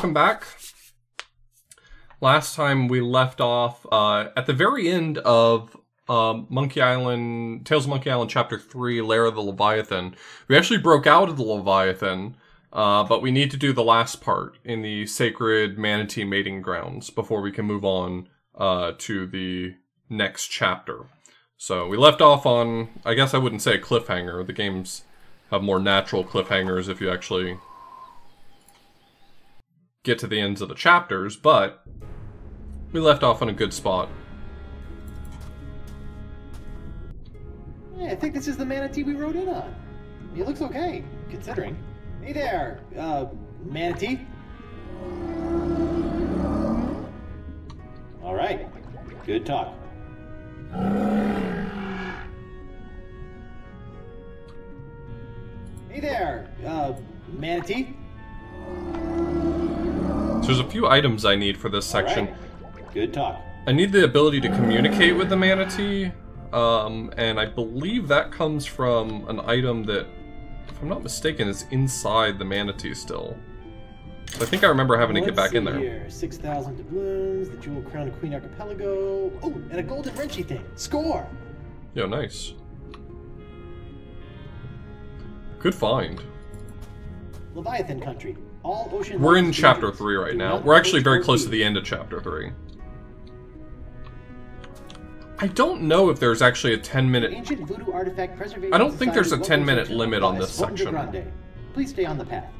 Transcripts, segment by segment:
welcome back. Last time we left off at the very end of Tales of Monkey Island Chapter 3, Lair of the Leviathan. We actually broke out of the Leviathan, but we need to do the last part in the sacred manatee mating grounds before we can move on to the next chapter. So we left off on, I guess I wouldn't say a cliffhanger. The games have more natural cliffhangers if you actually get to the ends of the chapters, but we left off on a good spot. Yeah, I think this is the manatee we rode in on. It looks okay, considering. Hey there, manatee. All right, good talk. Hey there, manatee. So there's a few items I need for this section. Right. Good talk. I need the ability to communicate with the manatee, and I believe that comes from an item that, if I'm not mistaken, is inside the manatee still. So I think I remember having to get back in there. Here. 6,000 doubloons, the Jewel Crown of Queen Archipelago. Oh, and a golden wrenchy thing. Score! Yo, nice. Good find. Leviathan country. All ocean. We're in chapter 3 right now. We're actually very close to the end of chapter 3. I don't know if there's actually a 10-minute... Ancient voodoo artifact preservation. I don't think there's a 10-minute limit on this section. Please stay on the path.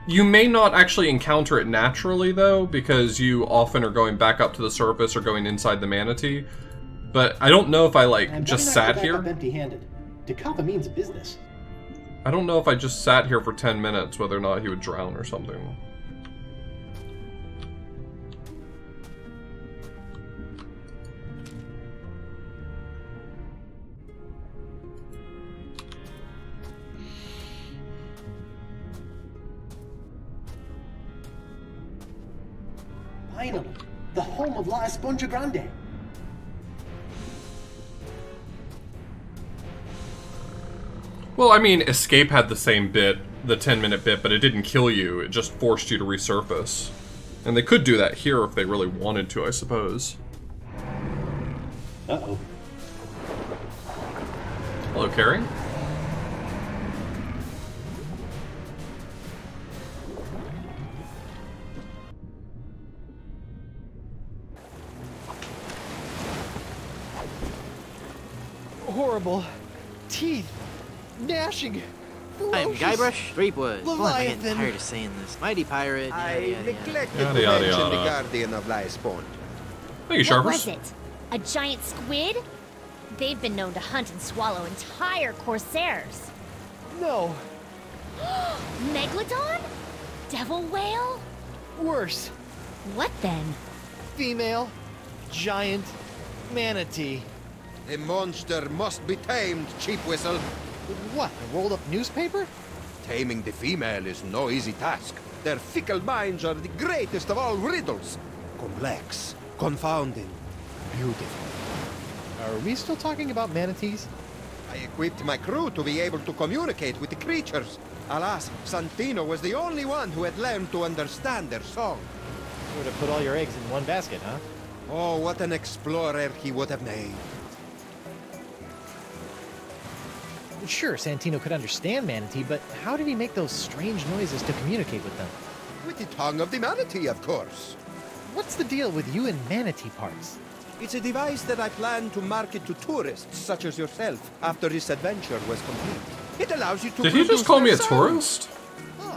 You may not actually encounter it naturally, though, because you often are going back up to the surface or going inside the manatee. But I don't know if I, just sat here. Empty-handed. Decapa means business. I don't know if I just sat here for 10 minutes, whether or not he would drown or something. Finally, the home of La Esponja Grande. Well, I mean, Escape had the same bit, the 10-minute bit, but it didn't kill you. It just forced you to resurface. And they could do that here if they really wanted to, I suppose. Uh-oh. Hello, Carrie. Horrible. Teeth. Gnashing. I am Guybrush Threepwood. Leviathan. Boy, I'm getting tired of saying this. Mighty pirate. I neglected Yada, to yada, mention yada. the guardian of La Esponja. Thank you, What Sharpers. was it? A giant squid? They've been known to hunt and swallow entire corsairs. No. Megalodon? Devil whale? Worse. What then? Female. Giant. Manatee. The monster must be tamed, cheap whistle. What? A rolled up newspaper? Taming the female is no easy task. Their fickle minds are the greatest of all riddles. Complex, confounding, beautiful. Are we still talking about manatees? I equipped my crew to be able to communicate with the creatures. Alas, Santino was the only one who had learned to understand their song. Would have put all your eggs in one basket, huh? Oh, what an explorer he would have made. Sure, Santino could understand manatee, but how did he make those strange noises to communicate with them? With the tongue of the manatee, of course. What's the deal with you and manatee parts? It's a device that I plan to market to tourists such as yourself after this adventure was complete. It allows you to Did he just call me a tourist? Huh.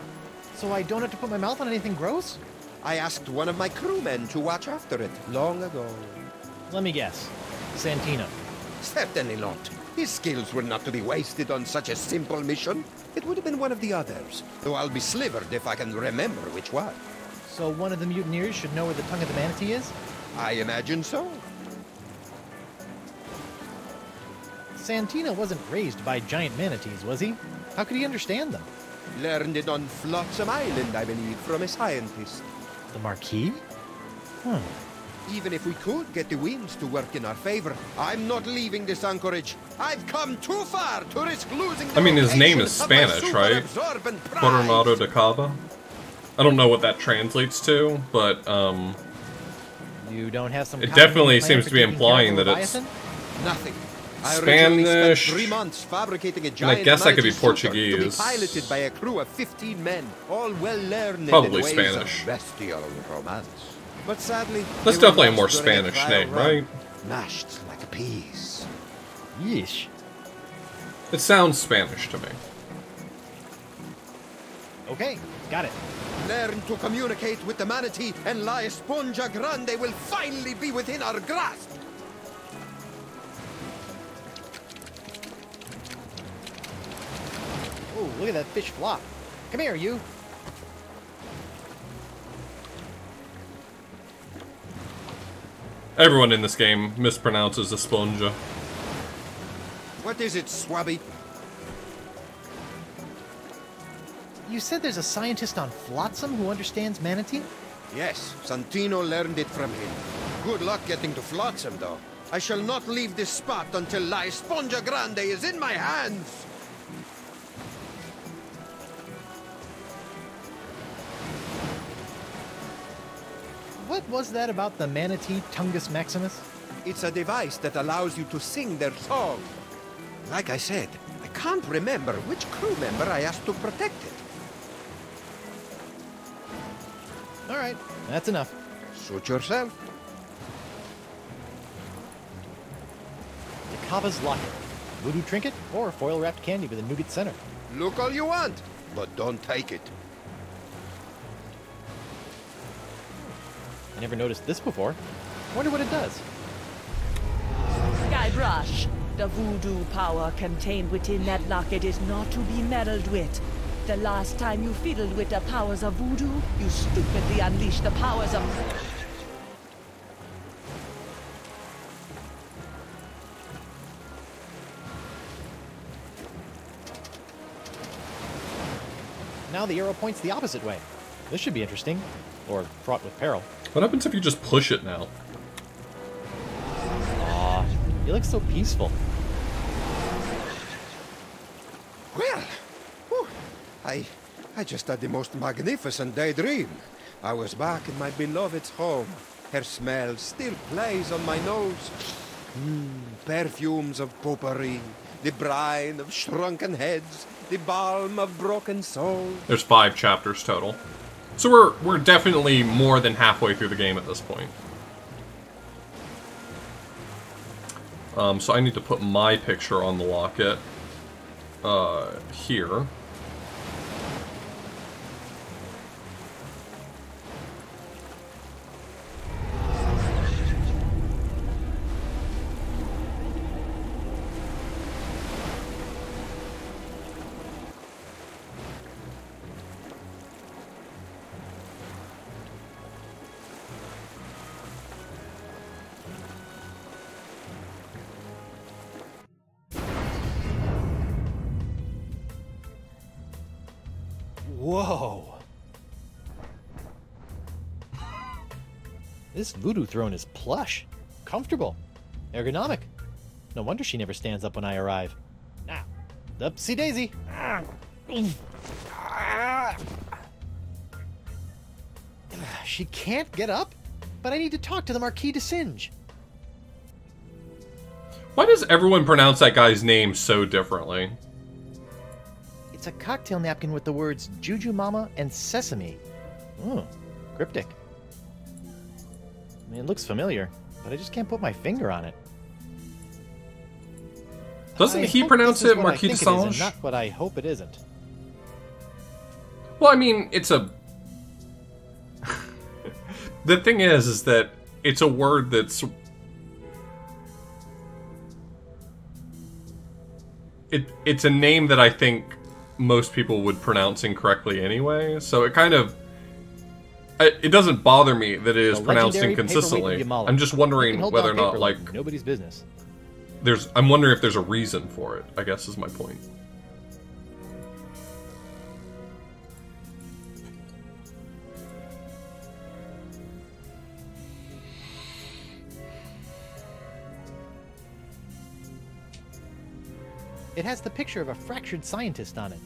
So I don't have to put my mouth on anything gross? I asked one of my crewmen to watch after it long ago. Let me guess. Santino. Certainly not. His skills were not to be wasted on such a simple mission. It would have been one of the others, though I'll be slivered if I can remember which one. So one of the mutineers should know where the tongue of the manatee is? I imagine so. Santino wasn't raised by giant manatees, was he? How could he understand them? Learned it on Flotsam Island, I believe, from a scientist. The Marquis? Hmm. Even if we could get the winds to work in our favor, I'm not leaving this anchorage. I've come too far to risk losing the I mean, his name is location of my Spanish, right? super-absorbent prize. Coronado de Cava. I don't know what that translates to, but You don't have some. it definitely seems to be implying that it's Nothing. I originally spent Spanish. 3 months fabricating a And giant I guess that could be mighty shooter to be Portuguese. piloted by a crew of 15 men, all well learned Probably in ways Spanish. of bestial romance. But sadly, That's they were definitely a more lost during a Spanish trial name, run, right? Mashed like peas. Yeesh. It sounds Spanish to me. Okay, got it. Learn to communicate with the manatee, and La Esponja Grande will finally be within our grasp. Oh, look at that fish flop. Come here, you. Everyone in this game mispronounces Esponja. What is it, Swabby? You said there's a scientist on Flotsam who understands manatee? Yes, Santino learned it from him. Good luck getting to Flotsam, though. I shall not leave this spot until La Esponja Grande is in my hands. What was that about the manatee Tungus Maximus? It's a device that allows you to sing their song. Like I said, I can't remember which crew member I asked to protect it. All right, that's enough. Suit yourself. The Kava's Locket. Voodoo trinket or foil-wrapped candy with a nougat center. Look all you want, but don't take it. I never noticed this before. Wonder what it does. Guybrush, the voodoo power contained within that locket is not to be meddled with. The last time you fiddled with the powers of voodoo, you stupidly unleashed the powers of... Now the arrow points the opposite way. This should be interesting. Or fraught with peril. What happens if you just push it now? Aw, you look so peaceful. Well, whew, I just had the most magnificent daydream. I was back in my beloved's home. Her smell still plays on my nose. Perfumes of potpourri, the brine of shrunken heads, the balm of broken souls. There's 5 chapters total. So we're definitely more than halfway through the game at this point. So I need to put my picture on the locket. Here. Whoa. This voodoo throne is plush, comfortable, ergonomic. No wonder she never stands up when I arrive. Now, upsy daisy. She can't get up, but I need to talk to the Marquis de Singe. Why does everyone pronounce that guy's name so differently? It's a cocktail napkin with the words Juju Mama and Sesame. Ooh, cryptic. I mean, it looks familiar, but I just can't put my finger on it. Doesn't I he hope pronounce this is it what I Marquis de think it is and Singe? not what I hope it isn't. Well, I mean, it's a... The thing is that it's a word that's... It's a name that I think most people would pronounce incorrectly anyway, so it kind of... It doesn't bother me that it is The pronounced legendary inconsistently. paperweight Yamala. I'm just You can wondering hold whether or down not, paper like... nobody's business. I'm wondering if there's a reason for it, I guess is my point. It has the picture of a fractured scientist on it.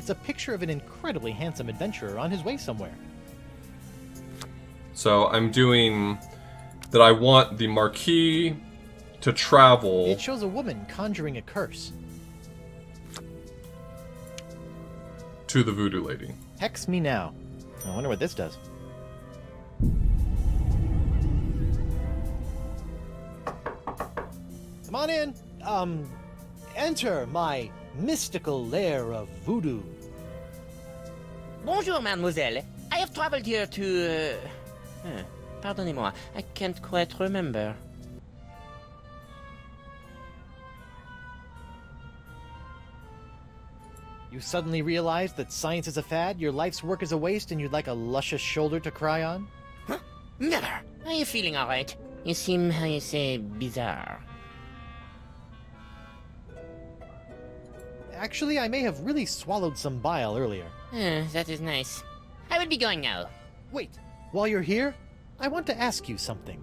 It's a picture of an incredibly handsome adventurer on his way somewhere. So I'm doing that I want the Marquis to travel. It shows a woman conjuring a curse. To the voodoo lady. Hex me now. I wonder what this does. Come on in. Enter my mystical lair of voodoo. Bonjour, mademoiselle. I have traveled here to... Pardonnez-moi, I can't quite remember. You suddenly realize that science is a fad, your life's work is a waste, and you'd like a luscious shoulder to cry on? Huh? Never. Are you feeling alright? You seem, how you say, bizarre. Actually, I may have really swallowed some bile earlier. That is nice. I will be going now. Wait, while you're here, I want to ask you something.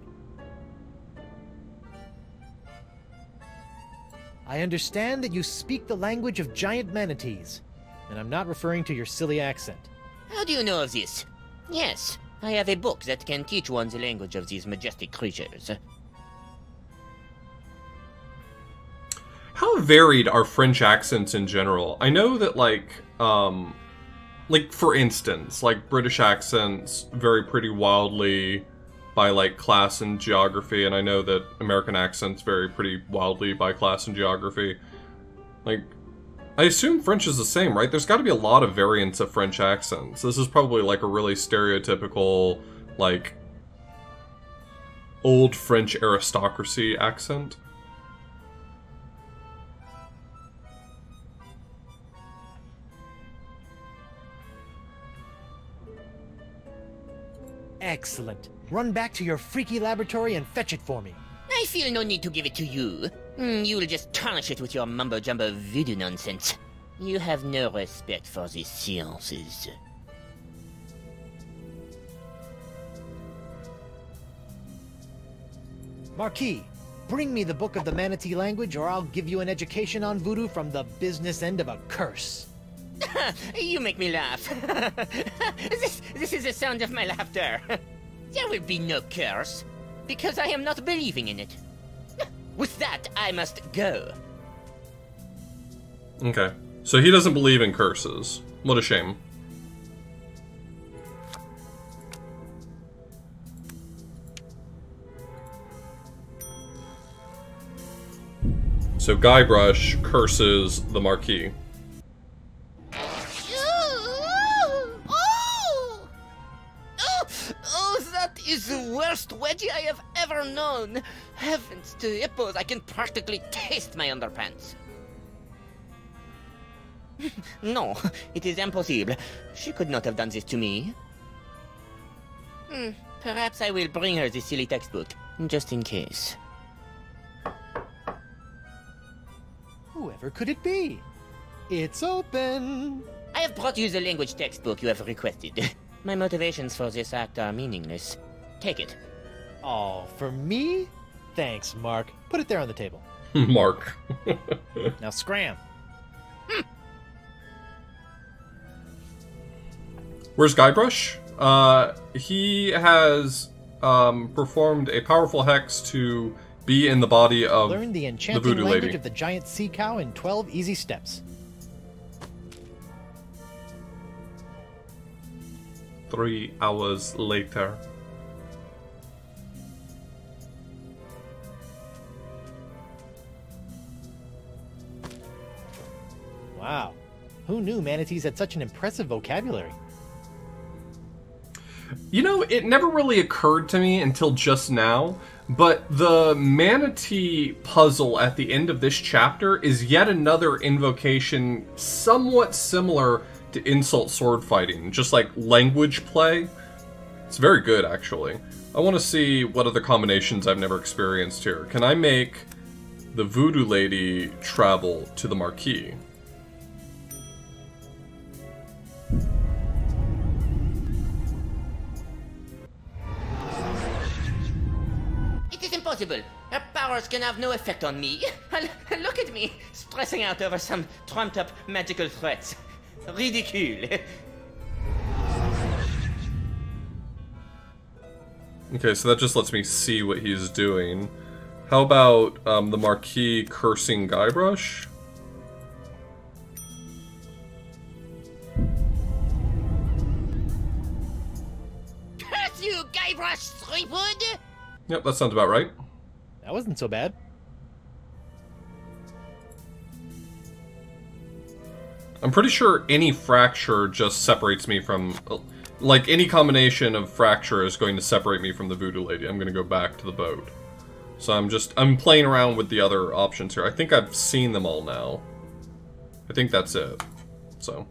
I understand that you speak the language of giant manatees, and I'm not referring to your silly accent. How do you know of this? Yes, I have a book that can teach one the language of these majestic creatures. How varied are French accents in general? I know that, like for instance, like British accents vary pretty wildly by, like, class and geography, and I know that American accents vary pretty wildly by class and geography. Like, I assume French is the same, right? There's got to be a lot of variants of French accents. This is probably, like, a really stereotypical, like, old French aristocracy accent. Excellent. Run back to your freaky laboratory and fetch it for me. I feel no need to give it to you. You'll just tarnish it with your mumbo-jumbo voodoo nonsense. You have no respect for the sciences. Marquis, bring me the book of the manatee language, or I'll give you an education on voodoo from the business end of a curse. You make me laugh. This is the sound of my laughter. There will be no curse, because I am not believing in it. With that, I must go. Okay. So he doesn't believe in curses. What a shame. So Guybrush curses the Marquis. That is the worst wedgie I have ever known. Heavens to hippos, I can practically taste my underpants. No, it is impossible. She could not have done this to me. Perhaps I will bring her the silly textbook, just in case. Whoever could it be? It's open! I have brought you the language textbook you have requested. My motivations for this act are meaningless. Take it. Oh, for me? Thanks, Mark. Put it there on the table. Mark. Now scram. Where's Guybrush? He has performed a powerful hex to be in the body of Learn the enchanting voodoo language lady. of the giant sea cow in 12 easy steps. 3 hours later. Wow. Who knew manatees had such an impressive vocabulary? You know, it never really occurred to me until just now, but the manatee puzzle at the end of this chapter is yet another invocation somewhat similar to insult sword fighting, just like language play. It's very good, actually. I want to see what other combinations I've never experienced here. Can I make the voodoo lady travel to the Marquis? It is impossible. Her powers can have no effect on me. Look at me, stressing out over some trumped-up magical threats. ridicule. Okay, so that just lets me see what he's doing. How about the Marquis cursing Guybrush? Curse you, Guybrush Threepwood! Yep, that sounds about right. That wasn't so bad. I'm pretty sure any fracture just separates me from... Like, any combination of fracture is going to separate me from the Voodoo Lady. I'm going to go back to the boat. So I'm playing around with the other options here. I think I've seen them all now. I think that's it. So...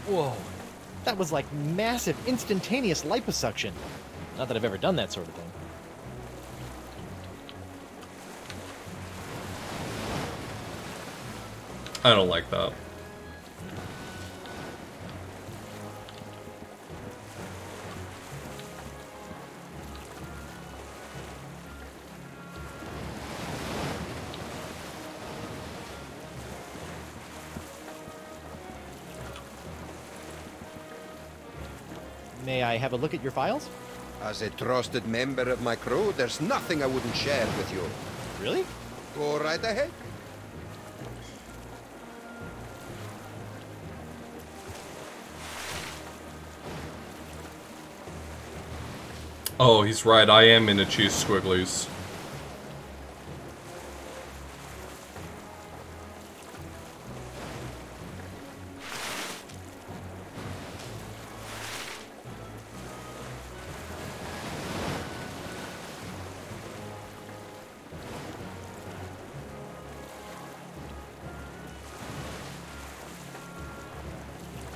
Whoa. That was like massive, instantaneous liposuction. Not that I've ever done that sort of thing. I don't like that. May I have a look at your files? As a trusted member of my crew, there's nothing I wouldn't share with you. Really? Go right ahead. Oh, he's right. I am into cheese squigglies.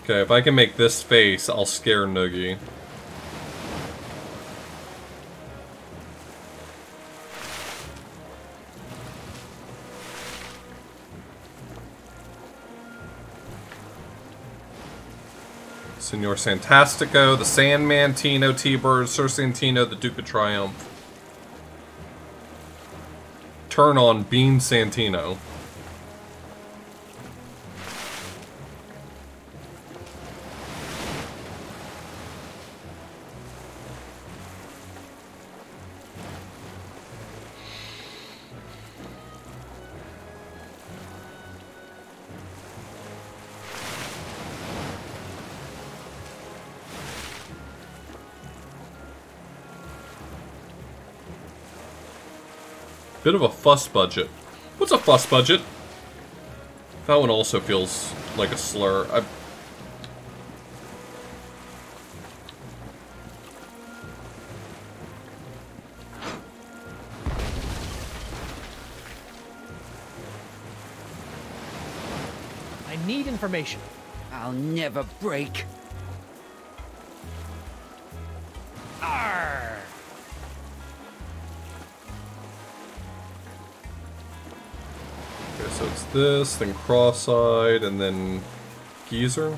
Okay, if I can make this face, I'll scare Noogie. Senor Santastico, the Sandman, Tino, T-Bird, Sir Santino, the Duke of Triumph. Turn on Bean Santino. Bit of a fuss budget. What's a fuss budget? That one also feels like a slur. I need information. I'll never break. Arr! Okay, so it's this, then cross-eyed, and then geezer.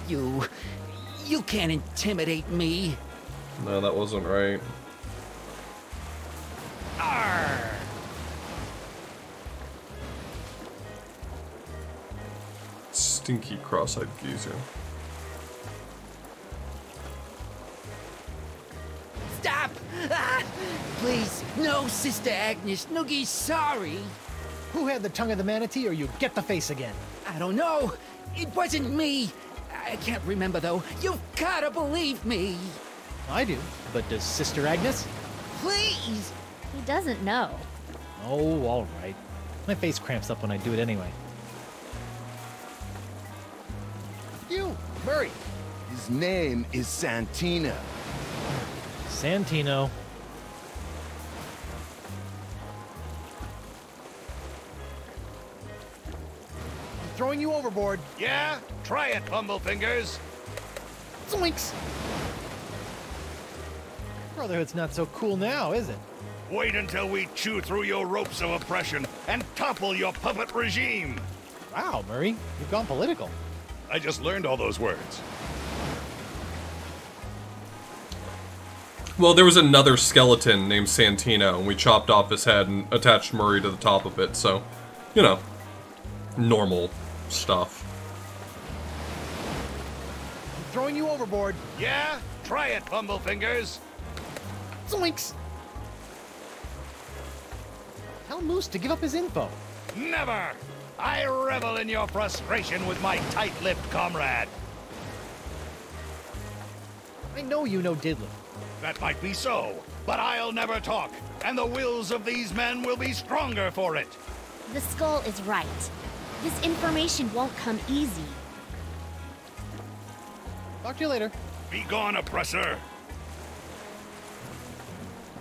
You can't intimidate me. No, that wasn't right. Arr! Stinky cross-eyed geezer. Stop! Ah! Please, no, Sister Agnes. Noogie's sorry. Who had the tongue of the manatee, or you get the face again? I don't know. It wasn't me. I can't remember, though. You've gotta believe me. I do. But does Sister Agnes? Please! He doesn't know. Oh, all right. My face cramps up when I do it anyway. You, Murray. His name is Santino. Santino. I'm throwing you overboard. Yeah? Try it, Bumblefingers. Zoinks! Brotherhood's not so cool now, is it? Wait until we chew through your ropes of oppression and topple your puppet regime. Wow, Murray, you've gone political. I just learned all those words. Well, there was another skeleton named Santino, and we chopped off his head and attached Murray to the top of it, so, you know, normal stuff. I'm throwing you overboard. Yeah? Try it, Bumblefingers. Zoinks! Tell Moose to give up his info. Never! I revel in your frustration with my tight-lipped comrade. I know you know diddly. That might be so, but I'll never talk, and the wills of these men will be stronger for it. The skull is right. This information won't come easy. Talk to you later. Be gone, oppressor.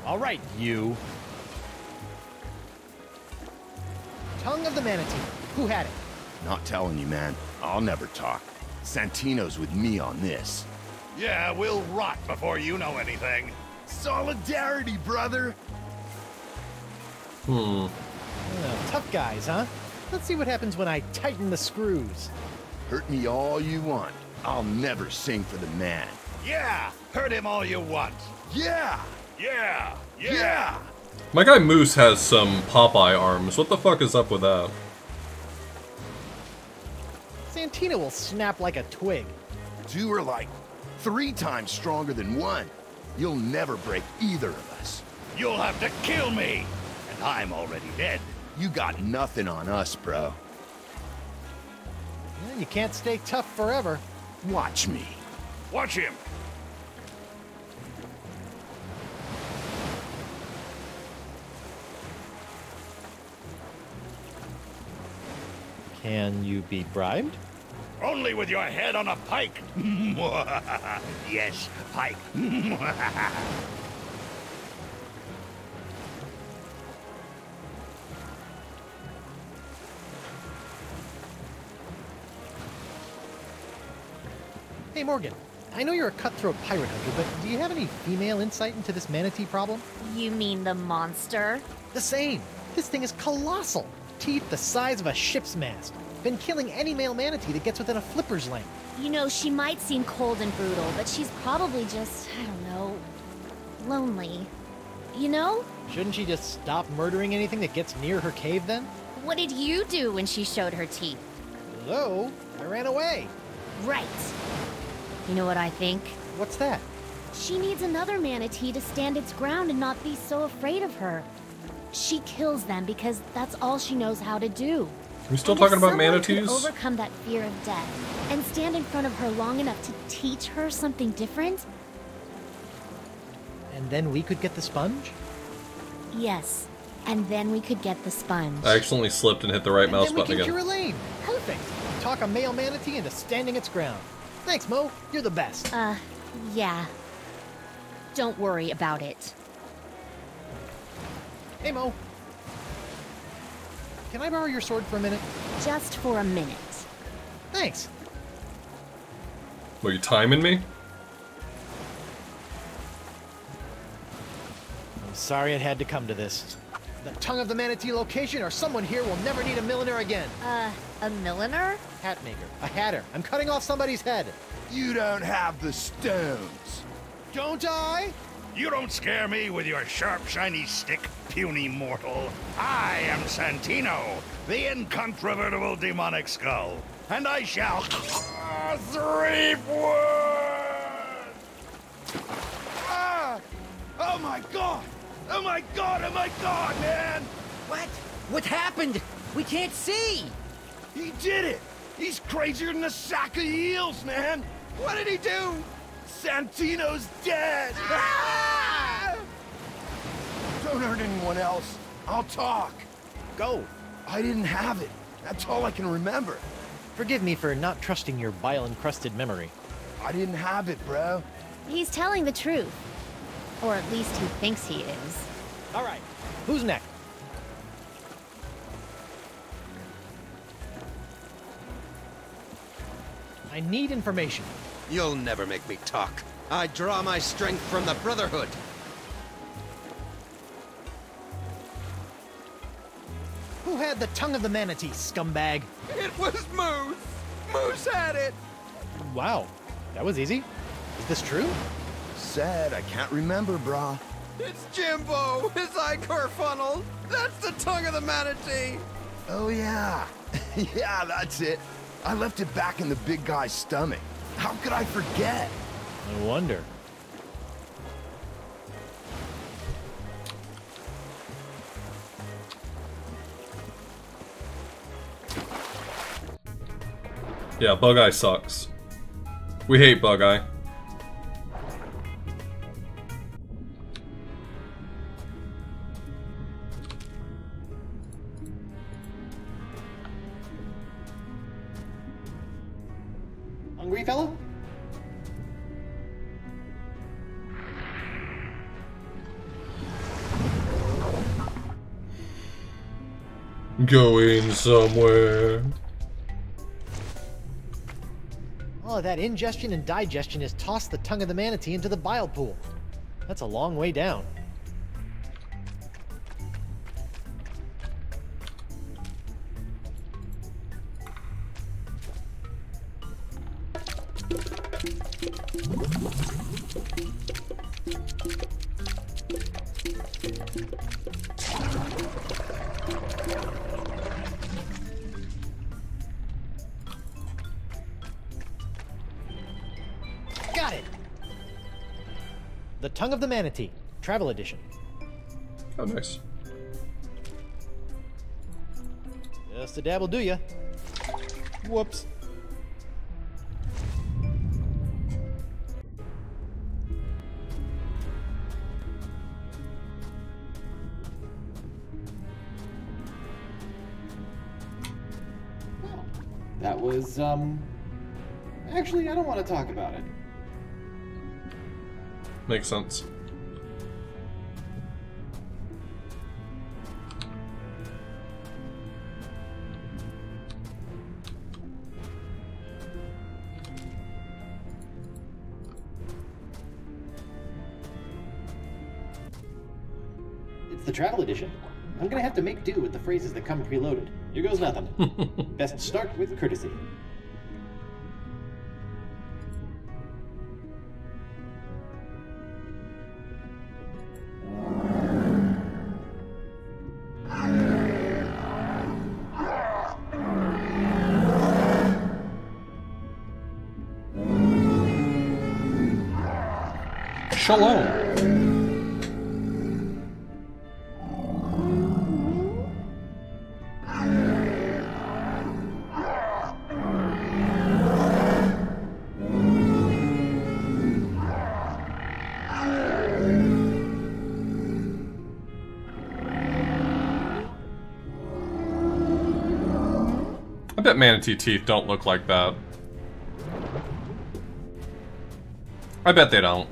All right, you. Tongue of the manatee. Who had it? Not telling you, man. I'll never talk. Santino's with me on this. Yeah, we'll rot before you know anything. Solidarity, brother! Tough guys, huh? Let's see what happens when I tighten the screws. Hurt me all you want. I'll never sing for the man. Yeah, hurt him all you want. Yeah! Yeah, Yeah! My guy Moose has some Popeye arms. What the fuck is up with that? Santino will snap like a twig. Two are like 3 times stronger than one. You'll never break either of us. You'll have to kill me, and I'm already dead. You got nothing on us, bro. Yeah, you can't stay tough forever. Watch me. Watch him. Can you be bribed? Only with your head on a pike. Yes, pike. Hey, Morgan. I know you're a cutthroat pirate hunter, but do you have any female insight into this manatee problem? You mean the monster? The same. This thing is colossal. Teeth the size of a ship's mast. Been killing any male manatee that gets within a flipper's length. You know, she might seem cold and brutal, but she's probably just, I don't know, lonely. You know? Shouldn't she just stop murdering anything that gets near her cave then? What did you do when she showed her teeth? Hello? I ran away. Right. You know what I think? What's that? She needs another manatee to stand its ground and not be so afraid of her. She kills them because that's all she knows how to do. Are we still talking about manatees? Could overcome that fear of death and stand in front of her long enough to teach her something different? And then we could get the sponge? Yes. And then we could get the sponge. I accidentally slipped and hit the right mouse then we button can again. cure Elaine. Perfect. Talk a male manatee into standing its ground. Thanks, Mo. You're the best. Yeah. Don't worry about it. Hey, Mo. Can I borrow your sword for a minute? Just for a minute. Thanks. Were you timing me? I'm sorry it had to come to this. The tongue of the manatee location or someone here will never need a milliner again. A milliner? Hat maker. A hatter. I'm cutting off somebody's head. You don't have the stones. Don't I? You don't scare me with your sharp, shiny stick, puny mortal. I am Santino, the incontrovertible demonic skull, and I shall reap wood! Ah! Oh my god! Oh my god! Oh my god, man! What? What happened? We can't see! He did it! He's crazier than a sack of eels, man! What did he do? Santino's dead! Ah! Don't hurt anyone else. I'll talk. Go. I didn't have it. That's all I can remember. Forgive me for not trusting your bile-encrusted memory. I didn't have it, bro. He's telling the truth. Or at least he thinks he is. All right. Who's next? I need information. You'll never make me talk. I draw my strength from the Brotherhood. Who had the tongue of the manatee, scumbag? It was Moose! Moose had it! Wow. That was easy. Is this true? said. I can't remember, brah. It's Jimbo, his ichor funnel. That's the tongue of the manatee. Oh, yeah. Yeah, that's it. I left it back in the big guy's stomach. How could I forget? No wonder. Yeah, Bug-Eye sucks. We hate Bug-Eye. Hungry, fella? Going somewhere. All of that ingestion and digestion has tossed the tongue of the manatee into the bile pool. That's a long way down. Got it! The Tongue of the Manatee, Travel Edition. Oh, nice. Just a dab will do ya. Whoops. That was, actually, I don't want to talk about it. Makes sense. It's the travel edition. I'm gonna have to make do with the phrases that come preloaded. Here goes nothing. Best start with courtesy. Shalom. I bet manatee teeth don't look like that. I bet they don't.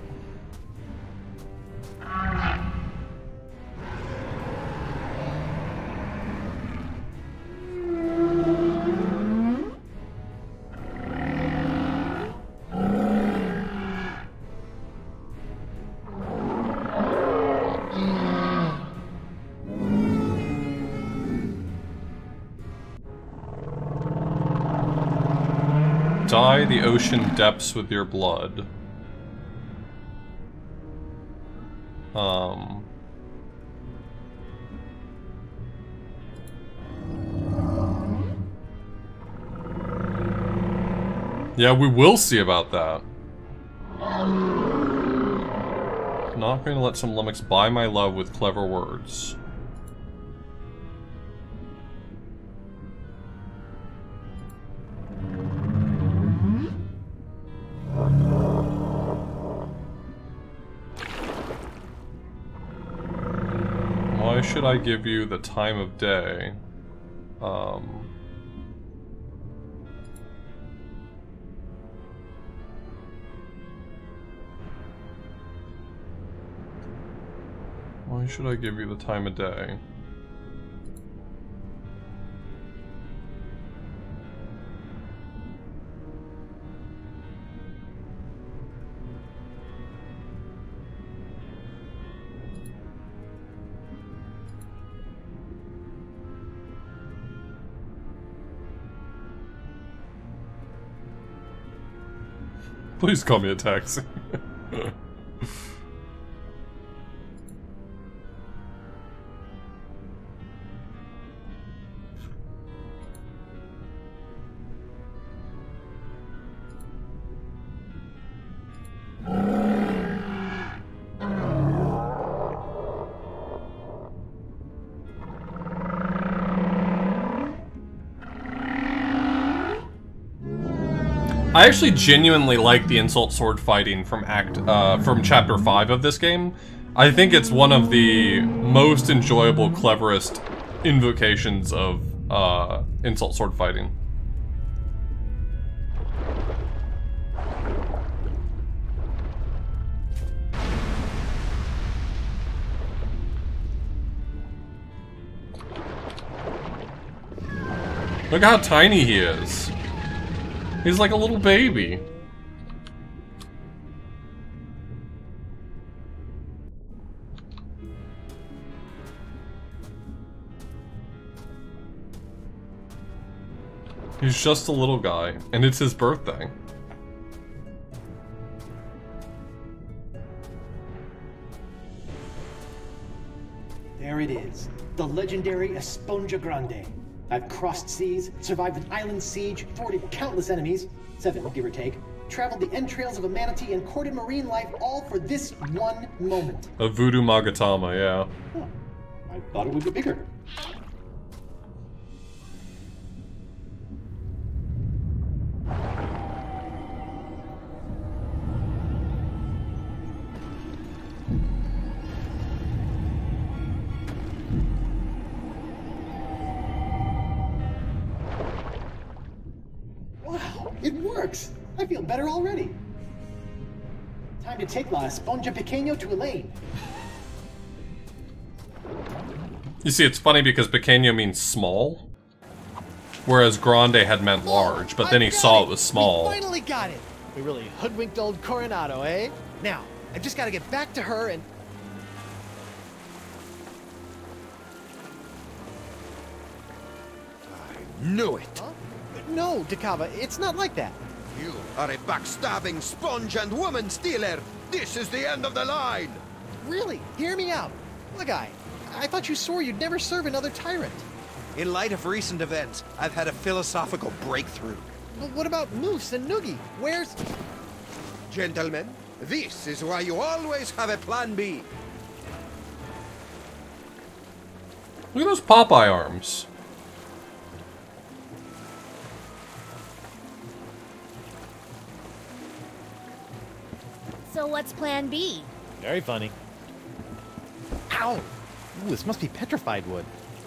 Dye the ocean depths with your blood. Yeah, we will see about that. Not going to let some lummox buy my love with clever words. Why should I give you the time of day? Why should I give you the time of day? Please call me a taxi. I actually genuinely like the insult sword fighting from Chapter 5 of this game. I think it's one of the most enjoyable, cleverest invocations of insult sword fighting. Look how tiny he is. He's like a little baby. He's just a little guy, and it's his birthday. There it is, the legendary Esponja Grande. I've crossed seas, survived an island siege, thwarted countless enemies, 7 give or take, traveled the entrails of a manatee, and courted marine life, all for this one moment. A voodoo Magatama, yeah. Huh. I thought it would be bigger. It works! I feel better already. Time to take La Esponja Pequeño to Elaine. You see, it's funny because Pequeño means small, whereas Grande had meant large, but then he saw it was small. We finally got it! We really hoodwinked old Coronado, eh? Now, I've just got to get back to her and... I knew it! Huh? No, Dakava, it's not like that. You are a backstabbing sponge and woman stealer! This is the end of the line! Really? Hear me out. Look, I thought you swore you'd never serve another tyrant. In light of recent events, I've had a philosophical breakthrough. Well, what about Moose and Noogie? Where's... Gentlemen, this is why you always have a plan B. Look at those Popeye arms. So what's plan B? Very funny. Ow! Ooh, this must be petrified wood.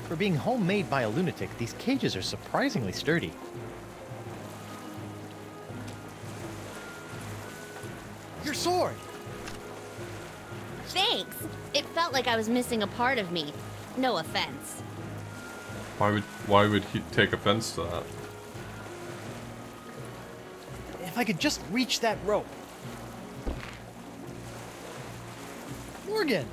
For being homemade by a lunatic, these cages are surprisingly sturdy. Your sword! Thanks. It felt like I was missing a part of me. No offense. Why would he take offense to that? If I could just reach that rope. Morgan!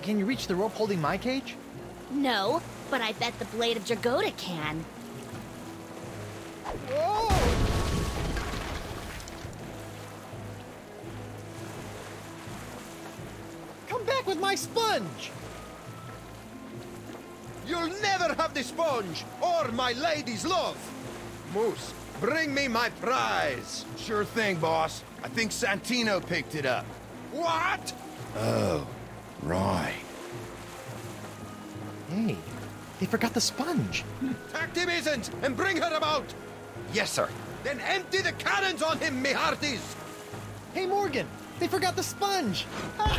Can you reach the rope holding my cage? No, but I bet the blade of Dragoda can. Whoa! Come back with my sponge! You'll never have the sponge, or my lady's love! Moose, bring me my prize! Sure thing, boss. I think Santino picked it up. What? Oh, right. Hey, they forgot the sponge. Tact him isn't, and bring her about! Yes, sir. Then empty the cannons on him, me hearties! Hey, Morgan, they forgot the sponge! Ah.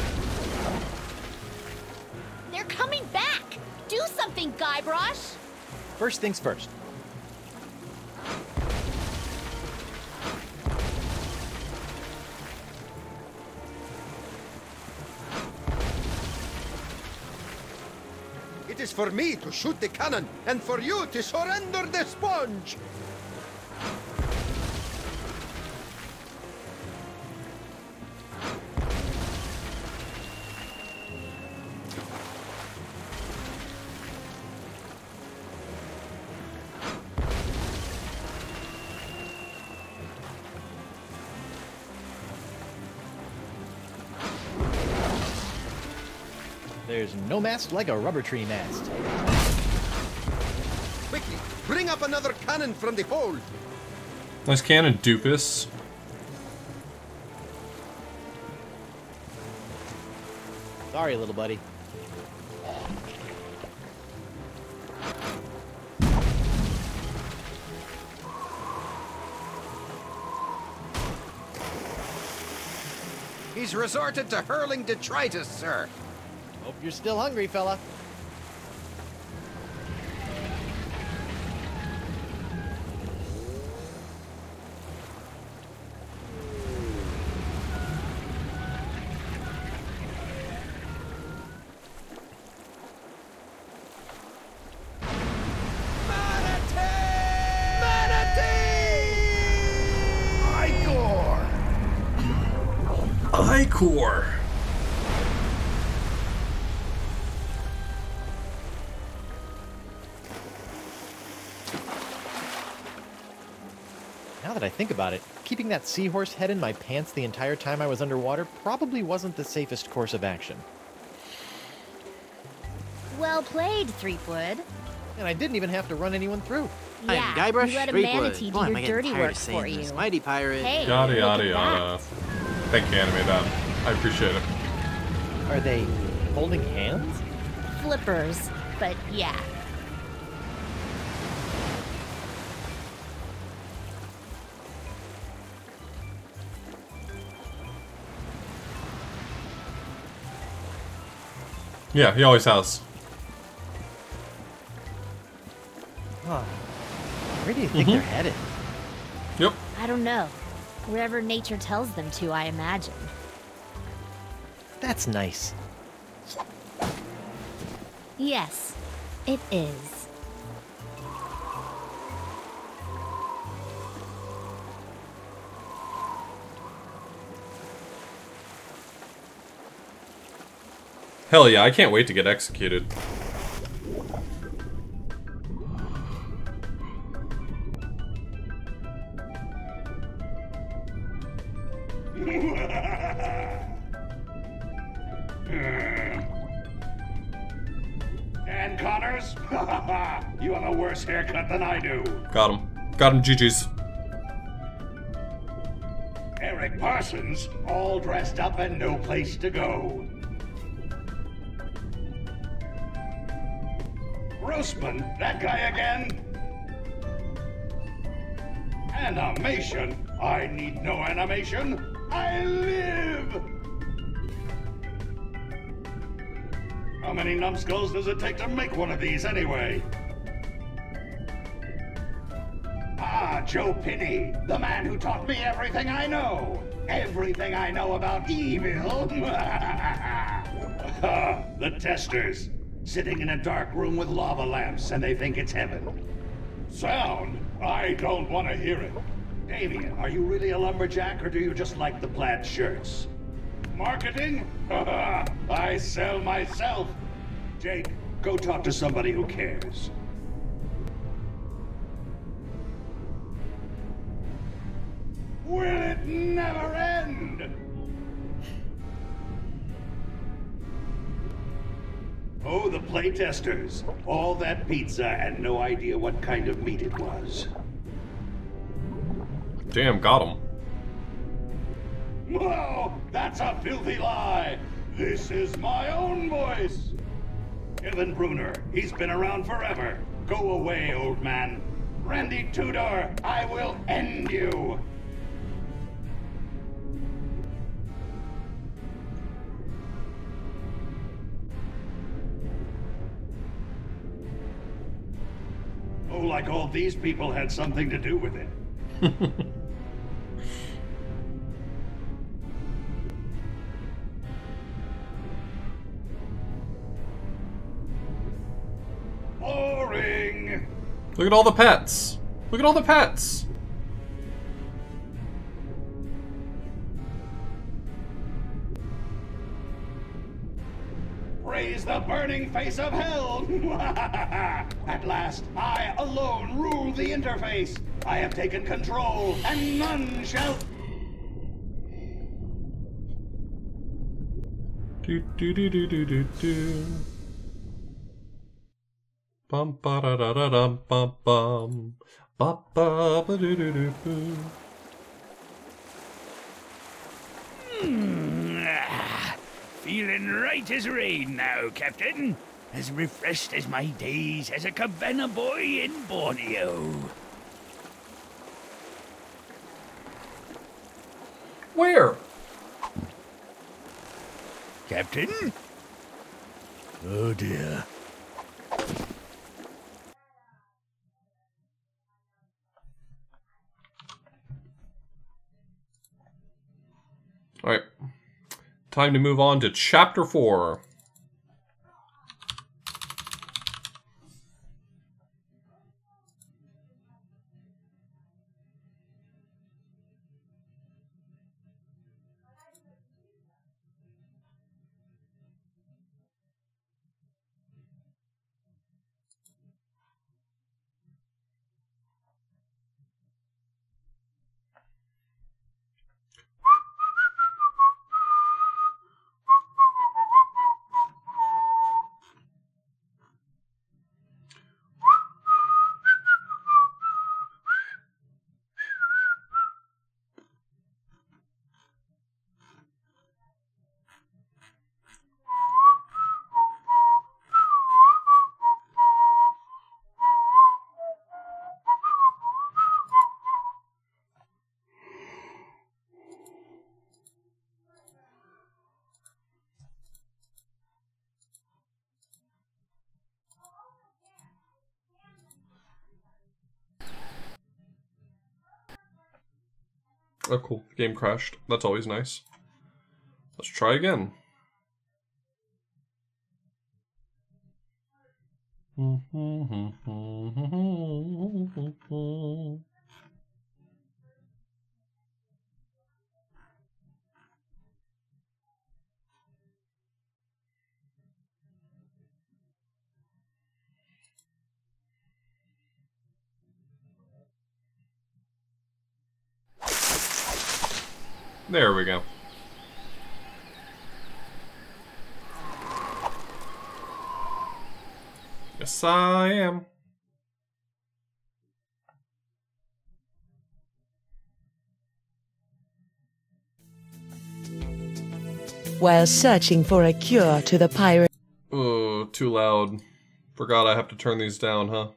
They're coming back! Do something, Guybrush! First things first. It is for me to shoot the cannon, and for you to surrender the sponge! There's no mast like a rubber tree mast. Quickly, bring up another cannon from the hold! Nice cannon, doofus. Sorry, little buddy. He's resorted to hurling detritus, sir. Hope you're still hungry, fella. Icor. Now that I think about it, keeping that seahorse head in my pants the entire time I was underwater probably wasn't the safest course of action. Well played, Threepwood. And I didn't even have to run anyone through. I'm Yeah, Guybrush, you let a Threepwood. manatee Boy, do am I your getting dirty tired work of saying for this. you. Mighty pirate. Hey, Yada look yada at yada. Thank you, Anime Dad. I appreciate it. Are they holding hands? Flippers, but yeah. Yeah, he always has. Huh. Where do you think they're headed? Yep. I don't know. Wherever nature tells them to, I imagine. That's nice. Yes, it is. Hell yeah, I can't wait to get executed. Dan Connors? You have a worse haircut than I do. Got him. Got him, GG's. Eric Parsons, all dressed up and no place to go. Grossman, that guy again? Animation? I need no animation. I live! How many numbskulls does it take to make one of these anyway? Ah, Joe Pinney, the man who taught me everything I know. Everything I know about evil. The testers. Sitting in a dark room with lava lamps, and they think it's heaven. Sound? I don't want to hear it. Damien, are you really a lumberjack, or do you just like the plaid shirts? Marketing? I sell myself. Jake, go talk to somebody who cares. Will it never end? Oh, the playtesters. All that pizza and no idea what kind of meat it was. Damn, got him. Whoa, that's a filthy lie. This is my own voice. Kevin Bruner, he's been around forever. Go away, old man. Randy Tudor, I will end you. Oh, like all these people had something to do with it. Boring. Look at all the pets. Look at all the pets. Praise the burning face of hell! At last, I alone rule the interface. I have taken control, and none shall... Do do do do do do do. Bum ba da da da dum bum bum. Ba ba ba do do do boo. Feeling right as rain now, Captain. As refreshed as my days as a cabana boy in Borneo. Where? Captain? Oh dear. Alright. Time to move on to Chapter 4. Oh, cool. The game crashed. That's always nice. Let's try again. There we go. Yes, I am. While searching for a cure to the pirate... Oh, too loud. Forgot I have to turn these down, huh?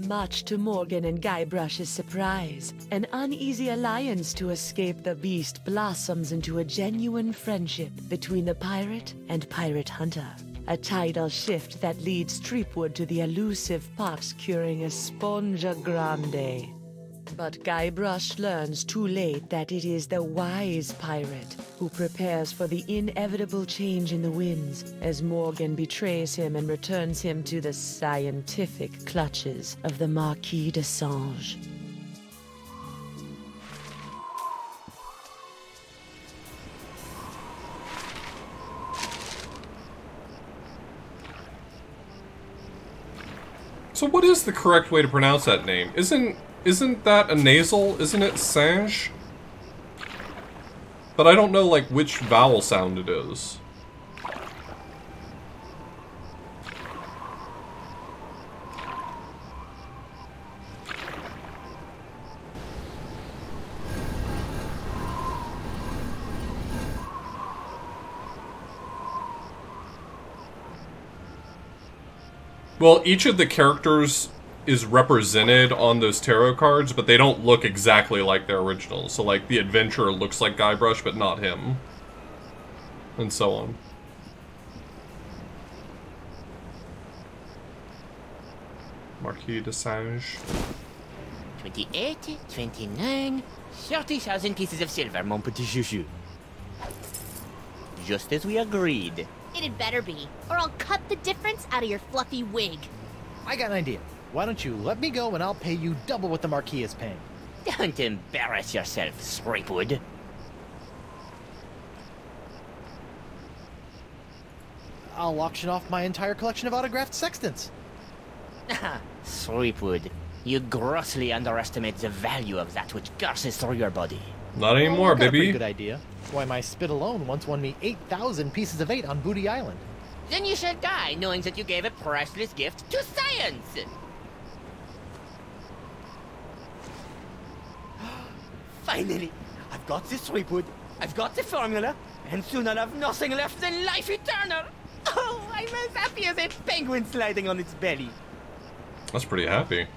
Much to Morgan and Guybrush's surprise, an uneasy alliance to escape the beast blossoms into a genuine friendship between the pirate and pirate hunter. A tidal shift that leads Threepwood to the elusive pox curing Esponja Grande. But Guybrush learns too late that it is the wise pirate who prepares for the inevitable change in the winds as Morgan betrays him and returns him to the scientific clutches of the Marquis de Sange. So what is the correct way to pronounce that name? Isn't that a nasal? Isn't it Sange? But I don't know, like, which vowel sound it is. Well, each of the characters is represented on those tarot cards, but they don't look exactly like their originals. So, like, the adventurer looks like Guybrush, but not him. And so on. Marquis de Sange. 28, 29, 30,000 pieces of silver, mon petit chouchou. Just as we agreed. It had better be, or I'll cut the difference out of your fluffy wig. I got an idea. Why don't you let me go and I'll pay you double what the Marquis is paying. Don't embarrass yourself, Threepwood. I'll auction off my entire collection of autographed sextants. Threepwood, you grossly underestimate the value of that which courses through your body. Not anymore, Got a pretty baby. good idea. Why, my spit alone once won me 8,000 pieces of 8 on Booty Island. Then you shall die knowing that you gave a priceless gift to science! Finally! I've got this, Threepwood. I've got the formula, and soon I'll have nothing left than life eternal. Oh, I'm as happy as a penguin sliding on its belly. That's pretty happy.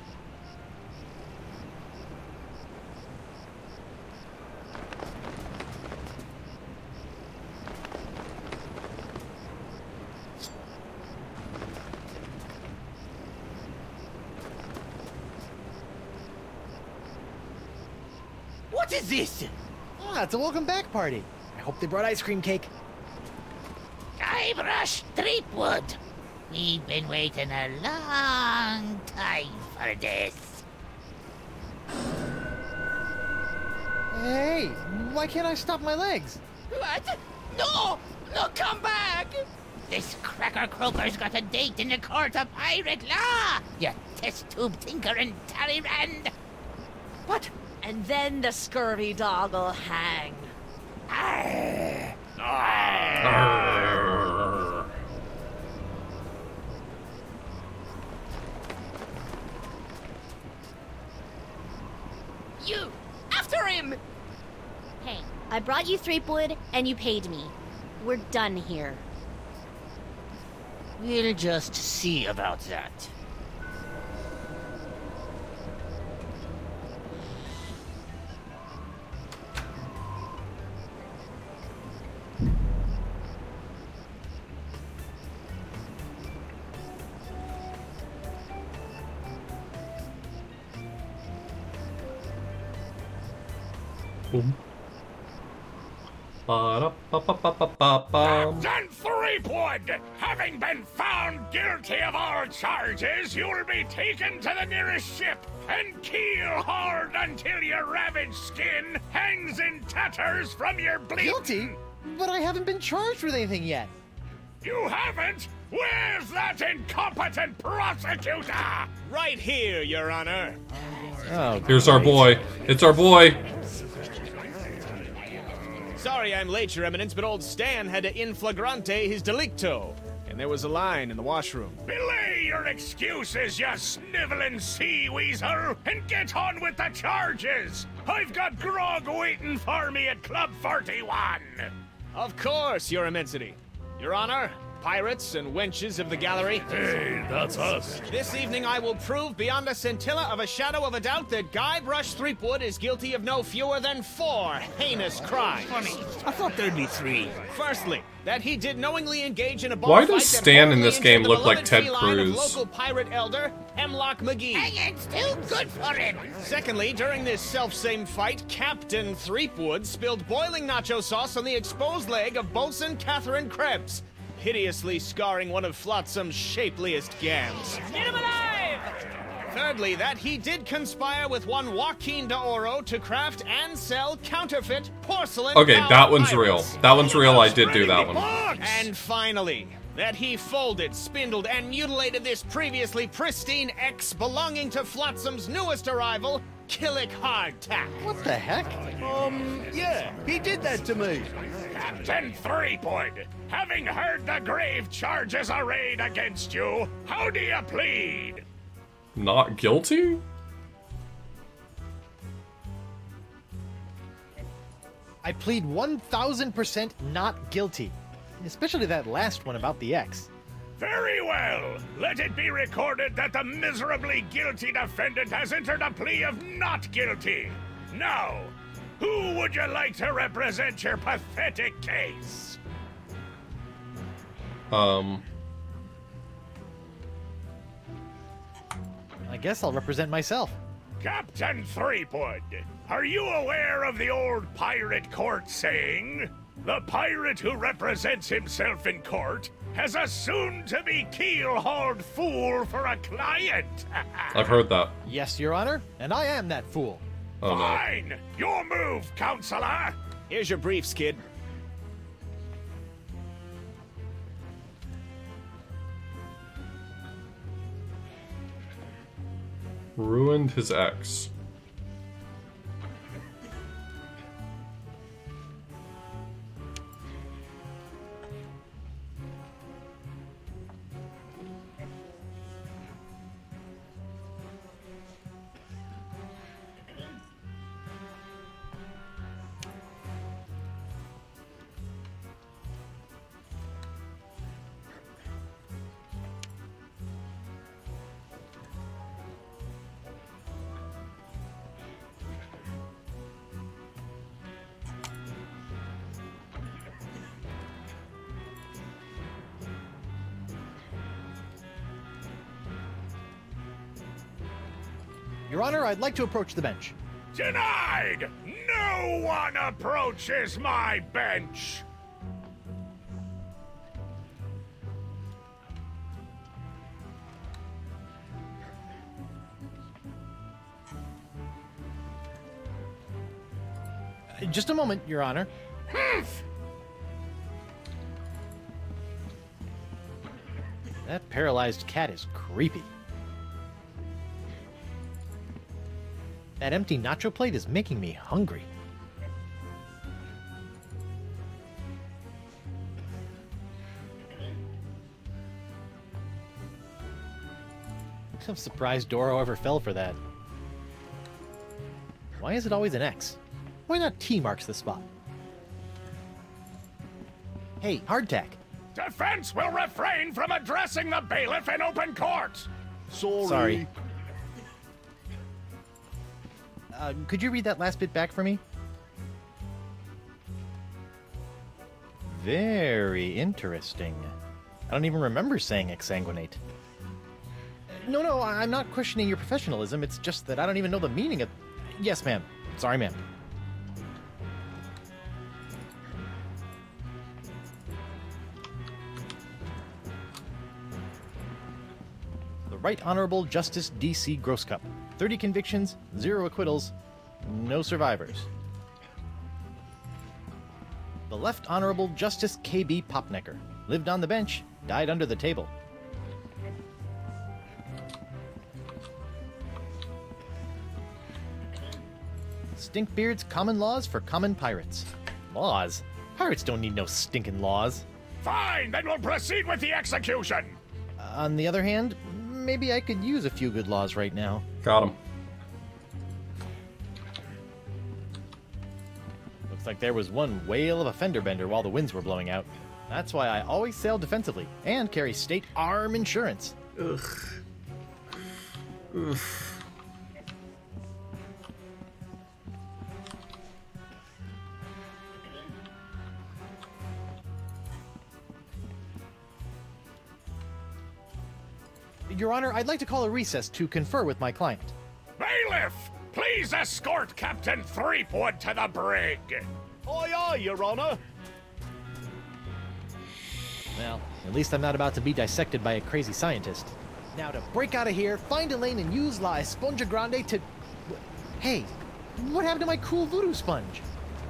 What is this? Ah, it's a welcome back party. I hope they brought ice cream cake. Guybrush Threepwood. We've been waiting a long time for this. Hey, why can't I stop my legs? What? No! No, come back! This cracker croaker's got a date in the court of pirate law! You test tube tinker and Talleyrand! What? And then the scurvy dog'll hang. Arr. Arr. You! After him! Hey, I brought you Threepwood, and you paid me. We're done here. We'll just see about that. Boom. Captain Threepwood, having been found guilty of all charges, you'll be taken to the nearest ship and keel-hauled until your ravaged skin hangs in tatters from your bleeding. Guilty? But I haven't been charged with anything yet. You haven't? Where's that incompetent prosecutor? Right here, Your Honor. Oh, here's our boy. It's our boy. Sorry I'm late, Your Eminence, but old Stan had to in flagrante his delicto. And there was a line in the washroom. Belay your excuses, you sniveling sea weasel, and get on with the charges! I've got grog waiting for me at Club 41! Of course, Your Immensity. Your Honor, pirates and wenches of the gallery. Hey, that's us. This evening I will prove beyond a scintilla of a shadow of a doubt that Guybrush Threepwood is guilty of no fewer than 4 heinous crimes. Funny, I thought there'd be 3. Firstly, that he did knowingly engage in a Why bullfight does Stan in this game look like Ted Cruz? Local pirate elder Hemlock McGee. Hanging's too good for him. Secondly, during this self-same fight, Captain Threepwood spilled boiling nacho sauce on the exposed leg of Boatswain Catherine Krebs, hideously scarring one of Flotsam's shapeliest gams. Get him alive! Thirdly, that he did conspire with one Joaquin de Oro to craft and sell counterfeit porcelain. Okay, that one's real. That one's real. I did do that one. And finally, that he folded, spindled, and mutilated this previously pristine ex belonging to Flotsam's newest arrival, Killick Hardtack. What the heck? Yeah, he did that to me. Captain Threepwood, having heard the grave charges arrayed against you, how do you plead? Not guilty? I plead 1000% not guilty. Especially that last one about the ex. Very well. Let it be recorded that the miserably guilty defendant has entered a plea of not guilty. Now, who would you like to represent your pathetic case? I guess I'll represent myself. Captain Threepwood, are you aware of the old pirate court saying, "The pirate who represents himself in court has a soon-to-be keel-hauled fool for a client"? I've heard that. Yes, Your Honor, and I am that fool. Oh, no. Fine! Your move, Counselor! Here's your briefs, kid. Ruined his ex. Your Honor, I'd like to approach the bench. Denied! No one approaches my bench! Just a moment, Your Honor. That paralyzed cat is creepy. That empty nacho plate is making me hungry. I'm surprised Doro ever fell for that. Why is it always an X? Why not T marks the spot? Hey, hardtack. Defense will refrain from addressing the bailiff in open court! Sorry. Could you read that last bit back for me? Very interesting. I don't even remember saying exsanguinate. No, I'm not questioning your professionalism. It's just that I don't even know the meaning of... Yes, ma'am. Sorry, ma'am. The Right Honorable Justice D.C. Grosscup. 30 convictions, 0 acquittals, no survivors. The Left Honorable Justice K.B. Popnecker. Lived on the bench, died under the table. Stinkbeard's Common Laws for Common Pirates. Laws? Pirates don't need no stinking laws. Fine, then we'll proceed with the execution! On the other hand, maybe I could use a few good laws right now. Got him. Looks like there was one whale of a fender bender while the winds were blowing out. That's why I always sail defensively and carry state arm insurance. Ugh. Ugh. Your Honor, I'd like to call a recess to confer with my client. Bailiff, please escort Captain Threepwood to the brig. Aye, aye, Your Honor. Well, at least I'm not about to be dissected by a crazy scientist. Now to break out of here, find a lane and use La Esponja Grande to... Hey, what happened to my cool voodoo sponge?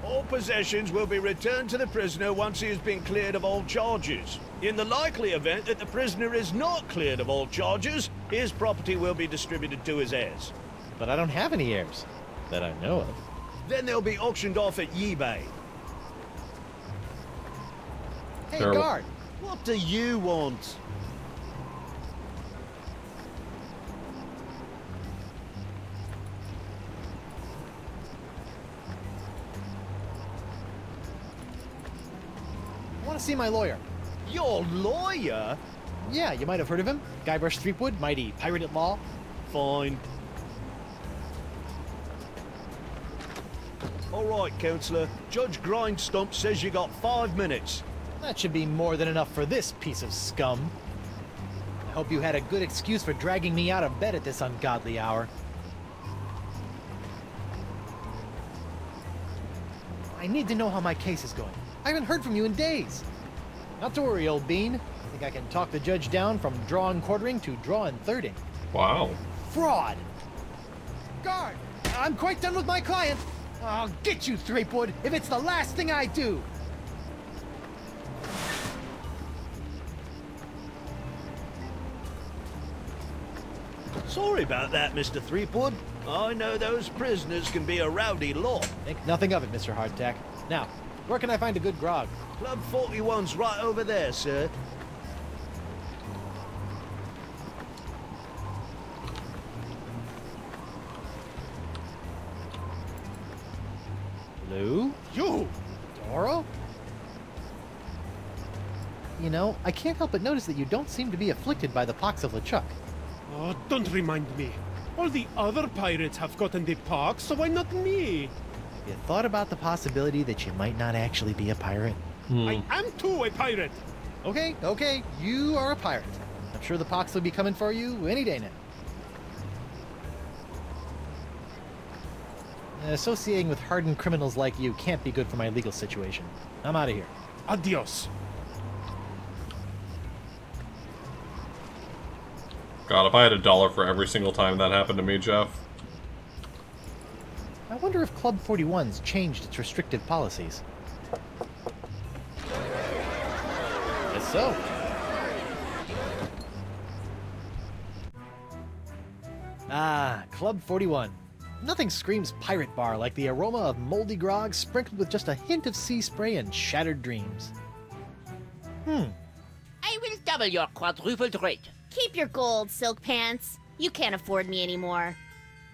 All possessions will be returned to the prisoner once he has been cleared of all charges. In the likely event that the prisoner is not cleared of all charges, his property will be distributed to his heirs. But I don't have any heirs, that I know of. Then they'll be auctioned off at eBay. Hey, Terrible. guard! What do you want? I want to see my lawyer. Your lawyer? Yeah, you might have heard of him. Guybrush Threepwood, mighty pirate at law. Fine. All right, Counselor. Judge Grindstump says you got 5 minutes. That should be more than enough for this piece of scum. I hope you had a good excuse for dragging me out of bed at this ungodly hour. I need to know how my case is going. I haven't heard from you in days. Not to worry, old bean. I think I can talk the judge down from draw and quartering to draw and thirding. Wow. Fraud! Guard! I'm quite done with my client. I'll get you, Threepwood, if it's the last thing I do. Sorry about that, Mr. Threepwood. I know those prisoners can be a rowdy lot. Think nothing of it, Mr. Hardtack. Now, where can I find a good grog? Club 41's right over there, sir. Lou? You! Doro? You know, I can't help but notice that you don't seem to be afflicted by the pox of LeChuck. Oh, don't remind me. All the other pirates have gotten the pox, so why not me? You thought about the possibility that you might not actually be a pirate? I am too a pirate. Okay, you are a pirate. I'm sure the pox will be coming for you any day now. Associating with hardened criminals like you can't be good for my legal situation. I'm out of here. Adios. God, if I had $1 for every single time that happened to me, Jeff. I wonder if Club 41's changed its restrictive policies. Guess so. Ah, Club 41. Nothing screams pirate bar like the aroma of moldy grog sprinkled with just a hint of sea spray and shattered dreams. I will double your quadrupled rate. Keep your gold, Silk Pants. You can't afford me anymore.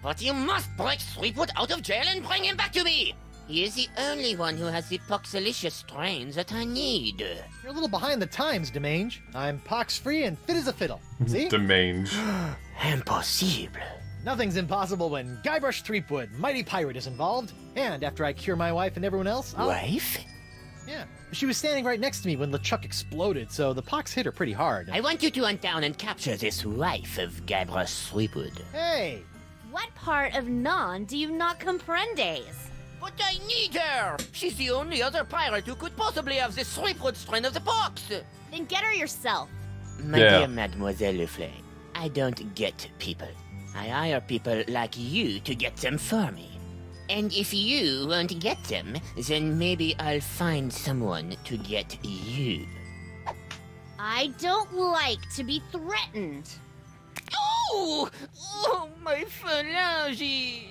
But you must break Threepwood out of jail and bring him back to me. He is the only one who has the poxalicious strains that I need. You're a little behind the times, Demange. I'm pox-free and fit as a fiddle. See? Demange. Impossible. Nothing's impossible when Guybrush Threepwood, mighty pirate, is involved. And after I cure my wife and everyone else, Wife? Yeah. She was standing right next to me when LeChuck exploded, so the pox hit her pretty hard. I want you to hunt down and capture this wife of Guybrush Threepwood. Hey! What part of non do you not comprendes? But I need her! She's the only other pirate who could possibly have the Threepwood strain of the pox! Then get her yourself. My dear Mademoiselle Leflay, I don't get people. I hire people like you to get them for me. And if you won't get them, then maybe I'll find someone to get you. I don't like to be threatened. Oh! Oh, my phalange!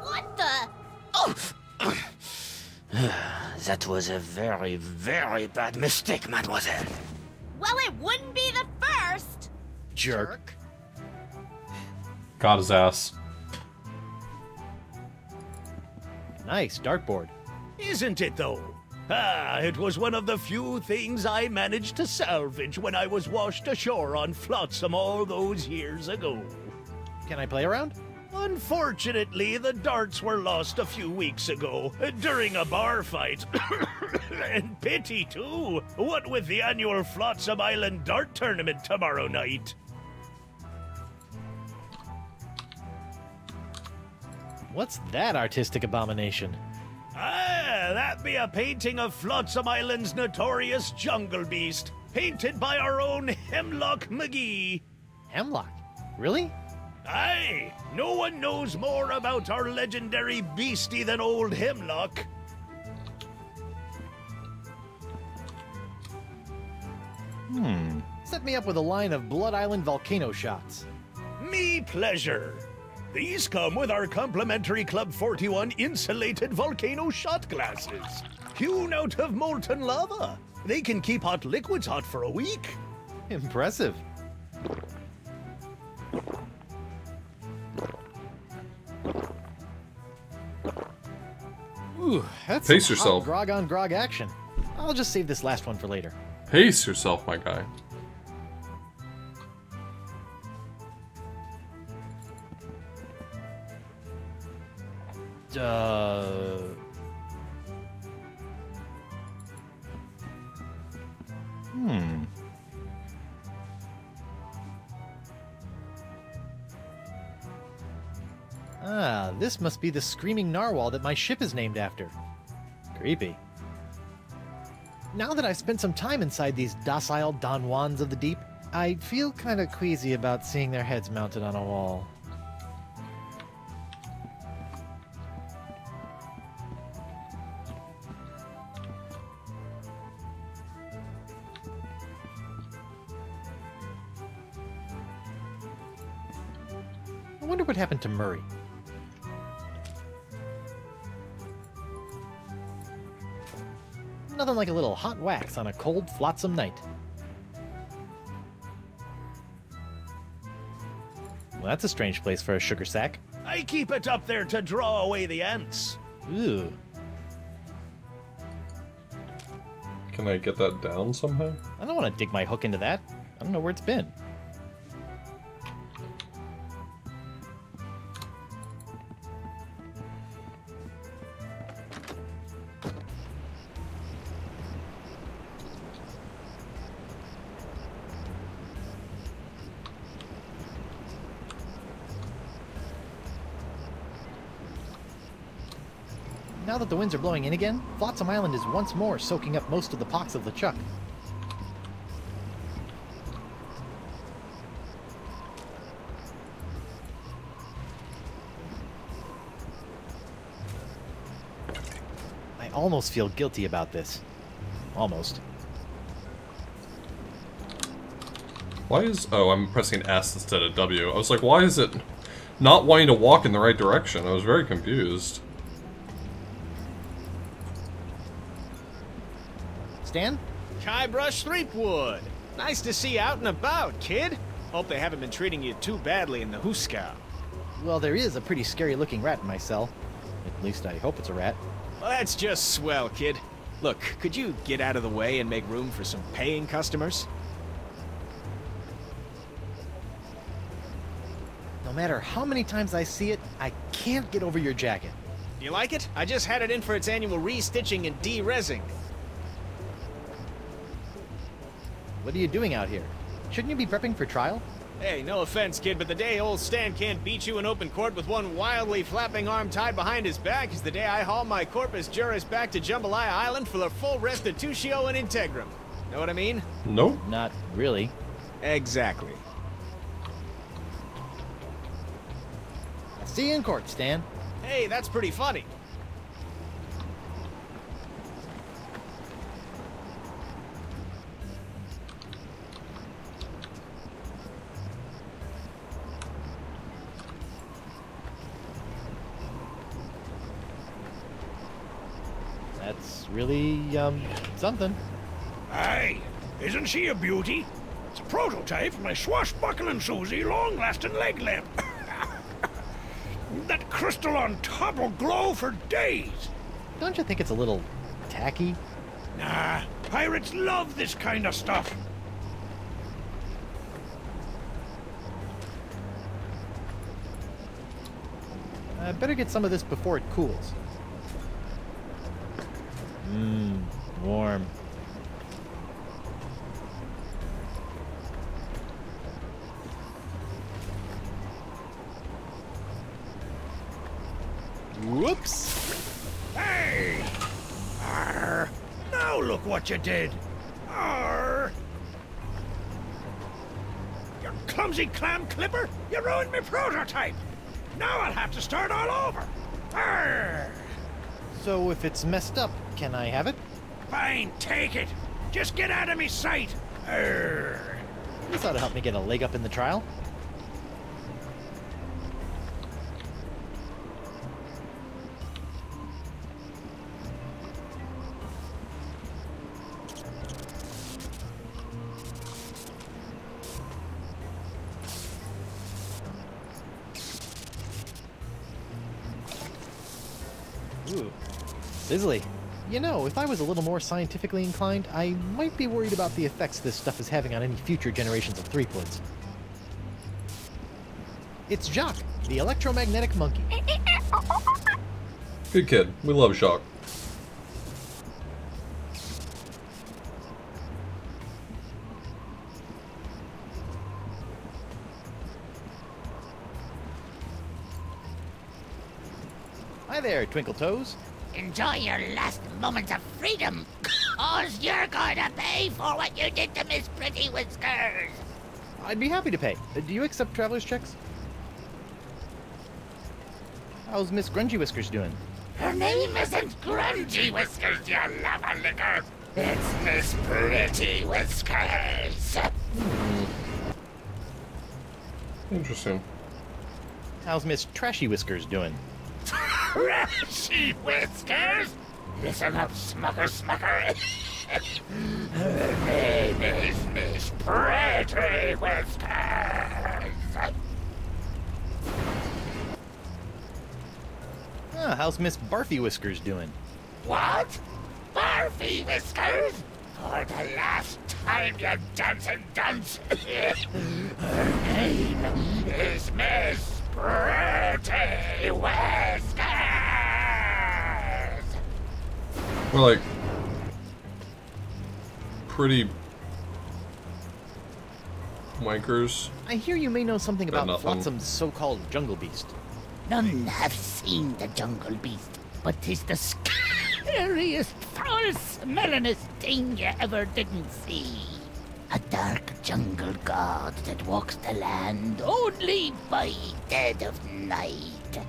What the? Oh! That was a very, very bad mistake, mademoiselle. Well, it wouldn't be the first. Jerk. Got his ass. Nice dartboard. Isn't it, though? Ah, it was one of the few things I managed to salvage when I was washed ashore on Flotsam all those years ago. Can I play around? Unfortunately, the darts were lost a few weeks ago during a bar fight. And pity, too, what with the annual Flotsam Island Dart Tournament tomorrow night. What's that artistic abomination? Ah, that be a painting of Flotsam Island's notorious jungle beast, painted by our own Hemlock McGee. Hemlock? Really? Aye, no one knows more about our legendary beastie than old Hemlock. Set me up with a line of Blood Island volcano shots. Me pleasure. These come with our complimentary Club 41 insulated volcano shot glasses. Hewn out of molten lava. They can keep hot liquids hot for a week. Impressive. Ooh, that's Pace some yourself. hot grog on grog action. I'll just save this last one for later. Pace yourself, my guy. Ah, this must be the screaming narwhal that my ship is named after. Creepy. Now that I've spent some time inside these docile Don Juans of the deep, I feel kinda queasy about seeing their heads mounted on a wall. I wonder what happened to Murray. Nothing like a little hot wax on a cold, flotsam night. Well, that's a strange place for a sugar sack. I keep it up there to draw away the ants. Ooh. Can I get that down somehow? I don't want to dig my hook into that. I don't know where it's been. Now that the winds are blowing in again, Flotsam Island is once more soaking up most of the pox of LeChuck. I almost feel guilty about this. Almost. Why is... Oh, I'm pressing S instead of W. I was like, why is it not wanting to walk in the right direction? I was very confused. Stan? Guybrush Threepwood. Nice to see you out and about, kid. Hope they haven't been treating you too badly in the Hooskow. Well, there is a pretty scary-looking rat in my cell. At least I hope it's a rat. Well, that's just swell, kid. Look, could you get out of the way and make room for some paying customers? No matter how many times I see it, I can't get over your jacket. You like it? I just had it in for its annual re-stitching and de-rezzing. What are you doing out here? Shouldn't you be prepping for trial? Hey, no offense, kid, but the day old Stan can't beat you in open court with one wildly flapping arm tied behind his back is the day I haul my corpus juris back to Jambalaya Island for the full restitutio and integrum. Know what I mean? Nope. Not really. Exactly. I'll see you in court, Stan. Hey, that's pretty funny. That's really, something. Aye, isn't she a beauty? It's a prototype for my swashbuckling Susie long-lasting leg lamp. That crystal on top will glow for days. Don't you think it's a little tacky? Nah, pirates love this kind of stuff. I better get some of this before it cools. Warm. Whoops! Hey! Arr! Now look what you did! Arr! You clumsy clam clipper! You ruined my prototype! Now I'll have to start all over! Arr! So if it's messed up, can I have it? Fine, take it! Just get out of me sight! Arr! This ought to help me get a leg up in the trial. Ooh, sizzly. You know, if I was a little more scientifically inclined, I might be worried about the effects this stuff is having on any future generations of Threepwoods. It's Jacques, the electromagnetic monkey. Good kid. We love Jacques. Hi there, Twinkle Toes. Enjoy your last moments of freedom, cause you're going to pay for what you did to Miss Pretty Whiskers. I'd be happy to pay. Do you accept traveler's checks? How's Miss Grungy Whiskers doing? Her name isn't Grungy Whiskers, you love-a-licker. It's Miss Pretty Whiskers. Interesting. How's Miss Trashy Whiskers doing? Trashy Whiskers? Listen up, Smucker. Her name is Miss Pretty Whiskers. How's Miss Barfy Whiskers doing? What? Barfy Whiskers? For the last time, you dancing dunce. Her name is Miss Pretty Whiskers. We're like pretty wankers. I hear you may know something Got about nothing. Flotsam's so-called jungle beast. None have seen the jungle beast, but 'tis the scariest, foul-smellingest thing you ever didn't see. A dark jungle god that walks the land only by dead of night.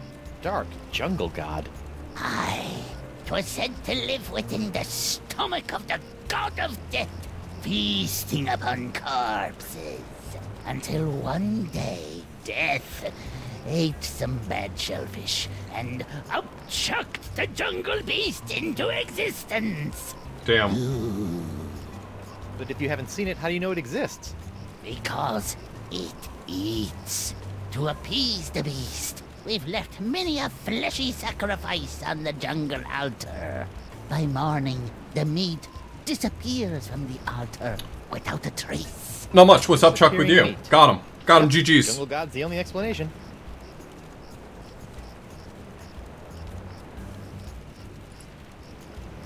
Dark jungle god? Aye. 'Twas said to live within the stomach of the god of death, feasting upon corpses, until one day death ate some bad shellfish and up-chucked the jungle beast into existence. Damn. Ooh. But if you haven't seen it, how do you know it exists? Because it eats. To appease the beast, we've left many a fleshy sacrifice on the jungle altar. By morning, the meat disappears from the altar without a trace. Not much. What's up, Chuck, with you? Meat. Got him. Got him, GG's. Jungle god's the only explanation.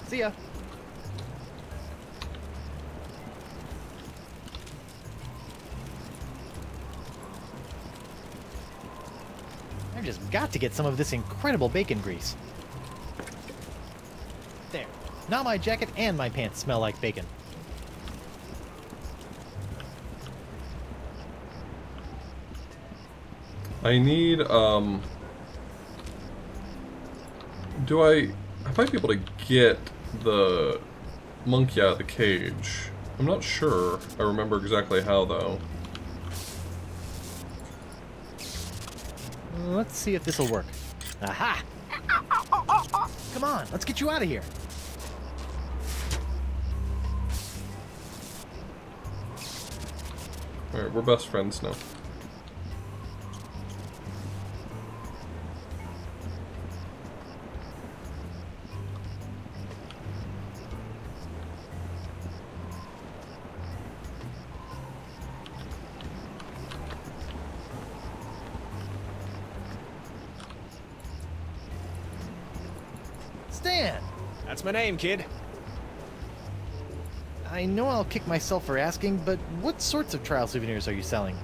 See ya. I've just got to get some of this incredible bacon grease. There. Now my jacket and my pants smell like bacon. I need, I might be able to get the monkey out of the cage. I'm not sure. I remember exactly how, though. Let's see if this'll work. Aha! Come on, let's get you out of here. Alright, we're best friends now. Stan! That's my name, kid. I know I'll kick myself for asking, but what sorts of trial souvenirs are you selling?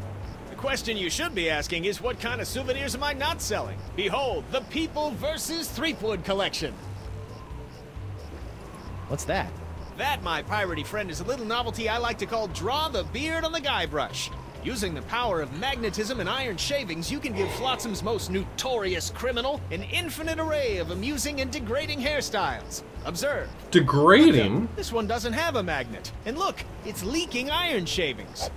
The question you should be asking is what kind of souvenirs am I not selling? Behold, the People vs. Threepwood collection. What's that? That, my piratey friend, is a little novelty I like to call Draw the Beard on the Guybrush. Using the power of magnetism and iron shavings, you can give Flotsam's most notorious criminal an infinite array of amusing and degrading hairstyles. Observe. Degrading? This one doesn't have a magnet. And look, it's leaking iron shavings.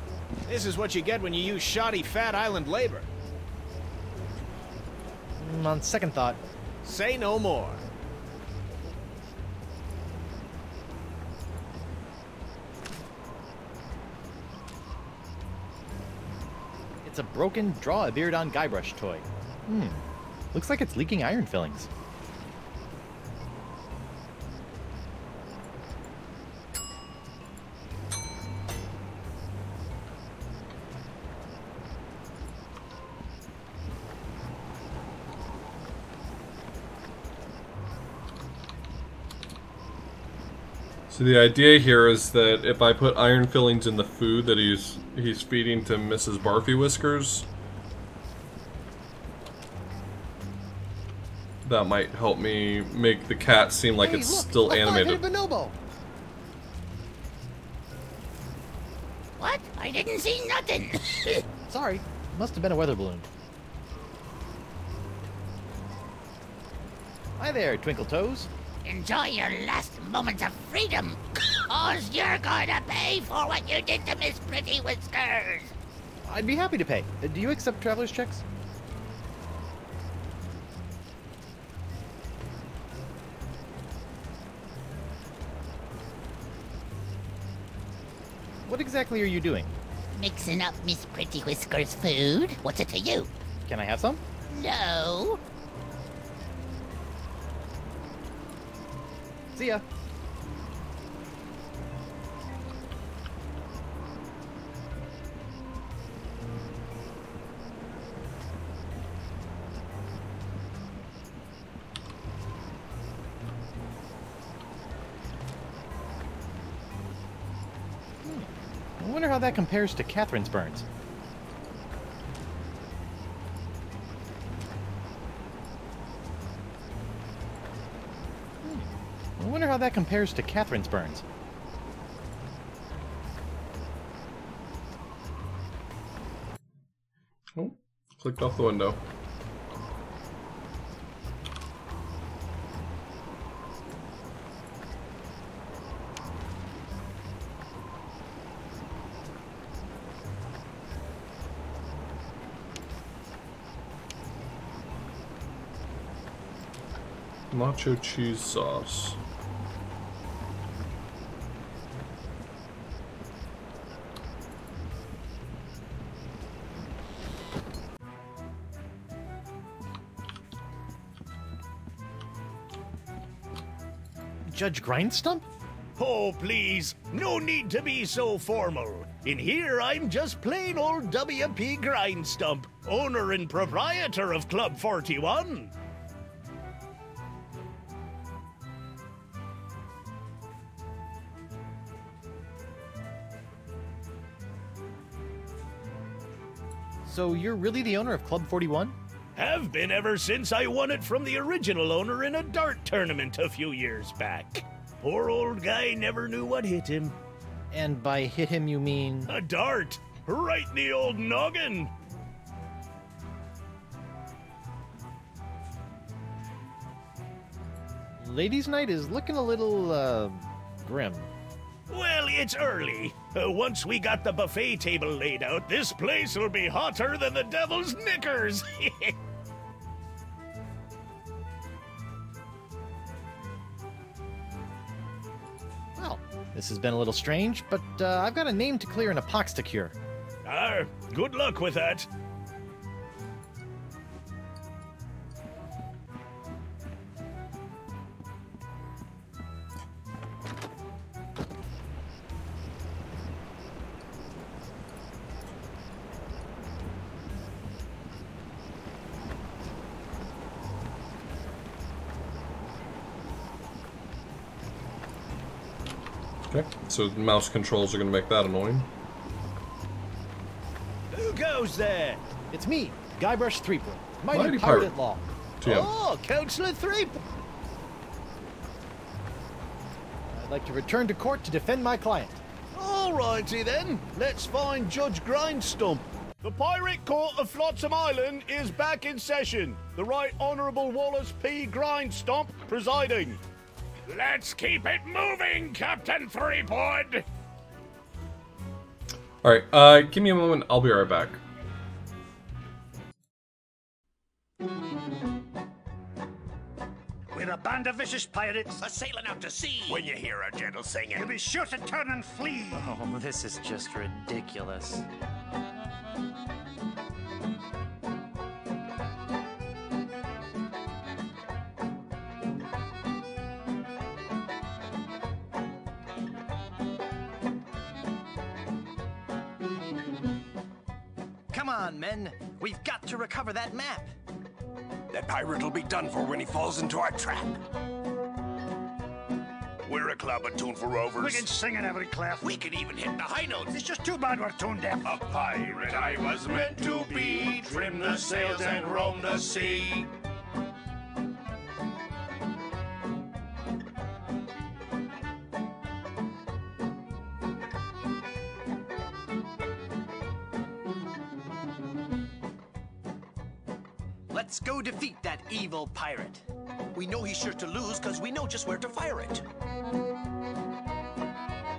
This is what you get when you use shoddy Fat Island labor. On second thought. Say no more. It's a broken Draw a Beard on Guybrush toy. Looks like it's leaking iron fillings. So the idea here is that if I put iron fillings in the food that he's feeding to Mrs. Barfy Whiskers, that might help me make the cat seem like it's still animated. Bonobo! What? I didn't see nothing. Sorry, must have been a weather balloon. Hi there, Twinkle Toes. Enjoy your last moments of freedom, cause you're going to pay for what you did to Miss Pretty Whiskers. I'd be happy to pay. Do you accept traveler's checks? What exactly are you doing? Mixing up Miss Pretty Whiskers' food. What's it to you? Can I have some? No. See ya. I wonder how that compares to Catherine's burns. I wonder how that compares to Catherine's burns. Oh, clicked off the window. Nacho cheese sauce. Judge Grindstump? Oh, please. No need to be so formal. In here, I'm just plain old W.P. Grindstump, owner and proprietor of Club 41. So you're really the owner of Club 41? Have been ever since I won it from the original owner in a dart tournament a few years back. Poor old guy never knew what hit him. And by hit him, you mean? A dart! Right in the old noggin! Ladies' night is looking a little, grim. Well, it's early. Once we got the buffet table laid out, this place will be hotter than the devil's knickers. Well, this has been a little strange, but I've got a name to clear and a pox to cure. Good luck with that. Okay, so mouse controls are going to make that annoying. Who goes there? It's me, Guybrush Threepwood, mighty Mighty pirate pirate. at law. TM. Oh, Councillor Threepwood. I'd like to return to court to defend my client. Alrighty then, let's find Judge Grindstump. The Pirate Court of Flotsam Island is back in session. The Right Honourable Wallace P. Grindstump presiding. Let's keep it moving, Captain Threepwood! Alright, give me a moment, I'll be right back. We're a band of vicious pirates. A-sailing out to sea. When you hear our gentle singing, you'll be sure to turn and flee. Oh, this is just ridiculous. Come on, men. We've got to recover that map. That pirate will be done for when he falls into our trap. We're a club attuned for rovers. We can sing in every clef. We can even hit the high notes. It's just too bad we're tone deaf. A pirate I was meant to be, trim the sails and roam the sea. Let's go defeat that evil pirate. We know he's sure to lose because we know just where to fire it.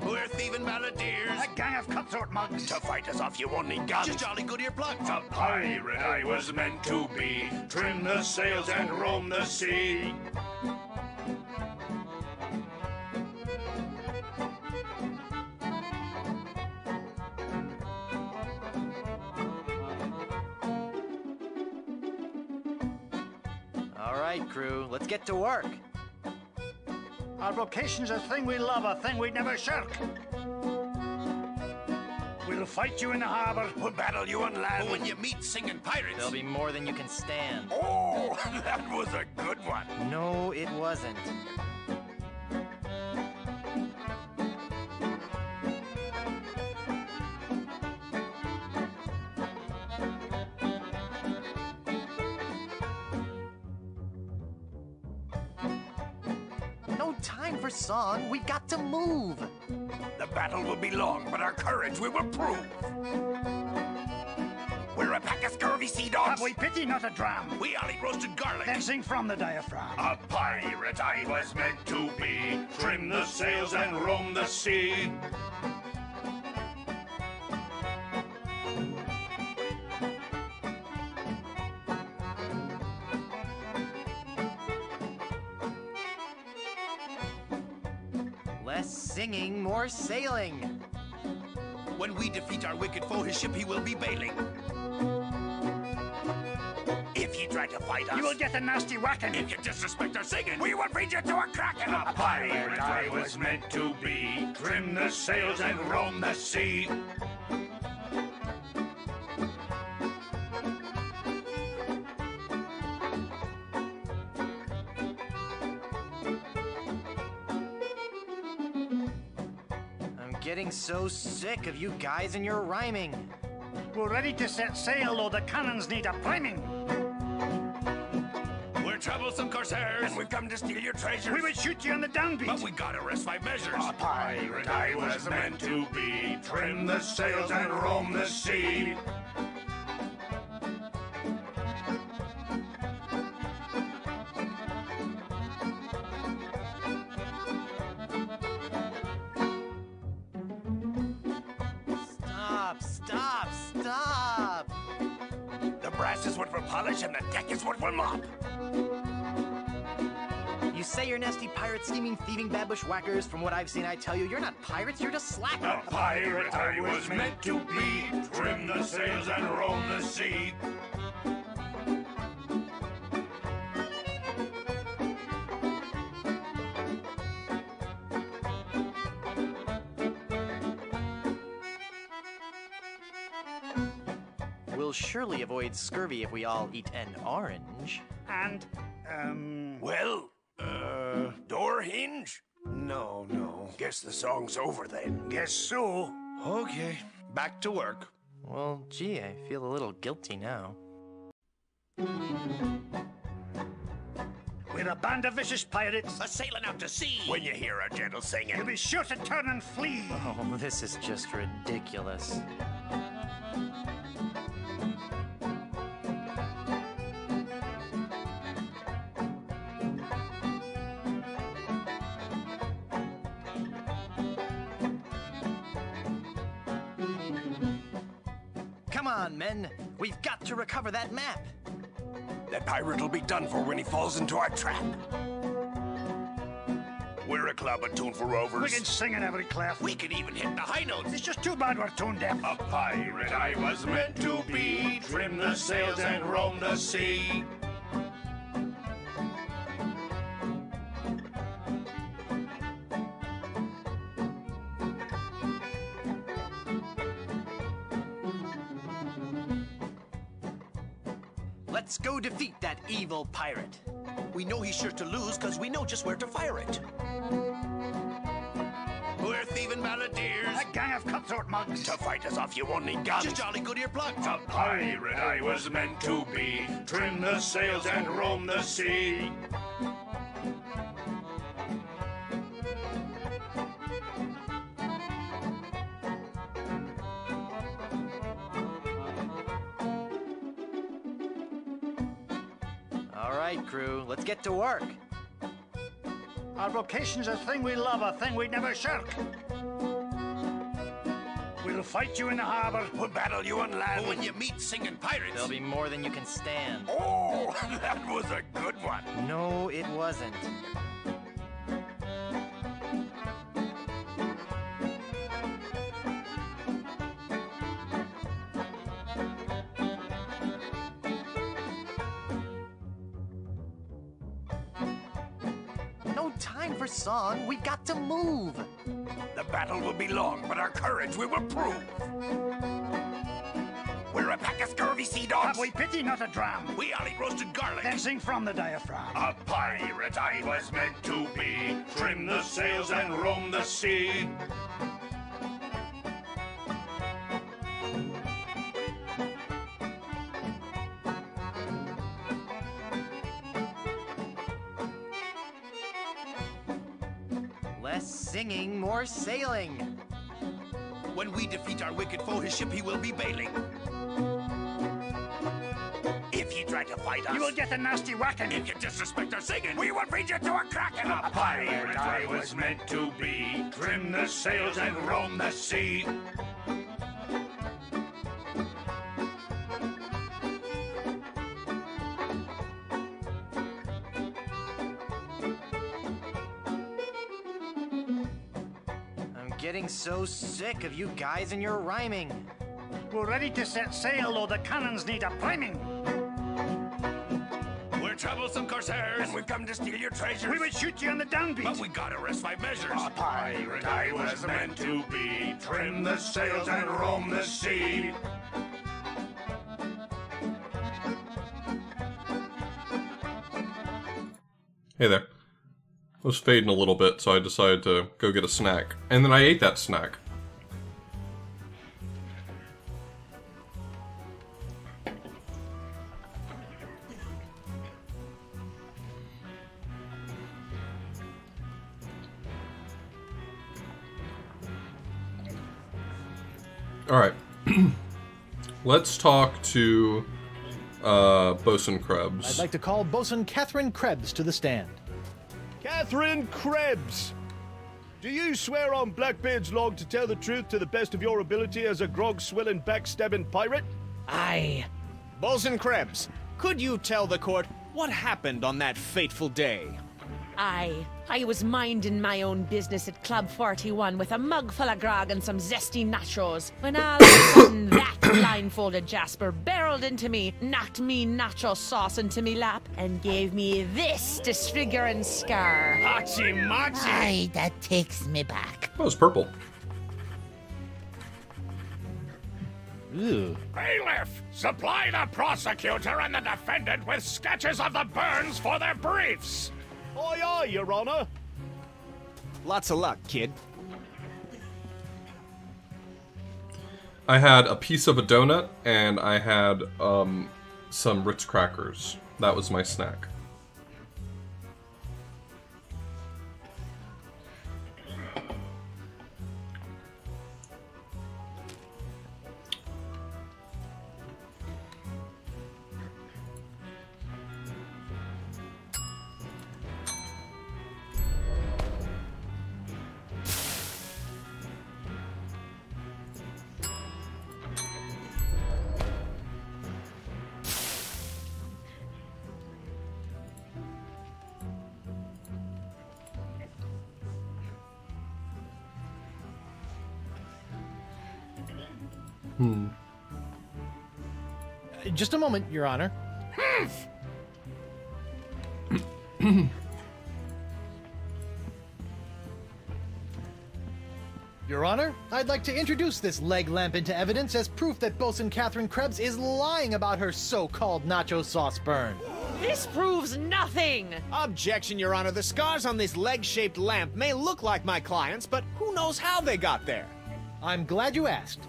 We're thieving balladeers. A gang of cutthroat mugs. To fight us off, you only guns. Just jolly good earplugs. A pirate I was meant to be, trim the sails and roam the sea. All right, crew, let's get to work. Our vocation's a thing we love, a thing we'd never shirk. We'll fight you in the harbor. We'll battle you on land. But when you meet singing pirates, There'll be more than you can stand. Oh, that was a good one. No, it wasn't. no time for song. We've got to move. The battle will be long, but our courage we will prove. We're a pack of scurvy sea dogs. Have we pity, not a dram? We all eat roasted garlic. Then sing from the diaphragm. A pirate I was meant to be. Trim the sails and roam the sea. Less singing, more sailing. When we defeat our wicked foe, his ship he will be bailing. If you try to fight us, You will get a nasty whacking. if you disrespect our singing, we will feed you to a kraken. A pirate I was meant to be. Trim the sails and roam the sea. I'm getting so sick of you guys and your rhyming. We're ready to set sail, though the cannons need a priming. We're troublesome corsairs, and we've come to steal your treasures. We would shoot you on the downbeat. But we gotta rest 5 measures. A pirate I was meant to be. Trim the sails and roam the sea. Stop, stop, stop! The brass is what we'll polish, and the deck is what we'll mop. You say you're nasty pirates, scheming, thieving, bad bushwhackers. From what I've seen, I tell you, you're not pirates, you're just slackers. A pirate I was meant to be. Trim the sails and roam the sea. We'll surely avoid scurvy if we all eat an orange. And, Well, door hinge? No. Guess the song's over then. guess so. Okay, back to work. Well, gee, I feel a little guilty now. We're a band of vicious pirates. A sailing out to sea. When you hear a gentle singing, You'll be sure to turn and flee. Oh, this is just ridiculous. Come on, men. We've got to recover that map. that pirate will be done for when he falls into our trap. We're a club attuned for rovers. We can sing in every clef. We can even hit the high notes. It's just too bad we're tone deaf. A pirate I was meant to be. Trim the sails and roam the sea. Let's go defeat that evil pirate. We know he's sure to lose because we know just where to fire it. We're thieving balladeers. A gang of cutthroat mugs. To fight us off, you won't need guns. Just jolly good earplugs. A pirate I was meant to be. Trim the sails and roam the sea. All right, crew, let's get to work. Our vocation's a thing we love, a thing we'd never shirk. We'll fight you in the harbor. We'll battle you on land. But when you meet singing pirates, There'll be more than you can stand. Oh, that was a good one. No, it wasn't. No time for song. We've got to move. The battle will be long, but our courage we will prove. We're a pack of scurvy sea dogs. Have we pity, not a dram? We all eat roasted garlic. Then sing from the diaphragm. A pirate I was meant to be. Trim the sails and roam the sea. Less singing, more sailing. When we defeat our wicked foe, his ship he will be bailing. If you try to fight us, You will get a nasty whacking. if you disrespect our singing, We will feed you to a kraken. A pirate I was meant to be. Trim the sails and roam the sea. I'm getting so sick of you guys and your rhyming. We're ready to set sail, though the cannons need a priming. we're troublesome corsairs. And we've come to steal your treasures. We would shoot you on the downbeat. But we gotta rest by measures. A pirate I was meant to be. Trim the sails and roam the sea. Hey there. I was fading a little bit, so I decided to go get a snack. And then I ate that snack. Alright. Let's talk to Bosun Krebs. I'd like to call Bosun Catherine Krebs to the stand. Catherine Krebs! Do you swear on Blackbeard's log to tell the truth to the best of your ability as a grog-swilling, backstabbing pirate? Aye. Bosun Krebs, could you tell the court what happened on that fateful day? Aye. I was minding my own business at Club 41 with a mug full of grog and some zesty nachos, when all of a sudden that blindfolded Jasper barreled into me, knocked me nacho sauce into me lap, and gave me this disfiguring scar. Hachi-machi! Aye, that takes me back. Oh, it's purple. Ooh. Bailiff, supply the prosecutor and the defendant with sketches of the burns for their briefs. Aye, aye, Your Honor. Lots of luck, kid. I had a piece of a donut, and I had some Ritz crackers. That was my snack. Just a moment, Your Honor. Your Honor, I'd like to introduce this leg lamp into evidence as proof that Bosun Catherine Krebs is lying about her so-called nacho sauce burn. This proves nothing! Objection, Your Honor. The scars on this leg-shaped lamp may look like my client's, but who knows how they got there? I'm glad you asked.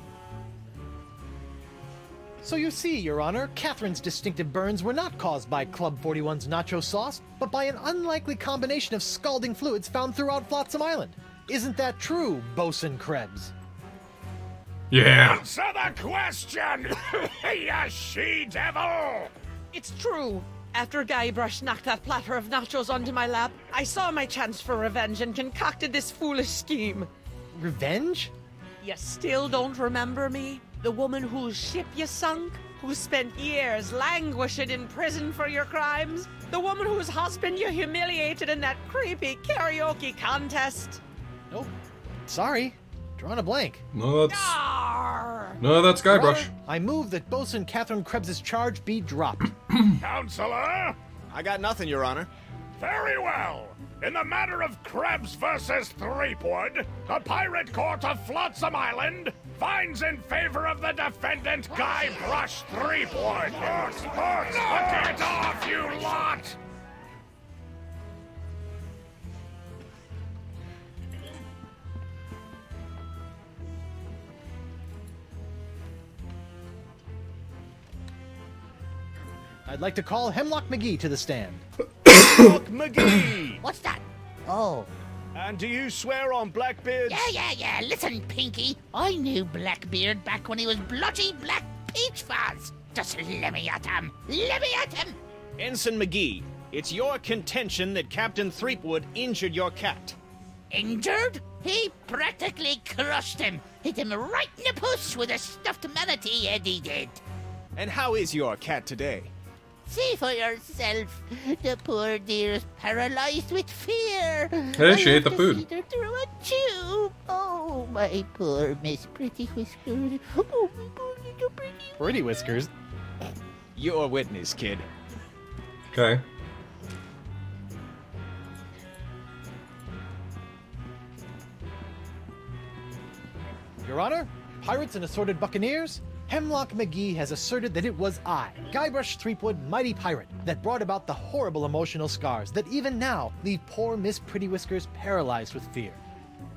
So you see, Your Honor, Catherine's distinctive burns were not caused by Club 41's nacho sauce, but by an unlikely combination of scalding fluids found throughout Flotsam Island. Isn't that true, Bosun Krebs? Yeah. Answer the question, you she-devil! It's true. After Guybrush knocked that platter of nachos onto my lap, I saw my chance for revenge and concocted this foolish scheme. Revenge? You still don't remember me? The woman whose ship you sunk? Who spent years languishing in prison for your crimes? The woman whose husband you humiliated in that creepy karaoke contest? Nope. Sorry. Drawing a blank. No, that's... Arr! No, that's Guybrush. I move that Bosun Catherine Krebs' charge be dropped. Counselor? I got nothing, Your Honor. Very well. In the matter of Krebs versus Threepwood, the Pirate Court of Flotsam Island finds in favor of the defendant Guybrush Threepwood. Get off, you lot! I'd like to call Hemlock McGee to the stand. Look, McGee! What's that? Oh, And do you swear on Blackbeard's... Yeah. Listen, Pinky. I knew Blackbeard back when he was bloody Black Peach Fuzz. Just let me at him. Ensign McGee, it's your contention that Captain Threepwood injured your cat. Injured? He practically crushed him. Hit him right in the puss with a stuffed manatee, Eddie did. And how is your cat today? See for yourself. The poor dear's paralyzed with fear. Hey, she ate the food. Feed her through a tube. Oh, my poor Miss Pretty Whiskers. Oh, my poor little Pretty Whiskers? Your witness, kid. Okay. Your Honor, pirates and assorted buccaneers, Hemlock McGee has asserted that it was I, Guybrush Threepwood, mighty pirate, that brought about the horrible emotional scars that even now leave poor Miss Pretty Whiskers paralyzed with fear.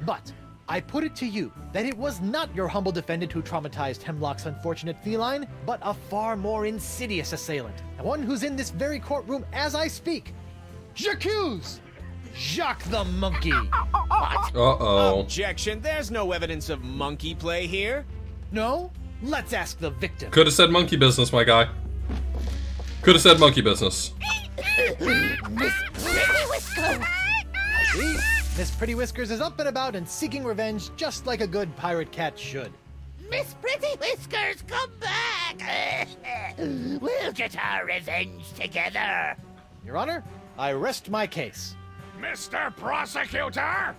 But I put it to you that it was not your humble defendant who traumatized Hemlock's unfortunate feline, but a far more insidious assailant, and one who's in this very courtroom as I speak. J'accuse Jacques the Monkey! What? Uh-oh. Objection, there's no evidence of monkey play here. No? Let's ask the victim. Could have said monkey business, my guy. Could have said monkey business. Miss Pretty Whiskers! Miss Pretty Whiskers is up and about and seeking revenge just like a good pirate cat should. Miss Pretty Whiskers, come back! We'll get our revenge together. Your Honor, I rest my case. Mr. Prosecutor!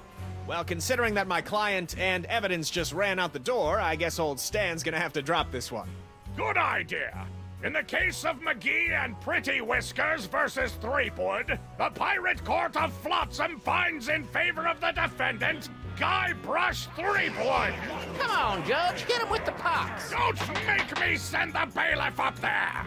Well, considering that my client and evidence just ran out the door, I guess old Stan's gonna have to drop this one. Good idea. In the case of McGee and Pretty Whiskers versus Threepwood, the Pirate Court of Flotsam finds in favor of the defendant, Guybrush Threepwood. Come on, Judge, get him with the pox. Don't make me send the bailiff up there.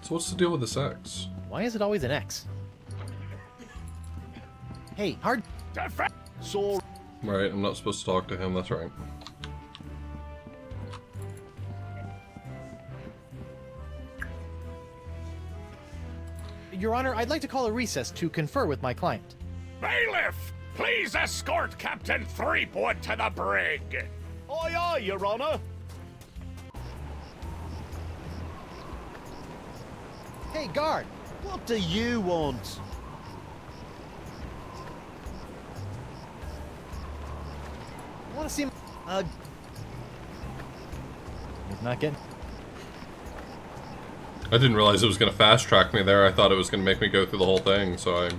So what's the deal with this X? Why is it always an X? Hey, hard... So... Right, I'm not supposed to talk to him, that's right. Your Honor, I'd like to call a recess to confer with my client. Bailiff, please escort Captain Threepwood to the brig. Aye, aye, Your Honor. Hey, guard! What do you want? I want to see... He's not getting... I didn't realize it was going to fast track me there. I thought it was going to make me go through the whole thing, so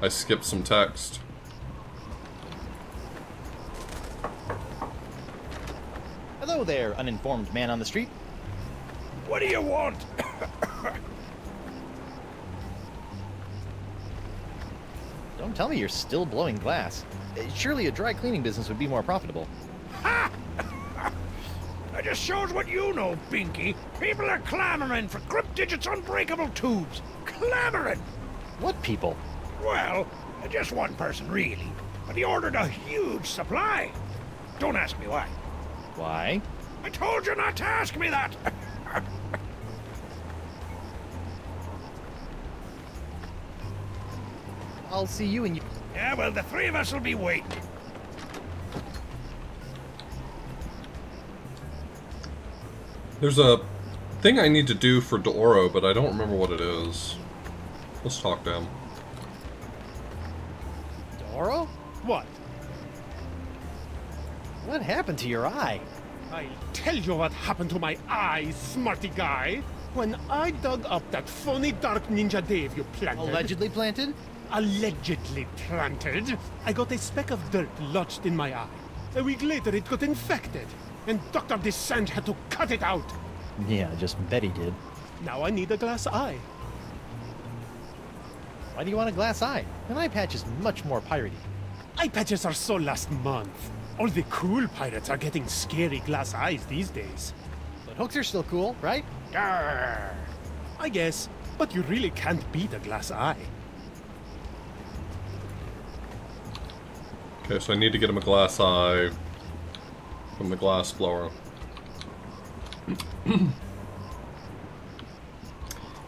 I skipped some text. Hello there, uninformed man on the street. What do you want? Don't tell me you're still blowing glass. Surely a dry cleaning business would be more profitable. Ha! That just shows what you know, Binky. People are clamoring for Crypt Digits unbreakable tubes. Clamoring! What people? Well, just one person, really. But he ordered a huge supply. Don't ask me why. Why? I told you not to ask me that! I'll see you and you... Yeah, well, the three of us will be waiting. There's a thing I need to do for D'Oro, but I don't remember what it is. Let's talk to him. D'Oro? What? What happened to your eye? I'll tell you what happened to my eye, smarty guy. When I dug up that phony Dark Ninja Dave you planted... Allegedly planted? Allegedly planted. I got a speck of dirt lodged in my eye. A week later it got infected, and Dr. Descent had to cut it out. Yeah, just bet he did. Now I need a glass eye. Why do you want a glass eye? An eye patch is much more piratey. Eye patches are so last month. All the cool pirates are getting scary glass eyes these days. But hooks are still cool, right? Grr. I guess, but you really can't beat a glass eye. Okay, so I need to get him a glass eye from the glass blower.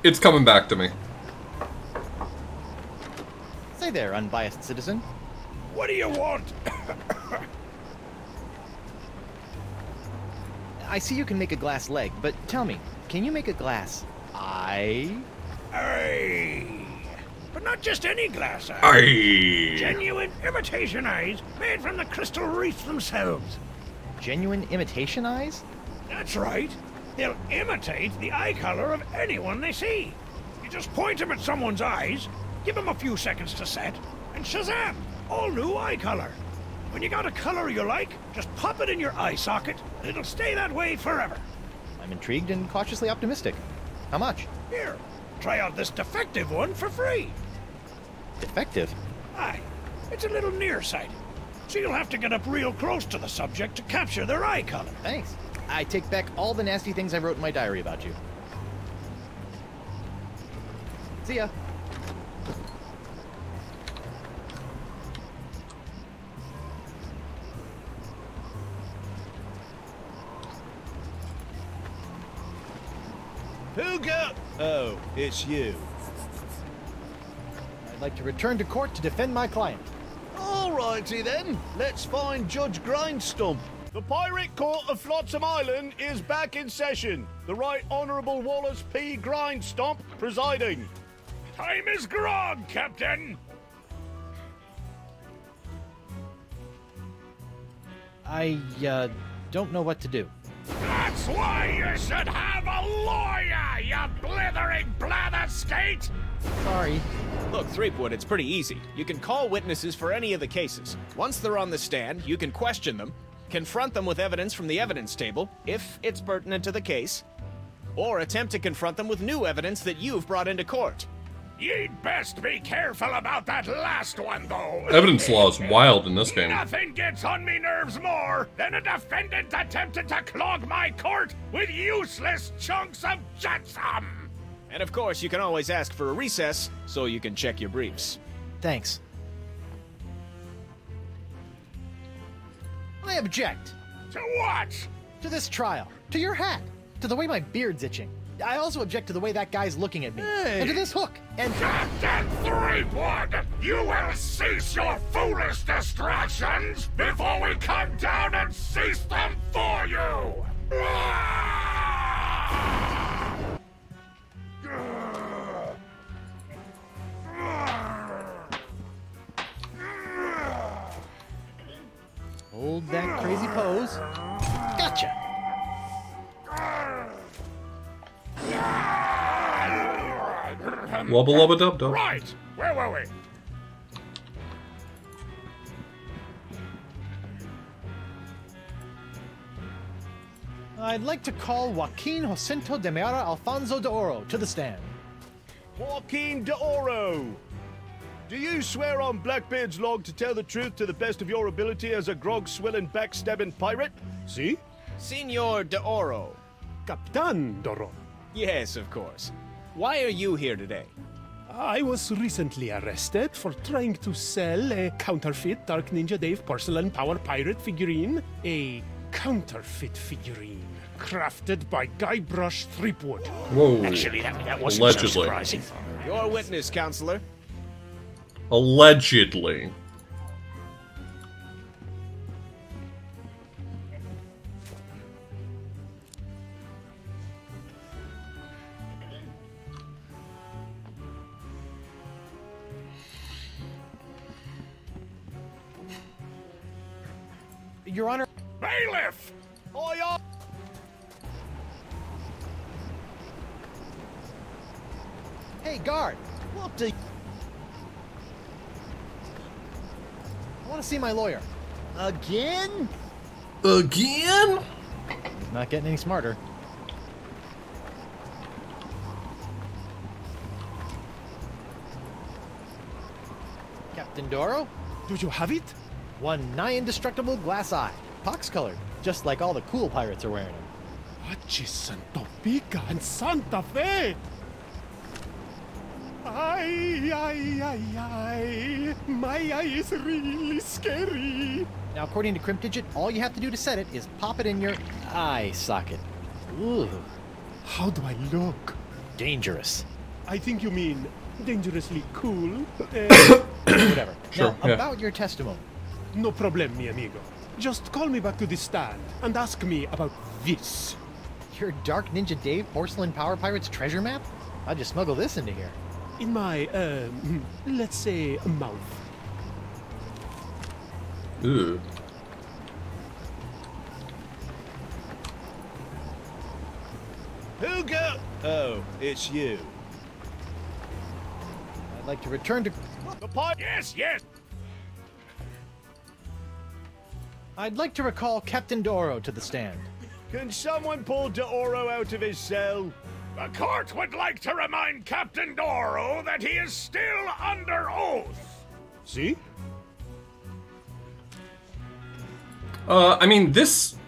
It's coming back to me. Say there, unbiased citizen. What do you want? I see you can make a glass leg, but tell me, can you make a glass eye? Aye. But not just any glass eye. Aye. Genuine imitation eyes made from the crystal reefs themselves. Genuine imitation eyes? That's right. They'll imitate the eye color of anyone they see. You just point them at someone's eyes, give them a few seconds to set, and shazam! All new eye color. When you got a color you like, just pop it in your eye socket, and it'll stay that way forever. I'm intrigued and cautiously optimistic. How much? Here, try out this defective one for free. Defective? Aye, it's a little nearsighted, so you'll have to get up real close to the subject to capture their eye color. Thanks. I take back all the nasty things I wrote in my diary about you. See ya. Fugu! Oh, it's you. I'd like to return to court to defend my client. Alrighty then, let's find Judge Grindstump. The Pirate Court of Flotsam Island is back in session. The Right Honourable Wallace P. Grindstump presiding. Time is grog, Captain! I, don't know what to do. That's why you should have a lawyer, you blithering blatherskate! Sorry. Look, Threepwood, it's pretty easy. You can call witnesses for any of the cases. Once they're on the stand, you can question them, confront them with evidence from the evidence table, if it's pertinent to the case, or attempt to confront them with new evidence that you've brought into court. You'd best be careful about that last one, though. Evidence law is wild in this game. Nothing gets on me nerves more than a defendant attempting to clog my court with useless chunks of jetsam. And of course, you can always ask for a recess so you can check your briefs. Thanks. I object. To what? To this trial. To your hat. To the way my beard's itching. I also object to the way that guy's looking at me. Hey. And to this hook. And Captain Threepwood, you will cease your foolish distractions before we come down and cease them for you! hold that crazy pose. Gotcha. Wubba lubba dub dub. Right! Where were we? I'd like to call Joaquin Jacinto de Meara Alfonso de Oro to the stand. Joaquin de Oro! Do you swear on Blackbeard's log to tell the truth to the best of your ability as a grog-swilling, backstabbing pirate? See? Senor de Oro. Captain Doro. Yes, of course. Why are you here today? I was recently arrested for trying to sell a counterfeit Dark Ninja Dave porcelain power pirate figurine. A counterfeit figurine crafted by Guybrush Threepwood. Whoa. Actually, that wasn't Allegedly. so surprising. Your witness, counselor. Allegedly. Your Honor. Bailiff! Hiya! Hey, guard! What the... I want to see my lawyer. Again? Again? He's not getting any smarter. Captain Doro? Do you have it? One nigh indestructible glass eye. Pox-colored, just like all the cool pirates are wearing them. Santo Pica and Santa Fe! Ay, ay, ay, ay. My eye is really scary. Now, according to Crimp Digit, all you have to do to set it is pop it in your eye socket. Ooh. How do I look? Dangerous. I think you mean dangerously cool. Whatever. Sure, now, yeah. about your testimony. No problem, mi amigo. Just call me back to the stand and ask me about this. Your Dark Ninja Dave Porcelain Power Pirates treasure map? I'll just smuggle this into here. In my, let's say, mouth. Ooh. Fugu! Oh, it's you. I'd like to return to... Yes, yes! I'd like to recall Captain Doro to the stand. Can someone pull D'Oro out of his cell? The court would like to remind Captain Doro that he is still under oath. See? I mean,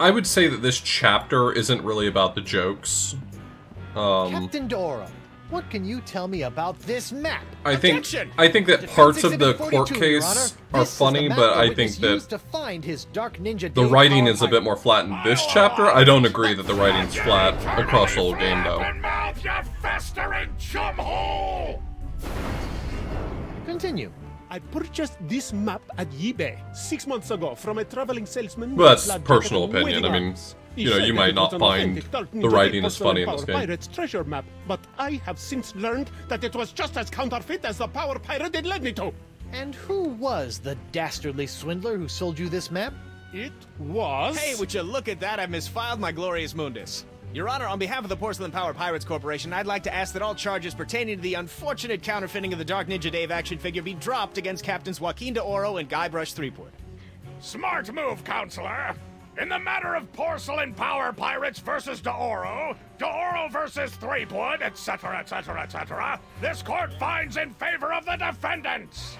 I would say that this chapter isn't really about the jokes. Captain Doro, what can you tell me about this map? I think that parts of the court case are funny, but I think that to find his Dark Ninja the writing is a bit more flat in this chapter. I don't agree that the writing's flat across the whole game, though. Mouth, you festering chumhole! Continue. I purchased this map at eBay 6 months ago from a traveling salesman. Well, that's with personal black jacket opinion. and I mean, arms. you know, you might not find the writing is funny in this game. Pirate's treasure map, but I have since learned that it was just as counterfeit as the power pirate it led me to. And who was the dastardly swindler who sold you this map? It was... Hey, would you look at that? I misfiled my Glorious Mundus. Your Honor, on behalf of the Porcelain Power Pirates Corporation, I'd like to ask that all charges pertaining to the unfortunate counterfeiting of the Dark Ninja Dave action figure be dropped against Captains Joaquin D'Oro and Guybrush Threepwood. Smart move, Counselor. In the matter of Porcelain Power Pirates versus D'Oro versus Threepwood, etc., etc., etc., this court finds in favor of the defendants.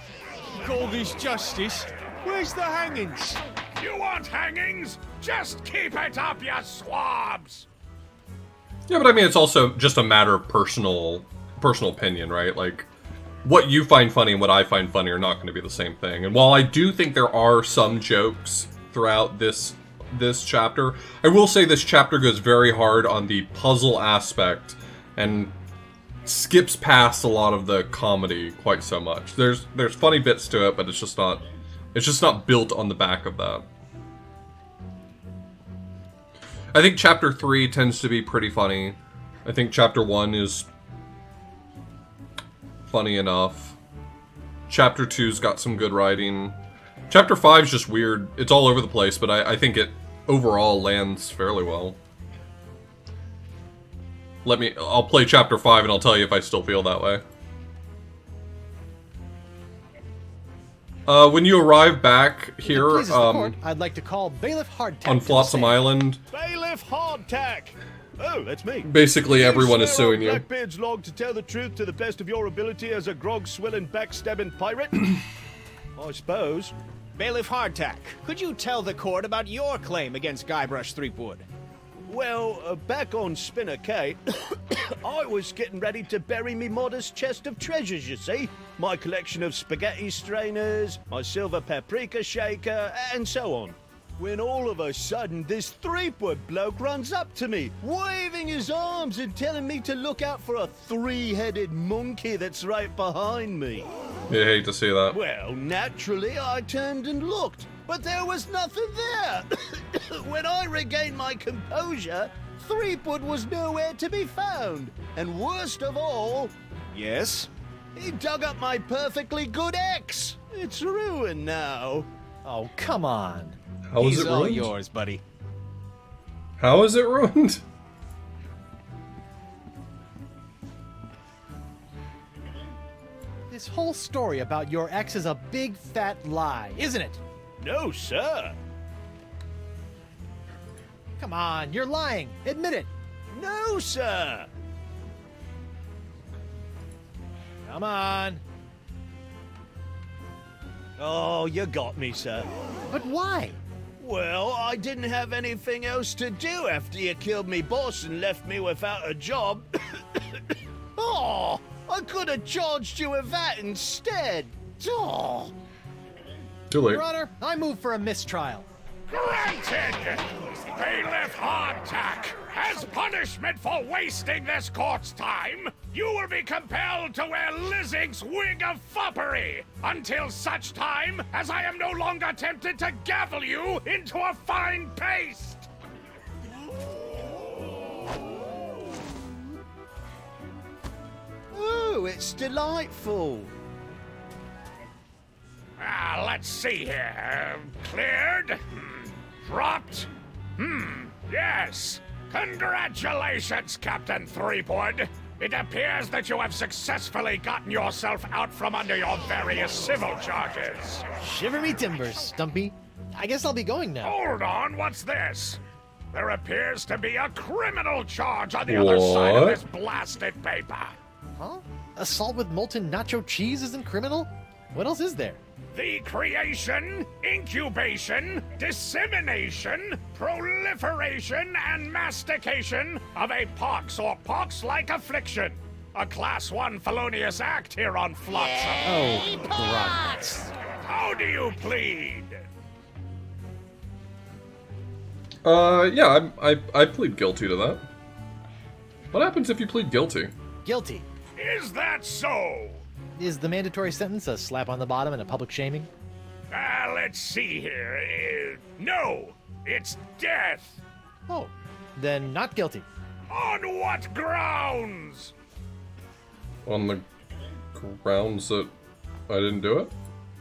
Call this justice? Where's the hangings? You want hangings? Just keep it up, you swabs! Yeah, but I mean, it's also just a matter of personal opinion, right? Like, what you find funny and what I find funny are not going to be the same thing. And while I do think there are some jokes throughout this chapter, I will say this chapter goes very hard on the puzzle aspect and skips past a lot of the comedy quite so much. There's funny bits to it, but it's just not built on the back of that. I think chapter 3 tends to be pretty funny. I think chapter 1 is funny enough. Chapter 2's got some good writing. Chapter 5's just weird. It's all over the place, but I think it overall lands fairly well. I'll play chapter 5 and I'll tell you if I still feel that way. When you arrive back here, I'd like to call Bailiff Hardtack on Flotsam Island. Bailiff Hardtack! Oh, that's me. Basically, everyone is suing you. Blackbeard's log to tell the truth to the best of your ability as a grog-swilling, backstabbing pirate? I suppose. Bailiff Hardtack, could you tell the court about your claim against Guybrush Threepwood? Well, back on Spinner Cay, I was getting ready to bury me modest chest of treasures, you see. My collection of spaghetti strainers, my silver paprika shaker, and so on. When all of a sudden, this Threepwood bloke runs up to me, waving his arms and telling me to look out for a three-headed monkey that's right behind me. You hate to see that. Well, naturally, I turned and looked, but there was nothing there. When I regained my composure, Threepwood was nowhere to be found. And worst of all... Yes? He dug up my perfectly good ex. It's ruined now. Oh, come on. How is He's it all ruined? yours, buddy. How is it ruined? This whole story about your ex is a big fat lie, isn't it? No, sir. Come on, you're lying. Admit it. No, sir. Come on. Oh, you got me, sir. But why? Well, I didn't have anything else to do after you killed me boss and left me without a job. Oh, I could have charged you with that instead. Oh. Too late. Your Honor, I move for a mistrial. Granted! Bailiff Hardtack, as punishment for wasting this court's time, you will be compelled to wear Lizzing's wig of foppery until such time as I am no longer tempted to gavel you into a fine paste! Ooh, it's delightful. Let's see here. Cleared? Dropped? Yes. Congratulations, Captain Threepwood. It appears that you have successfully gotten yourself out from under your various civil charges. Shiver me timbers, Stumpy. I guess I'll be going now. Hold on, what's this? There appears to be a criminal charge on the other side of this blasted paper. Huh? Assault with molten nacho cheese isn't criminal? What else is there? The creation, incubation, dissemination, proliferation, and mastication of a pox or pox-like affliction. A Class 1 felonious act here on Flotsam. Oh, gross. How do you plead? Yeah, I plead guilty to that. What happens if you plead guilty? Guilty. Is that so? Is the mandatory sentence a slap on the bottom and a public shaming? Let's see here. No, it's death. Oh, then not guilty. On what grounds? On the grounds that I didn't do it?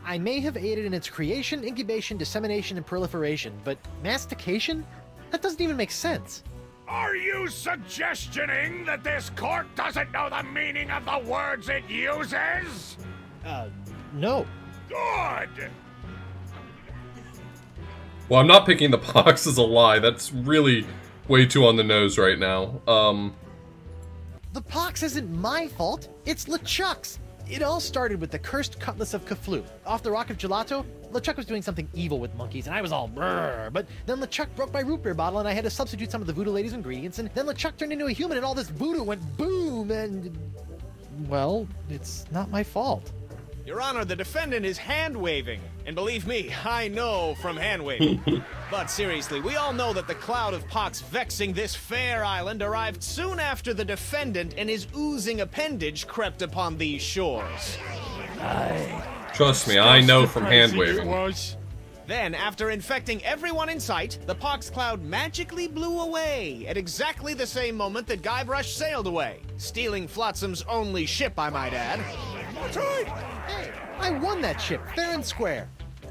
I may have aided in its creation, incubation, dissemination, and proliferation, but mastication? That doesn't even make sense. Are you suggestioning that this court doesn't know the meaning of the words it uses? No. Good! Well, I'm not picking the pox as a lie. That's really way too on the nose right now. The pox isn't my fault. It's LeChuck's. It all started with the cursed cutlass of Kaflu. Off the rock of Gelato, LeChuck was doing something evil with monkeys, and I was all brrr. But then LeChuck broke my root beer bottle, and I had to substitute some of the voodoo lady's ingredients, and then LeChuck turned into a human, and all this voodoo went boom, and... well, it's not my fault. Your Honor, the defendant is hand-waving. And believe me, I know from hand-waving. But seriously, we all know that the cloud of pox vexing this fair island arrived soon after the defendant and his oozing appendage crept upon these shores. Trust me, I know from hand-waving. Then, after infecting everyone in sight, the pox cloud magically blew away at exactly the same moment that Guybrush sailed away, stealing Flotsam's only ship, I might add. That's right! Hey, I won that ship, fair and square.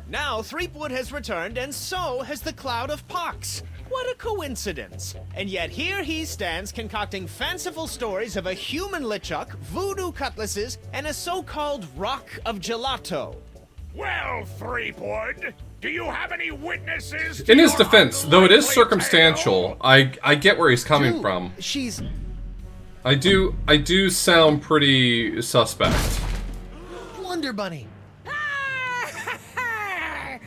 Now, Threepwood has returned, and so has the cloud of pox. What a coincidence! And yet here he stands concocting fanciful stories of a human LeChuck, voodoo cutlasses, and a so-called rock of gelato. Well, Threepwood, do you have any witnesses? In his defense, though it is circumstantial, I get where he's coming from. She's... I do sound pretty suspect. Blunder Bunny!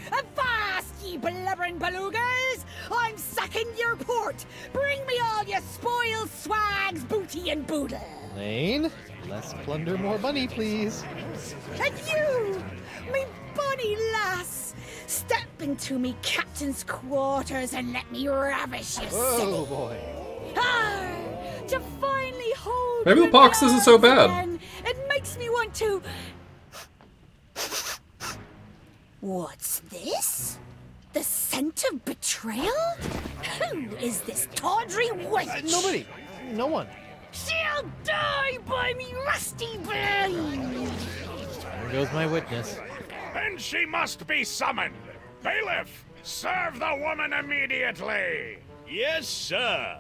Avast, ye blubbering belugas! I'm sacking your port! Bring me all your spoils, swags, booty, and boodle! Lane, less plunder, more bunny, please. And you, me bonny lass, step into me captain's quarters and let me ravish you, Oh boy. To finally hold Maybe the pox isn't so bad. again, it makes me want to... What's this? The scent of betrayal? Who is this tawdry wench? Nobody. No one. She'll die by me rusty blade! There goes my witness. Then she must be summoned. Bailiff, serve the woman immediately. Yes, sir.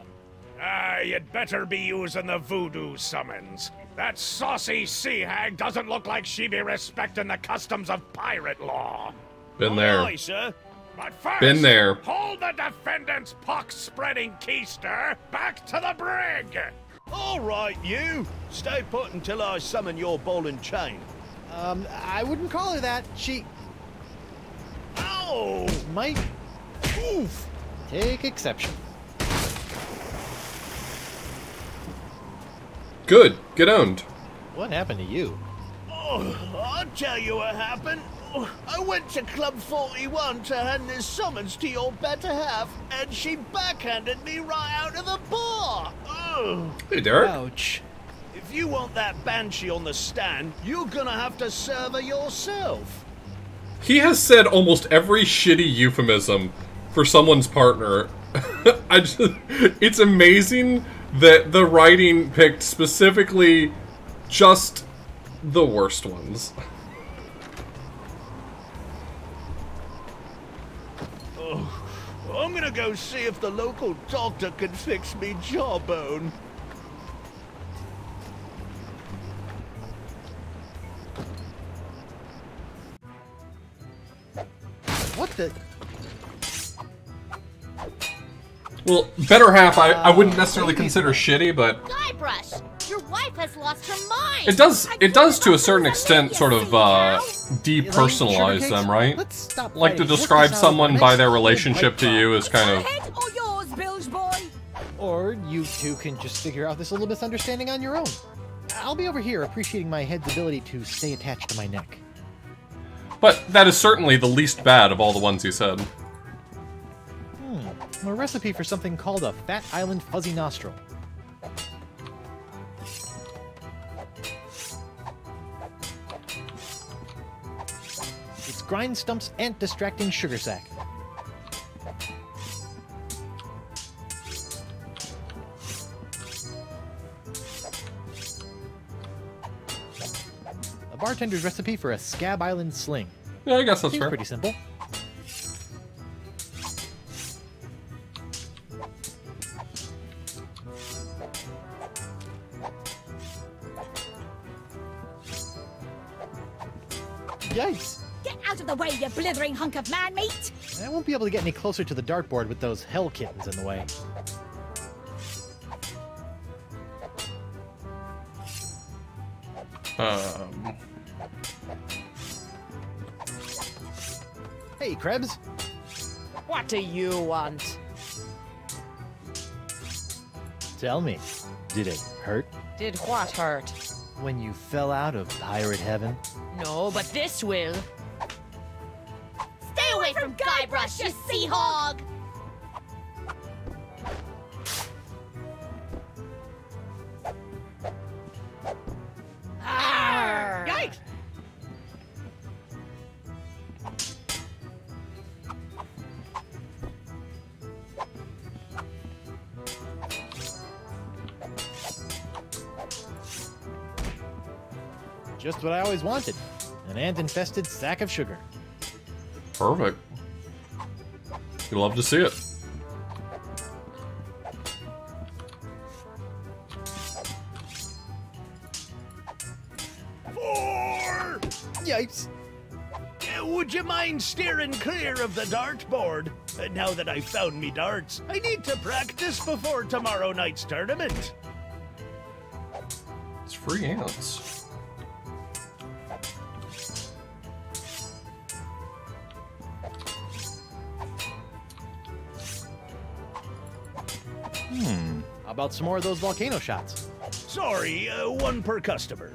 You'd better be using the voodoo summons. That saucy sea hag doesn't look like she be respecting the customs of pirate law. Been there. Aye, sir. But first, Been there. hold the defendant's pox-spreading keister back to the brig. All right, you. Stay put until I summon your ball and chain. I wouldn't call her that. She... Ow! might... oof. Take exception. Good. Get owned. What happened to you? Oh, I'll tell you what happened. I went to Club 41 to hand this summons to your better half, and she backhanded me right out of the bar. Ugh. Hey, Derek. Ouch. If you want that banshee on the stand, you're gonna have to serve her yourself. He has said almost every shitty euphemism for someone's partner. It's amazing that the writing picked specifically just the worst ones. Oh, I'm gonna go see if the local doctor can fix me jawbone. What the? Well, better half I wouldn't necessarily consider shitty, but Guybrush, your wife has lost her mind. it does to a certain extent sort of depersonalize them, right? Like to describe someone by their relationship to you is kind of. Or yours, bilge boy. Or you two can just figure out this little misunderstanding on your own. I'll be over here appreciating my head's ability to stay attached to my neck. But that is certainly the least bad of all the ones he said. A recipe for something called a Fat Island Fuzzy Nostril. It's grind stumps and distracting sugar sack. A bartender's recipe for a Scab Island sling. Yeah, I guess that's Seems fair. pretty simple. Yikes! Get out of the way, you blithering hunk of man meat! I won't be able to get any closer to the dartboard with those hell kittens in the way. Hey, Krebs. What do you want? Tell me, did it hurt? Did what hurt? When you fell out of pirate heaven? No, but this will. Stay away from Guybrush, you sea hog! Yikes! Just what I always wanted. An ant-infested sack of sugar. Perfect. You love to see it. Yikes. Would you mind steering clear of the dartboard? Now that I've found me darts, I need to practice before tomorrow night's tournament. It's free ants. How about some more of those volcano shots? Sorry, one per customer.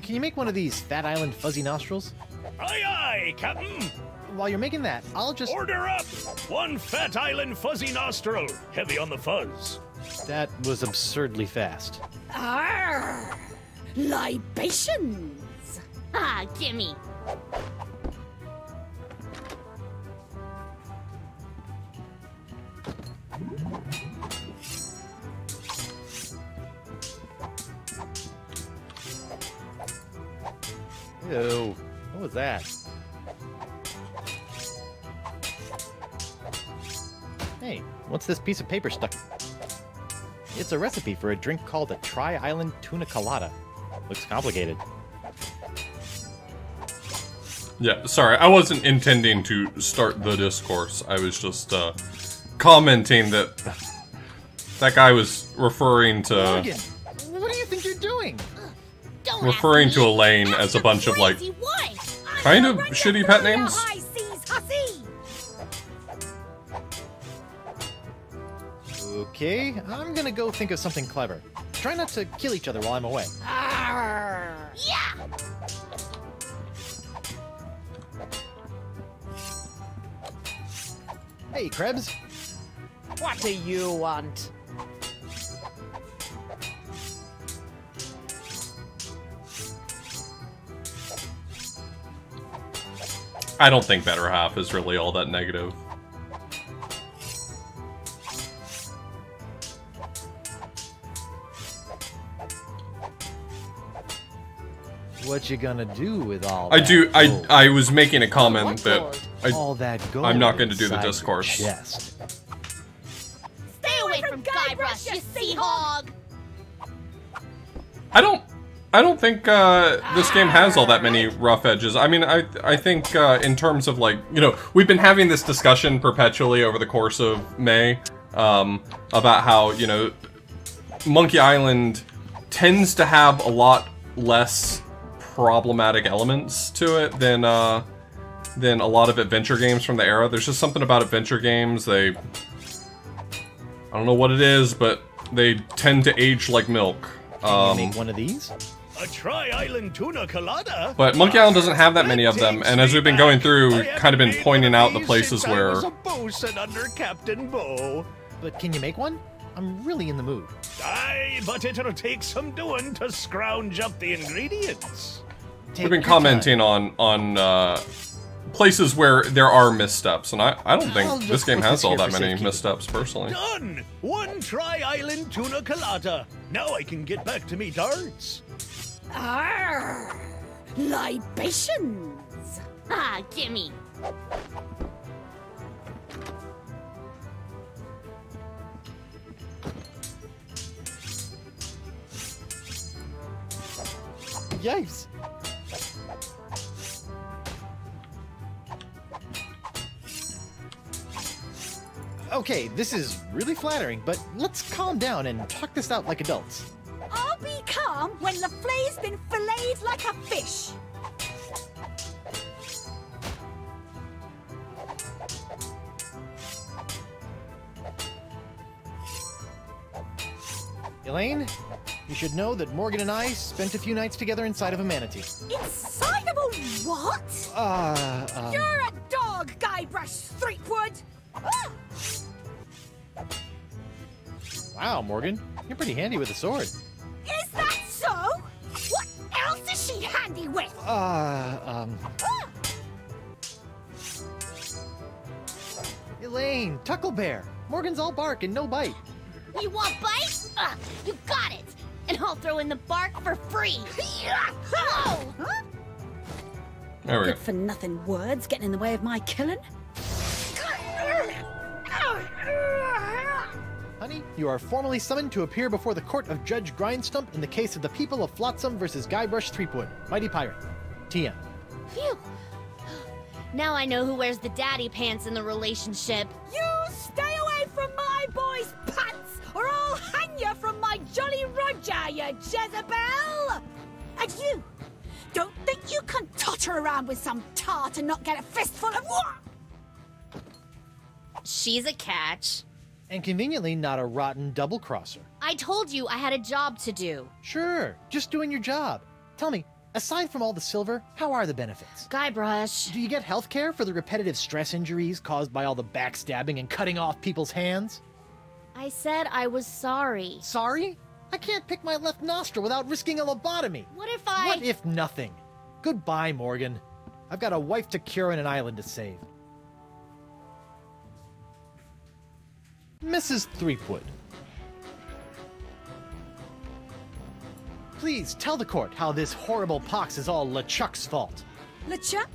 Can you make one of these Fat Island Fuzzy Nostrils? Aye, aye, Captain. While you're making that, I'll just... Order up! One Fat Island Fuzzy Nostril, heavy on the fuzz. That was absurdly fast. Arr! Libations! Ah, gimme! Ew, what was that? Hey, what's this piece of paper stuck? It's a recipe for a drink called a Tri-Island Tuna Colada. Looks complicated. Yeah, sorry, I wasn't intending to start the discourse. I was just commenting that that guy was referring to... Morgan, what do you think you're doing? Referring to Elaine as a bunch of, like, kind of shitty pet names? Okay, I'm gonna go think of something clever. try not to kill each other while I'm away. Yeah! Hey, Krebs. What do you want? I don't think better half is really all that negative. What you gonna do with all I that do. gold? I was making a comment that all that gold I'm not going to do the inside your discourse. chest. Stay away from Guybrush, you sea hog! I don't think this game has all that many rough edges. I mean, I think in terms of, like, you know, we've been having this discussion perpetually over the course of May about how, you know, Monkey Island tends to have a lot less problematic elements to it than a lot of adventure games from the era. There's just something about adventure games, I don't know what it is, but they tend to age like milk. Can you make one of these? A tri-island tuna colada? But Monkey Island doesn't have that many of them, and as we've been going through, we've kind of been pointing out the places where... I was a bosun under Captain Bo. But can you make one? I'm really in the mood. Aye, but it'll take some doing to scrounge up the ingredients. We've been commenting on places where there are missteps, and I don't think this game has all that many missteps, personally. Done! One tri-island tuna colada. Now I can get back to me darts. Arr! Libations! Ah, gimme! Yikes! Okay, this is really flattering, but let's calm down and talk this out like adults. I'll be calm when LaFlay's been filleted like a fish. Elaine, you should know that Morgan and I spent a few nights together inside of a manatee. Inside of a what? You're a dog, Guybrush Threepwood! Ah! Wow, Morgan, you're pretty handy with a sword. Is that so? What else is she handy with? Elaine, Tucklebear. Morgan's all bark and no bite. You want bite? You got it! And I'll throw in the bark for free! Oh! There we go. Good for nothing words getting in the way of my killing. Honey, you are formally summoned to appear before the court of Judge Grindstump in the case of the people of Flotsam versus Guybrush Threepwood, Mighty Pirate. TM. Phew! Now I know who wears the daddy pants in the relationship. You stay away from my boy's pants, or I'll hang you from my Jolly Roger, you Jezebel! And you, don't think you can totter around with some tart and not get a fistful of what? She's a catch. And conveniently not a rotten double-crosser. I told you I had a job to do. Sure, just doing your job. Tell me, aside from all the silver, how are the benefits? Guybrush. Do you get health care for the repetitive stress injuries caused by all the backstabbing and cutting off people's hands? I said I was sorry. Sorry? I can't pick my left nostril without risking a lobotomy. What if I... What if nothing? Goodbye, Morgan. I've got a wife to cure and an island to save. Mrs. Threepwood. Please tell the court how this horrible pox is all LeChuck's fault. LeChuck?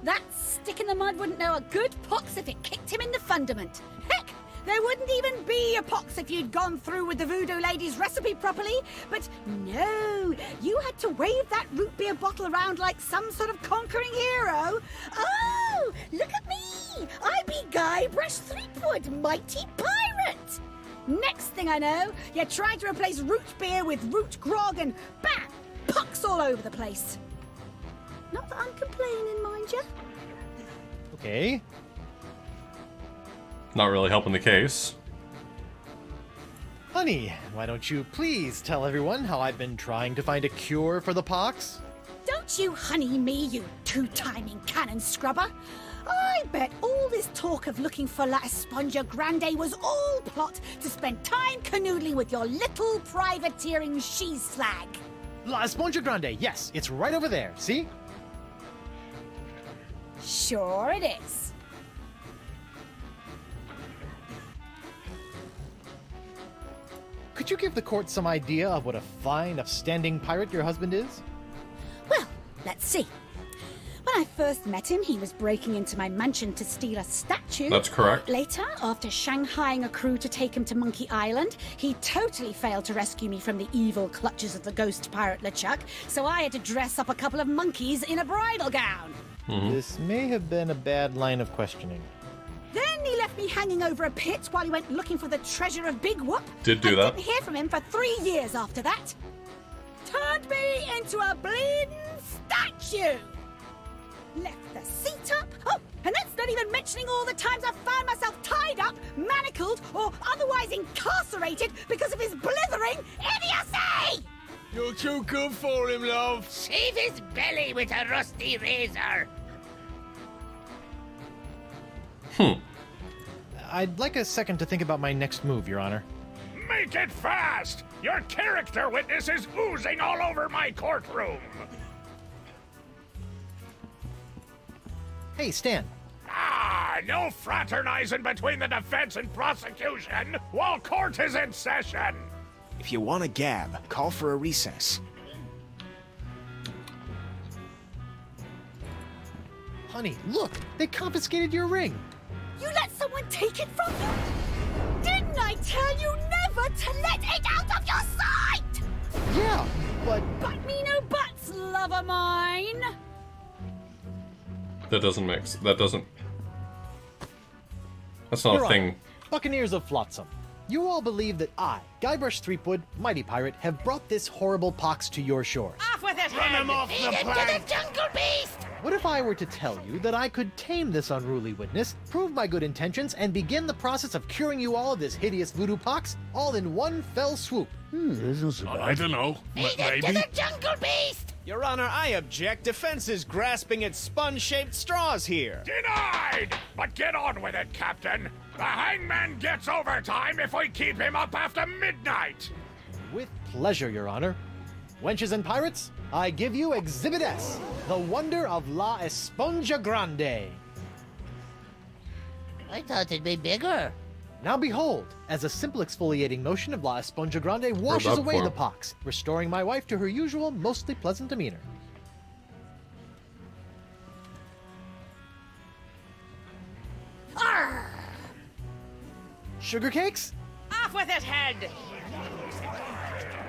That stick in the mud wouldn't know a good pox if it kicked him in the fundament. Heck, there wouldn't even be a pox if you'd gone through with the voodoo lady's recipe properly. But no, you had to wave that root beer bottle around like some sort of conquering hero. Oh, look at me! I be Guybrush Threepwood, mighty pirate! Next thing I know, you're trying to replace root beer with root grog and bam! Pox all over the place. Not that I'm complaining, mind you. Okay. Not really helping the case. Honey, why don't you please tell everyone how I've been trying to find a cure for the pox? Don't you honey me, you two-timing cannon scrubber. I bet all this talk of looking for La Esponja Grande was all plot to spend time canoodling with your little privateering she-slag. La Esponja Grande, yes, it's right over there, see? Sure it is. Could you give the court some idea of what a fine, upstanding pirate your husband is? Well, let's see. When I first met him, he was breaking into my mansion to steal a statue. That's correct. Later, after shanghaiing a crew to take him to Monkey Island, he totally failed to rescue me from the evil clutches of the ghost pirate LeChuck, so I had to dress up a couple of monkeys in a bridal gown. This may have been a bad line of questioning. Then he left me hanging over a pit while he went looking for the treasure of Big Whoop. Did do that. Didn't hear from him for 3 years after that. Turned me into a bleeding statue. Left the seat up. Oh, and that's not even mentioning all the times I've found myself tied up, manacled, or otherwise incarcerated because of his blithering idiocy! You're too good for him, love. Shave his belly with a rusty razor. I'd like a second to think about my next move, Your Honor. Make it fast! Your character witness is oozing all over my courtroom! Hey, Stan. No fraternizing between the defense and prosecution while court is in session! If you want to gab, call for a recess. Honey, look! They confiscated your ring! You let someone take it from you? Didn't I tell you never to let it out of your sight? Yeah, but... But me no buts, lover mine! That doesn't mix. That doesn't... That's not Your a thing. Honor, Buccaneers of Flotsam, you all believe that I, Guybrush Threepwood, Mighty Pirate, have brought this horrible pox to your shores. Off with it! Run him off the plank! Jungle beast! What if I were to tell you that I could tame this unruly witness, prove my good intentions, and begin the process of curing you all of this hideous voodoo pox, all in one fell swoop? I don't know. Maybe. To the jungle beast! Your Honor, I object. Defense is grasping at sponge-shaped straws here. Denied! But get on with it, Captain. The hangman gets overtime if we keep him up after midnight. With pleasure, Your Honor. Wenches and pirates, I give you Exhibit S, the wonder of La Esponja Grande. I thought it'd be bigger. Now behold, as a simple exfoliating motion of La Esponja Grande washes away the pox, restoring my wife to her usual, mostly pleasant demeanor. Arr! Sugar cakes? Off with it, head!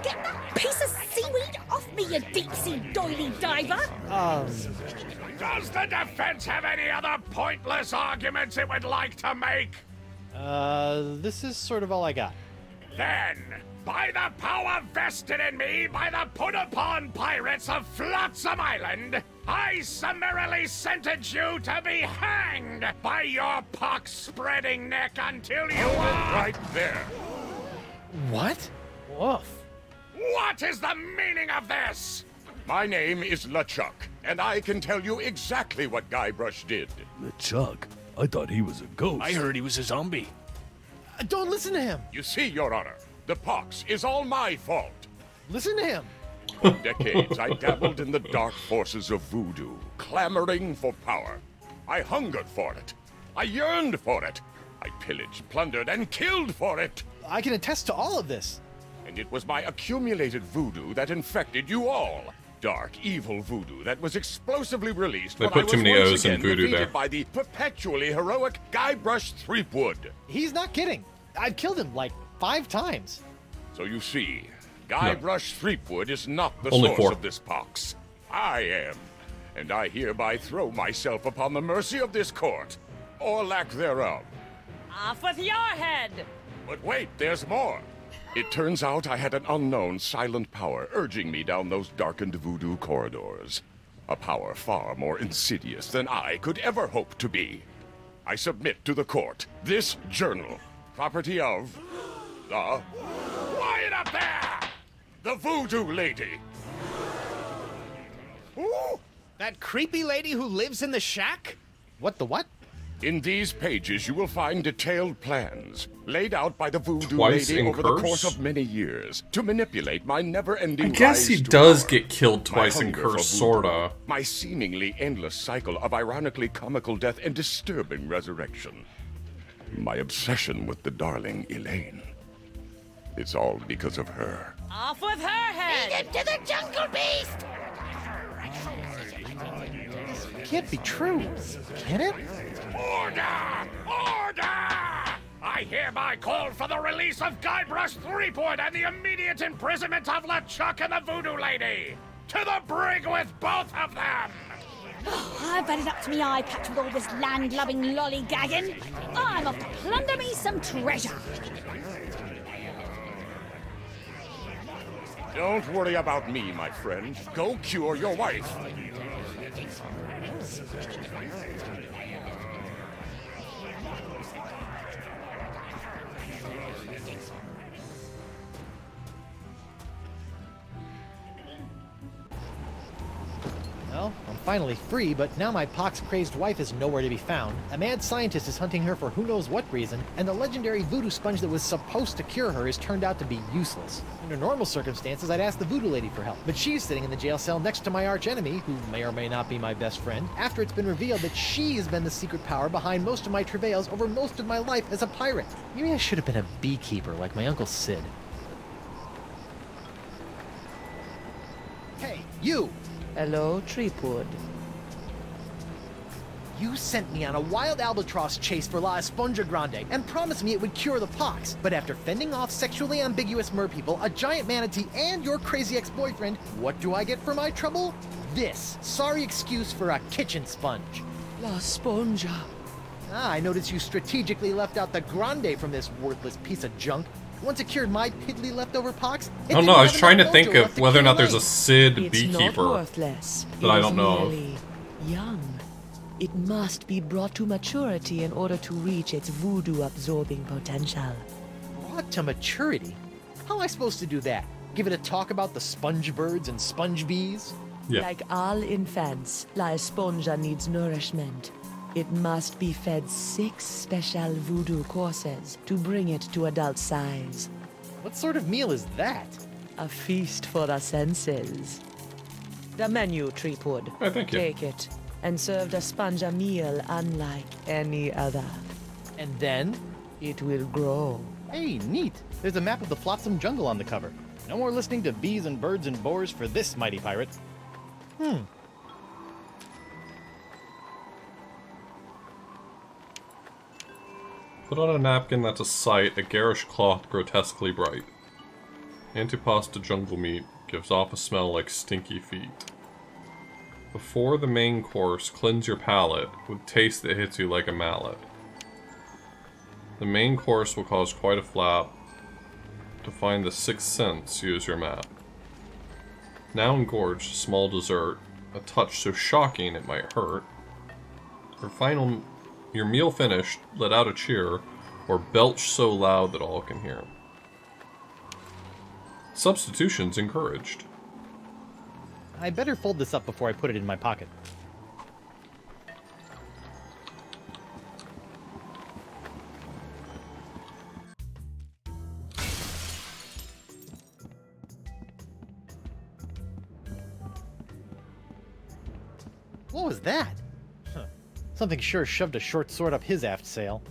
Get that piece of seaweed off me, you deep-sea doily diver! Does the defense have any other pointless arguments it would like to make? This is sort of all I got. Then, by the power vested in me by the put-upon pirates of Flotsam Island, I summarily sentence you to be hanged by your pox-spreading neck until you are... Right there. What? Woof. What is the meaning of this? My name is LeChuck, and I can tell you exactly what Guybrush did. LeChuck? I thought he was a ghost. I heard he was a zombie. Don't listen to him. You see, Your Honor, the pox is all my fault. Listen to him. For decades, I dabbled in the dark forces of voodoo, clamoring for power. I hungered for it. I yearned for it. I pillaged, plundered, and killed for it. I can attest to all of this. And it was my accumulated voodoo that infected you all. Dark, evil voodoo that was explosively released They when put I was too many once O's in again voodoo defeated there. by the perpetually heroic Guybrush Threepwood. He's not kidding. I've killed him like 5 times. So you see, Guybrush Threepwood is not the Only source 4. of this pox. I am. And I hereby throw myself upon the mercy of this court, or lack thereof. Off with your head! But wait, there's more. It turns out I had an unknown silent power urging me down those darkened voodoo corridors. A power far more insidious than I could ever hope to be. I submit to the court this journal, property of the out there! The voodoo lady! Ooh! That creepy lady who lives in the shack? What the what? In these pages, you will find detailed plans laid out by the voodoo Twice lady in over the Curse? course of many years to manipulate my never-ending I guess he rise to does power. get killed My twice in hunger for Curse, voodoo, sorta. My seemingly endless cycle of ironically comical death and disturbing resurrection. My obsession with the darling Elaine. It's all because of her. Off with her head! Lead him to the jungle beast! It can't be true, can it? Order! Order! I hereby call for the release of Guybrush Threepwood and the immediate imprisonment of LeChuck and the Voodoo Lady! To the brig with both of them! I've had it up to me eye patch with all this land-loving lollygagging. I'm off to plunder me some treasure. Don't worry about me, my friend. Go cure your wife. Well, I'm finally free, but now my pox-crazed wife is nowhere to be found. A mad scientist is hunting her for who knows what reason, and the legendary voodoo sponge that was supposed to cure her has turned out to be useless. Under normal circumstances, I'd ask the voodoo lady for help, but she's sitting in the jail cell next to my archenemy, who may or may not be my best friend, after it's been revealed that she has been the secret power behind most of my travails over most of my life as a pirate. Maybe I should have been a beekeeper like my Uncle Sid. Hey, you! Hello, Treepwood. You sent me on a wild albatross chase for La Esponja Grande and promised me it would cure the pox. But after fending off sexually ambiguous merpeople, a giant manatee, and your crazy ex-boyfriend, what do I get for my trouble? This. Sorry excuse for a kitchen sponge. La Esponja. Ah, I noticed you strategically left out the Grande from this worthless piece of junk. Once it cured my piddly leftover pox, I don't know, I was trying to think of whether or not there's a Sid It's beekeeper not worthless. that I It is don't know of. merely young. It must be brought to maturity in order to reach its voodoo-absorbing potential. Brought to maturity? How am I supposed to do that? Give it a talk about the sponge birds and sponge bees? Yeah. Like all infants, La Esponja needs nourishment. It must be fed 6 special voodoo courses to bring it to adult size. What sort of meal is that? A feast for the senses. The menu, Treepwood. Oh, thank you. Take it, and serve the sponge a meal unlike any other. And then? It will grow. Hey, neat. There's a map of the Flotsam Jungle on the cover. No more listening to bees and birds and boars for this mighty pirate. Put on a napkin that's a sight, a garish cloth grotesquely bright. Antipasta jungle meat gives off a smell like stinky feet. Before the main course, cleanse your palate with taste that hits you like a mallet. The main course will cause quite a flap. To find the sixth sense, use your map. Now engorged, small dessert, a touch so shocking it might hurt. Your meal finished, let out a cheer, or belch so loud that all can hear. Substitutions encouraged. I better fold this up before I put it in my pocket. What was that? Huh. Something sure shoved a short sword up his aft sail.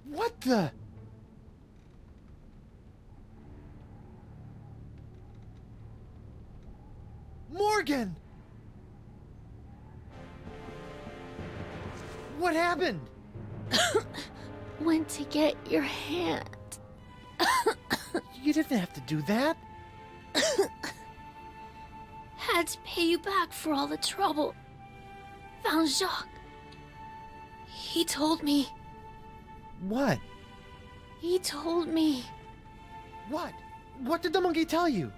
What the? Morgan! What happened? Went to get your hand. You didn't have to do that. had to pay you back for all the trouble. Found Jacques. He told me. What? He told me. What? What did the monkey tell you?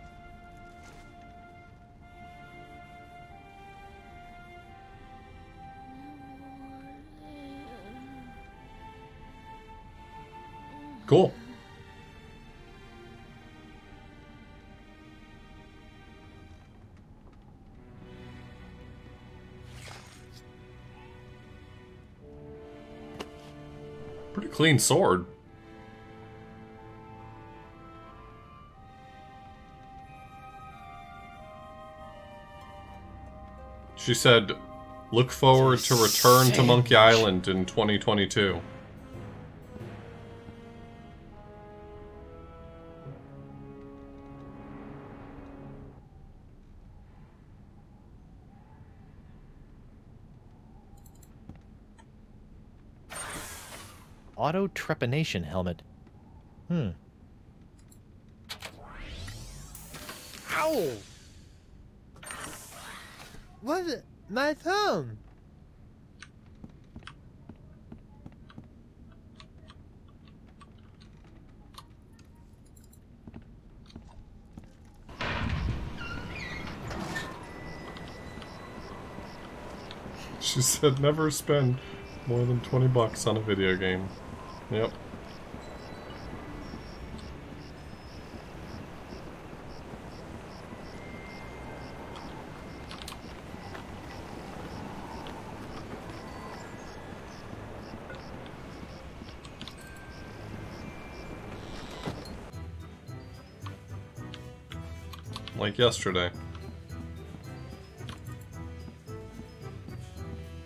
Cool. Pretty clean sword. She said, look forward to return to Monkey Island in 2022. Auto trepanation helmet. Ow! What's it? My thumb! She said never spend more than 20 bucks on a video game. Yep. Like yesterday.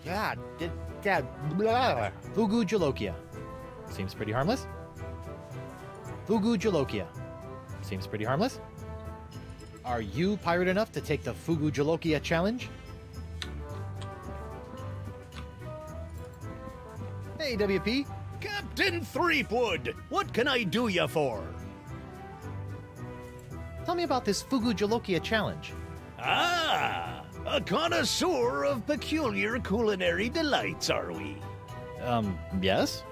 God, Fugu Jolokia. Seems pretty harmless. Fugu Jolokia. Seems pretty harmless. Are you pirate enough to take the Fugu Jolokia challenge? Hey, WP. Captain Threepwood, what can I do ya for? Tell me about this Fugu Jolokia challenge. Ah, a connoisseur of peculiar culinary delights, are we? Yes?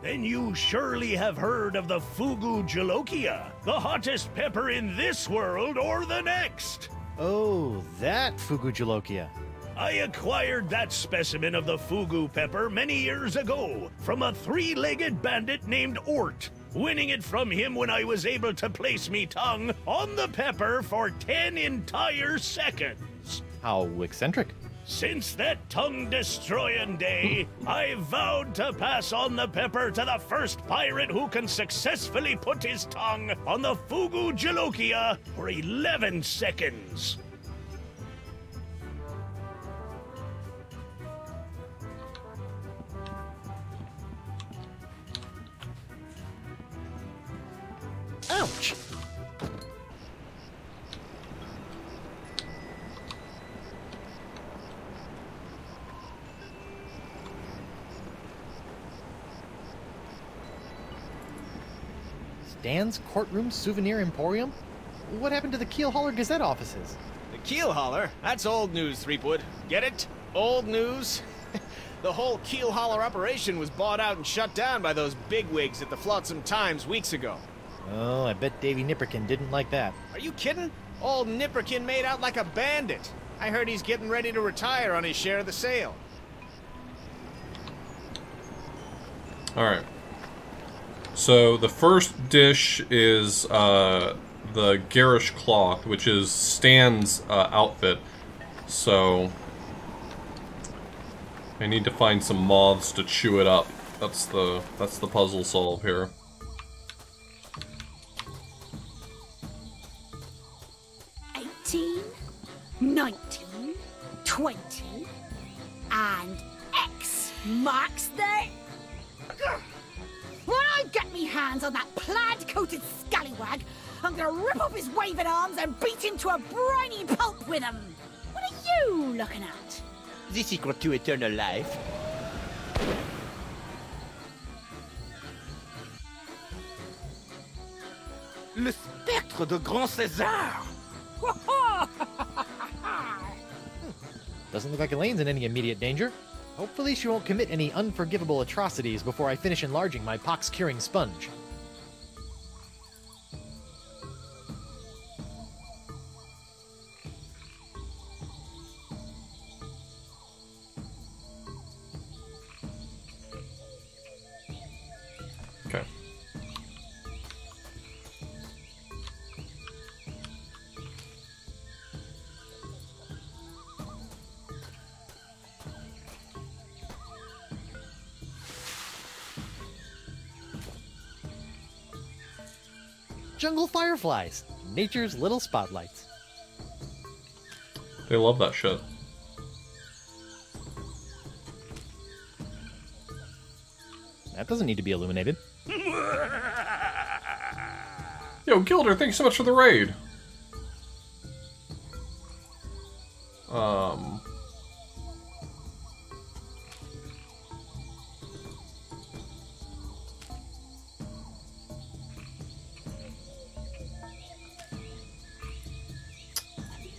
Then you surely have heard of the Fugu Jolokia, the hottest pepper in this world or the next. Oh, that Fugu Jolokia. I acquired that specimen of the Fugu pepper many years ago from a three-legged bandit named Ort, winning it from him when I was able to place me tongue on the pepper for 10 entire seconds. How eccentric. Since that tongue-destroying day, I vowed to pass on the pepper to the first pirate who can successfully put his tongue on the Fugu Jolokia for 11 seconds. Ouch! Stan's Courtroom Souvenir Emporium? What happened to the Keel Holler Gazette offices? The Keel Holler? That's old news, Threepwood. Get it? Old news? The whole Keel Holler operation was bought out and shut down by those bigwigs at the Flotsam Times weeks ago. Oh, I bet Davy Nipperkin didn't like that. Are you kidding? Old Nipperkin made out like a bandit. I heard he's getting ready to retire on his share of the sale. Alright. So the first dish is the garish cloth, which is Stan's outfit. So I need to find some moths to chew it up. That's the puzzle solve here. $19, $19, $20, and X marks the... When I get me hands on that plaid-coated scallywag, I'm gonna rip off his waving arms and beat him to a briny pulp with them. What are you looking at? The secret to eternal life. Le spectre de Grand César! Doesn't look like Elaine's in any immediate danger. Hopefully she won't commit any unforgivable atrocities before I finish enlarging my pox-curing sponge. Okay. Jungle fireflies, nature's little spotlights. They love that shit. That doesn't need to be illuminated. Yo, Gilder, thanks so much for the raid.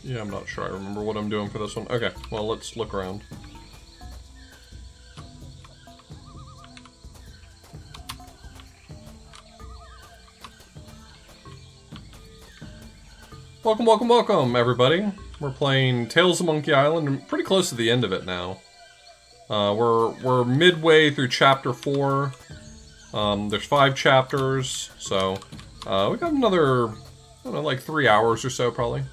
Yeah, I'm not sure I remember what I'm doing for this one. Okay, well, let's look around. Welcome, welcome, welcome, everybody. We're playing Tales of Monkey Island. I'm pretty close to the end of it now. We're midway through Chapter 4. There's 5 chapters, so we got another, I don't know, like 3 hours or so, probably.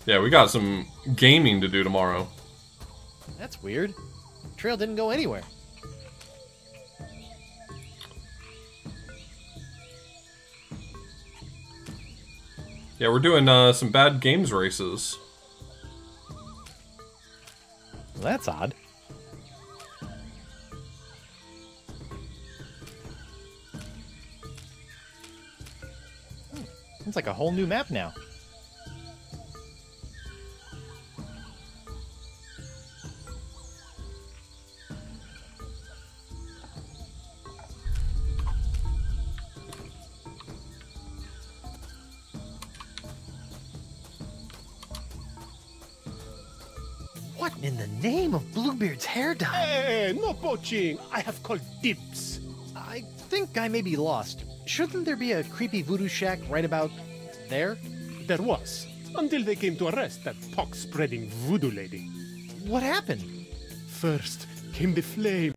Yeah, we got some gaming to do tomorrow. That's weird. Trail didn't go anywhere. Yeah, we're doing some bad games races. Well, that's odd. It's like a whole new map now. What in the name of Bluebeard's hair dye? Hey, no poaching. I have called dibs. I think I may be lost. Shouldn't there be a creepy voodoo shack right about there? There was, until they came to arrest that pox-spreading voodoo lady. What happened? First came the flame.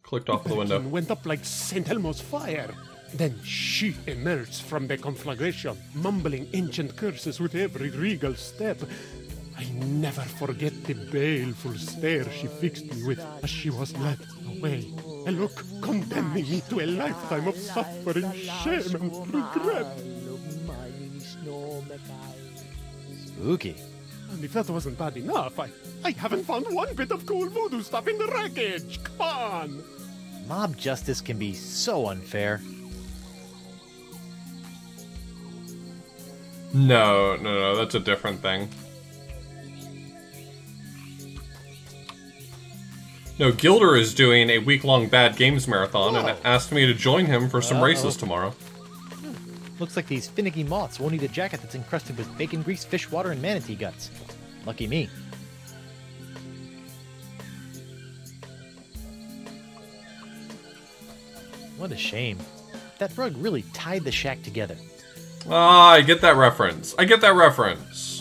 Clicked off the window. Went up like St. Elmo's fire. Then she emerged from the conflagration, mumbling ancient curses with every regal step. I never forget the baleful stare she fixed me with as she was led away. A look condemning me to a lifetime of suffering, shame, and regret. Spooky. And if that wasn't bad enough, I haven't found one bit of cool voodoo stuff in the wreckage. Come on! Mob justice can be so unfair. No, that's a different thing. No, Gilder is doing a week-long Bad Games Marathon and asked me to join him for some races tomorrow. Looks like these finicky moths won't eat a jacket that's encrusted with bacon grease, fish water, and manatee guts. Lucky me. What a shame. That rug really tied the shack together. Ah, I get that reference. I get that reference.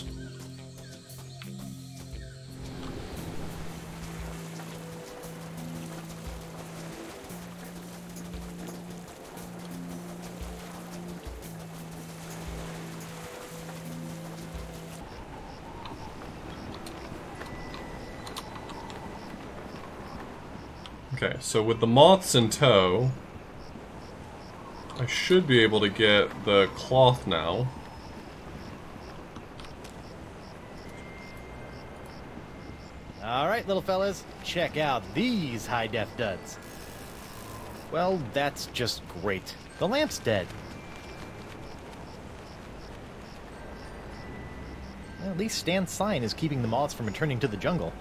Okay, so with the moths in tow, I should be able to get the cloth now. Alright, little fellas, check out these high-def duds. Well, that's just great. The lamp's dead. Well, at least Stan's sign is keeping the moths from returning to the jungle.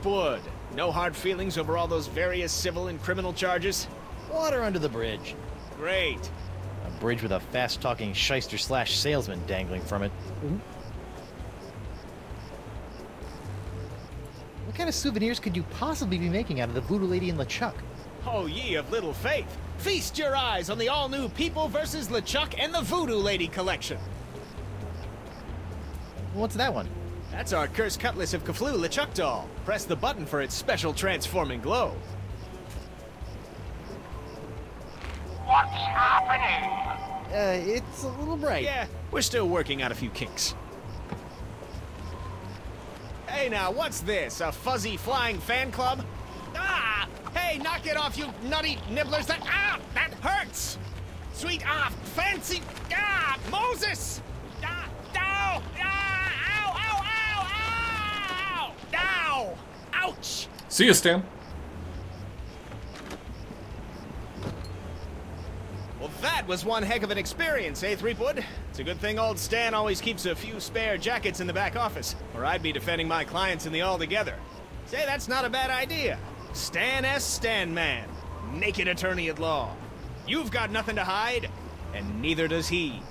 Threepwood. No hard feelings over all those various civil and criminal charges? Water under the bridge. Great. A bridge with a fast-talking shyster/salesman dangling from it. What kind of souvenirs could you possibly be making out of the Voodoo Lady and LeChuck? Oh, ye of little faith. Feast your eyes on the all-new People vs. LeChuck and the Voodoo Lady collection. What's that one? That's our Cursed Cutlass of Cthulhu LeChuck doll. Press the button for its special transforming glow. What's happening? It's a little bright. Yeah, we're still working out a few kinks. Hey now, what's this? A fuzzy flying fan club? Ah! Hey, knock it off, you nutty nibblers! That hurts! Sweet fancy Moses! Ow! Ow! Ow! Ouch! See you, Stan. Well, that was one heck of an experience, eh, Threepwood? It's a good thing old Stan always keeps a few spare jackets in the back office, or I'd be defending my clients in the Altogether. Say, that's not a bad idea. Stan S. Stanman, naked attorney at law. You've got nothing to hide, and neither does he.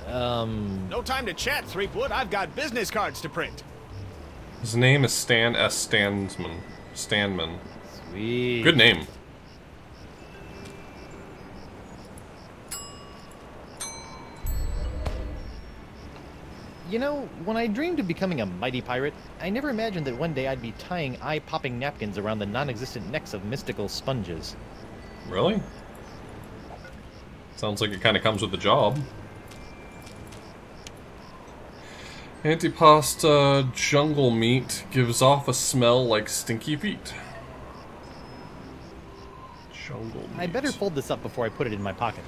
No time to chat, Threepwood. I've got business cards to print. His name is Stan S. Stanman. Sweet. Good name. You know, when I dreamed of becoming a mighty pirate, I never imagined that one day I'd be tying eye-popping napkins around the non-existent necks of mystical sponges. Really? Sounds like it kind of comes with the job. Antipasta jungle meat gives off a smell like stinky feet. Jungle meat. I better fold this up before I put it in my pocket.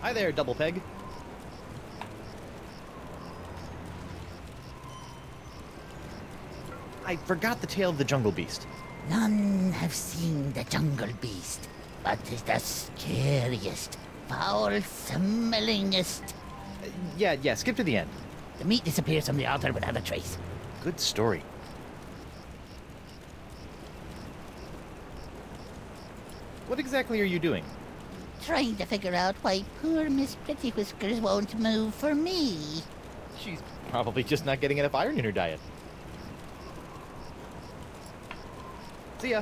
Hi there, Double Peg. I forgot the tale of the Jungle Beast. None have seen the Jungle Beast, but is the scariest, foul-smellingest. Yeah, skip to the end. The meat disappears from the altar without a trace. Good story. What exactly are you doing? Trying to figure out why poor Miss Pretty Whiskers won't move for me. She's probably just not getting enough iron in her diet. See ya.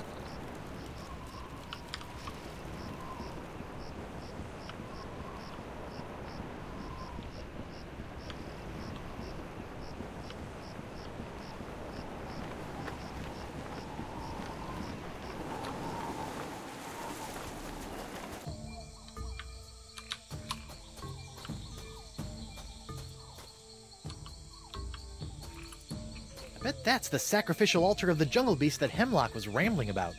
I bet that's the sacrificial altar of the Jungle Beast that Hemlock was rambling about.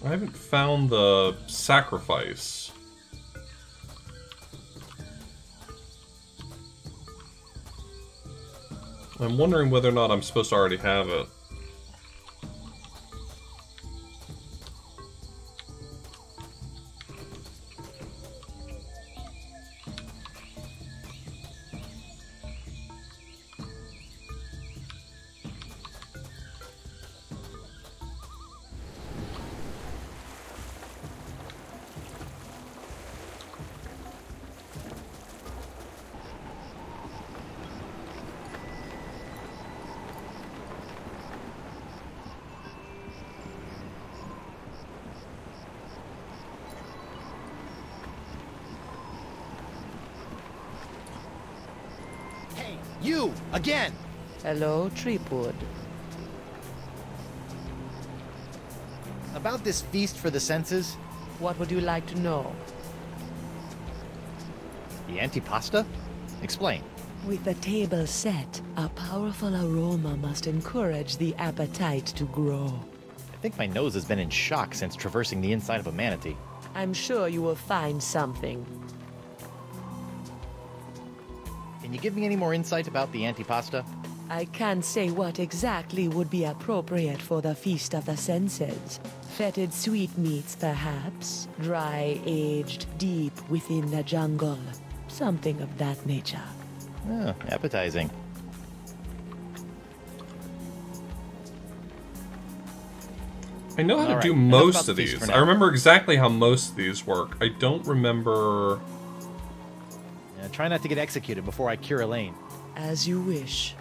I haven't found the sacrifice. I'm wondering whether or not I'm supposed to already have it. You! Again! Hello, Treepwood. About this feast for the senses? What would you like to know? The antipasta? Explain. With the table set, a powerful aroma must encourage the appetite to grow. I think my nose has been in shock since traversing the inside of a manatee. I'm sure you will find something. Can you give me any more insight about the antipasta? I can't say what exactly would be appropriate for the Feast of the Senses. Fetid sweetmeats, perhaps. Dry, aged deep within the jungle. Something of that nature. Oh, appetizing. I know how to do Enough most about of the feast these. for I now. remember exactly how most of these work. I don't remember... Yeah, try not to get executed before I cure Elaine. As you wish.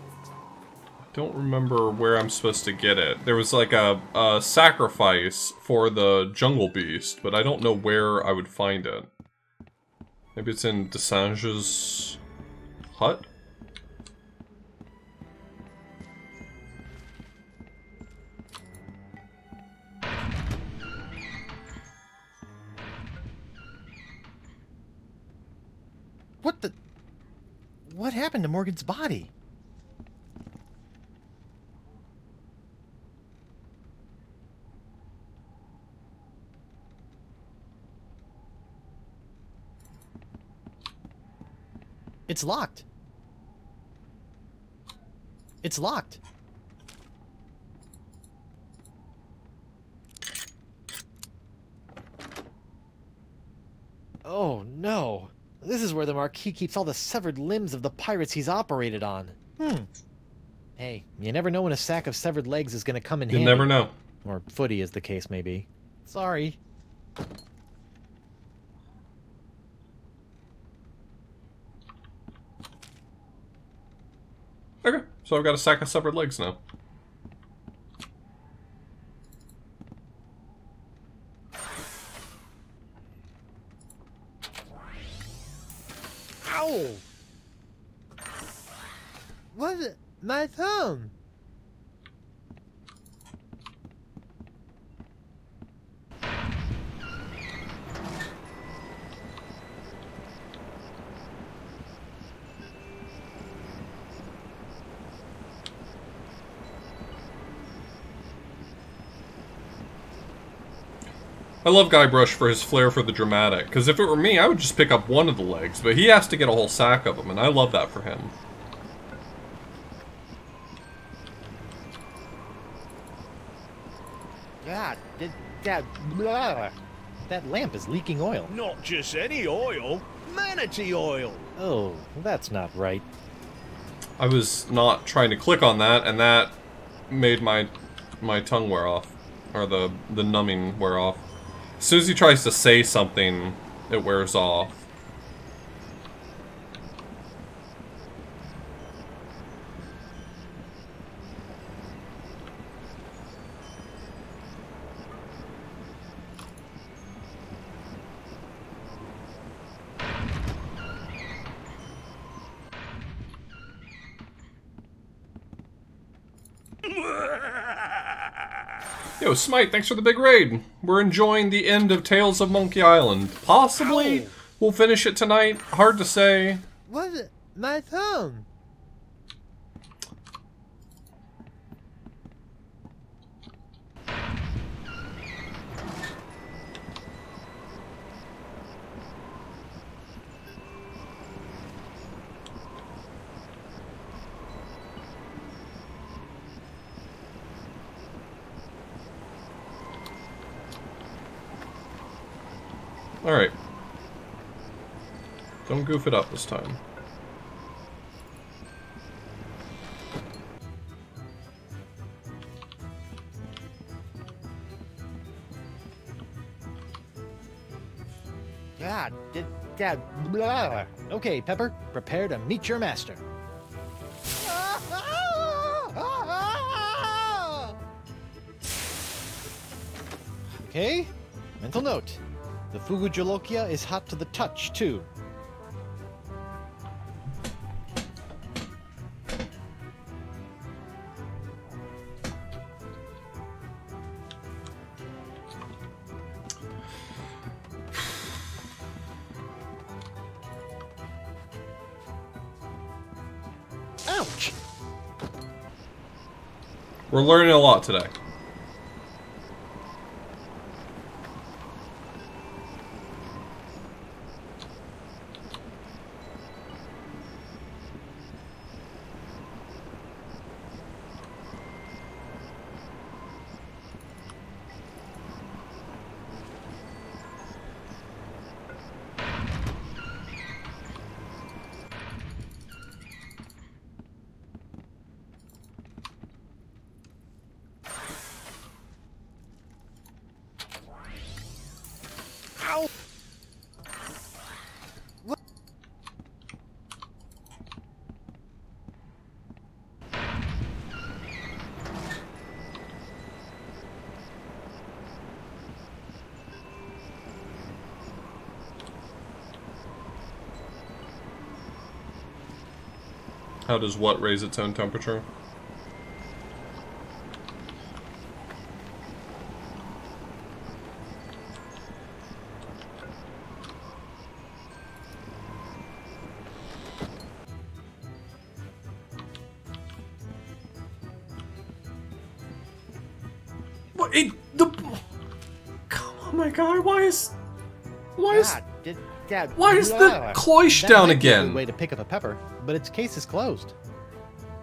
Don't remember where I'm supposed to get it. There was like a sacrifice for the jungle beast, but I don't know where I would find it. Maybe it's in Desange's hut? What the... What happened to Morgan's body? It's locked. It's locked. Oh no. This is where the Marquis keeps all the severed limbs of the pirates he's operated on. Hey, you never know when a sack of severed legs is going to come in handy. You never know. Or footy, as the case may be. Sorry. Okay, so I've got a sack of severed legs now. Ow! What? My thumb! I love Guybrush for his flair for the dramatic, because if it were me, I would just pick up one of the legs, but he has to get a whole sack of them, and I love that for him. God, that lamp is leaking oil. Not just any oil, manatee oil. Oh, that's not right. I was not trying to click on that, and that made my tongue wear off, or the numbing wear off. As soon as he tries to say something, it wears off. Yo, Smite, thanks for the big raid. We're enjoying the end of Tales of Monkey Island. Possibly we'll finish it tonight. Hard to say. What? My thumb! Alright. Don't goof it up this time. God, okay, Pepper, prepare to meet your master. Okay, mental note. The Fugu Jolokia is hot to the touch, too. We're learning a lot today. How does what raise its own temperature? What? Come on, my guy. Why is the cloche down again? Way to pick up a pepper, but its case is closed.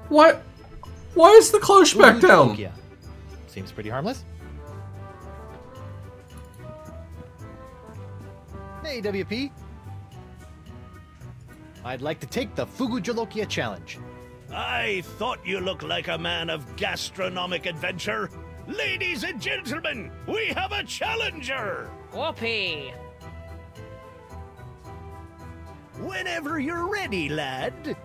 What? Why is the cloche back down? Jolokia. Seems pretty harmless. Hey, WP. I'd like to take the Fugu Jolokia challenge. I thought you looked like a man of gastronomic adventure. Ladies and gentlemen, we have a challenger! Whoopee! Whenever you're ready, lad.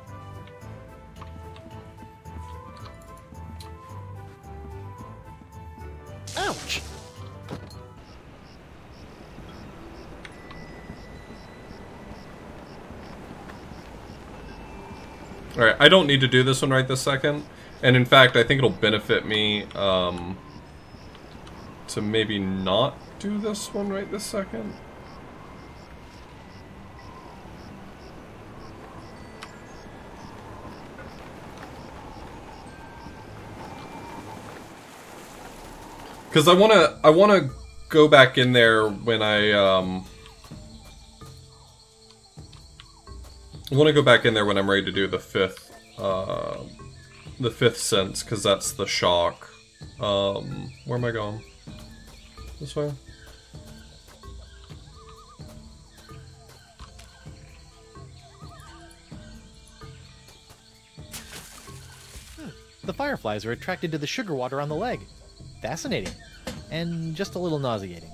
Ouch! Alright, I don't need to do this one right this second. And in fact, I think it'll benefit me to maybe not do this one right this second. Because I wanna go back in there when I want to go back in there when I'm ready to do the fifth sense, because that's the shock. Where am I going? This way? The fireflies are attracted to the sugar water on the leg. Fascinating. And just a little nauseating.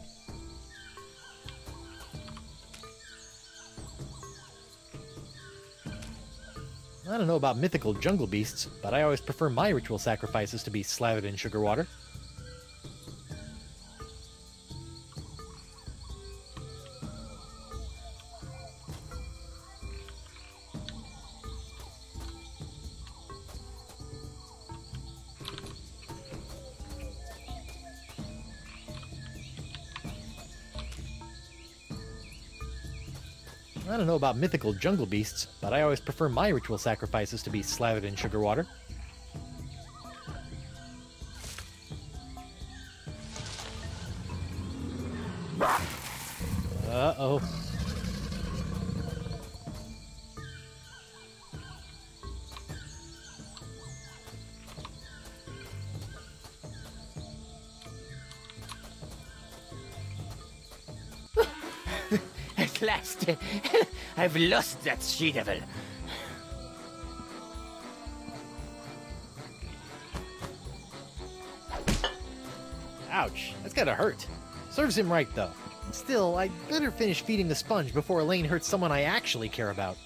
I don't know about mythical jungle beasts, but I always prefer my ritual sacrifices to be slathered in sugar water. I don't know about mythical jungle beasts, but I always prefer my ritual sacrifices to be slathered in sugar water. Uh-oh. At last, I've lost that she-devil. Ouch, that's gotta hurt. Serves him right, though. Still, I'd better finish feeding the sponge before Elaine hurts someone I actually care about.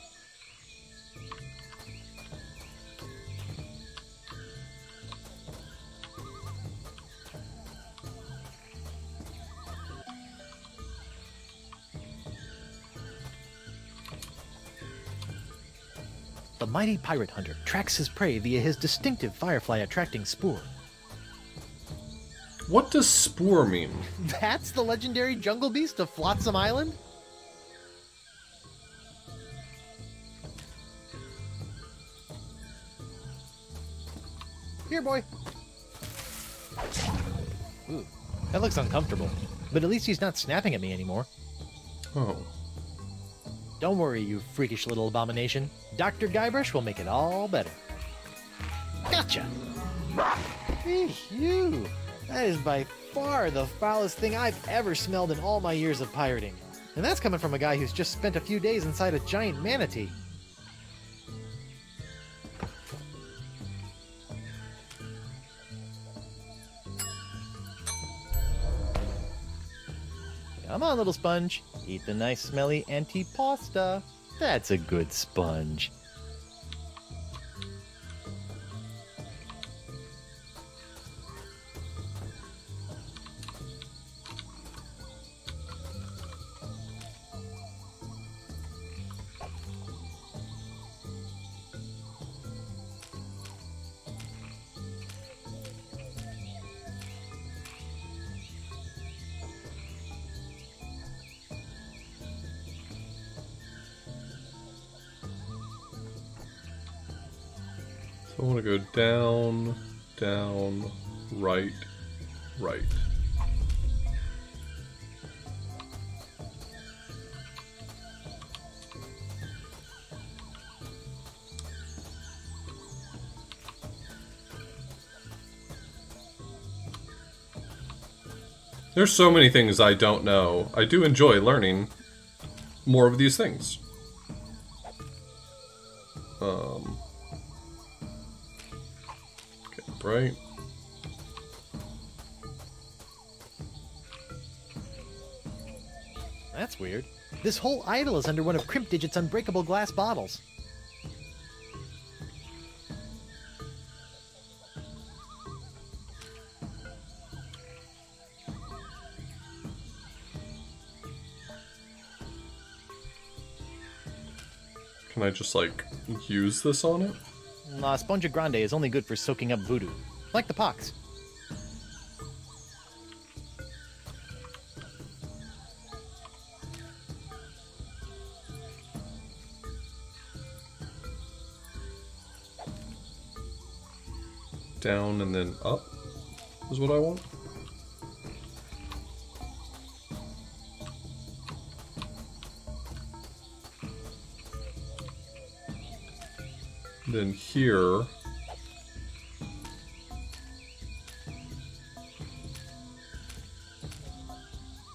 The mighty pirate hunter tracks his prey via his distinctive firefly-attracting spoor. What does spoor mean? That's the legendary jungle beast of Flotsam Island? Here, boy. Ooh, that looks uncomfortable. But at least he's not snapping at me anymore. Oh. Don't worry, you freakish little abomination. Dr. Guybrush will make it all better. Gotcha! Phew! That is by far the foulest thing I've ever smelled in all my years of pirating. And that's coming from a guy who's just spent a few days inside a giant manatee. Come on, little sponge. Eat the nice smelly antipasta. That's a good sponge. I want to go down, down, right, right. There's so many things I don't know. I do enjoy learning more of these things. Right. That's weird. This whole idol is under one of Crimp Digit's unbreakable glass bottles. Can I just, like, use this on it? La Esponja Grande is only good for soaking up voodoo, like the pox. Down and then up is what I want. Then here,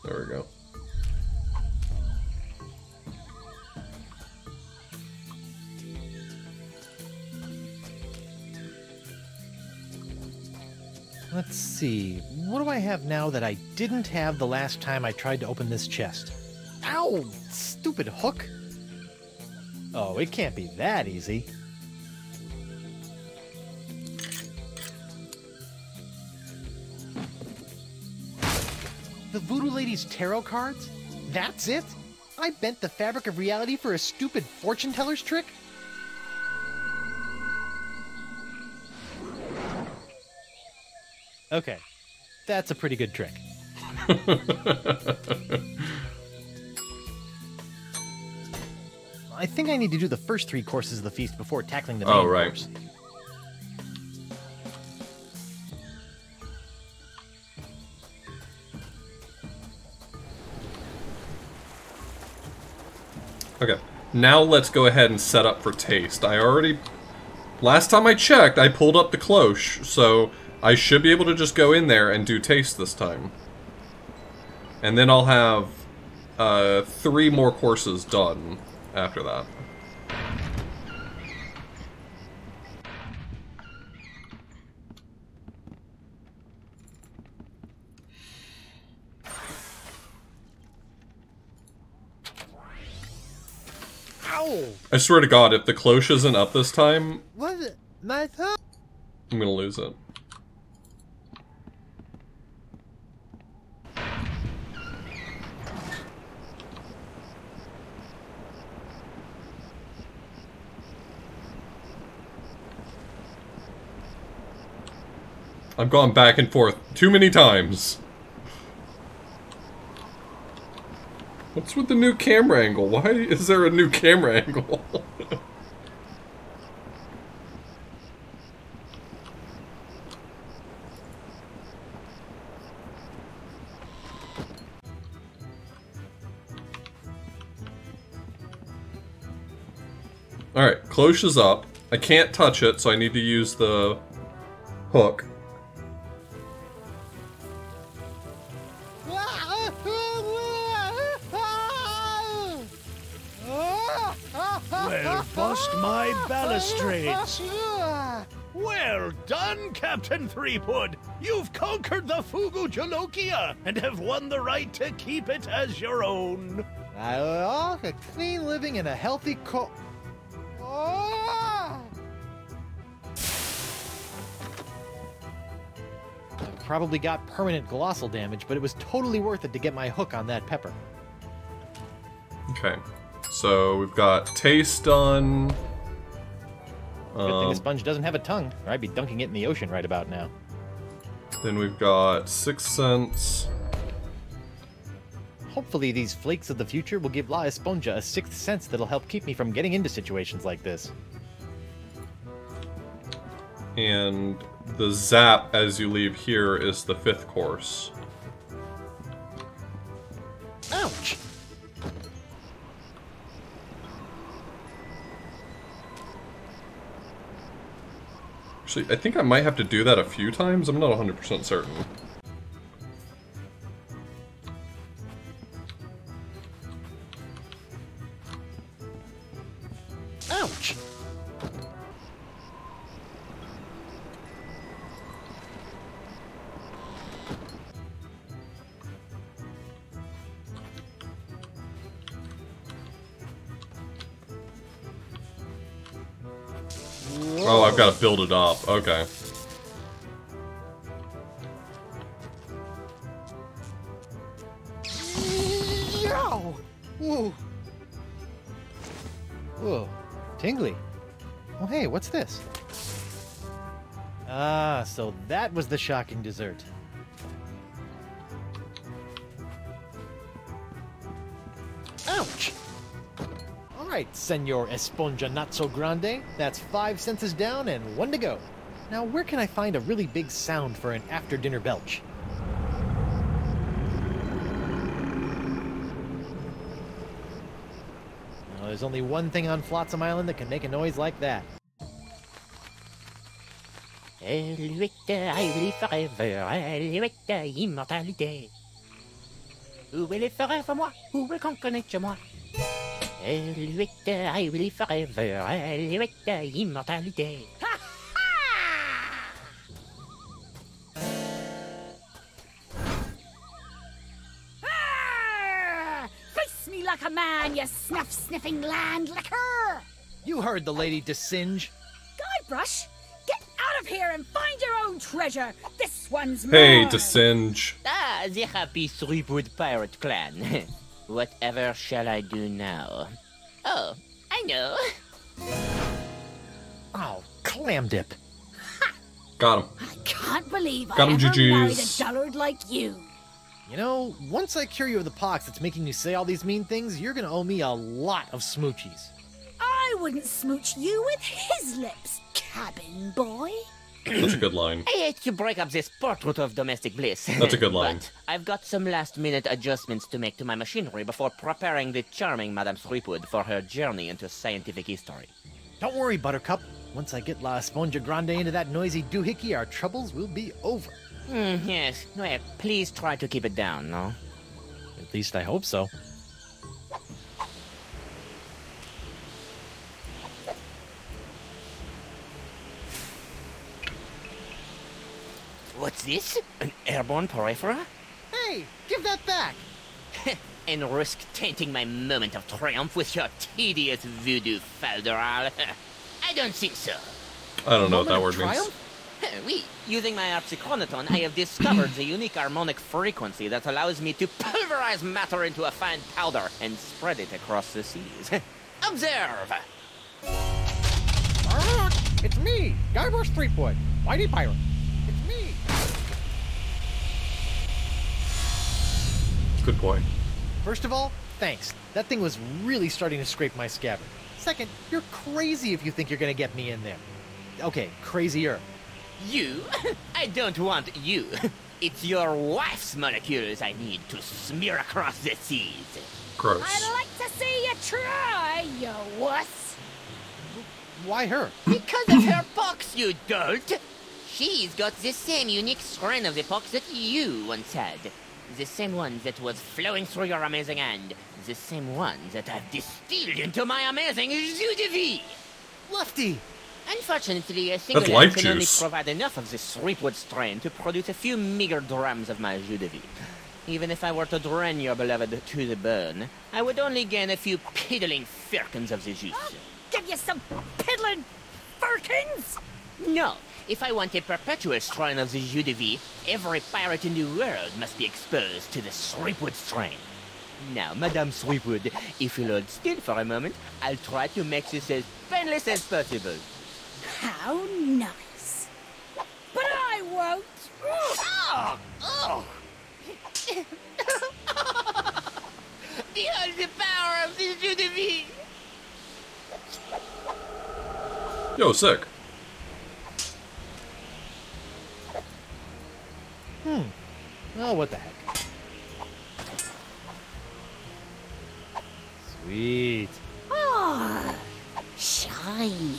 there we go. Let's see, what do I have now that I didn't have the last time I tried to open this chest? Ow! Stupid hook! Oh, it can't be that easy. The Voodoo Lady's tarot cards? That's it? I bent the fabric of reality for a stupid fortune teller's trick? Okay, that's a pretty good trick. I think I need to do the first 3 courses of the feast before tackling the main course. Okay, now let's go ahead and set up for taste. Last time I checked, I pulled up the cloche, so I should be able to just go in there and do taste this time. And then I'll have 3 more courses done after that. I swear to God, if the cloche isn't up this time, What? My thumb? I'm gonna lose it. I've gone back and forth too many times. What's with the new camera angle? Why is there a new camera angle? Alright, Cloche is up. I can't touch it, so I need to use the hook. Well, bust my balustrades. Well done, Captain Threepwood! You've conquered the Fugu Jolokia and have won the right to keep it as your own. A clean living and a healthy I've probably got permanent glossal damage, but it was totally worth it to get my hook on that pepper. Okay, so we've got taste done. Good thing the sponge doesn't have a tongue, or I'd be dunking it in the ocean right about now. Then we've got 6 cents. Hopefully these flakes of the future will give La Esponja a 6th sense that'll help keep me from getting into situations like this. And the zap as you leave here is the 5th course. Ouch! Actually, I think I might have to do that a few times. I'm not 100% certain. Ouch! Oh, I've got to build it up. Okay. Yow! Ooh. Whoa. Tingly. Oh, hey, what's this? Ah, so that was the shocking dessert. Ouch! Alright, Senor Esponja Not So Grande. That's 5 senses down and 1 to go. Now, where can I find a really big sound for an after-dinner belch? Well, there's only one thing on Flotsam Island that can make a noise like that. I will forever, immortalité. Où est le forever moi? Who will conquer moi? I will forever, immortalité. Face me like a man, you snuff-sniffing land licker! You heard the lady Desinge. Guybrush, get out of here and find your own treasure! This one's mine! Hey, Desinge. Ah, the happy Threepwood pirate clan. Whatever shall I do now? Oh, I know. Oh, clam dip. Got him. I can't believe Got I him, ever married a GGs. dullard like you. You know, once I cure you of the pox that's making you say all these mean things, you're gonna owe me a lot of smoochies. I wouldn't smooch you with his lips, cabin boy. That's a good line. I hate to break up this portrait of domestic bliss. That's a good line. But I've got some last-minute adjustments to make to my machinery before preparing the charming Madame Threepwood for her journey into scientific history. Don't worry, Buttercup. Once I get La Esponja Grande into that noisy doohickey, our troubles will be over. Yes. Well, please try to keep it down, no? At least I hope so. What's this? An airborne porifera? Hey, give that back! And risk tainting my moment of triumph with your tedious voodoo falderal? I don't think so. I don't know what that word means. Oui, using my harpsichronoton, I have discovered the unique harmonic frequency that allows me to pulverize matter into a fine powder and spread it across the seas. Observe! It's me, Guybrush Threepwood, Whitey Pirate. It's me! Good point. First of all, thanks. That thing was really starting to scrape my scabbard. Second, you're crazy if you think you're gonna get me in there. Okay, crazier. You? I don't want you. It's your wife's molecules I need to smear across the seas. Gross. I'd like to see you try, you wuss. Why her? Because of her pox, you dolt! She's got the same unique strain of the pox that you once had. The same one that was flowing through your amazing hand. The same one that I've distilled into my amazing jus de vie! Lefty! Unfortunately, a single life can only juice. provide enough of this Threepwood strain to produce a few meager drams of my jus de vie. Even if I were to drain your beloved to the bone, I would only gain a few piddling firkins of the juice. Give you some piddling firkins? No, if I want a perpetual strain of the jus de vie, every pirate in the world must be exposed to the Threepwood strain. Now, Madame Threepwood, if you'll hold still for a moment, I'll try to make this as painless as possible. How nice. But I won't. Oh! Oh! Behold the power of the jus de vie! Yo, sick. Oh, what the heck. Sweet. Ah, shiny.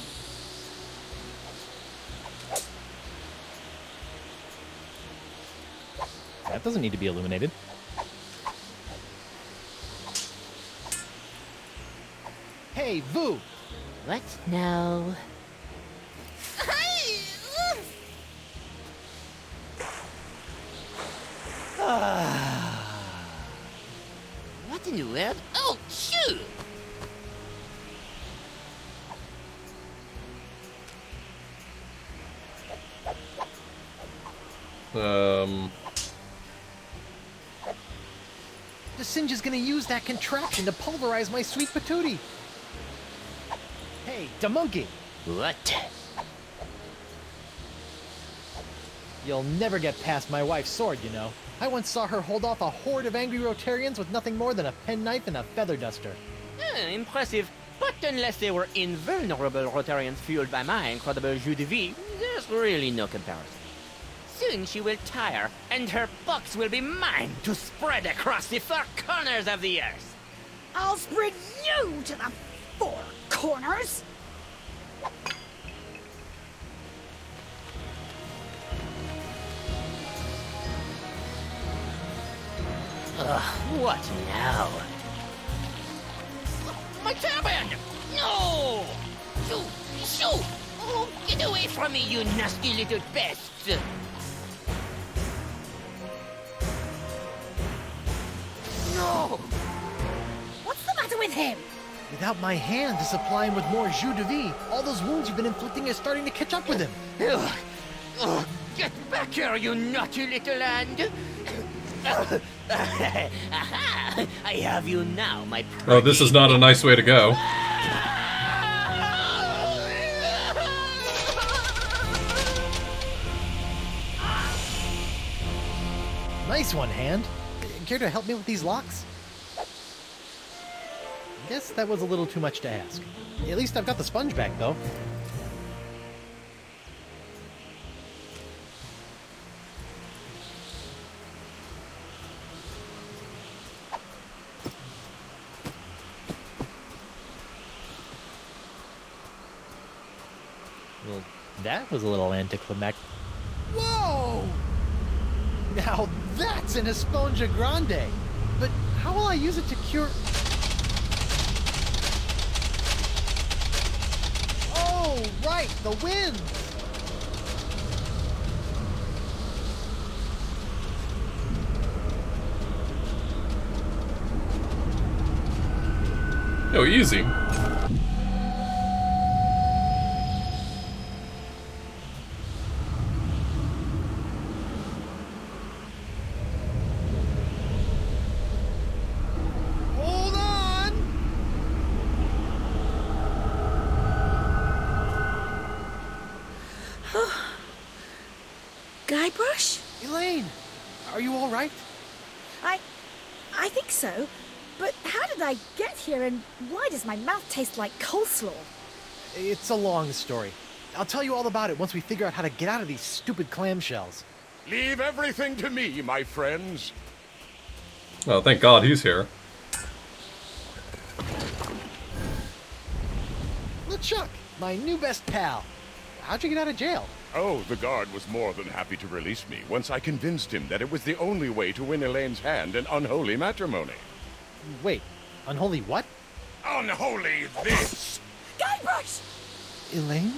That doesn't need to be illuminated. Hey, Vu! What now? What in the world? Oh, shoot! The Singe's gonna use that contraption to pulverize my sweet patootie. Hey, da monkey! What? You'll never get past my wife's sword, you know. I once saw her hold off a horde of angry Rotarians with nothing more than a penknife and a feather duster. Impressive. But unless they were invulnerable Rotarians fueled by my incredible jus de vie, there's really no comparison. Soon she will tire, and her pox will be mine to spread across the four corners of the earth. I'll spread you to the four corners. Ugh, what now? My turban! No! Shoo! Shoo! Oh, get away from me, you nasty little pest! No! What's the matter with him? Without my hand to supply him with more jus de vie, all those wounds you've been inflicting are starting to catch up with him. Ugh. Ugh. Get back here, you naughty little hand! Aha! I have you now, my pretty... Oh, this is not a nice way to go. Nice one, Hand. Care to help me with these locks? Guess that was a little too much to ask. At least I've got the sponge back, though. Well, that was a little anticlimactic. Whoa! Now that's an Esponja Grande! But how will I use it to cure... Oh, right, the wind! Yo, easy. Hold on! Guybrush? Elaine, are you all right? I think so. But how did I get here, and why does my mouth taste like coleslaw? It's a long story. I'll tell you all about it once we figure out how to get out of these stupid clamshells. Leave everything to me, my friends. Oh, thank God he's here. LeChuck, my new best pal. How'd you get out of jail? Oh, the guard was more than happy to release me once I convinced him that it was the only way to win Elaine's hand in unholy matrimony. Wait, unholy what? Unholy this! Guybrush! Elaine?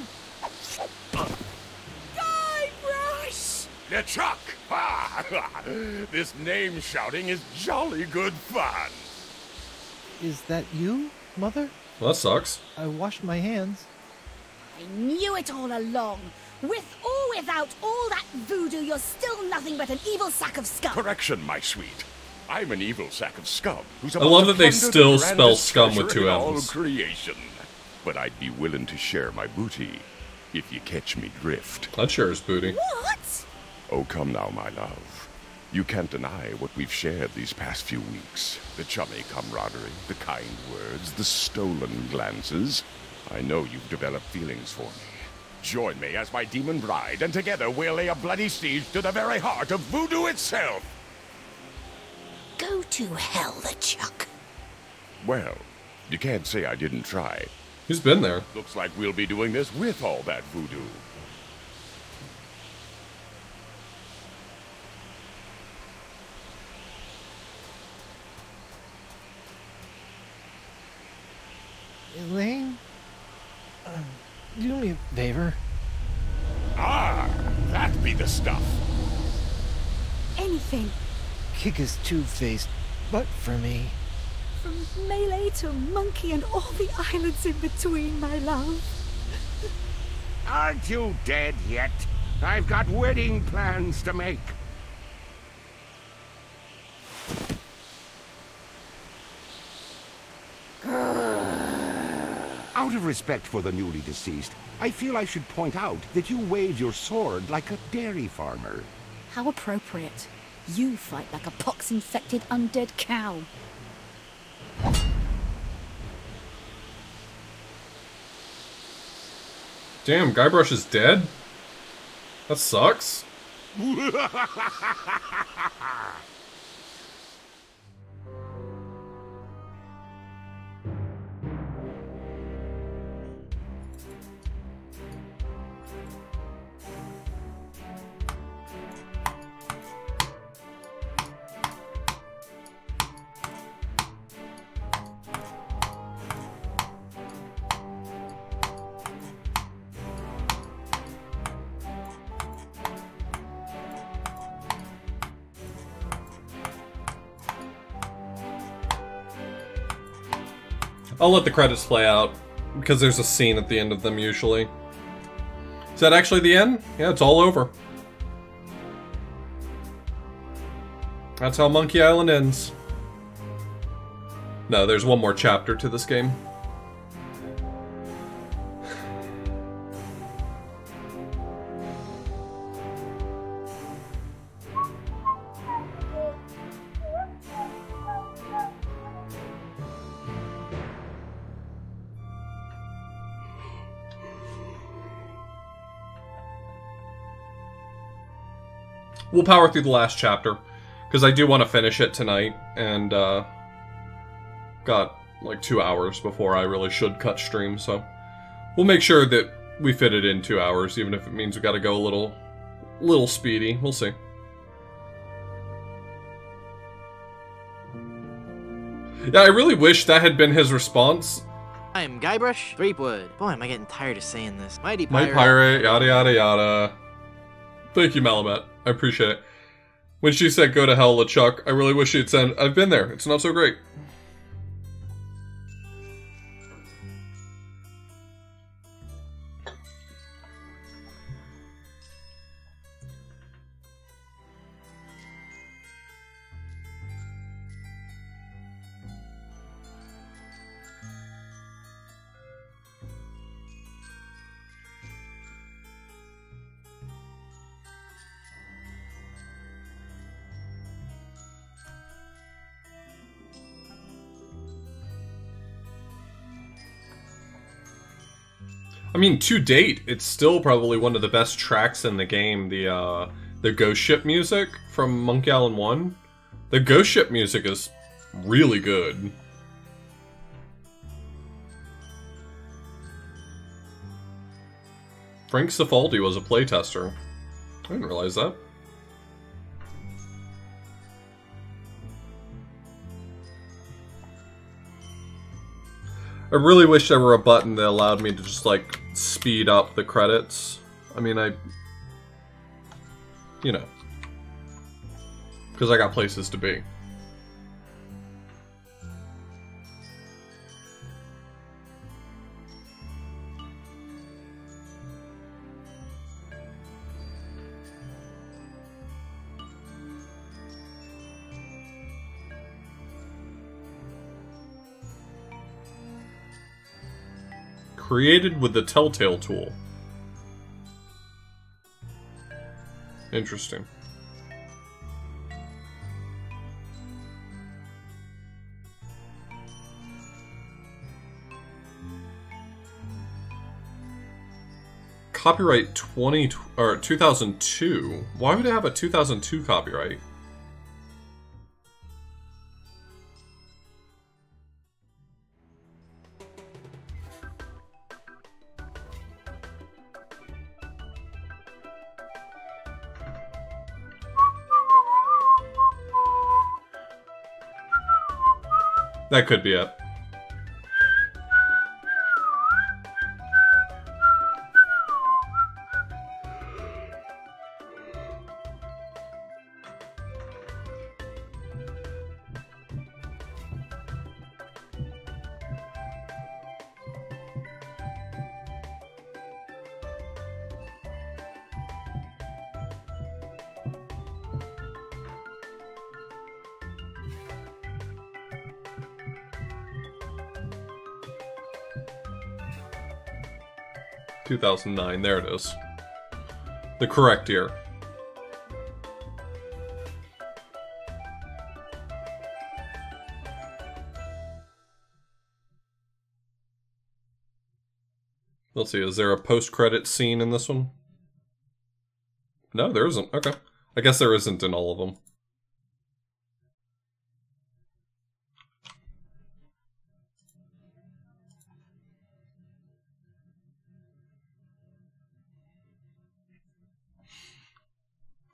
Guybrush! LeChuck! Ha! This name shouting is jolly good fun. Is that you, Mother? Well, that sucks. I washed my hands. I knew it all along. With or without all that voodoo, you're still nothing but an evil sack of scum. Correction, my sweet. I'm an evil sack of scum who's I about love to that they plunder still the spell grandest scum with treasure two in all M's. creation. But I'd be willing to share my booty if you catch me drift. I'd share his booty. What? Oh, come now, my love. You can't deny what we've shared these past few weeks. The chummy camaraderie, the kind words, the stolen glances. I know you've developed feelings for me. Join me as my demon bride, and together we'll lay a bloody siege to the very heart of voodoo itself! Go to hell, LeChuck. Well, you can't say I didn't try. He's been there. Looks like we'll be doing this with all that voodoo. Elaine? Do me a favor. Ah, that be the stuff. Anything. Kick his two-faced butt for me. From Melee to Monkey and all the islands in between, my love. Aren't you dead yet? I've got wedding plans to make. Out of respect for the newly deceased, I feel I should point out that you wave your sword like a dairy farmer. How appropriate. You fight like a pox-infected undead cow. Damn, Guybrush is dead? That sucks. I'll let the credits play out, because there's a scene at the end of them usually. Is that actually the end? Yeah, it's all over. That's how Monkey Island ends. No, there's one more chapter to this game. We'll power through the last chapter, because I do want to finish it tonight, and got like 2 hours before I really should cut stream, so we'll make sure that we fit it in 2 hours, even if it means we gotta go a little speedy. We'll see. Yeah, I really wish that had been his response. I'm Guybrush Threepwood. Boy, am I getting tired of saying this. Mighty My pirate. pirate, yada yada yada. Thank you, Malamet. I appreciate it. When she said go to hell, LeChuck, I really wish she'd said, I've been there. It's not so great. I mean, to date, it's still probably one of the best tracks in the game. The Ghost Ship music from Monkey Island 1. The Ghost Ship music is really good. Frank Cifaldi was a playtester. I didn't realize that. I really wish there were a button that allowed me to just, like, speed up the credits. I mean, you know. Because I got places to be. Created with the Telltale tool. Interesting. Copyright 2002. Why would it have a 2002 copyright? That could be it. ...2009, there it is. The correct year. Let's see, is there a post-credit scene in this one? No, there isn't. Okay. I guess there isn't in all of them.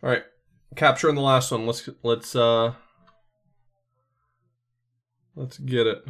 All right, capturing the last one. Let's get it.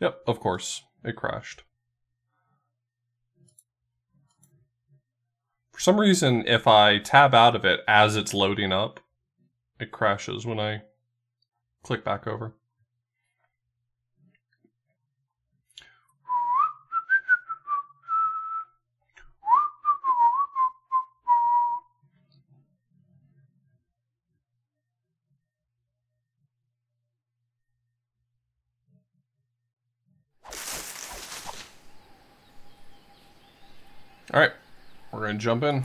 Yep, of course. It crashed. For some reason, if I tab out of it as it's loading up, it crashes when I click back over. Alright, we're going to jump in.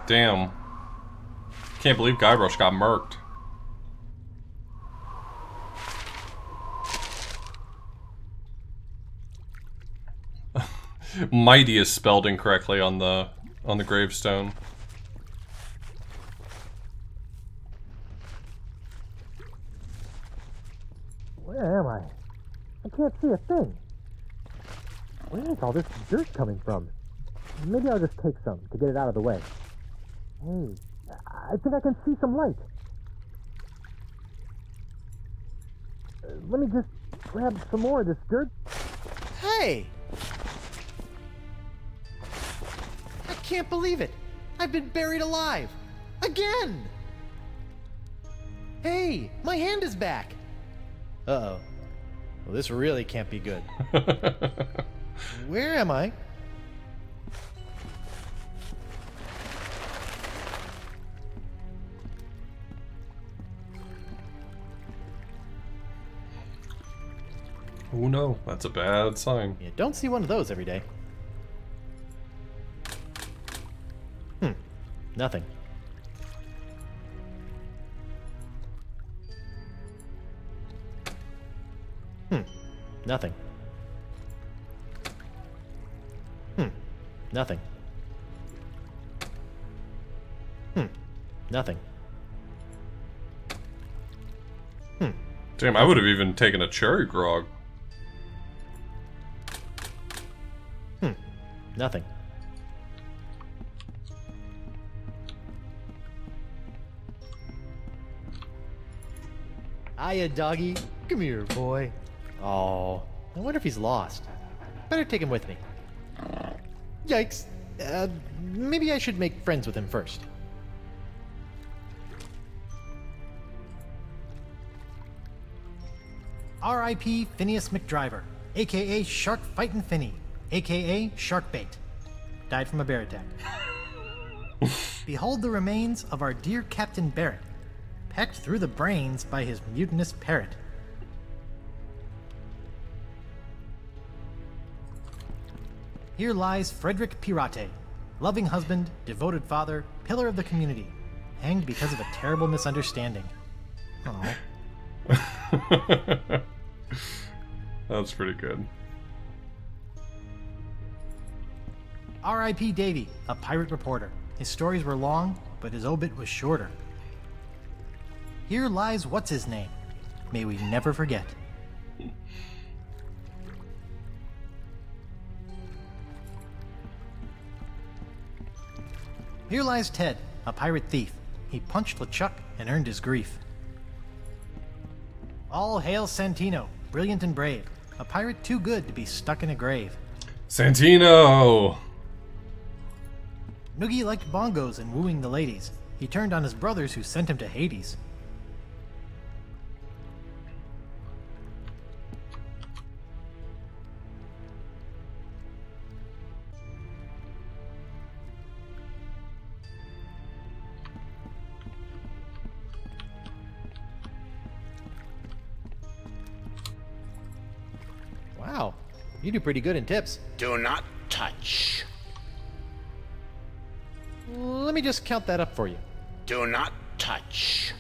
Damn. Can't believe Guybrush got murked. Mighty is spelled incorrectly on the gravestone. can't see a thing. Where is all this dirt coming from? Maybe I'll just take some to get it out of the way. Hey, I think I can see some light. Let me just grab some more of this dirt. Hey! I can't believe it! I've been buried alive! Again! Hey, my hand is back! Uh-oh. Well, this really can't be good. Where am I? Oh no, that's a bad sign. You don't see one of those every day. Nothing. Nothing. Nothing. Nothing. Damn, I would have even taken a cherry grog. Nothing. Hiya, doggy. Come here, boy. Oh, I wonder if he's lost. Better take him with me. Yikes. Maybe I should make friends with him first. R.I.P. Phineas McDriver, a.k.a. Shark Fightin' Finny, a.k.a. Sharkbait. Died from a bear attack. Behold the remains of our dear Captain Barrett, pecked through the brains by his mutinous parrot. Here lies Frederick Pirate, loving husband, devoted father, pillar of the community, hanged because of a terrible misunderstanding. Oh. That's pretty good. R.I.P. Davy, a pirate reporter. His stories were long, but his obit was shorter. Here lies what's-his-name. May we never forget. Here lies Ted, a pirate thief. He punched LeChuck and earned his grief. All hail Santino, brilliant and brave, a pirate too good to be stuck in a grave. Santino! Noogie liked bongos and wooing the ladies. He turned on his brothers who sent him to Hades. Wow, you do pretty good in tips. Do not touch. Let me just count that up for you. Do not touch.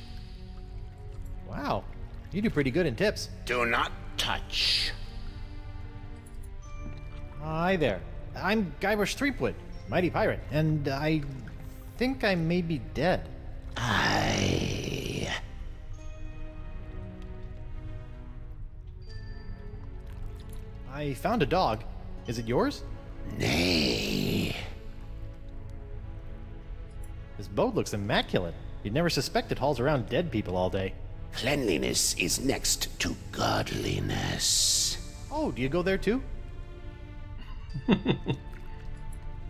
Wow, you do pretty good in tips. Do not touch. Hi there. I'm Guybrush Threepwood, mighty pirate, and I think I may be dead. I found a dog. Is it yours? Nay. This boat looks immaculate. You'd never suspect it hauls around dead people all day. Cleanliness is next to godliness. Oh, do you go there too?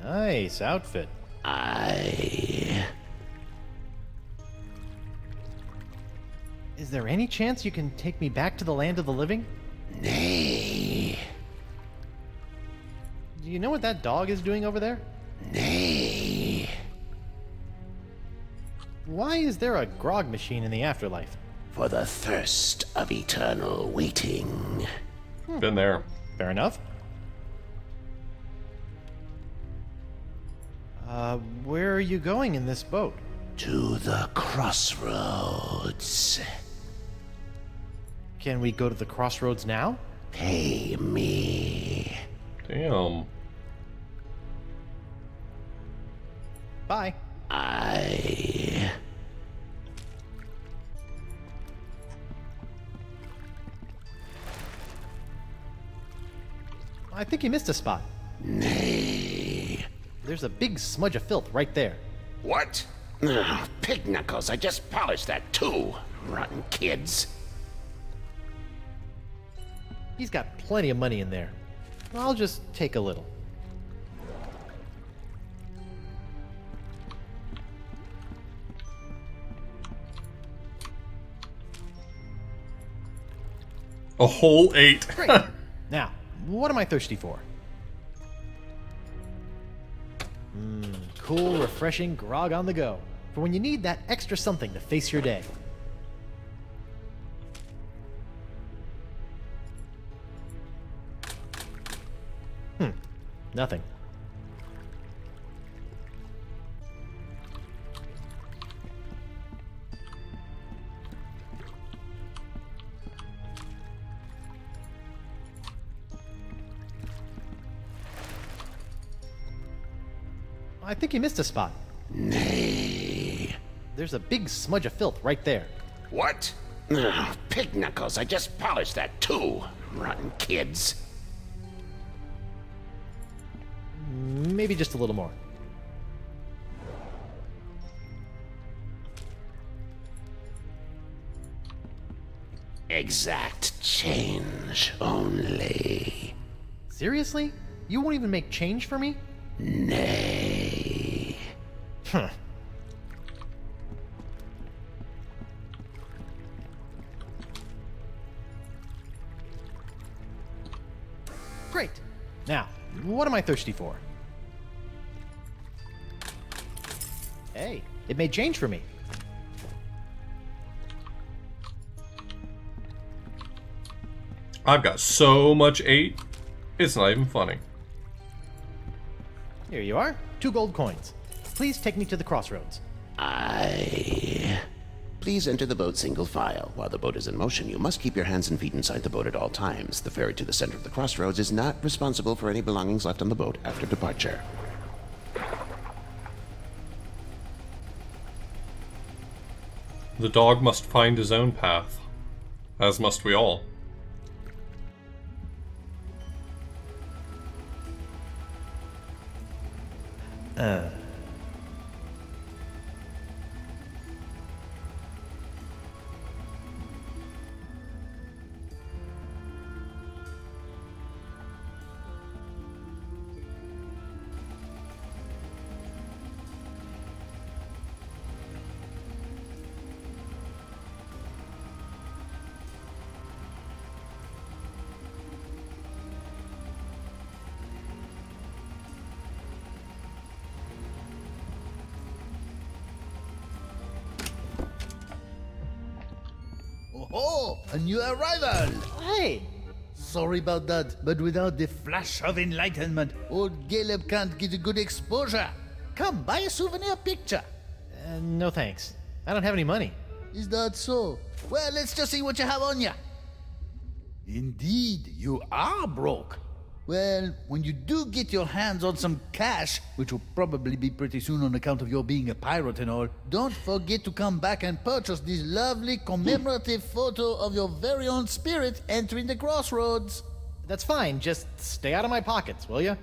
Nice outfit. Is there any chance you can take me back to the land of the living? Nay. Do you know what that dog is doing over there? Nay. Why is there a grog machine in the afterlife? For the thirst of eternal waiting. Been there. Fair enough. Where are you going in this boat? To the crossroads. Can we go to the crossroads now? Pay me. Damn. Bye. I think you missed a spot. Nay. There's a big smudge of filth right there. What? Oh, pig knuckles, I just polished that too. Rotten kids. He's got plenty of money in there. I'll just take a little. A whole 8. Great. Now, what am I thirsty for? Cool, refreshing grog on the go. For when you need that extra something to face your day. Nothing. I think you missed a spot. Nay. There's a big smudge of filth right there. What? Oh, pig knuckles, I just polished that too. Rotten kids. Maybe just a little more. Exact change only. Seriously? You won't even make change for me? Nay. Huh. Great. Now, what am I thirsty for? Hey, it made change for me. I've got so much 8, it's not even funny. Here you are, 2 gold coins. Please take me to the crossroads. Please enter the boat single file. While the boat is in motion, you must keep your hands and feet inside the boat at all times. The ferry to the center of the crossroads is not responsible for any belongings left on the boat after departure. The dog must find his own path, as must we all. Oh, a new arrival! Hey! Sorry about that, but without the flash of enlightenment, old Caleb can't get a good exposure. Come, buy a souvenir picture. No thanks. I don't have any money. Is that so? Well, let's just see what you have on you. Indeed, you are broke. Well, when you do get your hands on some cash, which will probably be pretty soon on account of your being a pirate and all, don't forget to come back and purchase this lovely commemorative photo of your very own spirit entering the crossroads. That's fine, just stay out of my pockets, will ya?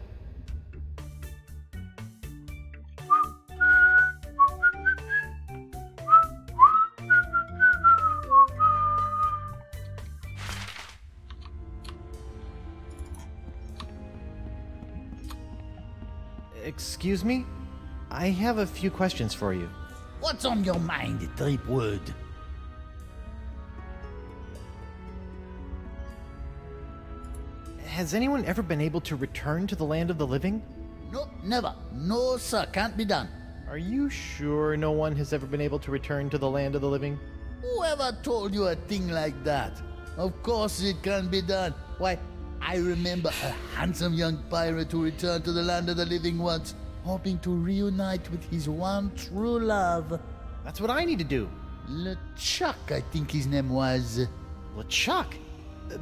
Excuse me? I have a few questions for you. What's on your mind, Threepwood? Has anyone ever been able to return to the land of the living? Nope, never. No, sir, can't be done. Are you sure no one has ever been able to return to the land of the living? Whoever told you a thing like that? Of course it can be done. Why, I remember a handsome young pirate who returned to the land of the living once, hoping to reunite with his one true love. That's what I need to do. LeChuck, I think his name was. LeChuck?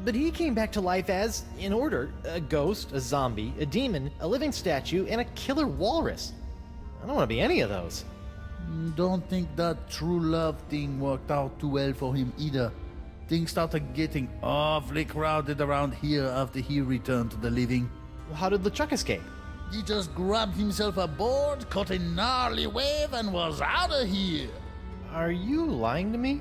But he came back to life as, in order, a ghost, a zombie, a demon, a living statue, and a killer walrus. I don't want to be any of those. Don't think that true love thing worked out too well for him either. Things started getting awfully crowded around here after he returned to the living. How did LeChuck escape? He just grabbed himself a board, caught a gnarly wave, and was out of here. Are you lying to me?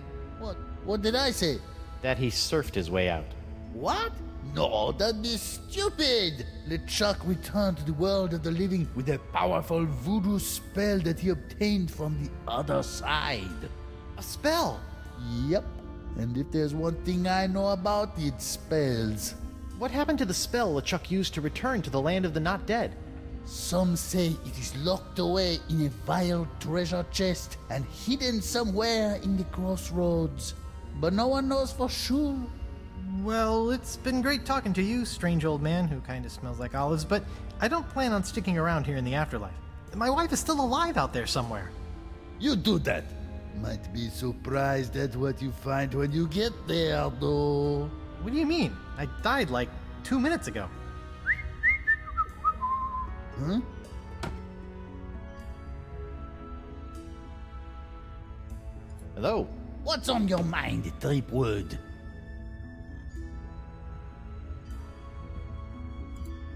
What did I say? That he surfed his way out. What? No, that'd be stupid. LeChuck returned to the world of the living with a powerful voodoo spell that he obtained from the other side. A spell? Yep. And if there's one thing I know about, it's spells. What happened to the spell LeChuck used to return to the land of the not dead? Some say it is locked away in a vile treasure chest and hidden somewhere in the crossroads. But no one knows for sure. Well, it's been great talking to you, strange old man who kind of smells like olives, but I don't plan on sticking around here in the afterlife. My wife is still alive out there somewhere. You do that. Might be surprised at what you find when you get there, though. What do you mean? I died like 2 minutes ago. Huh? Hello. What's on your mind, Threepwood?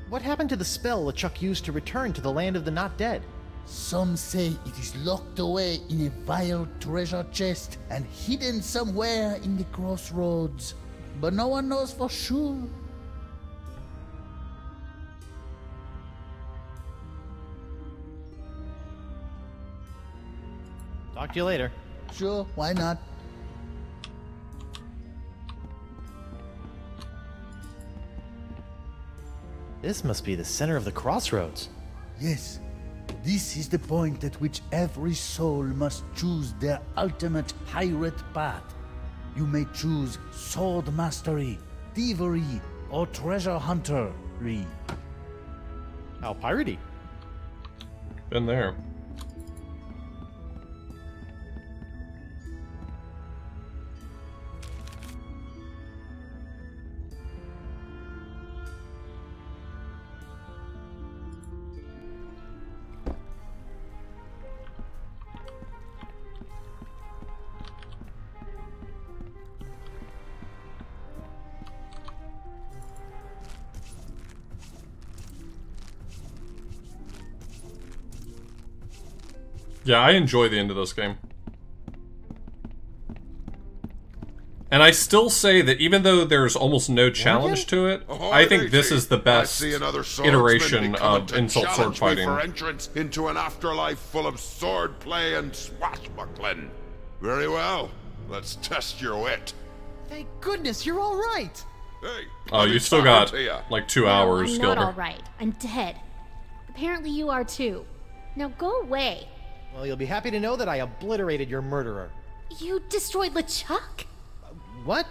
What happened to the spell LeChuck used to return to the land of the not dead? Some say it is locked away in a vile treasure chest and hidden somewhere in the crossroads. But no one knows for sure. Talk to you later. Sure, why not? This must be the center of the crossroads. Yes. This is the point at which every soul must choose their ultimate pirate path. You may choose sword mastery, thievery, or treasure huntery. How piratey? Been there. Yeah, I enjoy the end of this game. And I still say that even though there's almost no challenge to it, I think this is the best iteration of insult sword fighting. For entrance into an afterlife full of sword play and swashbuckling. Very well. Let's test your wit. Thank goodness you're all right. Hey. Oh, you still got like 2 hours. I'm not all right. I'm dead. Apparently you are too. Now go away. Well, you'll be happy to know that I obliterated your murderer. You destroyed LeChuck? What?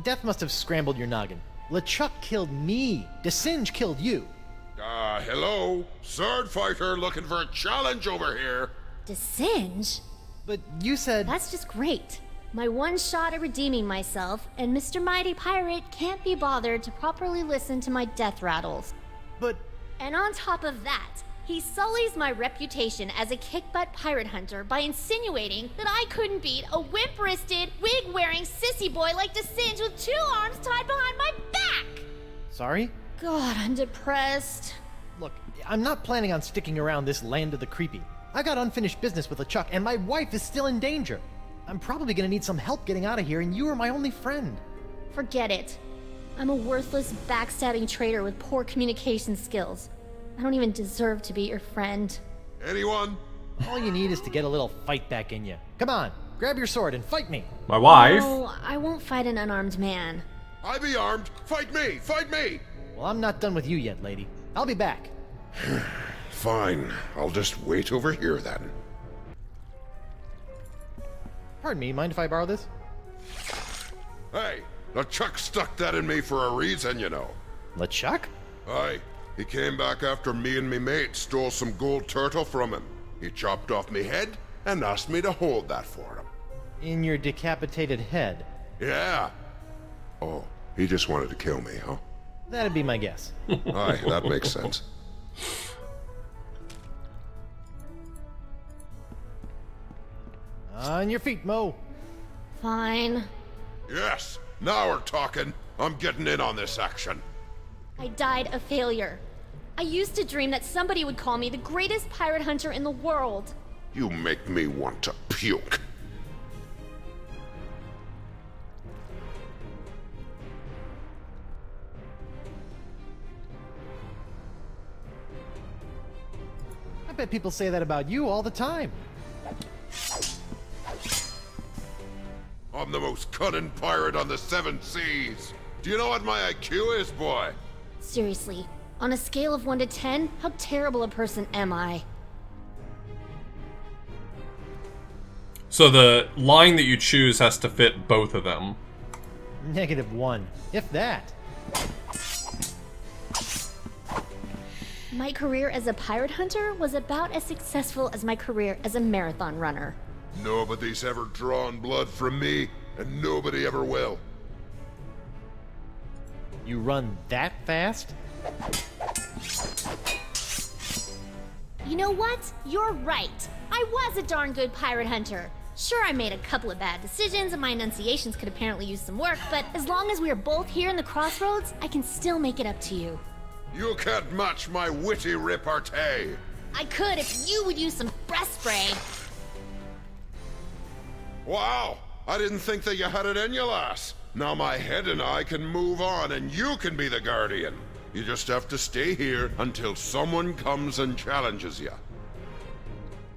Death must have scrambled your noggin. LeChuck killed me. DeSinge killed you. Hello? Sword fighter looking for a challenge over here. DeSinge? But you said... That's just great. My one shot at redeeming myself, and Mr. Mighty Pirate can't be bothered to properly listen to my death rattles. But... And on top of that, he sullies my reputation as a kick-butt pirate hunter by insinuating that I couldn't beat a wimp-wristed, wig-wearing sissy boy like DeSinge with 2 arms tied behind my back! Sorry? God, I'm depressed. Look, I'm not planning on sticking around this land of the creepy. I got unfinished business with LeChuck, and my wife is still in danger. I'm probably gonna need some help getting out of here, and you are my only friend. Forget it. I'm a worthless, backstabbing traitor with poor communication skills. I don't even deserve to be your friend. Anyone? All you need is to get a little fight back in you. Come on, grab your sword and fight me. My wife? No, I won't fight an unarmed man. I be armed. Fight me! Fight me! Well, I'm not done with you yet, lady. I'll be back. Fine. I'll just wait over here then. Pardon me, mind if I borrow this? Hey, LeChuck stuck that in me for a reason, you know. LeChuck? Aye. He came back after me and me mate stole some gold turtle from him. He chopped off me head and asked me to hold that for him. In your decapitated head? Yeah. Oh, he just wanted to kill me, huh? That'd be my guess. Aye, that makes sense. On your feet, Mo. Fine. Yes, now we're talking. I'm getting in on this action. I died a failure. I used to dream that somebody would call me the greatest pirate hunter in the world. You make me want to puke. I bet people say that about you all the time. I'm the most cunning pirate on the 7 seas. Do you know what my IQ is, boy? Seriously, on a scale of 1 to 10, how terrible a person am I? So the line that you choose has to fit both of them. -1, if that. My career as a pirate hunter was about as successful as my career as a marathon runner. Nobody's ever drawn blood from me, and nobody ever will. You run that fast? You know what? You're right. I was a darn good pirate hunter. Sure, I made a couple of bad decisions and my enunciations could apparently use some work, but as long as we are both here in the crossroads, I can still make it up to you. You can't match my witty repartee. I could if you would use some breath spray. Wow, I didn't think that you had it in you, lass. Now my head and I can move on and you can be the guardian. You just have to stay here until someone comes and challenges you.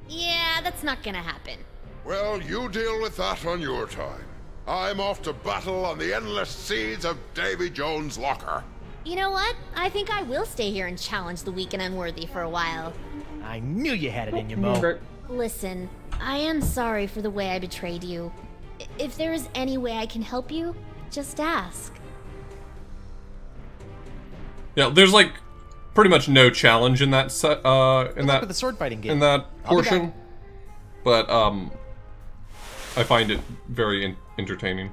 Yeah, that's not gonna happen. Well, you deal with that on your time. I'm off to battle on the endless seas of Davy Jones' locker. You know what? I think I will stay here and challenge the weak and unworthy for a while. I knew you had it in you, Mo. Listen, I am sorry for the way I betrayed you. If there is any way I can help you, just ask. Yeah, there's like pretty much no challenge in that with the sword fighting game. in that portion, but I find it very entertaining.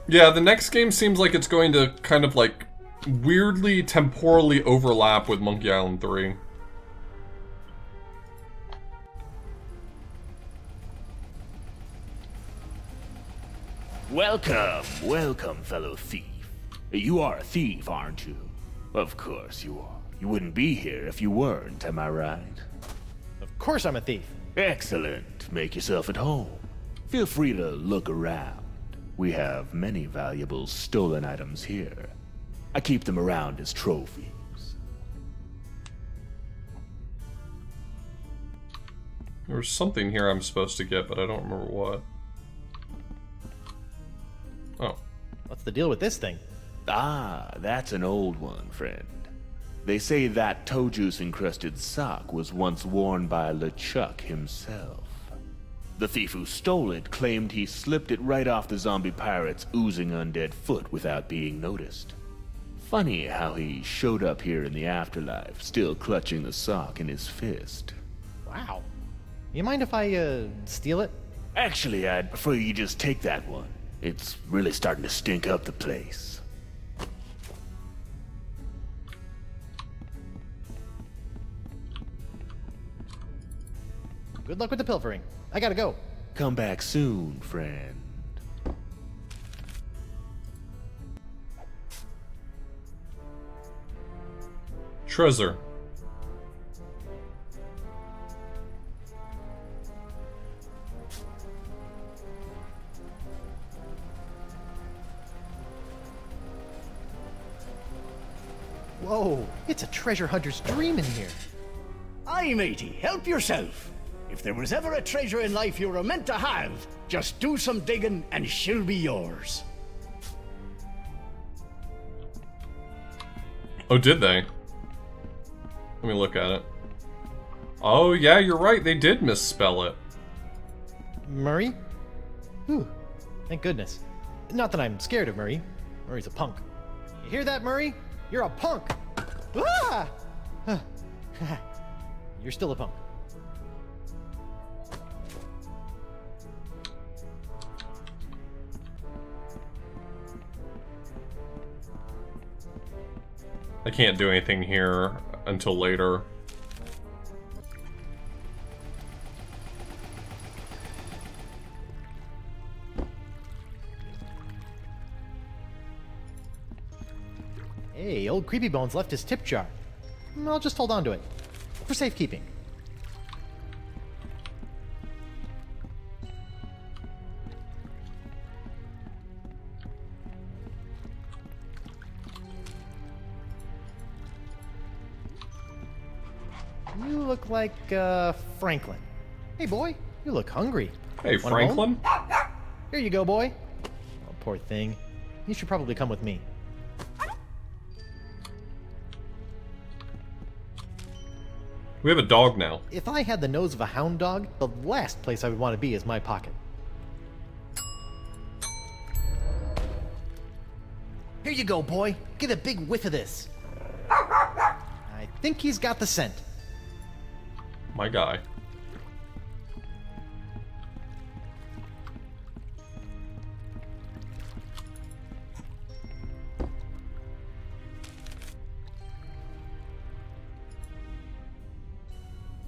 Yeah, the next game seems like it's going to kind of like weirdly temporally overlap with Monkey Island 3. Welcome, welcome, fellow thief. You are a thief, aren't you? Of course you are. You wouldn't be here if you weren't, am I right? Of course I'm a thief. Excellent. Make yourself at home. Feel free to look around. We have many valuable stolen items here. I keep them around as trophies. There was something here I'm supposed to get, but I don't remember what. Oh. What's the deal with this thing? Ah, that's an old one, friend. They say that toe juice encrusted sock was once worn by LeChuck himself. The thief who stole it claimed he slipped it right off the zombie pirate's oozing undead foot without being noticed. Funny how he showed up here in the afterlife, still clutching the sock in his fist. Wow. You mind if I, steal it? Actually, I'd prefer you just take that one. It's really starting to stink up the place. Good luck with the pilfering. I gotta go. Come back soon, friend. Treasure. Whoa, it's a treasure hunter's dream in here. Aye, matey, help yourself. If there was ever a treasure in life you were meant to have, just do some digging and she'll be yours. Oh, did they? Let me look at it. Oh, yeah, you're right. They did misspell it. Murray? Whew. Thank goodness. Not that I'm scared of Murray. Murray's a punk. You hear that, Murray? You're a punk! Ah! You're still a punk. I can't do anything here until later. Hey, old Creepy Bones left his tip jar. I'll just hold on to it. For safekeeping. You look like, Franklin. Hey, boy, you look hungry. Hey, Want a Franklin? bone? Here you go, boy. Oh, poor thing. You should probably come with me. We have a dog now. If I had the nose of a hound dog, the last place I would want to be is my pocket. Here you go, boy. Get a big whiff of this. I think he's got the scent. My guy.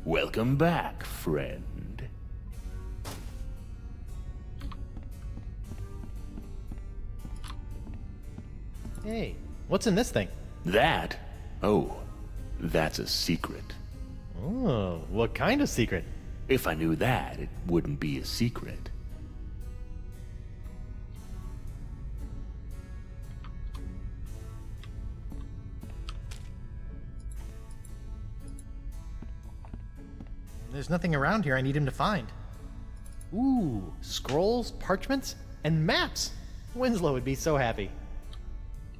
Welcome back, friend. Hey, what's in this thing? That? Oh, that's a secret. Oh, what kind of secret? If I knew that, it wouldn't be a secret. There's nothing around here I need him to find. Ooh, scrolls, parchments, and maps. Winslow would be so happy.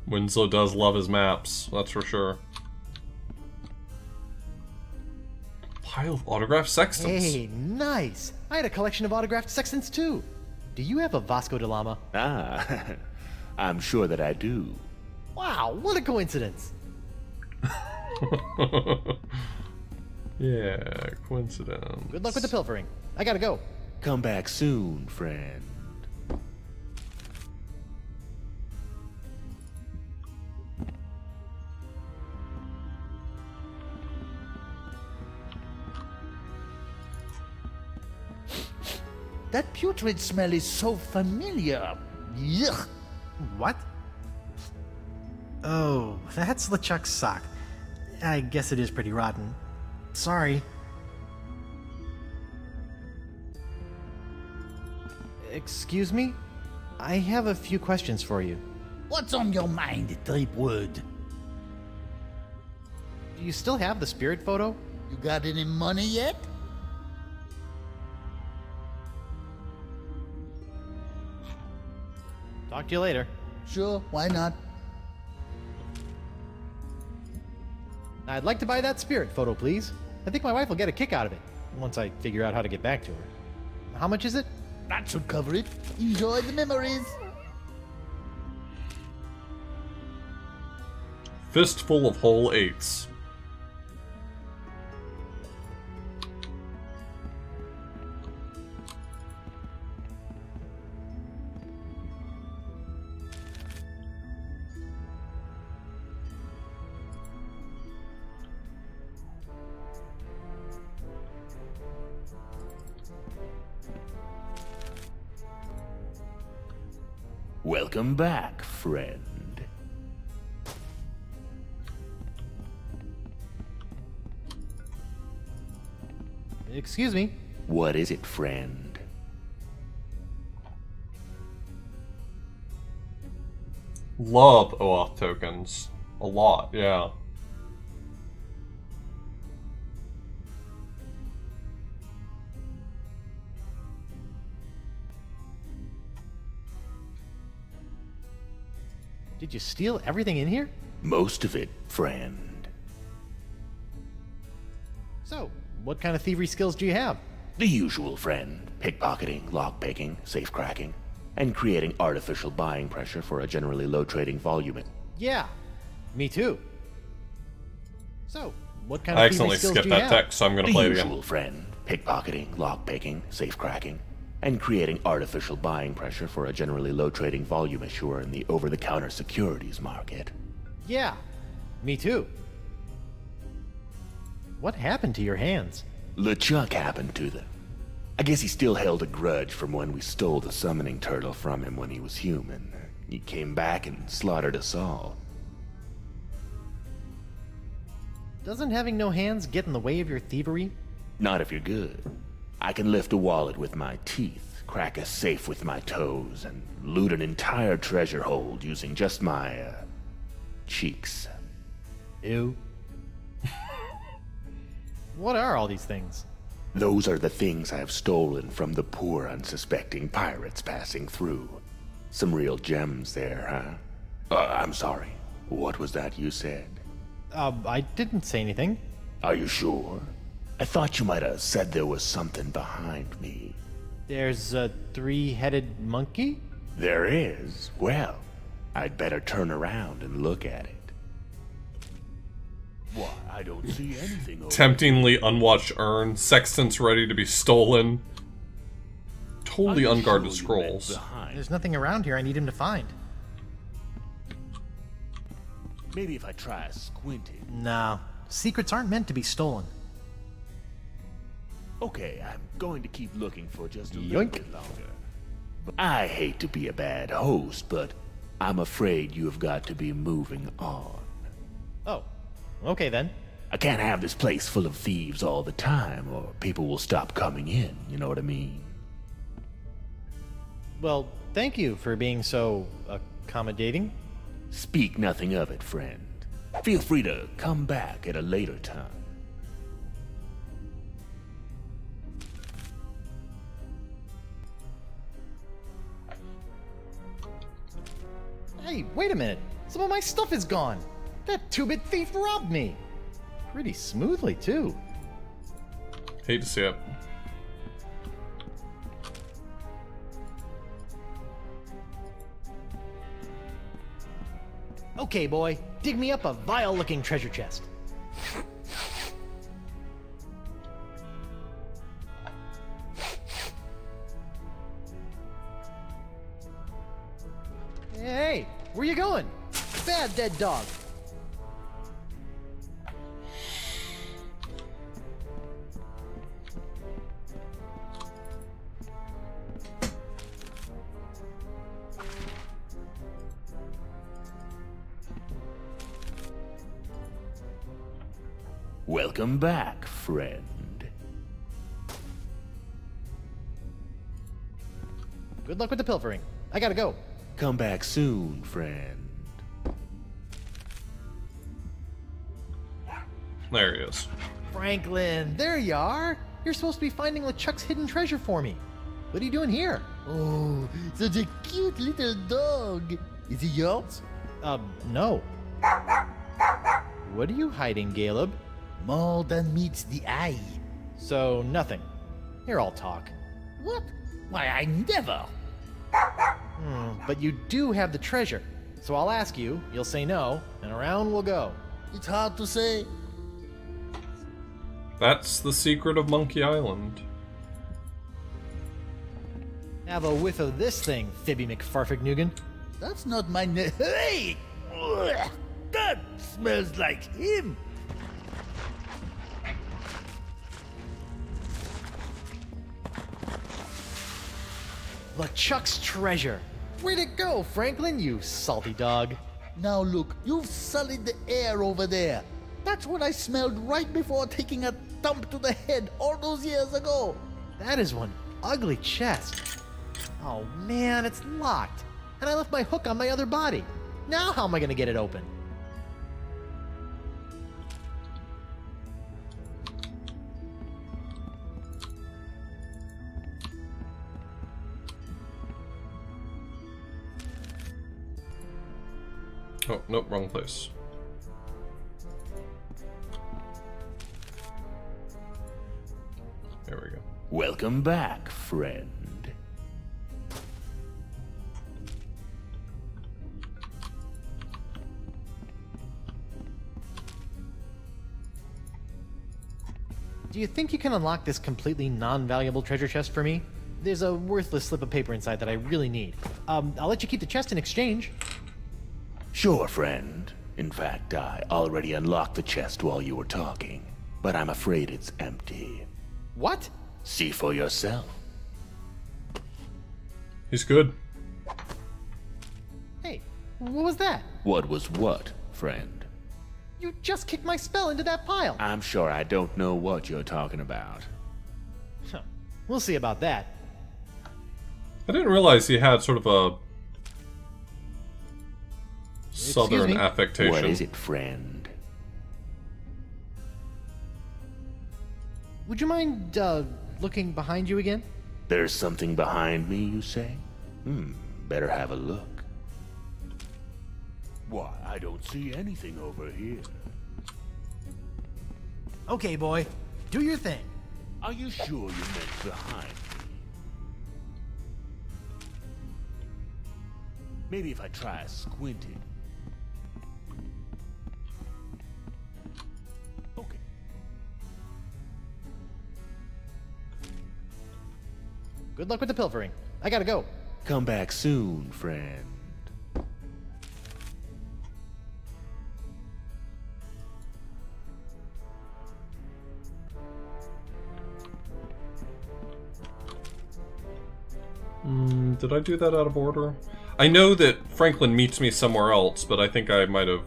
Winslow does love his maps, that's for sure. Pile of autographed sextants. Hey, nice! I had a collection of autographed sextants too. Do you have a Vasco da Lama? Ah, I'm sure that I do. Wow, what a coincidence! Yeah, coincidence. Good luck with the pilfering. I gotta go. Come back soon, friend. That putrid smell is so familiar. Yuck. What? Oh, that's LeChuck's sock. I guess it is pretty rotten. Sorry. Excuse me? I have a few questions for you. What's on your mind, Threepwood? Do you still have the spirit photo? You got any money yet? Talk to you later. Sure, why not? I'd like to buy that spirit photo, please. I think my wife will get a kick out of it, once I figure out how to get back to her. How much is it? That should cover it. Enjoy the memories. Fistful of whole eights. Welcome back, friend. Excuse me? What is it, friend? Love OAuth tokens. A lot, yeah. Did you steal everything in here? Most of it, friend. So, what kind of thievery skills do you have? The usual, friend. Pickpocketing, lockpicking, safe cracking, and creating artificial buying pressure for a generally low trading volume. Yeah, me too. So, what kind I of thievery accidentally skills skipped do you that have? text, so I'm gonna The play it again. usual, friend. Pickpocketing, lockpicking, safe cracking, and creating artificial buying pressure for a generally low trading volume issuer in the over-the-counter securities market. Yeah, me too. What happened to your hands? LeChuck happened to them. I guess he still held a grudge from when we stole the summoning turtle from him when he was human. He came back and slaughtered us all. Doesn't having no hands get in the way of your thievery? Not if you're good. I can lift a wallet with my teeth, crack a safe with my toes, and loot an entire treasure hold using just my, cheeks. Ew. What are all these things? Those are the things I've stolen from the poor, unsuspecting pirates passing through. Some real gems there, huh? I'm sorry. What was that you said? I didn't say anything. Are you sure? I thought you might have said there was something behind me. There's a three-headed monkey? There is? Well, I'd better turn around and look at it. Why, I don't see anything over Temptingly unwatched urn, sextants ready to be stolen. Totally unguarded scrolls. There's nothing around here I need him to find. Maybe if I try squinting. No, secrets aren't meant to be stolen. Okay, I'm going to keep looking for just a little bit longer. I hate to be a bad host, but I'm afraid you've got to be moving on. Oh, okay then. I can't have this place full of thieves all the time, or people will stop coming in, you know what I mean? Well, thank you for being so accommodating. Speak nothing of it, friend. Feel free to come back at a later time. Hey, wait a minute. Some of my stuff is gone. That two-bit thief robbed me. Pretty smoothly, too. Hate to see it. Okay, boy. Dig me up a vile-looking treasure chest. Hey, where you going? Bad dead dog. Welcome back, friend. Good luck with the pilfering. I gotta go. Come back soon, friend. There he is. Franklin, there you are. You're supposed to be finding LeChuck's hidden treasure for me. What are you doing here? Oh, such a cute little dog. Is he yours? No. What are you hiding, Caleb? More than meets the eye. So, nothing. Here, I'll talk. What? Why, I never. But you do have the treasure. So I'll ask you, you'll say no, and around we'll go. It's hard to say. That's the secret of Monkey Island. Have a whiff of this thing, Fibby McFarfignugan. That's not my name. Hey! Ugh, that smells like him. LeChuck's treasure. Where'd it go, Franklin, you salty dog? Now look, you've sullied the air over there. That's what I smelled right before taking a thump to the head all those years ago. That is one ugly chest. Oh man, it's locked. And I left my hook on my other body. Now how am I gonna get it open? Oh, nope, wrong place. There we go. Welcome back, friend. Do you think you can unlock this completely non-valuable treasure chest for me? There's a worthless slip of paper inside that I really need. I'll let you keep the chest in exchange. Sure, friend. In fact, I already unlocked the chest while you were talking, but I'm afraid it's empty. What? See for yourself. He's good. Hey, what was that? What was what, friend? You just kicked my spell into that pile. I'm sure I don't know what you're talking about. Huh. We'll see about that. I didn't realize he had sort of a southern affectation. What is it, friend? Would you mind, looking behind you again? There's something behind me, you say? Better have a look. Why, I don't see anything over here. Okay, boy. Do your thing. Are you sure you meant behind me? Maybe if I try squinting. Okay. Good luck with the pilfering. I gotta go. Come back soon, friend. Did I do that out of order? I know that Franklin meets me somewhere else, but I think I might have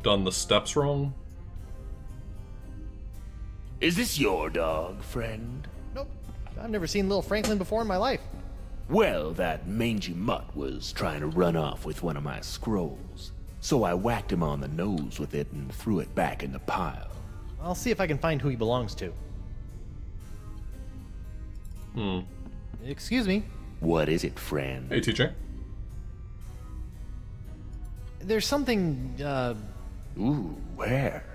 done the steps wrong. Is this your dog, friend? Nope. I've never seen little Franklin before in my life. Well, that mangy mutt was trying to run off with one of my scrolls. So I whacked him on the nose with it and threw it back in the pile. I'll see if I can find who he belongs to. Excuse me. What is it, friend? Hey, TJ. There's something, Ooh, where?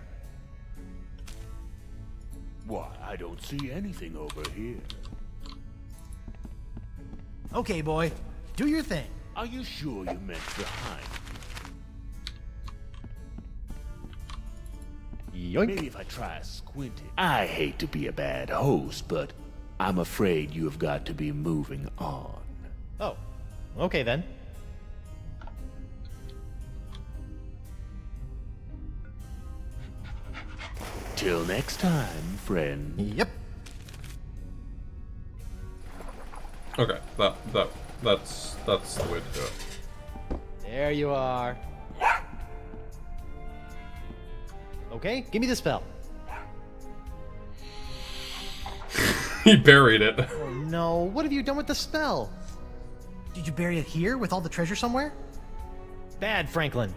Why, I don't see anything over here. Okay, boy. Do your thing. Are you sure you meant behind? Yoink. Maybe if I try squinting. I hate to be a bad host, but I'm afraid you have got to be moving on. Oh, okay then. Till next time, friend. Yep. Okay, that's the way to do it. There you are. Okay, give me the spell. He buried it. Oh no, what have you done with the spell? Did you bury it here with all the treasure somewhere? Bad, Franklin.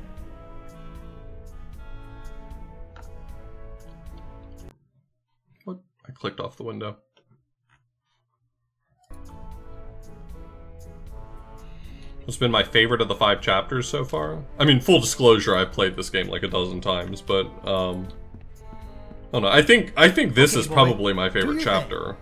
What? I clicked off the window. It's been my favorite of the 5 chapters so far. I mean, full disclosure, I've played this game like a dozen times, but I don't know. I think this is probably my favorite chapter.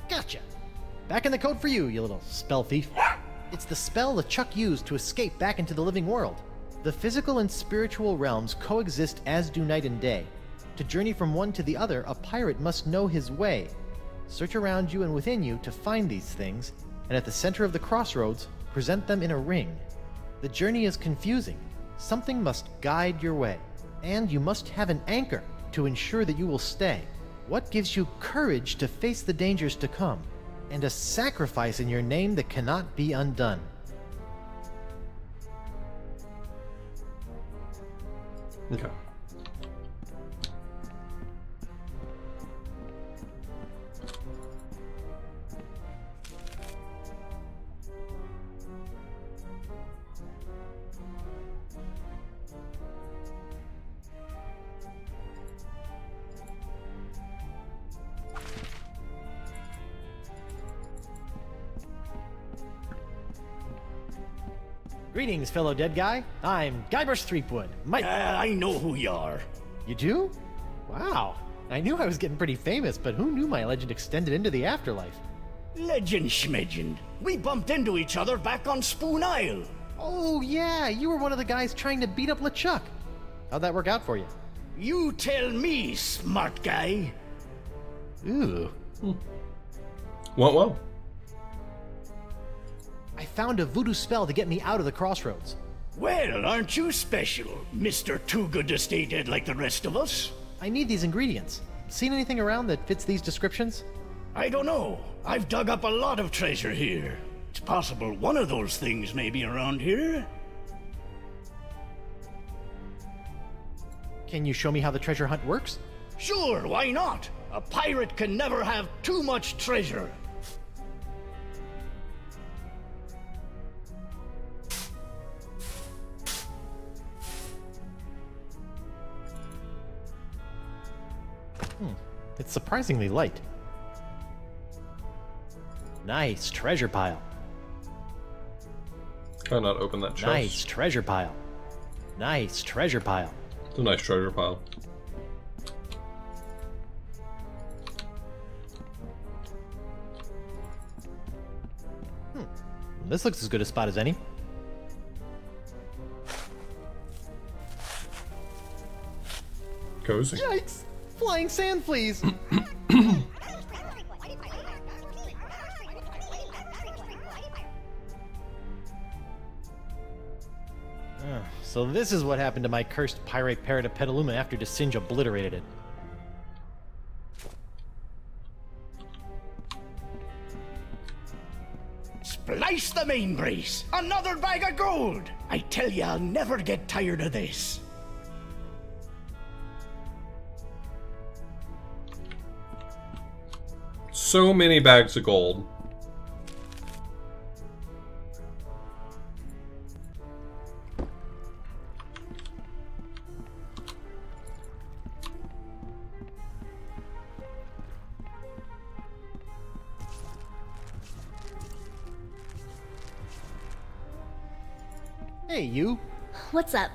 Gotcha. Back in the code for you, you little spell thief. It's the spell LeChuck used to escape back into the living world. The physical and spiritual realms coexist as do night and day. To journey from one to the other, a pirate must know his way. Search around you and within you to find these things, and at the center of the crossroads, present them in a ring. The journey is confusing. Something must guide your way, and you must have an anchor to ensure that you will stay. What gives you courage to face the dangers to come? And a sacrifice in your name that cannot be undone. Okay. Greetings, fellow dead guy. I'm Guybrush Threepwood. I know who you are. You do? Wow. I knew I was getting pretty famous, but who knew my legend extended into the afterlife? Legend schmegend. We bumped into each other back on Spoon Isle. Oh, yeah. You were one of the guys trying to beat up LeChuck. How'd that work out for you? You tell me, smart guy. Ooh. Well. I found a voodoo spell to get me out of the crossroads. Well, aren't you special, Mr. Too Good to Stay Dead like the rest of us? I need these ingredients. Seen anything around that fits these descriptions? I don't know. I've dug up a lot of treasure here. It's possible one of those things may be around here. Can you show me how the treasure hunt works? Sure, why not? A pirate can never have too much treasure. It's surprisingly light. Nice treasure pile. Can I not open that chest? Nice treasure pile. Nice treasure pile. It's a nice treasure pile. This looks as good a spot as any. Cozy. Yikes! Flying sand fleas! So this is what happened to my cursed pyrite parrot of Petaluma after Desinge obliterated it. Splice the main brace! Another bag of gold! I tell you, I'll never get tired of this. So many bags of gold. Hey, you. What's up?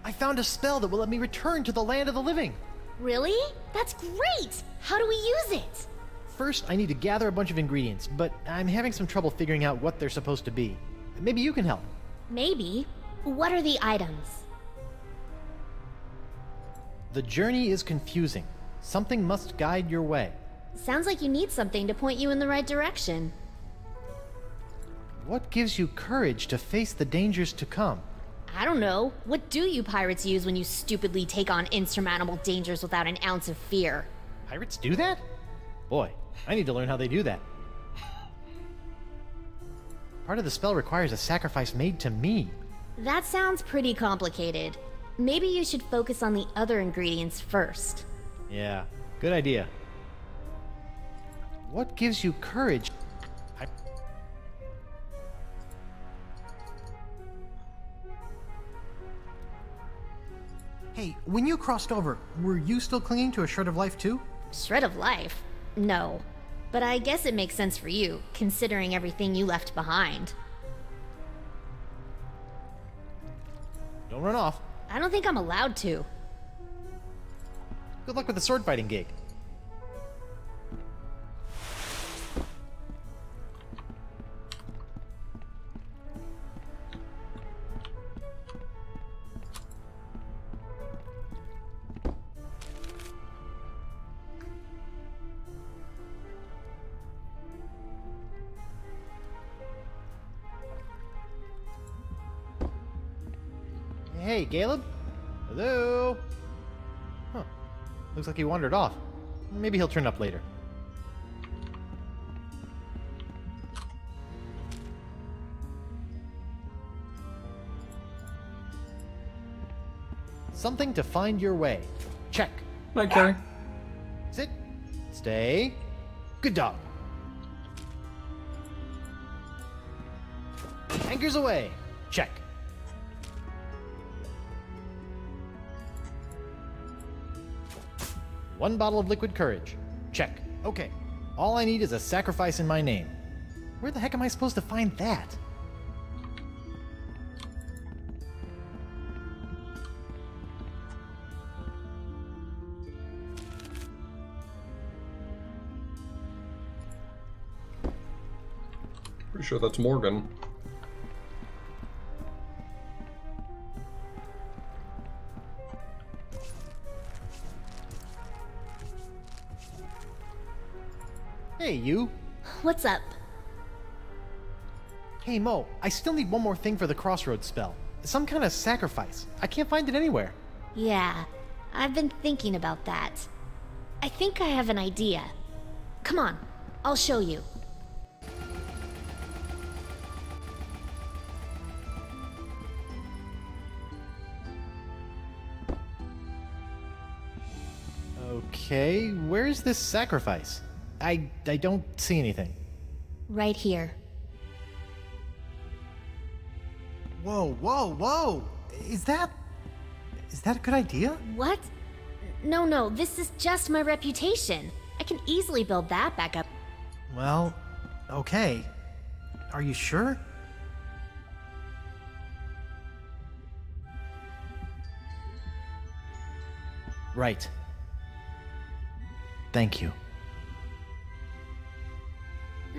I found a spell that will let me return to the land of the living. Really? That's great! How do we use it? First, I need to gather a bunch of ingredients, but I'm having some trouble figuring out what they're supposed to be. Maybe you can help. Maybe. What are the items? The journey is confusing. Something must guide your way. Sounds like you need something to point you in the right direction. What gives you courage to face the dangers to come? I don't know. What do you pirates use when you stupidly take on insurmountable dangers without an ounce of fear? Pirates do that? Boy, I need to learn how they do that. Part of the spell requires a sacrifice made to me. That sounds pretty complicated. Maybe you should focus on the other ingredients first. Yeah, good idea. What gives you courage? Hey, when you crossed over, were you still clinging to a shred of life too? Shred of life? No. But I guess it makes sense for you, considering everything you left behind. Don't run off. I don't think I'm allowed to. Good luck with the sword fighting gig. Hey, Caleb? Hello? Huh. Looks like he wandered off. Maybe he'll turn up later. Something to find your way. Check. Night, Carrie. Sit. Stay. Good dog. Anchors away. Check. One bottle of liquid courage. Check. Okay. All I need is a sacrifice in my name. Where the heck am I supposed to find that? Pretty sure that's Morgan. Hey, you. What's up? Hey Mo, I still need one more thing for the Crossroads spell. Some kind of sacrifice. I can't find it anywhere. Yeah, I've been thinking about that. I think I have an idea. Come on, I'll show you. Okay, where's this sacrifice? I don't see anything. Right here. Whoa, whoa, whoa! Is that a good idea? What? No, this is just my reputation. I can easily build that back up. Well, okay. Are you sure? Right. Thank you.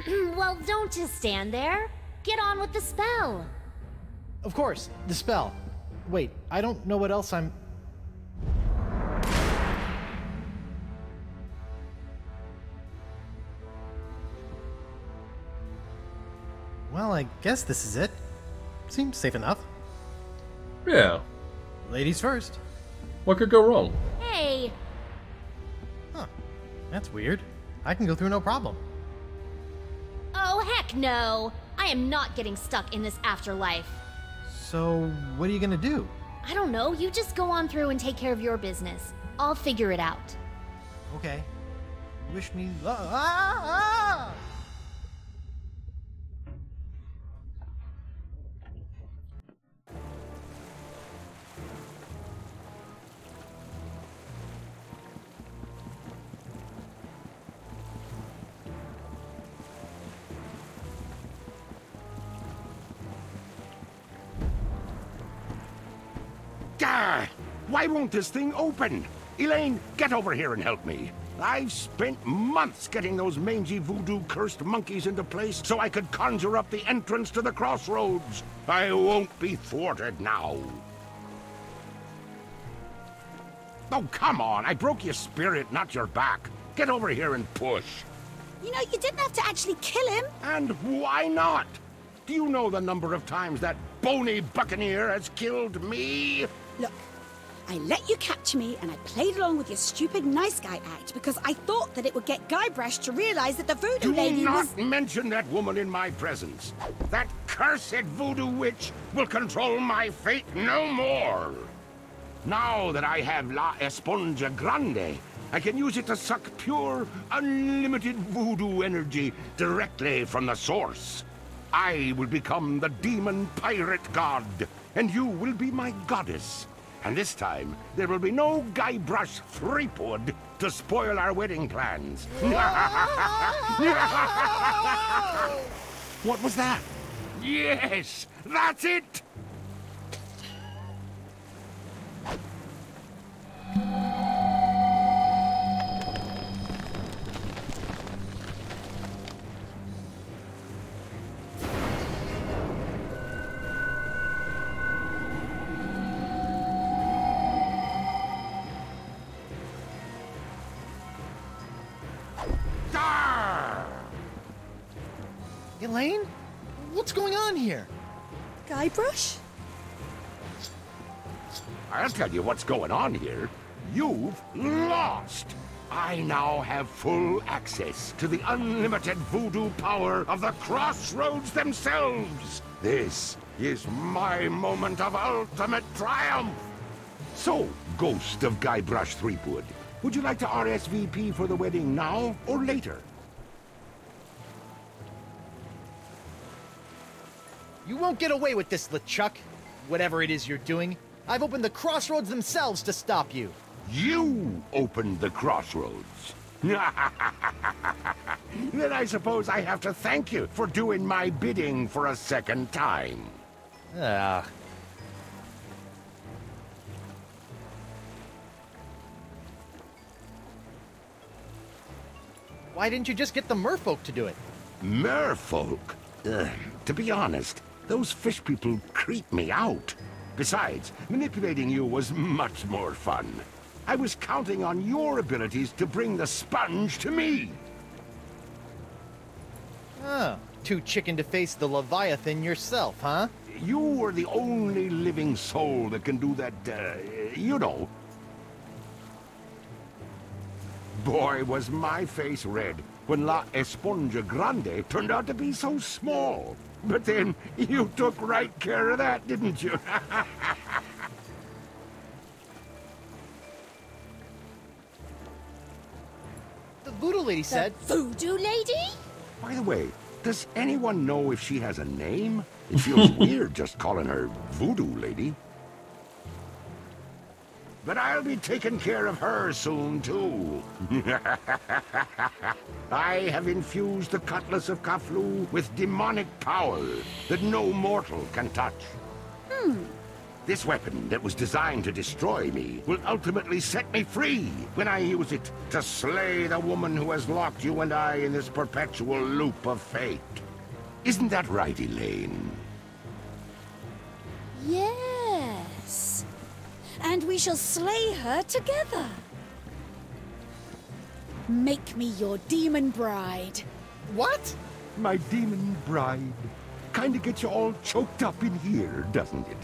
Well, don't just stand there. Get on with the spell. Of course, the spell. Wait, I don't know what else I'm... Well, I guess this is it. Seems safe enough. Yeah. Ladies first. What could go wrong? Hey! Huh. That's weird. I can go through no problem. Oh, heck no! I am not getting stuck in this afterlife. So, what are you gonna do? I don't know, you just go on through and take care of your business. I'll figure it out. Okay. Wish me luck. Ah! Gah! Why won't this thing open? Elaine, get over here and help me. I've spent months getting those mangy voodoo-cursed monkeys into place so I could conjure up the entrance to the crossroads. I won't be thwarted now. Oh, come on. I broke your spirit, not your back. Get over here and push. You know, you didn't have to actually kill him. And why not? Do you know the number of times that bony buccaneer has killed me? Look, I let you capture me and I played along with your stupid nice guy act because I thought that it would get Guybrush to realize that the voodoo lady Do was... not mention that woman in my presence. That cursed voodoo witch will control my fate no more. Now that I have La Esponja Grande, I can use it to suck pure, unlimited voodoo energy directly from the source. I will become the demon pirate god, and you will be my goddess. And this time, there will be no Guybrush Threepwood to spoil our wedding plans. What was that? Yes, that's it! Elaine? What's going on here? Guybrush? I'll tell you what's going on here. You've lost! I now have full access to the unlimited voodoo power of the Crossroads themselves. This is my moment of ultimate triumph. So, Ghost of Guybrush Threepwood, would you like to RSVP for the wedding now or later? You won't get away with this, LeChuck. Whatever it is you're doing, I've opened the Crossroads themselves to stop you. You opened the Crossroads. Then I suppose I have to thank you for doing my bidding for a second time. Ah. Why didn't you just get the merfolk to do it? Merfolk? To be honest, those fish people creep me out. Besides, manipulating you was much more fun. I was counting on your abilities to bring the sponge to me. Oh, too chicken to face the Leviathan yourself, huh? You were the only living soul that can do that, you know. Boy, was my face red when La Esponja Grande turned out to be so small. But then, you took right care of that, didn't you? The voodoo lady said... Voodoo lady? By the way, does anyone know if she has a name? It feels weird just calling her Voodoo Lady. But I'll be taking care of her soon, too. I have infused the Cutlass of Kaflu with demonic power that no mortal can touch. This weapon that was designed to destroy me will ultimately set me free when I use it to slay the woman who has locked you and I in this perpetual loop of fate. Isn't that right, Elaine? Yes. And we shall slay her together. Make me your demon bride. What? My demon bride. Kinda gets you all choked up in here, doesn't it?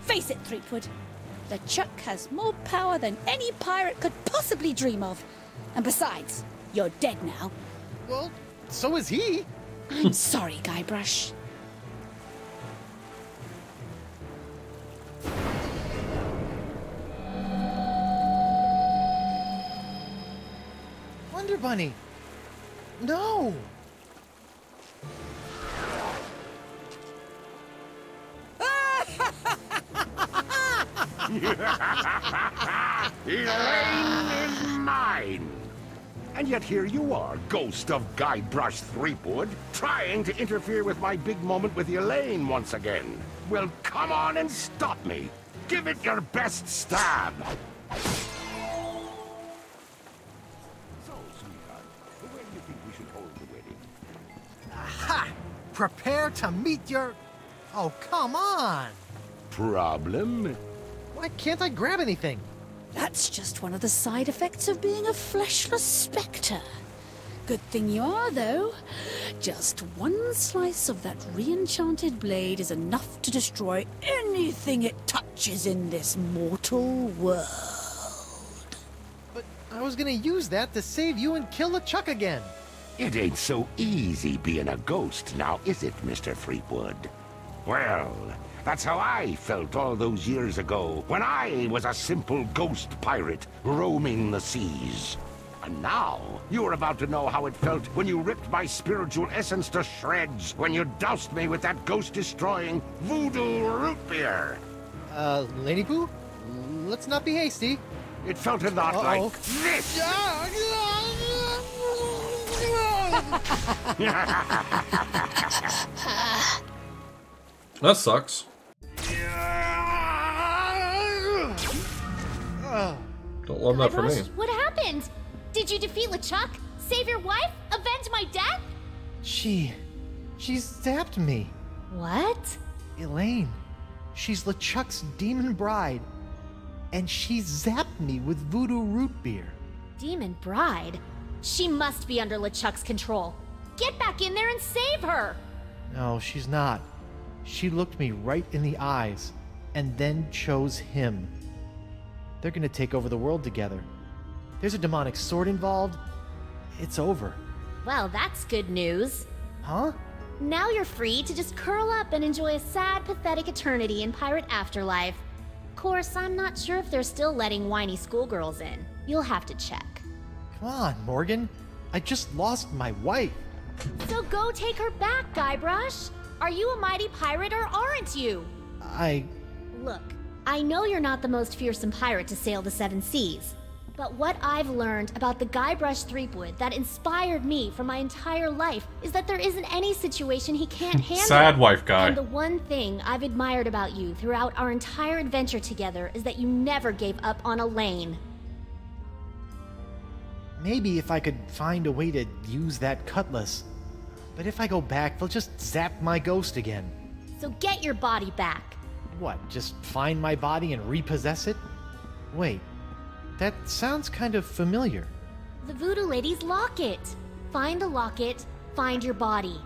Face it, Threepwood. LeChuck has more power than any pirate could possibly dream of. And besides, you're dead now. Well, so is he. I'm sorry, Guybrush. Wonder Bunny. No. Elaine is mine! And yet here you are, ghost of Guybrush Threepwood, trying to interfere with my big moment with Elaine once again. Well, come on and stop me. Give it your best stab. So, sweetheart, when do you think we should hold the wedding? Aha! Prepare to meet your... Oh, come on! Problem? Why can't I grab anything? That's just one of the side effects of being a fleshless spectre. Good thing you are, though. Just one slice of that re-enchanted blade is enough to destroy anything it touches in this mortal world. But I was gonna use that to save you and kill LeChuck again. It ain't so easy being a ghost now, is it, Mr. Threepwood? Well, that's how I felt all those years ago, when I was a simple ghost pirate roaming the seas. And now, you're about to know how it felt when you ripped my spiritual essence to shreds, when you doused me with that ghost-destroying voodoo root beer. Lady Pooh? Let's not be hasty. It felt a lot like this. That sucks. Don't love that for me. What happened? Did you defeat LeChuck? Save your wife? Avenge my death? She zapped me. What? Elaine. She's LeChuck's demon bride. And she zapped me with voodoo root beer. Demon bride? She must be under LeChuck's control. Get back in there and save her! No, she's not. She looked me right in the eyes, and then chose him. They're gonna take over the world together. There's a demonic sword involved. It's over. Well, that's good news. Huh? Now you're free to just curl up and enjoy a sad, pathetic eternity in Pirate Afterlife. Of course, I'm not sure if they're still letting whiny schoolgirls in. You'll have to check. Come on, Morgan. I just lost my wife. So go take her back, Guybrush. Are you a mighty pirate or aren't you? Look, I know you're not the most fearsome pirate to sail the seven seas. But what I've learned about the Guybrush Threepwood that inspired me for my entire life is that there isn't any situation he can't handle. Sad wife guy. And the one thing I've admired about you throughout our entire adventure together is that you never gave up on Elaine. maybe if I could find a way to use that cutlass. But if I go back, they'll just zap my ghost again. So get your body back. What, just find my body and repossess it? Wait, that sounds kind of familiar. The Voodoo Lady's locket. Find the locket, find your body.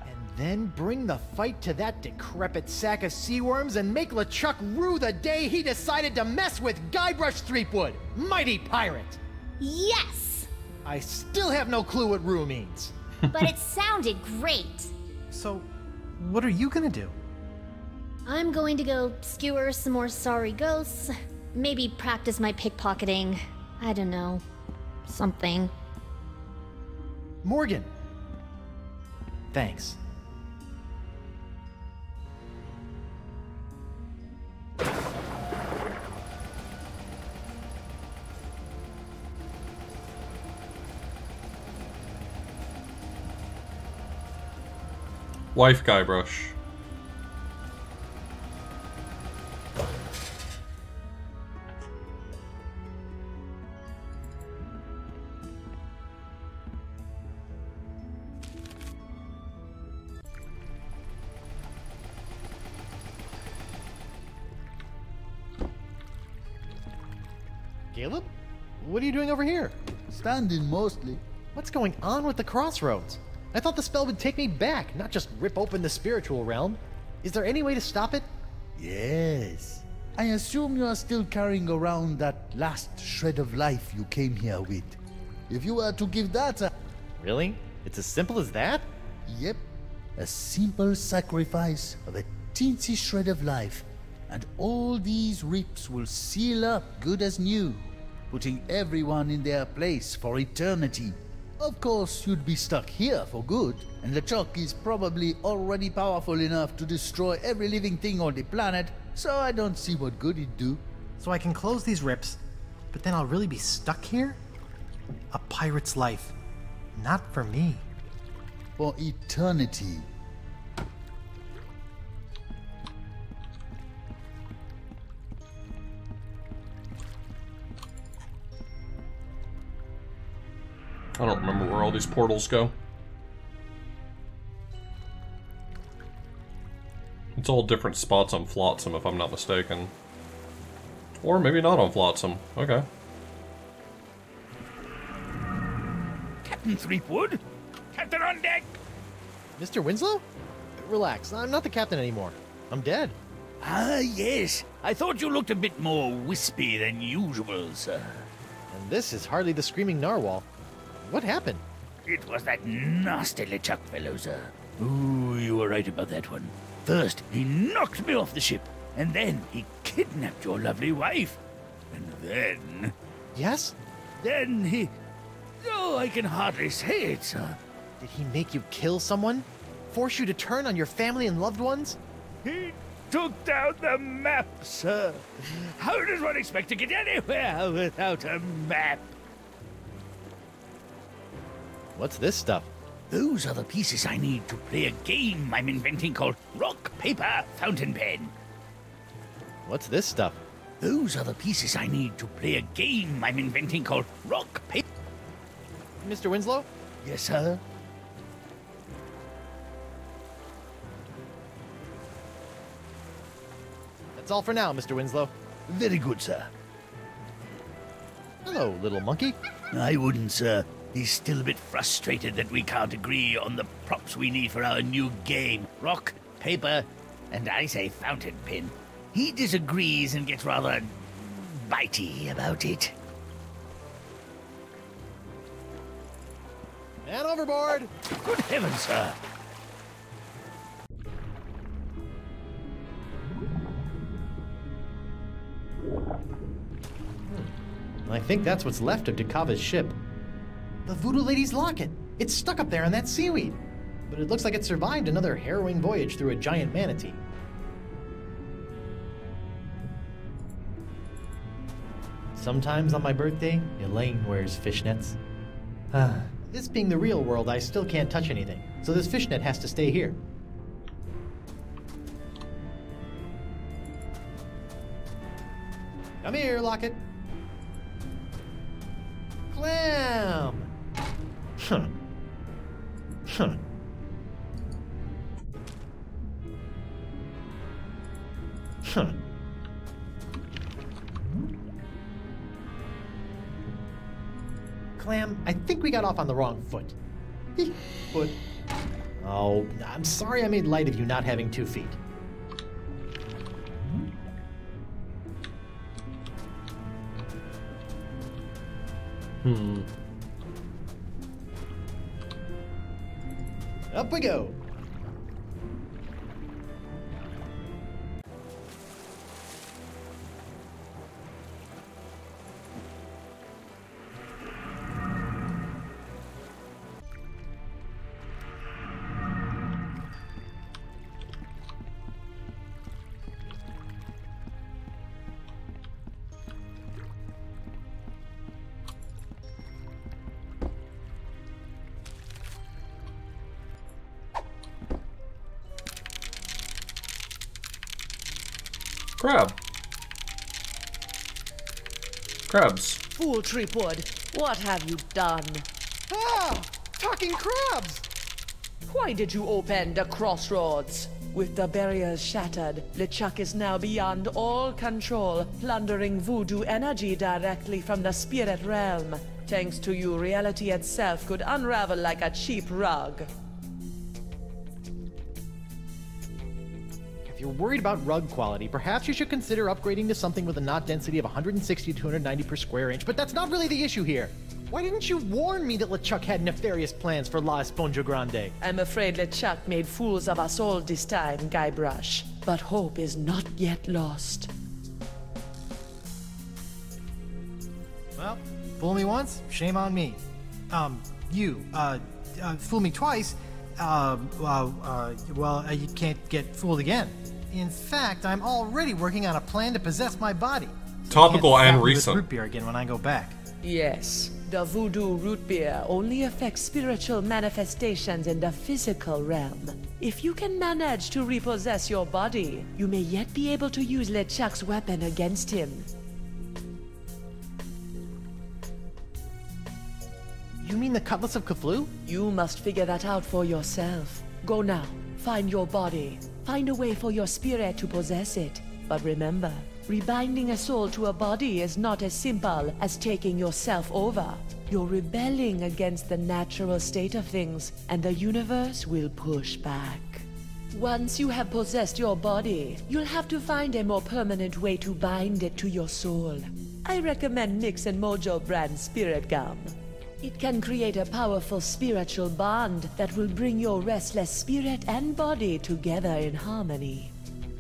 And Then bring the fight to that decrepit sack of sea worms and make LeChuck rue the day he decided to mess with Guybrush Threepwood, mighty pirate! Yes! I still have no clue what rue means. But it sounded great. So, what are you gonna do? I'm going to go skewer some more sorry ghosts. Maybe practice my pickpocketing. I don't know. Something. Morgan! Thanks. Wife Guybrush. Caleb? What are you doing over here? Standing mostly. What's going on with the crossroads? I thought the spell would take me back, not just rip open the spiritual realm. Is there any way to stop it? Yes. I assume you are still carrying around that last shred of life you came here with. If you were to give that a... Really? It's as simple as that? Yep. A simple sacrifice of a teensy shred of life, and all these rips will seal up good as new, putting everyone in their place for eternity. Of course, you'd be stuck here for good, and LeChuck is probably already powerful enough to destroy every living thing on the planet, so I don't see what good it'd do. So I can close these rips, but then I'll really be stuck here? A pirate's life. Not for me. For eternity. I don't remember where all these portals go. It's all different spots on Flotsam, if I'm not mistaken. Or maybe not on Flotsam. Okay. Captain Threepwood? Captain on deck! Mr. Winslow? Relax, I'm not the captain anymore. I'm dead. Ah, yes. I thought you looked a bit more wispy than usual, sir. And this is hardly the screaming narwhal. What happened? It was that nasty LeChuck fellow, sir. Ooh, you were right about that one. First, he knocked me off the ship, and then he kidnapped your lovely wife. And then... Yes? Then he... Oh, I can hardly say it, sir. Did he make you kill someone? Force you to turn on your family and loved ones? He took down the map, sir. How does one expect to get anywhere without a map? What's this stuff? Those are the pieces I need to play a game I'm inventing called Rock, Paper, Fountain Pen. What's this stuff? Those are the pieces I need to play a game I'm inventing called Rock, Paper... Mr. Winslow? Yes, sir? That's all for now, Mr. Winslow. Very good, sir. Hello, little monkey. I wouldn't, sir. He's still a bit frustrated that we can't agree on the props we need for our new game. Rock, paper, and I say fountain pen. He disagrees and gets rather bitey about it. Man overboard! Good heavens, sir! I think that's what's left of Dakava's ship. The Voodoo Lady's locket! It's stuck up there in that seaweed! But it looks like it survived another harrowing voyage through a giant manatee. Sometimes on my birthday, Elaine wears fishnets. This being the real world, I still can't touch anything, so this fishnet has to stay here. Come here, Locket. Clam! Huh. Huh. Huh. Clam, I think we got off on the wrong foot. Foot. Oh, I'm sorry I made light of you not having 2 feet. Up we go. Crab. Crabs. Fool Tripwood, what have you done? Ah! Talking crabs! Why did you open the crossroads? With the barriers shattered, LeChuck is now beyond all control, plundering voodoo energy directly from the spirit realm. Thanks to you, reality itself could unravel like a cheap rug. If you're worried about rug quality, perhaps you should consider upgrading to something with a knot density of 160 to 290 per square inch, but that's not really the issue here. Why didn't you warn me that LeChuck had nefarious plans for La Esponja Grande? I'm afraid LeChuck made fools of us all this time, Guybrush. But hope is not yet lost. Well, fool me once, shame on me. Fool me twice, you can't get fooled again. In fact, I'm already working on a plan to possess my body. Topical and With recent. root beer again when I go back. Yes, the voodoo root beer only affects spiritual manifestations in the physical realm. If you can manage to repossess your body, you may yet be able to use LeChuck's weapon against him. You mean the Cutlass of Cthulhu? You must figure that out for yourself. Go now, find your body. Find a way for your spirit to possess it. But remember, rebinding a soul to a body is not as simple as taking yourself over. You're rebelling against the natural state of things, and the universe will push back. Once you have possessed your body, you'll have to find a more permanent way to bind it to your soul. I recommend Mix and Mojo brand Spirit Gum. It can create a powerful spiritual bond that will bring your restless spirit and body together in harmony.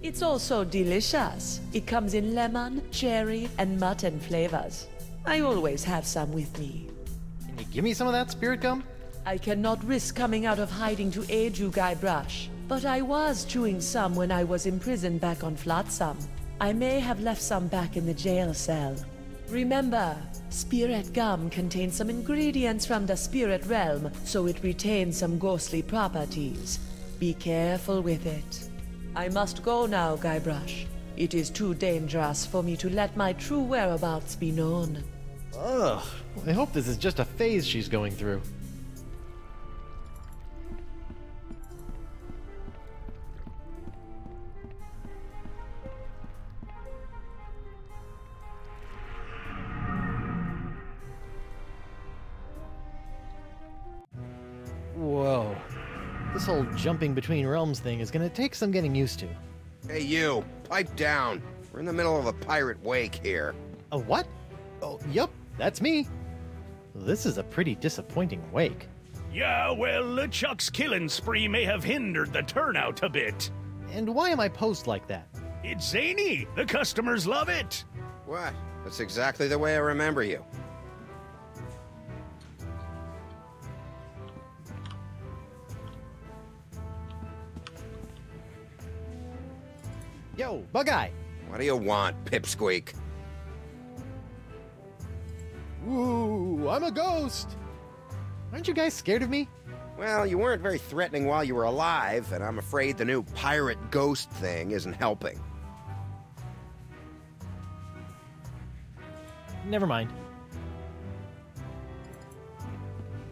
It's also delicious. It comes in lemon, cherry, and mutton flavors. I always have some with me. Can you give me some of that spirit gum? I cannot risk coming out of hiding to aid you, Guybrush, but I was chewing some when I was imprisoned back on Flotsam. I may have left some back in the jail cell. Remember, spirit gum contains some ingredients from the spirit realm, so it retains some ghostly properties. Be careful with it. I must go now, Guybrush. It is too dangerous for me to let my true whereabouts be known. Ugh, I hope this is just a phase she's going through. Whoa. This whole jumping between realms thing is gonna take some getting used to. Hey, you! Pipe down! We're in the middle of a pirate wake here. A what? Oh, yep, that's me. This is a pretty disappointing wake. Yeah, well, LeChuck's killing spree may have hindered the turnout a bit. And why am I posed like that? It's zany. The customers love it. What? That's exactly the way I remember you. Yo, Bug-Eye! What do you want, Pipsqueak? Ooh, I'm a ghost! Aren't you guys scared of me? Well, you weren't very threatening while you were alive, and I'm afraid the new pirate ghost thing isn't helping. Never mind.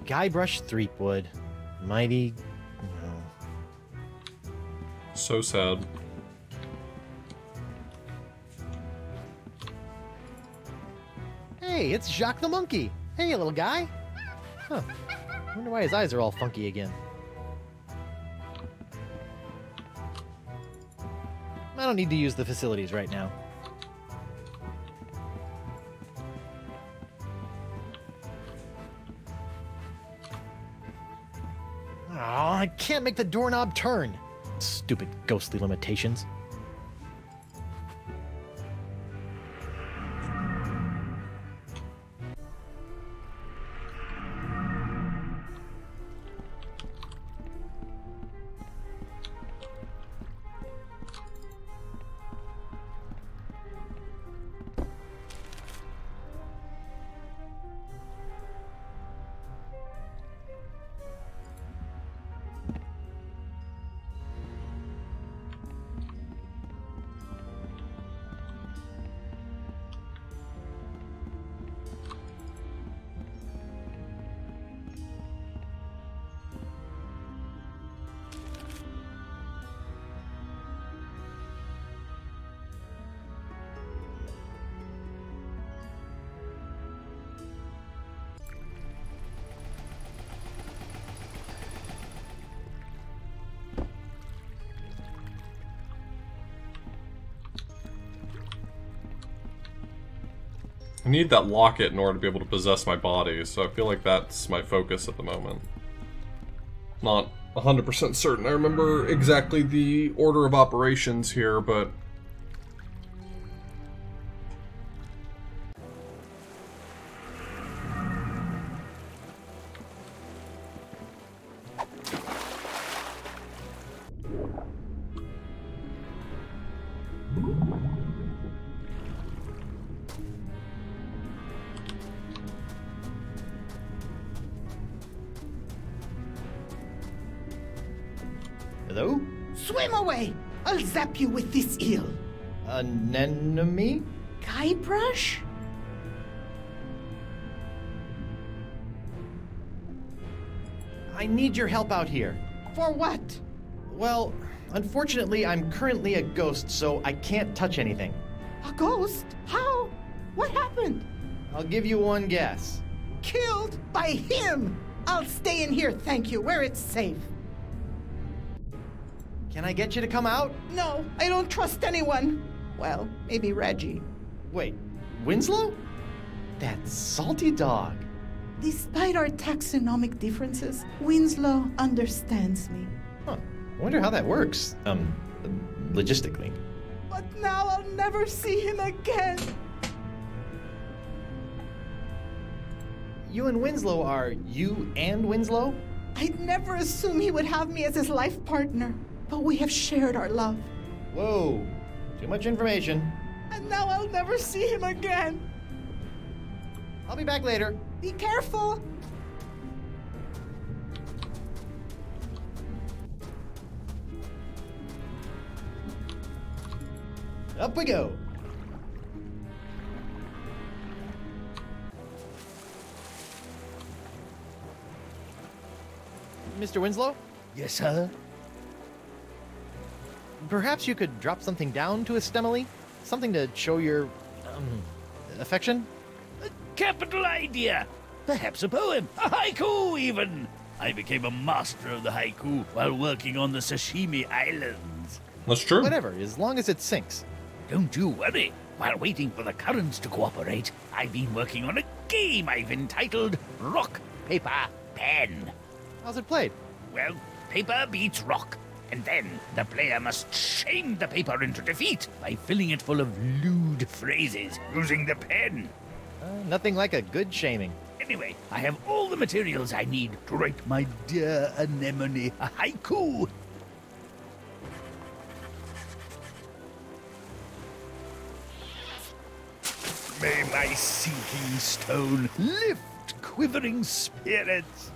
Guybrush Threepwood. Mighty... So sad. Hey, it's Jacques the Monkey! Hey, little guy! Huh. Wonder why his eyes are all funky again. I don't need to use the facilities right now. Oh, I can't make the doorknob turn. Stupid ghostly limitations. I need that locket in order to be able to possess my body, so I feel like that's my focus at the moment. Not 100% certain I remember exactly the order of operations here, but... Hello? Swim away! I'll zap you with this eel. Anemone? Guybrush? I need your help out here. For what? Well, unfortunately, I'm currently a ghost, so I can't touch anything. A ghost? How? What happened? I'll give you one guess. Killed by him! I'll stay in here, thank you, where it's safe. Can I get you to come out? No, I don't trust anyone. Well, maybe Reggie. Wait, Winslow? That salty dog. Despite our taxonomic differences, Winslow understands me. Huh. I wonder how that works. Logistically. But now I'll never see him again. You and Winslow are you and Winslow? I'd never assume he would have me as his life partner. But we have shared our love. Whoa, too much information. And now I'll never see him again. I'll be back later. Be careful. Up we go. Mr. Winslow? Yes, sir? Perhaps you could drop something down to Estemily? Something to show your, affection? A capital idea! Perhaps a poem, a haiku even! I became a master of the haiku while working on the Sashimi Islands. That's true. Whatever, as long as it sinks. Don't you worry. While waiting for the currents to cooperate, I've been working on a game I've entitled Rock, Paper, Pen. How's it played? Well, paper beats rock. And then the player must shame the paper into defeat by filling it full of lewd phrases using the pen. Nothing like a good shaming. Anyway, I have all the materials I need to write my dear anemone a haiku. May my sinking stone lift quivering spirits.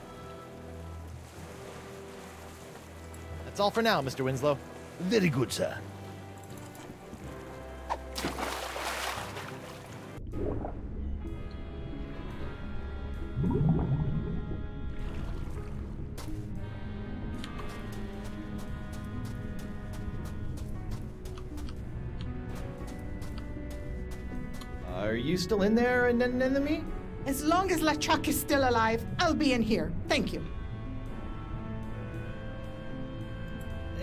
That's all for now, Mr. Winslow. Very good, sir. Are you still in there, Anemone? As long as LeChuck is still alive, I'll be in here. Thank you.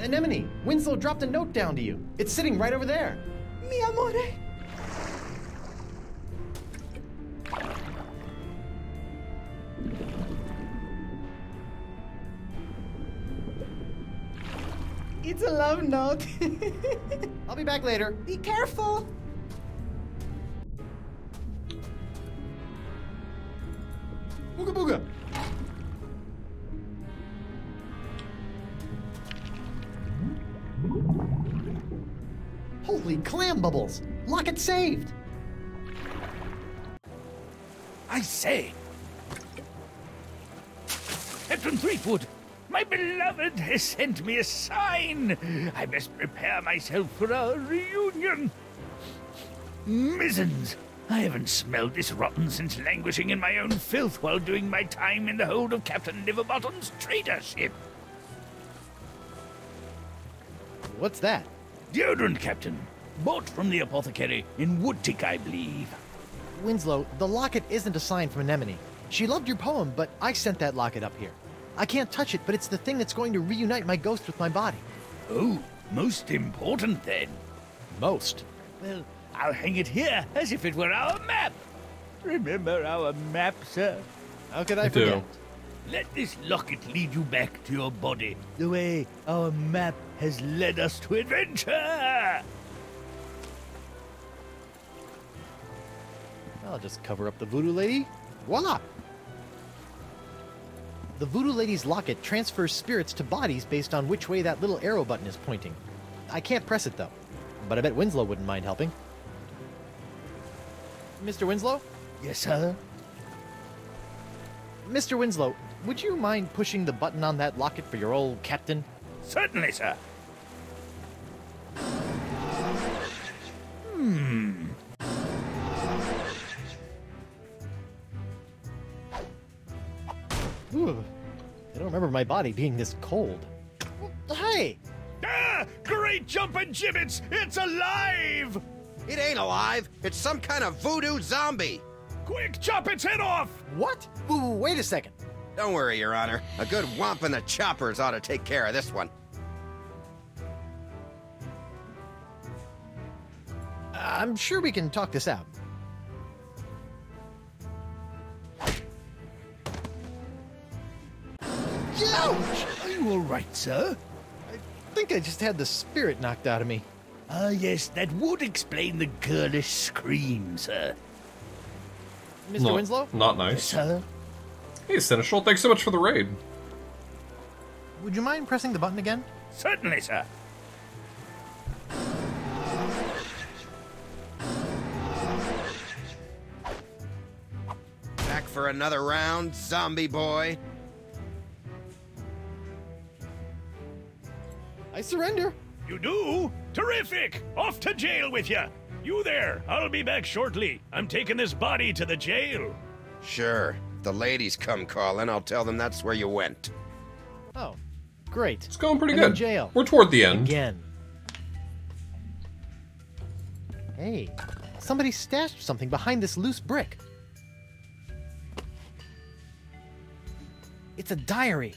Anemone, Winslow dropped a note down to you. It's sitting right over there. Mi amore. It's a love note. I'll be back later. Be careful. Booga booga. Holy clam bubbles! Locket saved! I say, Captain Threepwood, my beloved has sent me a sign. I must prepare myself for our reunion. Mizzens, I haven't smelled this rotten since languishing in my own filth while doing my time in the hold of Captain Liverbottom's trader ship. What's that? Deodorant, Captain. Bought from the apothecary in Woodtick, I believe. Winslow, the locket isn't a sign from Anemone. She loved your poem, but I sent that locket up here. I can't touch it, but it's the thing that's going to reunite my ghost with my body. Oh, most important then. Most? Well, I'll hang it here as if it were our map. Remember our map, sir? How could I forget? Let this locket lead you back to your body, the way our map has led us to adventure. I'll just cover up the voodoo lady. Voila! The voodoo lady's locket transfers spirits to bodies based on which way that little arrow button is pointing. I can't press it, though. But I bet Winslow wouldn't mind helping. Mr. Winslow? Yes, sir? Mr. Winslow, would you mind pushing the button on that locket for your old captain? Certainly, sir. Ooh, I don't remember my body being this cold. Hey! Ah! Great jumping gibbets! It's alive! It ain't alive. It's some kind of voodoo zombie. Quick, chop its head off! What? Ooh, wait a second. Don't worry, Your Honor. A good whomp in the choppers ought to take care of this one. I'm sure we can talk this out. Ouch! Are you all right, sir? I think I just had the spirit knocked out of me. Ah, yes, that would explain the girlish scream, sir. Mr. Winslow? Not nice. Yes, sir? Hey, Seneschal, thanks so much for the raid. Would you mind pressing the button again? Certainly, sir. Back for another round, zombie boy. I surrender. You do? Terrific! Off to jail with you! You there! I'll be back shortly. I'm taking this body to the jail. Sure. If the ladies come calling, I'll tell them that's where you went. Oh, great. It's going pretty I'm good. in jail. We're toward the end. Again. Hey, somebody stashed something behind this loose brick. It's a diary.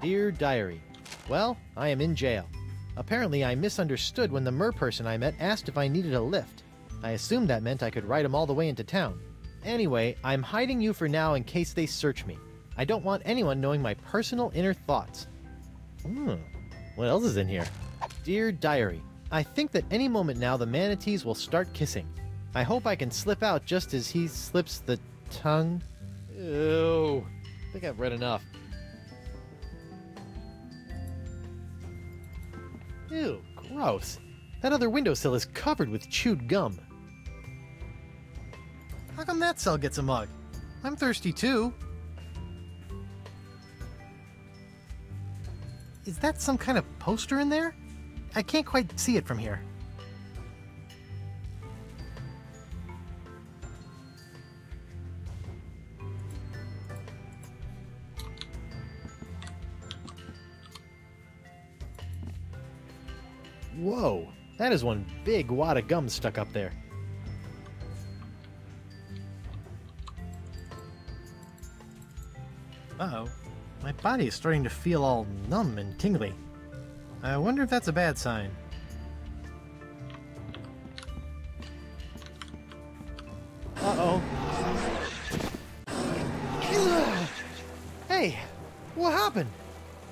Dear Diary, well, I am in jail. Apparently I misunderstood when the merperson I met asked if I needed a lift. I assumed that meant I could ride him all the way into town. Anyway, I'm hiding you for now in case they search me. I don't want anyone knowing my personal inner thoughts. What else is in here? Dear Diary, I think that any moment now the manatees will start kissing. I hope I can slip out just as he slips the tongue. Ew. I think I've read enough. Ew, gross. That other windowsill is covered with chewed gum. How come that cell gets a mug? I'm thirsty too. Is that some kind of poster in there? I can't quite see it from here. Whoa, that is one big wad of gum stuck up there. Uh-oh. My body is starting to feel all numb and tingly. I wonder if that's a bad sign. Uh-oh. Hey, what happened?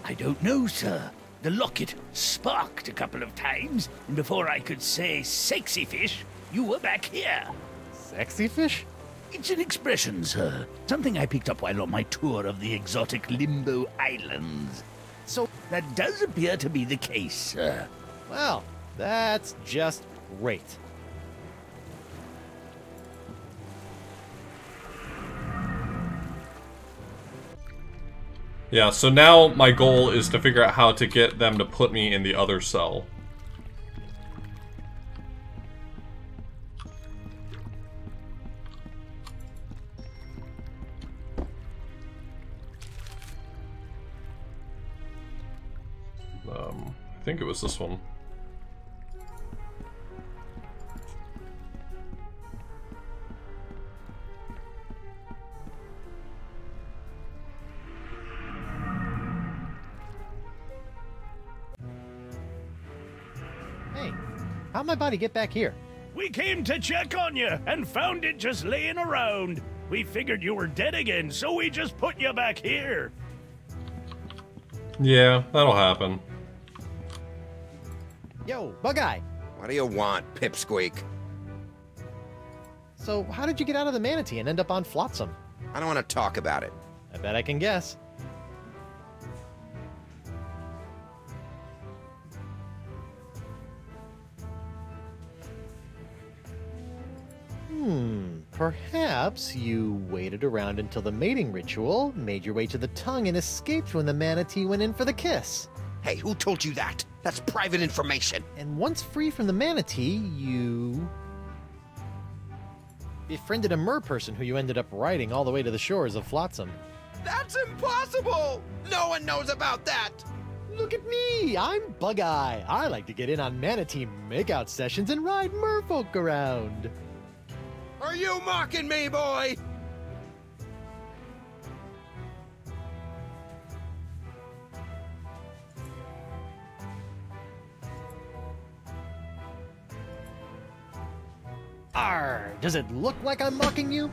I don't know, sir. The locket sparked a couple of times, and before I could say sexy fish, you were back here. Sexy fish? It's an expression, sir. Something I picked up while on my tour of the exotic Limbo Islands. So that does appear to be the case, sir. Well, that's just great. Yeah, so now my goal is to figure out how to get them to put me in the other cell. I think it was this one. Hey, how'd my body get back here? We came to check on you and found it just laying around. We figured you were dead again, so we just put you back here. Yeah, that'll happen. Yo, Bug-Eye! What do you want, Pipsqueak? So, how did you get out of the manatee and end up on Flotsam? I don't want to talk about it. I bet I can guess. Perhaps you waited around until the mating ritual, made your way to the tongue, and escaped when the manatee went in for the kiss. Hey, who told you that? That's private information. And once free from the manatee, you befriended a merperson who you ended up riding all the way to the shores of Flotsam. That's impossible! No one knows about that! Look at me! I'm Bug-Eye. I like to get in on manatee makeout sessions and ride merfolk around. Are you mocking me, boy? Arr! Does it look like I'm mocking you?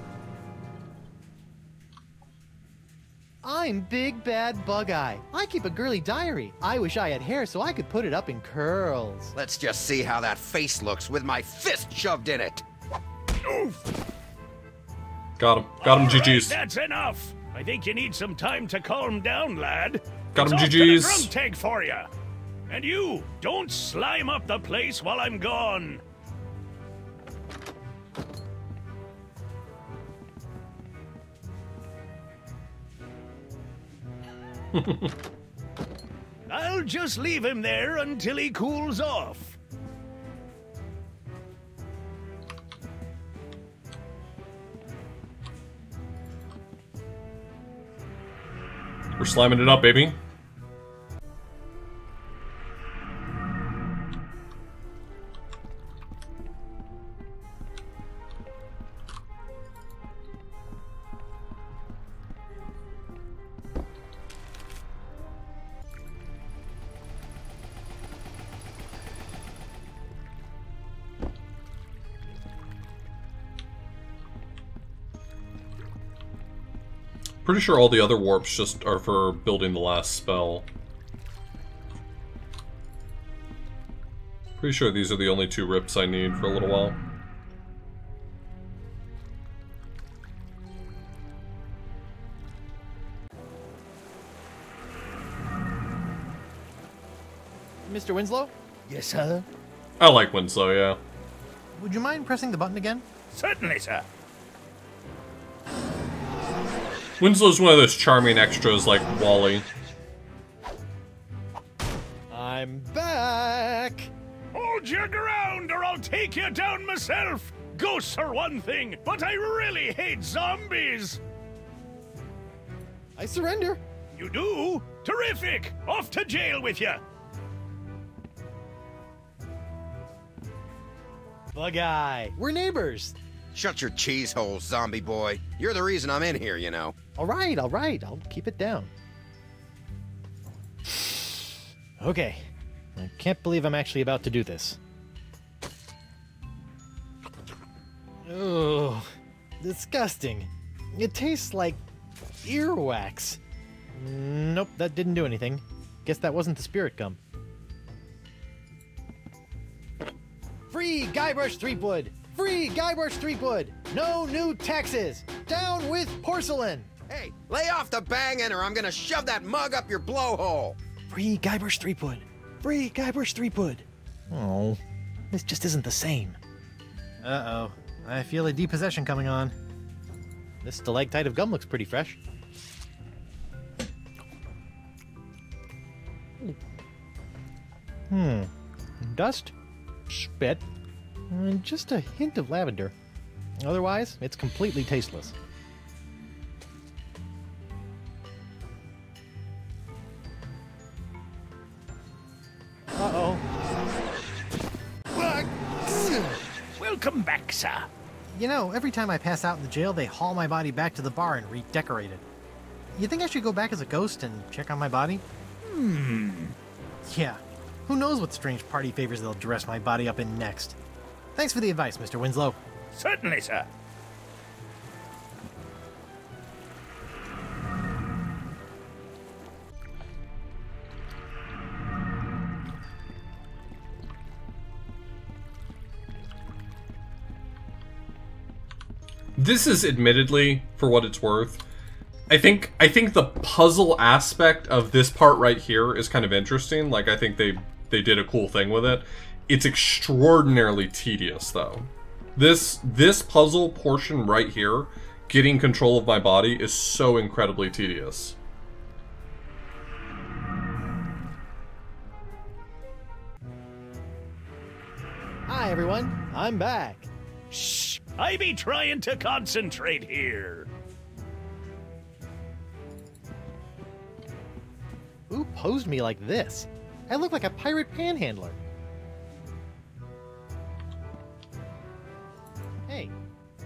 I'm Big Bad Bug-Eye. I keep a girly diary. I wish I had hair so I could put it up in curls. Let's just see how that face looks with my fist shoved in it. Oof. Got him. Got him, All right, GG's. that's enough. I think you need some time to calm down, lad. Got him, It's off to GG's. the drunk tank for you. And you, don't slime up the place while I'm gone. I'll just leave him there until he cools off. We're slamming it up, baby. Pretty sure all the other warps just are for building the last spell. Pretty sure these are the only two rips I need for a little while. Mr. Winslow? Yes, sir? I like Winslow, yeah. Would you mind pressing the button again? Certainly, sir. Winslow's one of those charming extras like Wally. I'm back! Hold your ground or I'll take you down myself! Ghosts are one thing, but I really hate zombies! I surrender. You do? Terrific! Off to jail with you! Bug-Eye, we're neighbors. Shut your cheese hole, zombie boy. You're the reason I'm in here, you know. All right, I'll keep it down. Okay. I can't believe I'm actually about to do this. Oh, disgusting. It tastes like earwax. Nope, that didn't do anything. Guess that wasn't the spirit gum. Free Guybrush Threepwood! Free Guybrush Threepwood! No new taxes! Down with porcelain! Hey, lay off the banging or I'm gonna shove that mug up your blowhole! Free Guybrush Threepwood! Free Guybrush Threepwood! Oh, this just isn't the same. Uh-oh. I feel a depossession coming on. This stalactite of gum looks pretty fresh. Dust, spit, and just a hint of lavender. Otherwise, it's completely tasteless. Uh-oh. Welcome back, sir. You know, every time I pass out in the jail, they haul my body back to the bar and redecorate it. You think I should go back as a ghost and check on my body? Yeah. Who knows what strange party favors they'll dress my body up in next. Thanks for the advice, Mr. Winslow. Certainly, sir. This is admittedly, for what it's worth, I think the puzzle aspect of this part right here is kind of interesting. Like, I think they did a cool thing with it. It's extraordinarily tedious, though. This puzzle portion right here, getting control of my body, is so incredibly tedious. Hi, everyone. I'm back. Shh! I be trying to concentrate here. Who posed me like this? I look like a pirate panhandler. Hey,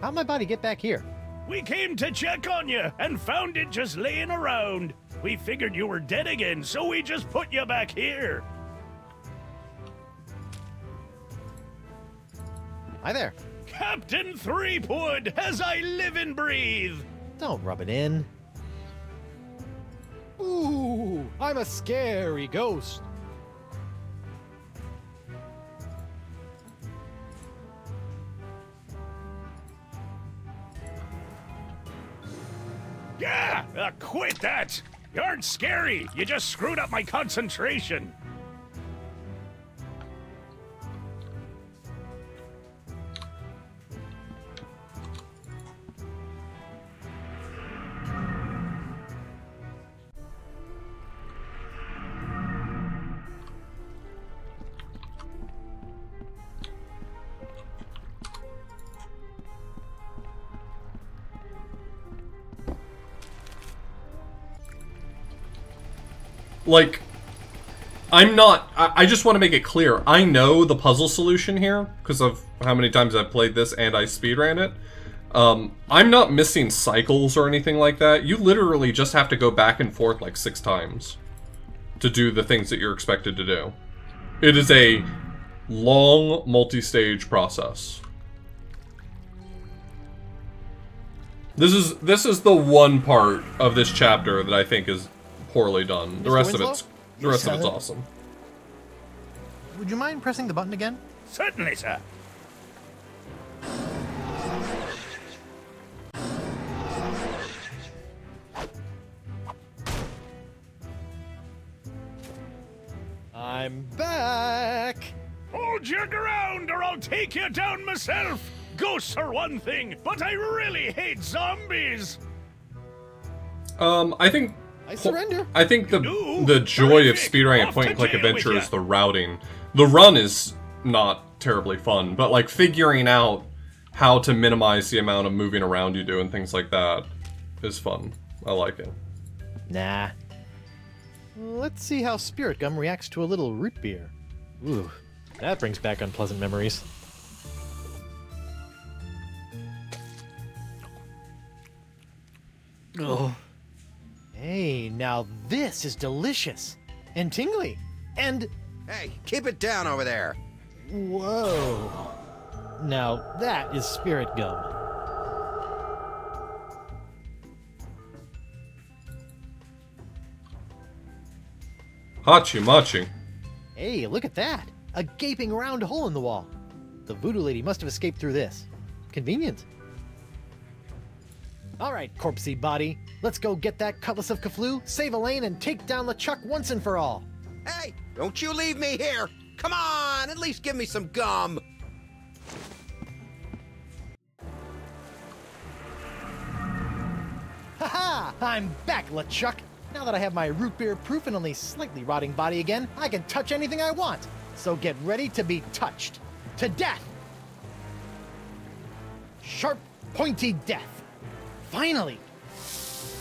how'd my body get back here? We came to check on you and found it just laying around. We figured you were dead again, so we just put you back here. Hi there. Captain Threepwood, as I live and breathe. Don't rub it in. Ooh, I'm a scary ghost. Yeah, quit that. You aren't scary. You just screwed up my concentration. Like, I just want to make it clear. I know the puzzle solution here, because of how many times I've played this and I speedran it. I'm not missing cycles or anything like that. You literally just have to go back and forth like 6 times to do the things that you're expected to do. It is a long, multi-stage process. This is the one part of this chapter that I think is poorly done. The rest of it's awesome. Would you mind pressing the button again? Certainly, sir. I'm back. Hold your ground or I'll take you down myself. Ghosts are one thing, but I really hate zombies. I surrender. I think the joy of speedrunning a point-and-click adventure is the routing. The run is not terribly fun, but like figuring out how to minimize the amount of moving around you do and things like that is fun. I like it. Nah. Let's see how Spirit Gum reacts to a little root beer. Ooh, that brings back unpleasant memories. Oh. Hey, now this is delicious. And tingly. and... Hey, keep it down over there. Whoa. Now, that is spirit gum. Hachi Machi. Hey, look at that! A gaping round hole in the wall. The voodoo lady must have escaped through this. Convenient. Alright, corpsey body. Let's go get that cutlass of Kaflu, save Elaine, and take down LeChuck once and for all. Hey, don't you leave me here! Come on, at least give me some gum! Haha! I'm back, LeChuck! Now that I have my root beer proof and only slightly rotting body again, I can touch anything I want. So get ready to be touched. To death! Sharp, pointy death. Finally!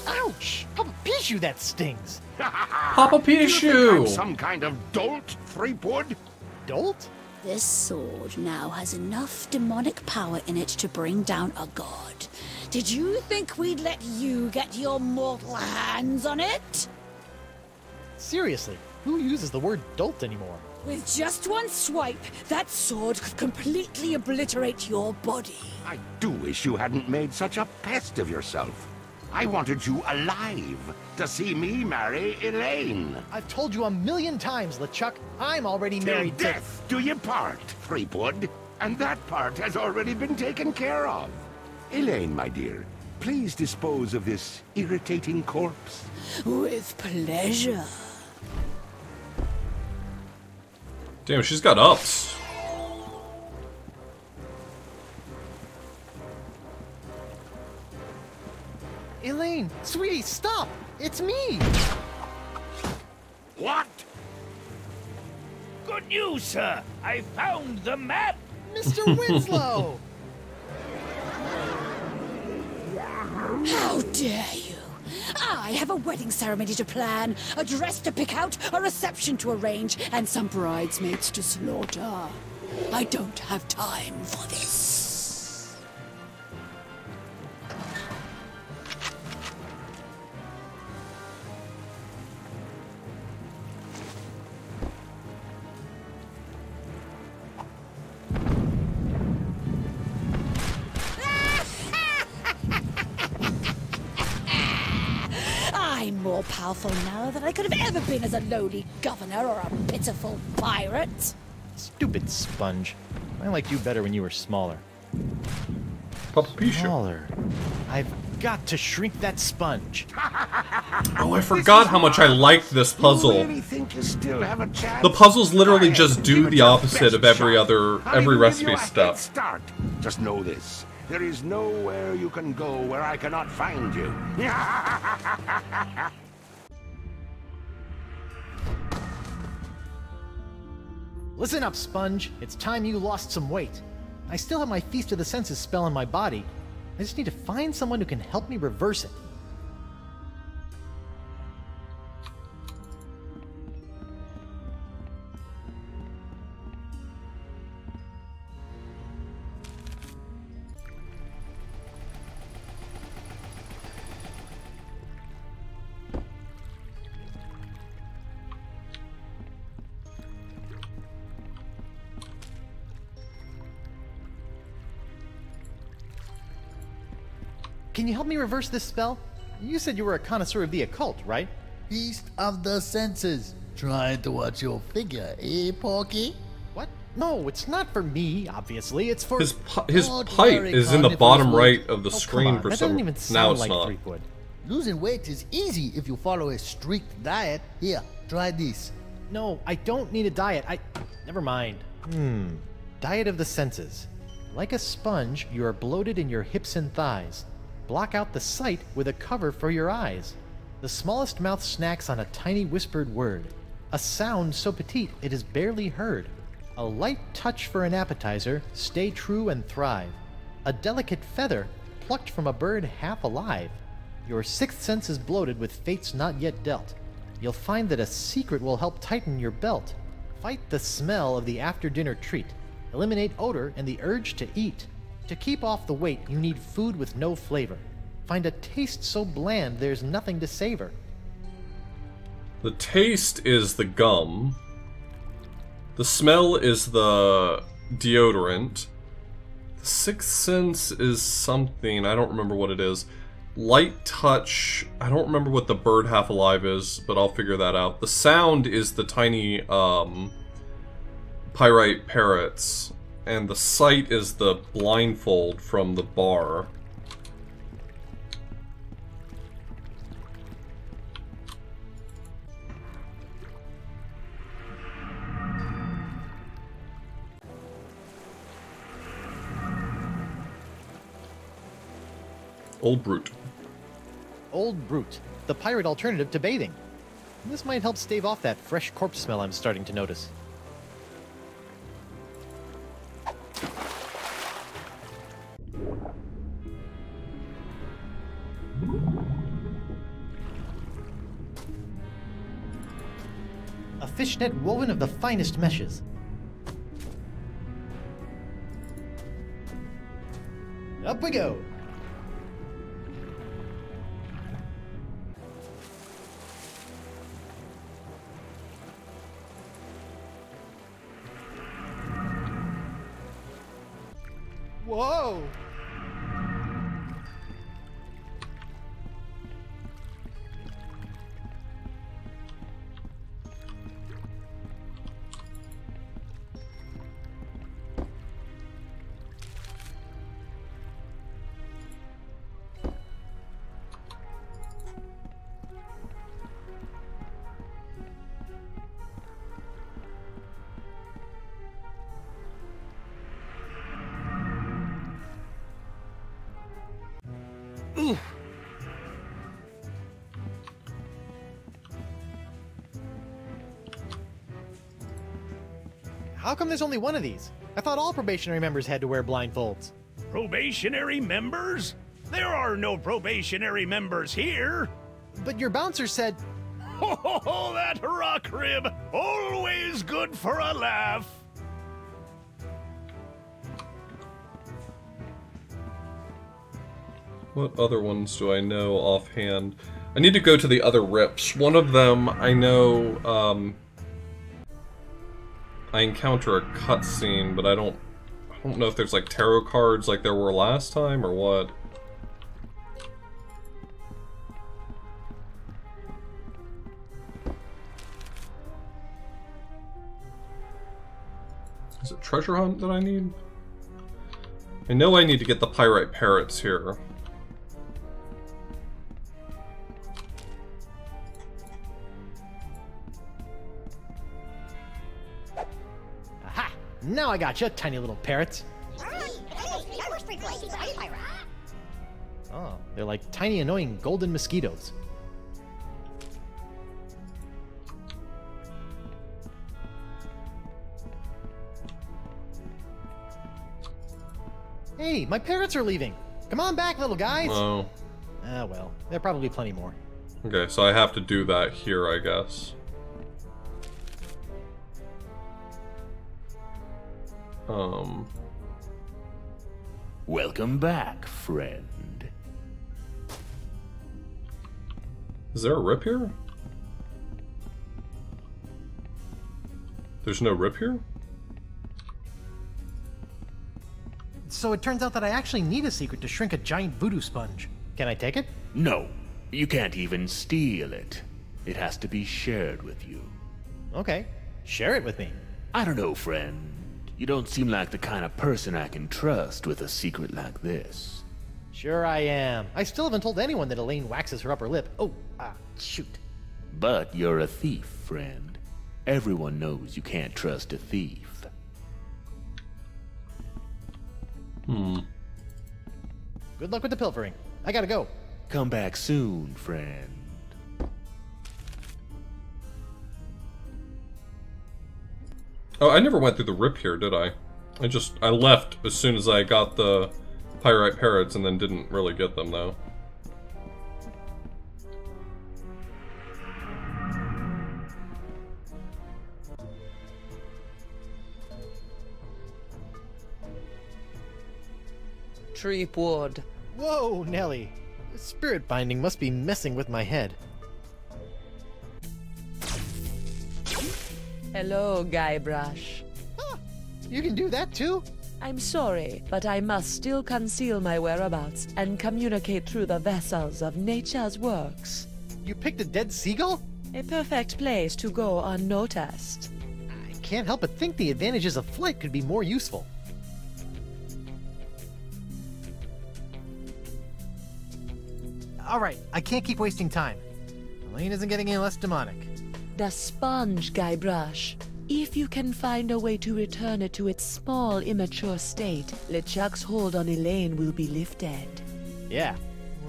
Ouch! Papa Pichu, that stings! Papa Do you think Pichu! I'm some kind of dolt, Threepwood? Dolt? This sword now has enough demonic power in it to bring down a god. Did you think we'd let you get your mortal hands on it? Seriously, who uses the word dolt anymore? With just one swipe, that sword could completely obliterate your body. I do wish you hadn't made such a pest of yourself. I wanted you alive to see me marry Elaine. I've told you 1,000,000 times, LeChuck. I'm already married Till death do you part, Threepwood. And that part has already been taken care of. Elaine, my dear, please dispose of this irritating corpse. With pleasure. Damn, she's got ups. Elaine, sweetie, stop! It's me! What? Good news, sir. I found the map. Mr. Winslow! How dare you! I have a wedding ceremony to plan, a dress to pick out, a reception to arrange, and some bridesmaids to slaughter. I don't have time for this. I'm more powerful now than I could have ever been as a lowly governor or a pitiful pirate. Stupid sponge. I liked you better when you were smaller. Papa Pichu. Smaller. I've got to shrink that sponge. Oh, I forgot how much I liked this puzzle. You really think you still have a chance? The puzzles literally just do the opposite of every I'll recipe give you a step. head start. Just know this. There is nowhere you can go where I cannot find you. Listen up, Sponge. It's time you lost some weight. I still have my Feast of the Senses spell in my body. I just need to find someone who can help me reverse it. Can you help me reverse this spell? You said you were a connoisseur of the occult, right? Feast of the Senses. Trying to watch your figure, eh, Porky? What? No, it's not for me, obviously. It's for... His pipe is in the bottom right of the screen for that some... doesn't even Now sound it's like not. Threepwood. Losing weight is easy if you follow a strict diet. Here, try this. No, I don't need a diet. Never mind. Diet of the senses. Like a sponge, you are bloated in your hips and thighs. Block out the sight with a cover for your eyes. The smallest mouth snacks on a tiny whispered word. A sound so petite it is barely heard. A light touch for an appetizer, stay true and thrive. A delicate feather, plucked from a bird half alive. Your sixth sense is bloated with fates not yet dealt. You'll find that a secret will help tighten your belt. Fight the smell of the after-dinner treat. Eliminate odor and the urge to eat. To keep off the weight, you need food with no flavor. Find a taste so bland there's nothing to savor. The taste is the gum. The smell is the deodorant. The sixth sense is something. I don't remember what it is. Light touch. I don't remember what the bird half alive is, but I'll figure that out. The sound is the tiny pyrite parrots. And the sight is the blindfold from the bar. Old Brute. Old Brute, the pirate alternative to bathing. This might help stave off that fresh corpse smell I'm starting to notice. A fishnet woven of the finest meshes. Up we go! Whoa! Oof. How come there's only one of these? I thought all probationary members had to wear blindfolds. Probationary members? There are no probationary members here. But your bouncer said... Oh, that rock rib! Always good for a laugh! What other ones do I know offhand? I need to go to the other rips. One of them, I know, I encounter a cutscene, but I don't know if there's like tarot cards like there were last time or what. Is it treasure hunt that I need? I know I need to get the pyrite parrots here. Aha! Now I got you, tiny little parrots. Oh, they're like tiny annoying golden mosquitoes. Hey, my parrots are leaving. Come on back, little guys. Oh. Ah, well, there'll probably be plenty more. Okay, so I have to do that here, I guess. Welcome back, friend. Is there a rip here? There's no rip here? So it turns out that I actually need a secret to shrink a giant voodoo sponge. Can I take it? No, you can't even steal it. It has to be shared with you. Okay, share it with me. I don't know, friend. You don't seem like the kind of person I can trust with a secret like this. Sure I am. I still haven't told anyone that Elaine waxes her upper lip. Oh, shoot. But you're a thief, friend. Everyone knows you can't trust a thief. Good luck with the pilfering. I gotta go. Come back soon, friend. Oh, I never went through the rip here, did I? I left as soon as I got the pyrite parrots and then didn't really get them, though. Treepwood. Whoa, Nelly. Spirit binding must be messing with my head. Hello, Guybrush. You can do that too? I'm sorry, but I must still conceal my whereabouts and communicate through the vessels of nature's works. You picked a dead seagull? A perfect place to go unnoticed. I can't help but think the advantages of flight could be more useful. Alright, I can't keep wasting time. Elaine isn't getting any less demonic. The sponge, Guybrush. If you can find a way to return it to its small, immature state, LeChuck's hold on Elaine will be lifted. Yeah.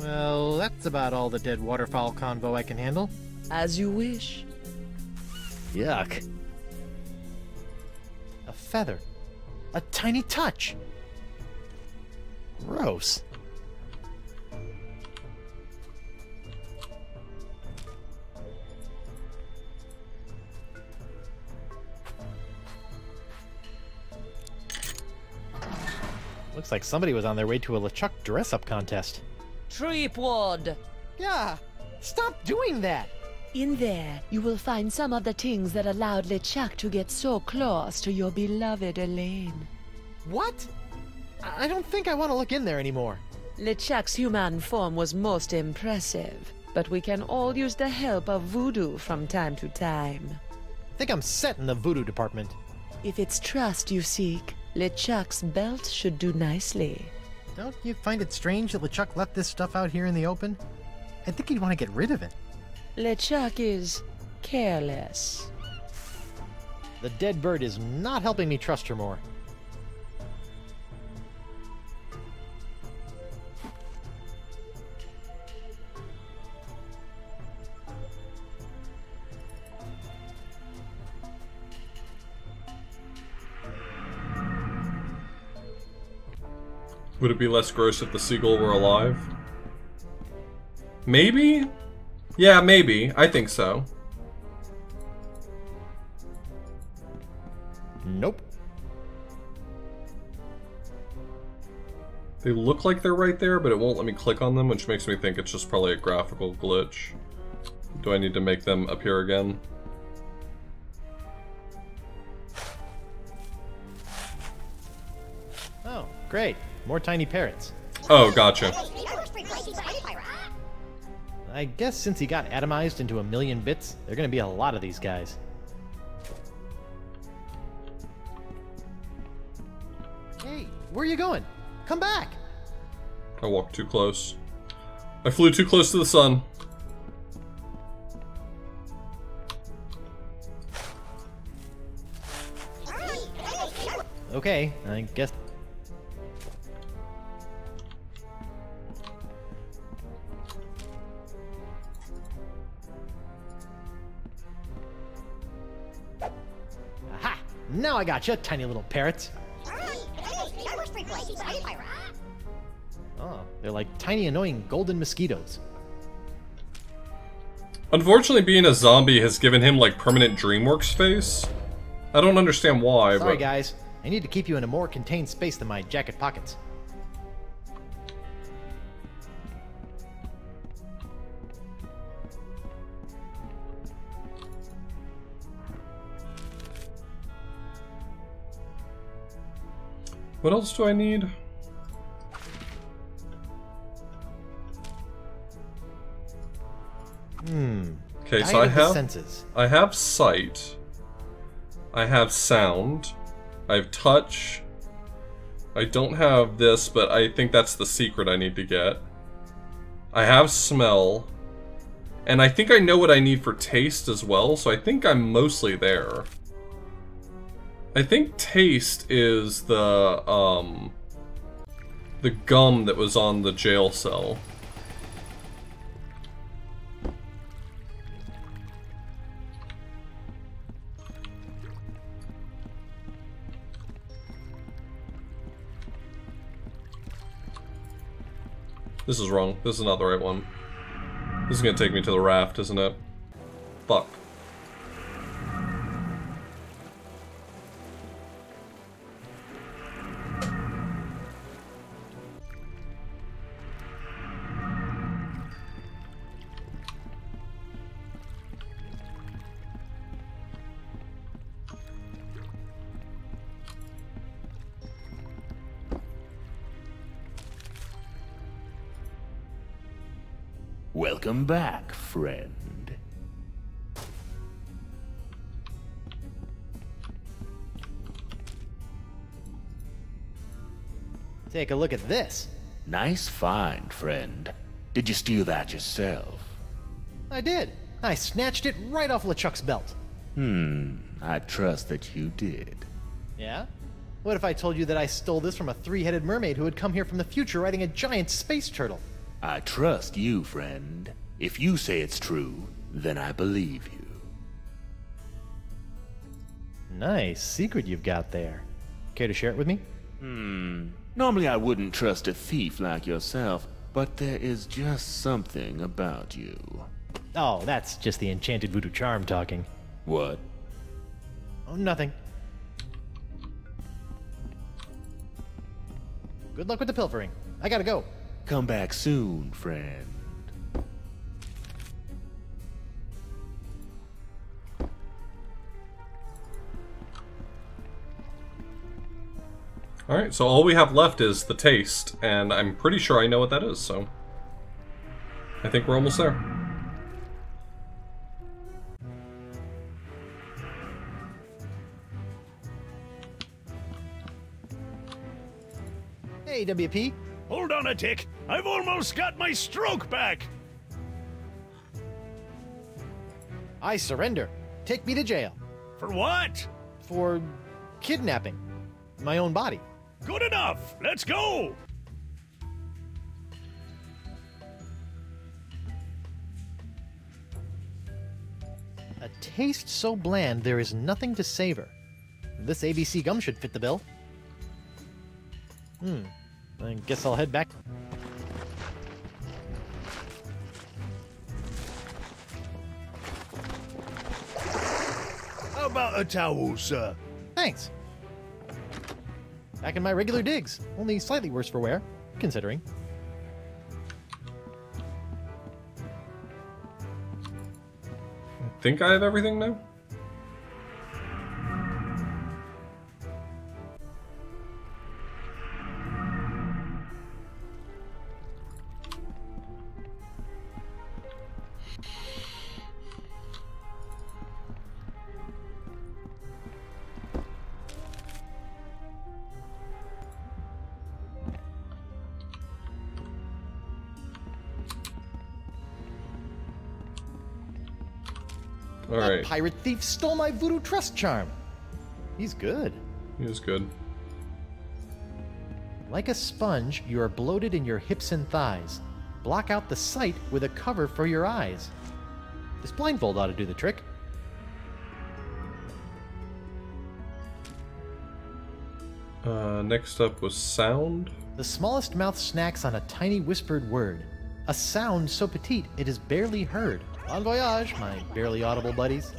Well, that's about all the dead waterfowl convo I can handle. As you wish. Yuck. A feather. A tiny touch. Gross. Looks like somebody was on their way to a LeChuck dress-up contest. Tripwod! Yeah! Stop doing that! In there, you will find some of the things that allowed LeChuck to get so close to your beloved Elaine. What? I don't think I want to look in there anymore. LeChuck's human form was most impressive, but we can all use the help of voodoo from time to time. I think I'm set in the voodoo department. If it's trust you seek, LeChuck's belt should do nicely. Don't you find it strange that LeChuck left this stuff out here in the open? I think he'd want to get rid of it. LeChuck is careless. The dead bird is not helping me trust her more. Would it be less gross if the seagull were alive? Maybe? Yeah, maybe. I think so. Nope. They look like they're right there, but it won't let me click on them, which makes me think it's just probably a graphical glitch. Do I need to make them appear again? Oh, great. More tiny parrots. Oh, gotcha. I guess since he got atomized into a million bits, there are gonna be a lot of these guys. Hey, where are you going? Come back! I walked too close. I flew too close to the sun. Okay, I guess... Aha! Now I gotcha, tiny little parrots. Oh, they're like tiny annoying golden mosquitoes. Unfortunately, being a zombie has given him, like, permanent DreamWorks face. I don't understand why, Sorry, but... guys. I need to keep you in a more contained space than my jacket pockets. What else do I need? Okay, so I have sight. I have sound. I have touch. I don't have this, but I think that's the secret I need to get. I have smell. And I think I know what I need for taste as well, so I think I'm mostly there. I think taste is the gum that was on the jail cell. This is wrong. This is not the right one. This is gonna take me to the raft, isn't it? Fuck. Welcome back, friend. Take a look at this. Nice find, friend. Did you steal that yourself? I did. I snatched it right off LeChuck's belt. I trust that you did. Yeah? What if I told you that I stole this from a three-headed mermaid who had come here from the future riding a giant space turtle? I trust you, friend. If you say it's true, then I believe you. Nice secret you've got there. Care to share it with me? Normally I wouldn't trust a thief like yourself, but there is just something about you. Oh, that's just the enchanted voodoo charm talking. What? Oh, nothing. Good luck with the pilfering. I gotta go. Come back soon, friend. Alright, so all we have left is the taste, and I'm pretty sure I know what that is, so I think we're almost there. Hey, WP. Hold on a tick. I've almost got my stroke back. I surrender. Take me to jail. For what? For kidnapping my own body. Good enough. Let's go. A taste so bland there is nothing to savor. This ABC gum should fit the bill. I guess I'll head back. How about a towel, sir? Thanks. Back in my regular digs, only slightly worse for wear, considering. I think I have everything now? That pirate thief stole my voodoo trust charm. He's good. He is good. Like a sponge, you are bloated in your hips and thighs. Block out the sight with a cover for your eyes. This blindfold ought to do the trick. Next up was sound. The smallest mouth snacks on a tiny whispered word. A sound so petite it is barely heard. Bon voyage, my barely audible buddies.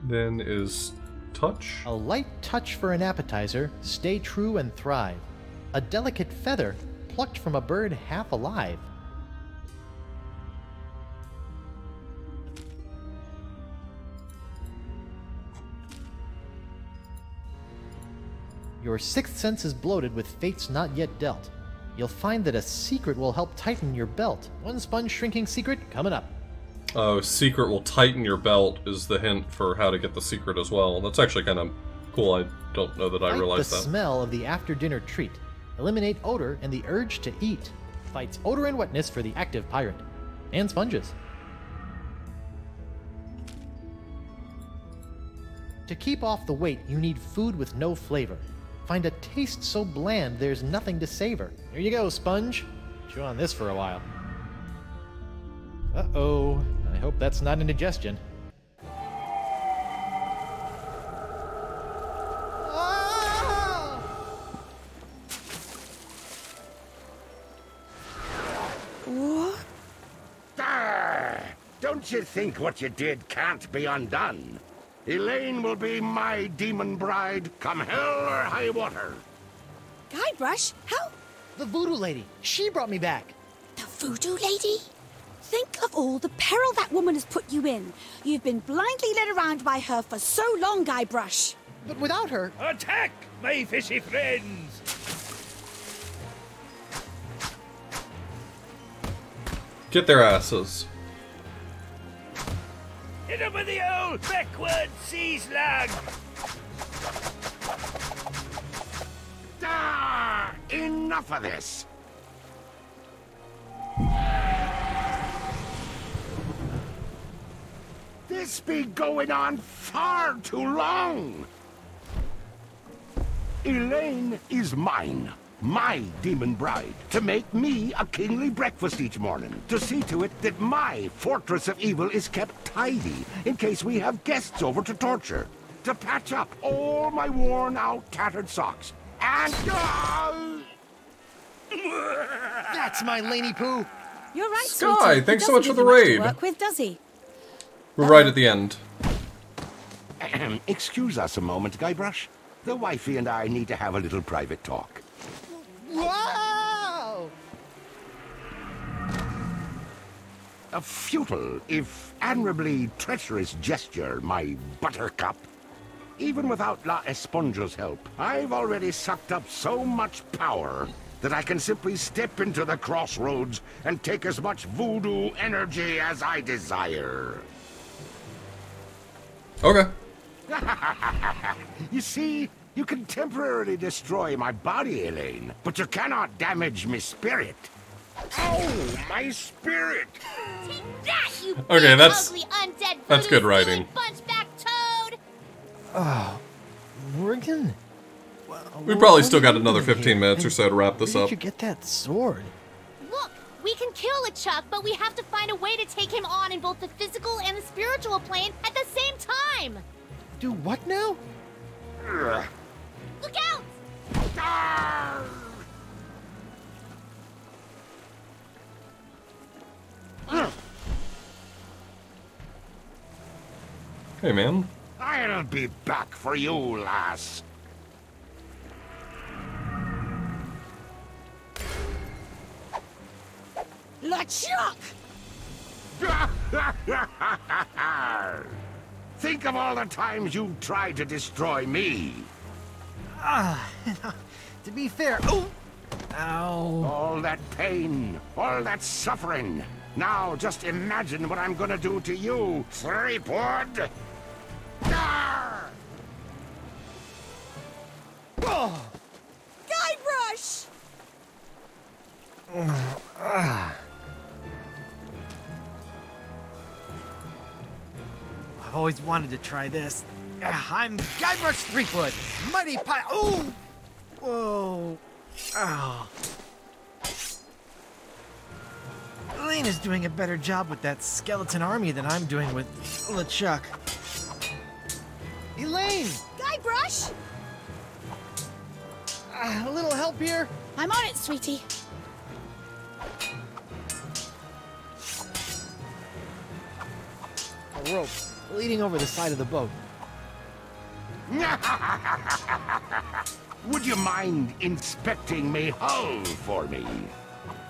Then is touch. A light touch for an appetizer, stay true and thrive. A delicate feather plucked from a bird half alive. Your sixth sense is bloated with fates not yet dealt. You'll find that a secret will help tighten your belt. One sponge shrinking secret coming up. Oh, secret will tighten your belt is the hint for how to get the secret as well. That's actually kind of cool. I don't know that I realized that. The smell of the after-dinner treat. Eliminate odor and the urge to eat. Fights odor and wetness for the active pirate. And sponges. To keep off the weight, you need food with no flavor. Find a taste so bland there's nothing to savor. Here you go, sponge. Chew on this for a while. Uh-oh. I hope that's not indigestion. What? Don't you think what you did can't be undone? Elaine will be my demon bride, come hell or high water. Guybrush, how? The voodoo lady. She brought me back. The voodoo lady? Think of all the peril that woman has put you in. You've been blindly led around by her for so long, Guybrush. But without her... Attack, my fishy friends! Get their asses. Hit him with the old backward sea slug! Ah, enough of this! This be going on far too long! Elaine is mine. My demon bride, to make me a kingly breakfast each morning, to see to it that my fortress of evil is kept tidy in case we have guests over to torture, to patch up all my worn-out, tattered socks, and... That's my Laney Poo! You're right, Sky, sweetie. thanks He so much doesn't for the give you raid. To work with, does he? We're right at the end. Excuse us a moment, Guybrush. The wifey and I need to have a little private talk. Wow! A futile, if admirably treacherous gesture, my buttercup. Even without La Esponja's help, I've already sucked up so much power that I can simply step into the crossroads and take as much voodoo energy as I desire. Okay. You see, you can temporarily destroy my body, Elaine, but you cannot damage my spirit. Oh, my spirit! Take that, you Okay, big, that's- ugly, undead, that's good writing. Bunchback toad! Oh, Morgan? We probably still got another 15 minutes or so to wrap this Where up. did you get that sword? Look, we can kill LeChuck, but we have to find a way to take him on in both the physical and the spiritual plane at the same time! Do what now? Look out! Hey, man. I'll be back for you, lass. LeChuck! Think of all the times you tried to destroy me. To be fair, oh! Ow. All that pain, all that suffering. Now just imagine what I'm gonna do to you, Threepwood. Oh. Guybrush! I've always wanted to try this. I'm Guybrush Threepwood, mighty pie. Oh! Whoa! Oh! Elaine is doing a better job with that skeleton army than I'm doing with LeChuck. Elaine! Guybrush! A little help here? I'm on it, sweetie. A rope leading over the side of the boat. Would you mind inspecting me hull for me?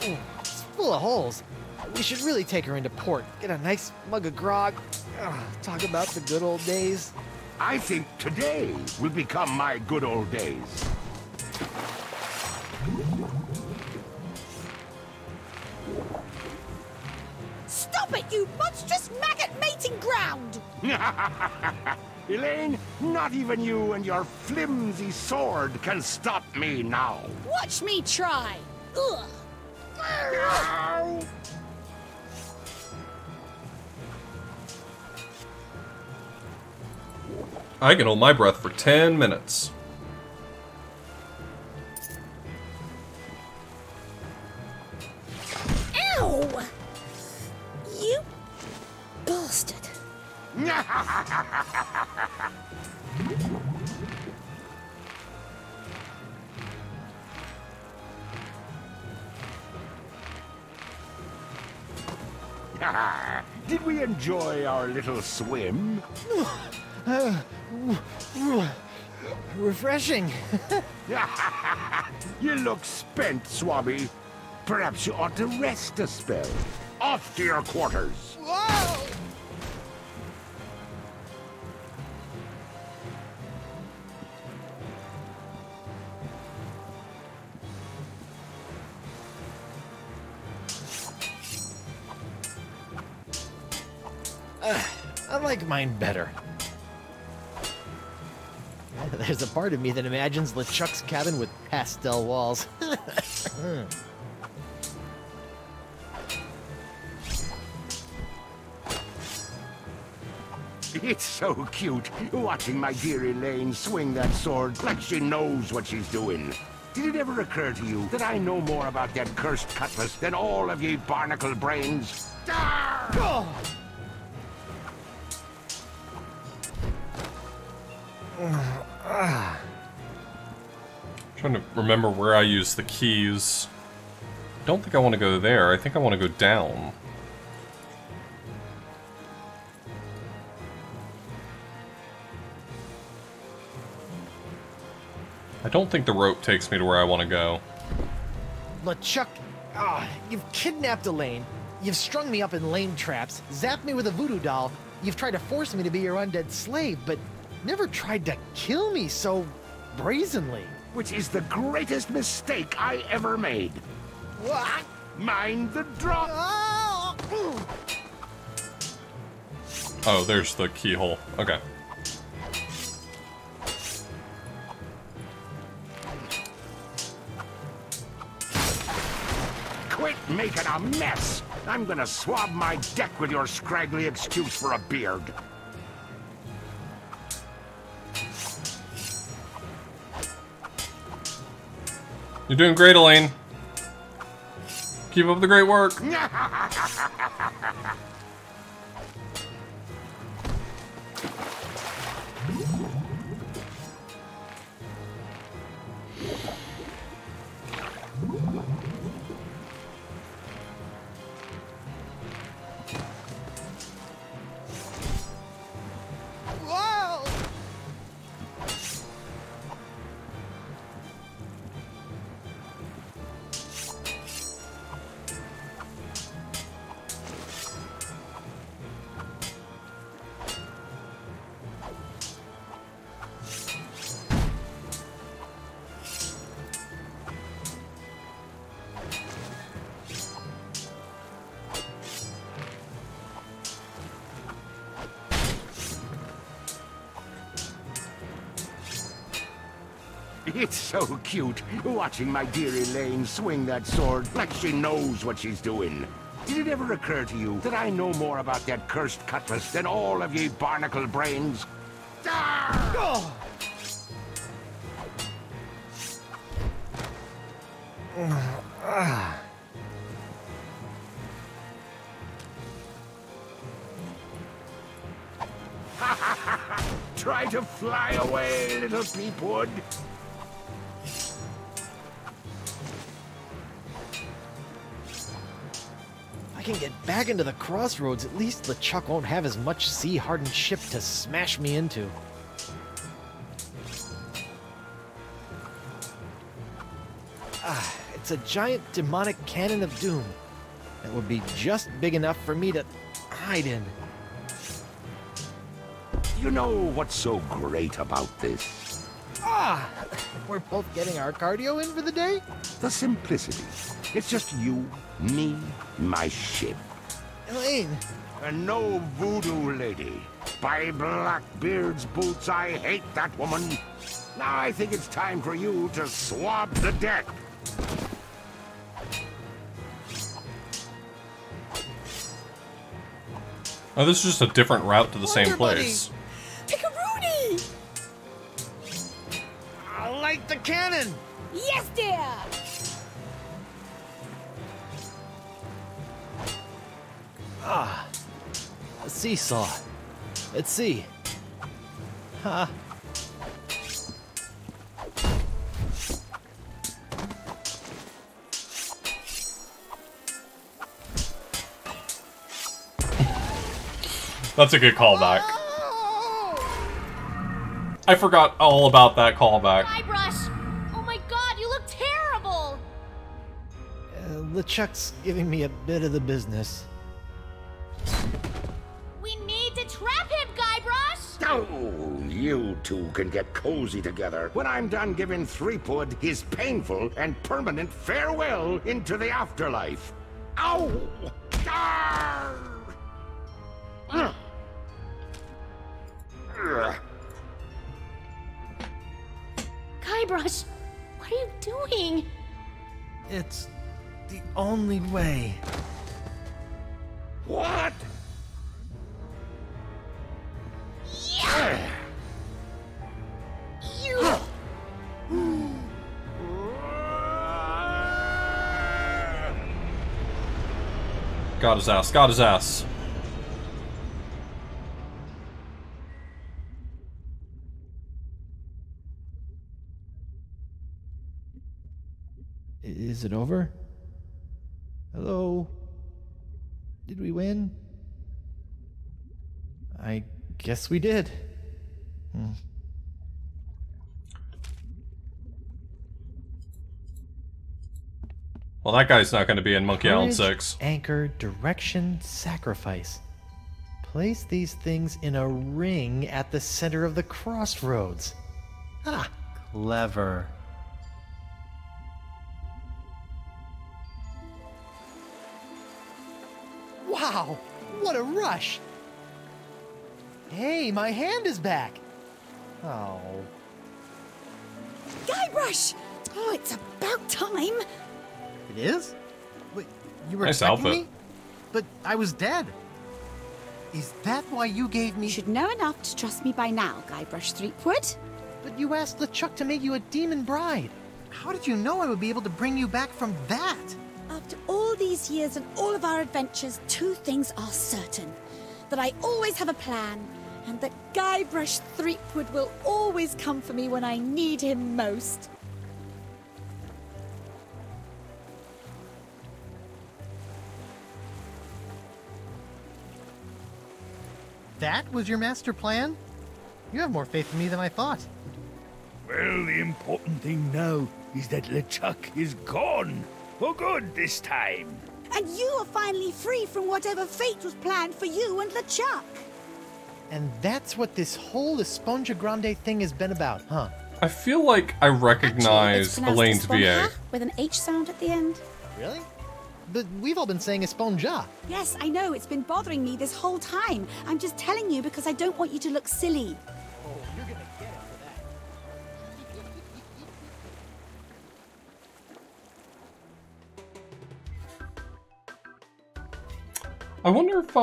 Oh, it's full of holes. We should really take her into port. Get a nice mug of grog. Talk about the good old days. I think today will become my good old days. Stop it, you monstrous maggot mating ground! Elaine, not even you and your flimsy sword can stop me now. Watch me try! Ugh! I can hold my breath for 10 minutes. Ow! You bastard. Did we enjoy our little swim? Refreshing. You look spent, Swabby. Perhaps you ought to rest a spell. Off to your quarters. Whoa! I like mine better. There's a part of me that imagines LeChuck's cabin with pastel walls. It's so cute, watching my dear Elaine swing that sword like she knows what she's doing. Did it ever occur to you that I know more about that cursed cutlass than all of ye barnacle brains? Trying to remember where I use the keys. I don't think I want to go there. I think I want to go down. I don't think the rope takes me to where I want to go. LeChuck, you've kidnapped Elaine. You've strung me up in lame traps, zapped me with a voodoo doll. You've tried to force me to be your undead slave, but never tried to kill me so brazenly. Which is the greatest mistake I ever made. What? Mind the drop. Oh, there's the keyhole. Okay. Quit making a mess! I'm gonna swab my deck with your scraggly excuse for a beard. You're doing great, Elaine. Keep up the great work. It's so cute, watching my dear Elaine swing that sword like she knows what she's doing. Did it ever occur to you that I know more about that cursed cutlass than all of ye barnacle brains? Try to fly away, little peepwood. If I can get back into the crossroads, at least LeChuck won't have as much sea-hardened ship to smash me into. It's a giant demonic cannon of doom that would be just big enough for me to hide in. You know what's so great about this? We're both getting our cardio in for the day? The simplicity. It's just you, me, my ship. Elaine. And no voodoo lady. By Blackbeard's boots, I hate that woman. Now I think it's time for you to swab the deck. Oh, this is just a different route to the same place. Pick-a-rooney! I like the cannon! Yes, dear! A seesaw. Let's see. Ha. That's a good callback. I forgot all about that callback. Guybrush! Oh my god, you look terrible! LeChuck's giving me a bit of the business. We need to trap him, Guybrush! Oh, you two can get cozy together when I'm done giving Threepwood his painful and permanent farewell into the afterlife. Ow! Guybrush, what are you doing? It's the only way. What? Yeah. You. Got his ass, got his ass. Is it over? Hello? Did we win? I guess we did. Well, that guy's not going to be in Monkey Island Bridge, 6. Anchor, direction, sacrifice. Place these things in a ring at the center of the crossroads. Ah, Clever. wow! What a rush! Hey, my hand is back! Oh. Guybrush! Oh, it's about time. It is? Wait, you were Nice expecting outfit. me? But I was dead. Is that why you gave me... You should know enough to trust me by now, Guybrush Threepwood. But you asked LeChuck to make you a demon bride. How did you know I would be able to bring you back from that? After all these years and all of our adventures, two things are certain. That I always have a plan, and that Guybrush Threepwood will always come for me when I need him most. That was your master plan? You have more faith in me than I thought. Well, the important thing now is that LeChuck is gone. For good this time. And you are finally free from whatever fate was planned for you and LeChuck. And that's what this whole Esponja Grande thing has been about, huh? I feel like I recognize Actually, it's Elaine's pronounced VA. Esponja with an H sound at the end. Really? But we've all been saying Esponja. Yes, I know. It's been bothering me this whole time. I'm just telling you because I don't want you to look silly. Oh, you're gonna get it for that. I wonder if,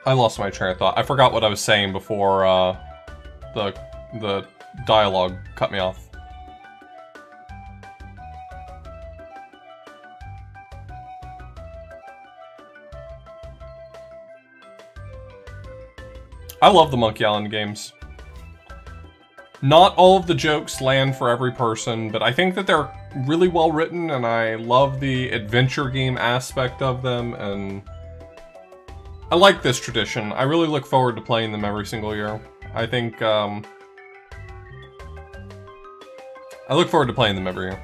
I lost my train of thought. I forgot what I was saying before, the dialogue cut me off. I love the Monkey Island games. Not all of the jokes land for every person, but I think that they're really well written, and I love the adventure game aspect of them, and I like this tradition. I really look forward to playing them every single year. I think, I look forward to playing them every year.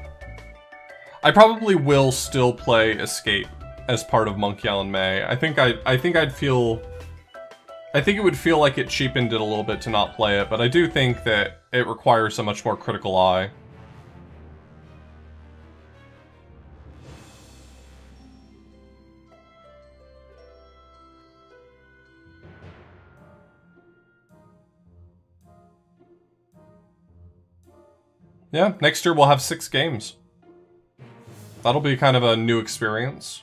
I probably will still play Escape as part of Monkey Island May. I think it would feel like it cheapened it a little bit to not play it, but I do think that it requires a much more critical eye. Yeah, next year we'll have 6 games. That'll be kind of a new experience.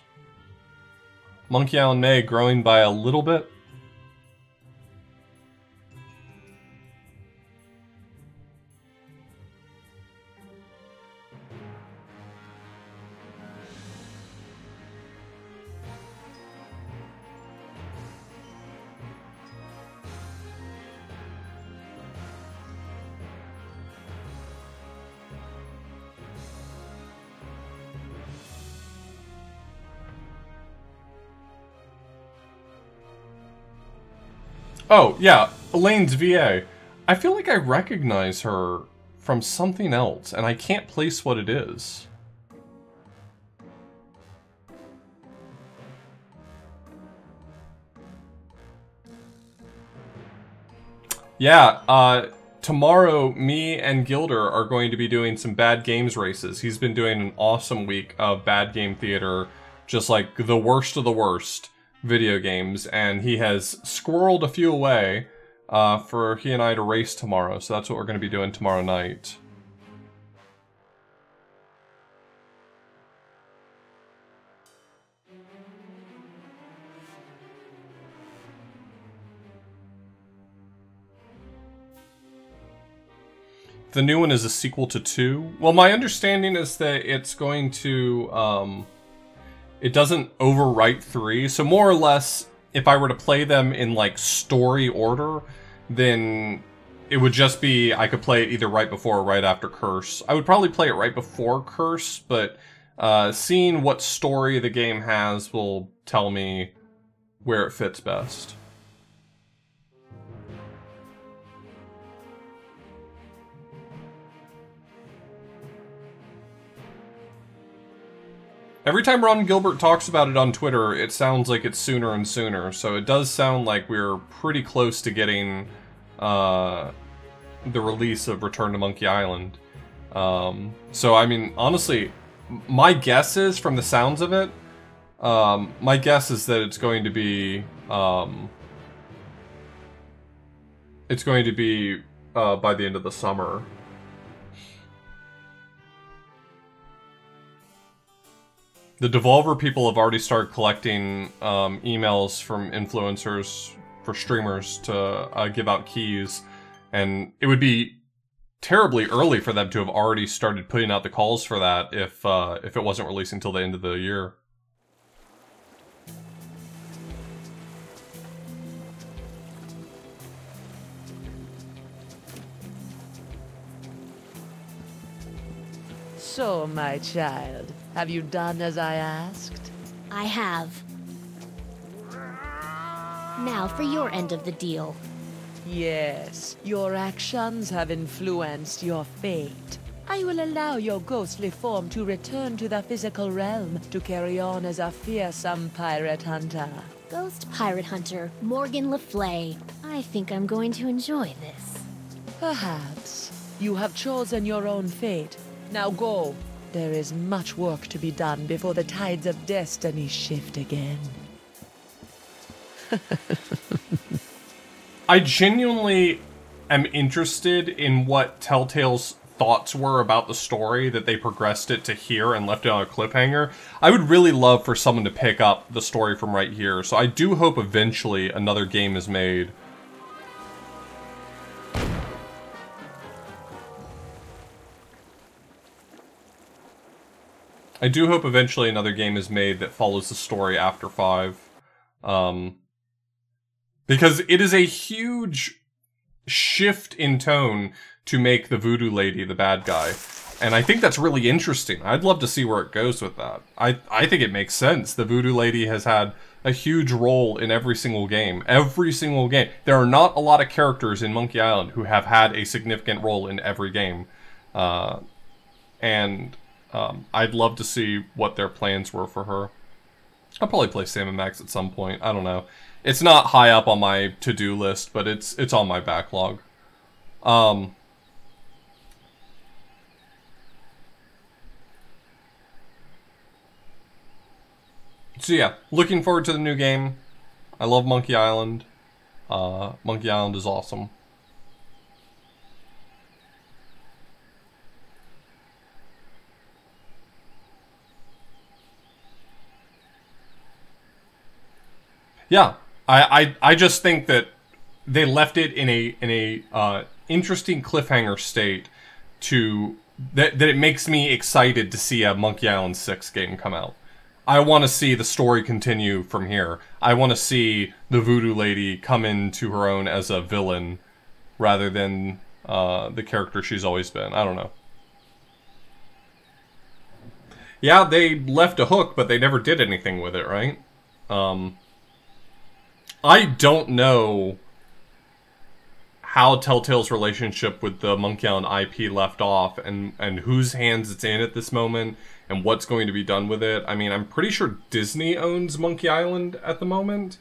Monkey Island May growing by a little bit. Oh, yeah, Elaine's VA. I feel like I recognize her from something else, and I can't place what it is. Yeah, tomorrow, me and Gilder are going to be doing some Bad Games races. He's been doing an awesome week of Bad Game Theater, just like the worst of the worst video games, and he has squirreled a few away. for he and I to race tomorrow. So that's what we're going to be doing tomorrow night. The new one is a sequel to 2. Well, my understanding is that it's going to, it doesn't overwrite 3. So more or less, if I were to play them in, like, story order, then it would just be, I could play it either right before or right after Curse. I would probably play it right before Curse, but seeing what story the game has will tell me where it fits best. Every time Ron Gilbert talks about it on Twitter, it sounds like it's sooner and sooner, so it does sound like we're pretty close to getting the release of Return to Monkey Island. So, I mean, honestly, my guess is, from the sounds of it, my guess is that it's going to be by the end of the summer. The Devolver people have already started collecting emails from influencers for streamers to give out keys, and it would be terribly early for them to have already started putting out the calls for that if it wasn't releasing until the end of the year. So, my child, have you done as I asked? I have. Now for your end of the deal. Yes, your actions have influenced your fate. I will allow your ghostly form to return to the physical realm to carry on as a fearsome pirate hunter. Ghost pirate hunter Morgan Le Flay. I think I'm going to enjoy this. Perhaps. You have chosen your own fate. Now go. There is much work to be done before the tides of destiny shift again. I genuinely am interested in what Telltale's thoughts were about the story, that they progressed it to here and left it on a cliffhanger. I would really love for someone to pick up the story from right here, so I do hope eventually another game is made. I do hope eventually another game is made that follows the story after 5. Because it is a huge shift in tone to make the voodoo lady the bad guy. And I think that's really interesting. I'd love to see where it goes with that. I think it makes sense. The voodoo lady has had a huge role in every single game. Every single game. There are not a lot of characters in Monkey Island who have had a significant role in every game. I'd love to see what their plans were for her. I'll probably play Sam & Max at some point. I don't know. It's not high up on my to-do list, but it's on my backlog. So yeah, looking forward to the new game. I love Monkey Island. Monkey Island is awesome. Yeah, I just think that they left it in a interesting cliffhanger state that it makes me excited to see a Monkey Island 6 game come out. I want to see the story continue from here. I want to see the voodoo lady come into her own as a villain rather than the character she's always been. I don't know. Yeah, they left a hook, but they never did anything with it, right? I don't know how Telltale's relationship with the Monkey Island IP left off and whose hands it's in at this moment and what's going to be done with it. I mean, I'm pretty sure Disney owns Monkey Island at the moment,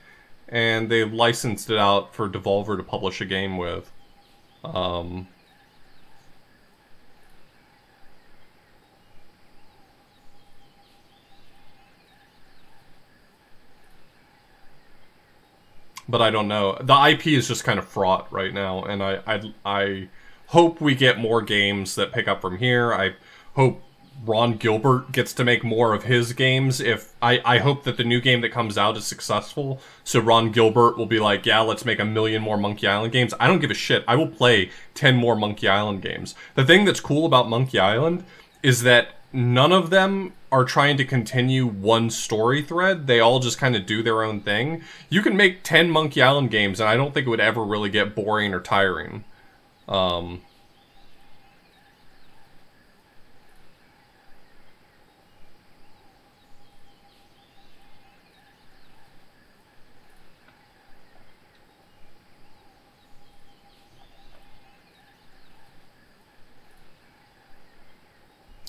and they've licensed it out for Devolver to publish a game with. But I don't know. The IP is just kind of fraught right now, and I hope we get more games that pick up from here. I hope Ron Gilbert gets to make more of his games. I hope that the new game that comes out is successful, so Ron Gilbert will be like, yeah, let's make 1 million more Monkey Island games. I don't give a shit. I will play 10 more Monkey Island games. The thing that's cool about Monkey Island is that none of them are trying to continue one story thread. They all just kind of do their own thing. You can make 10 Monkey Island games, and I don't think it would ever really get boring or tiring.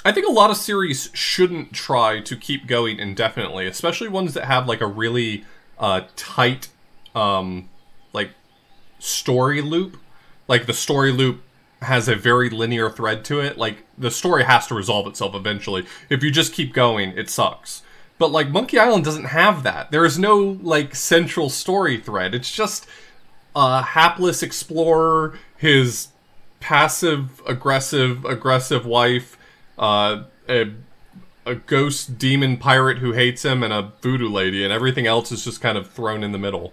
I think a lot of series shouldn't try to keep going indefinitely, especially ones that have like a really tight like story loop. Like the story loop has a very linear thread to it. Like the story has to resolve itself eventually. If you just keep going, it sucks. But like Monkey Island doesn't have that. There is no like central story thread. It's just a hapless explorer, his passive aggressive wife, a ghost demon pirate who hates him, and a voodoo lady, and everything else is just kind of thrown in the middle.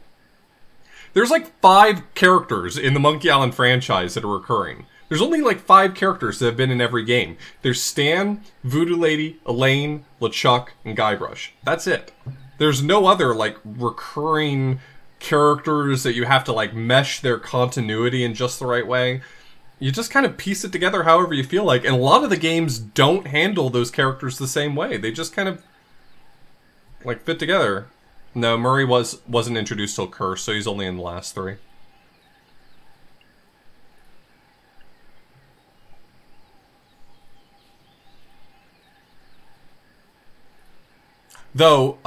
There's like 5 characters in the Monkey Island franchise that are recurring. There's only like 5 characters that have been in every game. There's Stan, Voodoo Lady, Elaine, LeChuck, and Guybrush. That's it. There's no other like recurring characters that you have to like mesh their continuity in just the right way. You just kind of piece it together however you feel like, and a lot of the games don't handle those characters the same way. They just kind of like fit together. No, Murray wasn't introduced till Curse, so he's only in the last 3. Though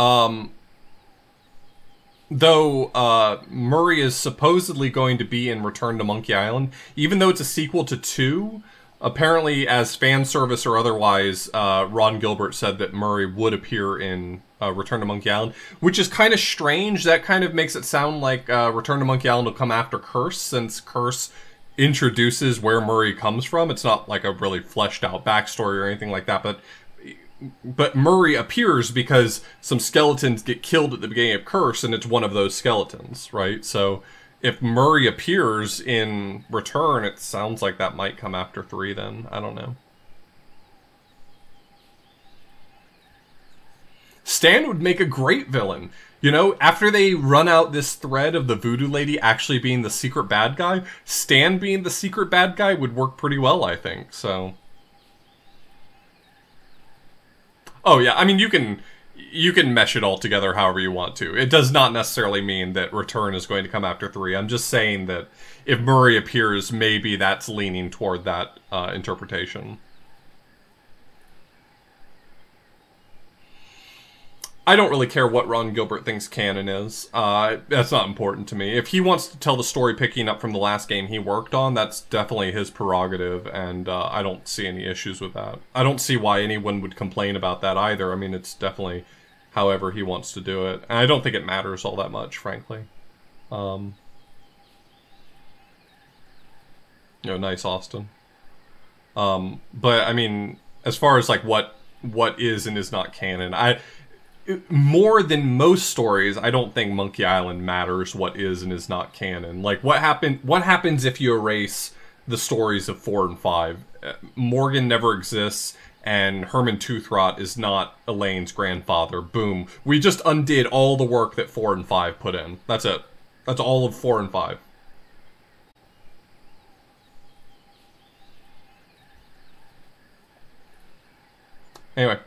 Murray is supposedly going to be in Return to Monkey Island, even though it's a sequel to 2, apparently as fan service or otherwise, Ron Gilbert said that Murray would appear in Return to Monkey Island, which is kind of strange. That kind of makes it sound like Return to Monkey Island will come after Curse, since Curse introduces where Murray comes from. It's not like a really fleshed out backstory or anything like that, but Murray appears because some skeletons get killed at the beginning of Curse, and it's one of those skeletons, right? So if Murray appears in Return, it sounds like that might come after 3 then. I don't know. Stan would make a great villain. You know, after they run out this thread of the voodoo lady actually being the secret bad guy, Stan being the secret bad guy would work pretty well, I think, so... Oh yeah, I mean, you can mesh it all together however you want to. It does not necessarily mean that Return is going to come after 3. I'm just saying that if Murray appears, maybe that's leaning toward that interpretation. I don't really care what Ron Gilbert thinks canon is. That's not important to me. If he wants to tell the story picking up from the last game he worked on, that's definitely his prerogative, and I don't see any issues with that. I don't see why anyone would complain about that either. I mean, it's definitely however he wants to do it. And I don't think it matters all that much, frankly. You know, nice, Austin. But, I mean, as far as, like, what is and is not canon, more than most stories, I don't think Monkey Island matters what is and is not canon. Like, what happens if you erase the stories of 4 and 5? Morgan never exists, and Herman Toothrot is not Elaine's grandfather. Boom. We just undid all the work that 4 and 5 put in. That's it. That's all of 4 and 5. Anyway.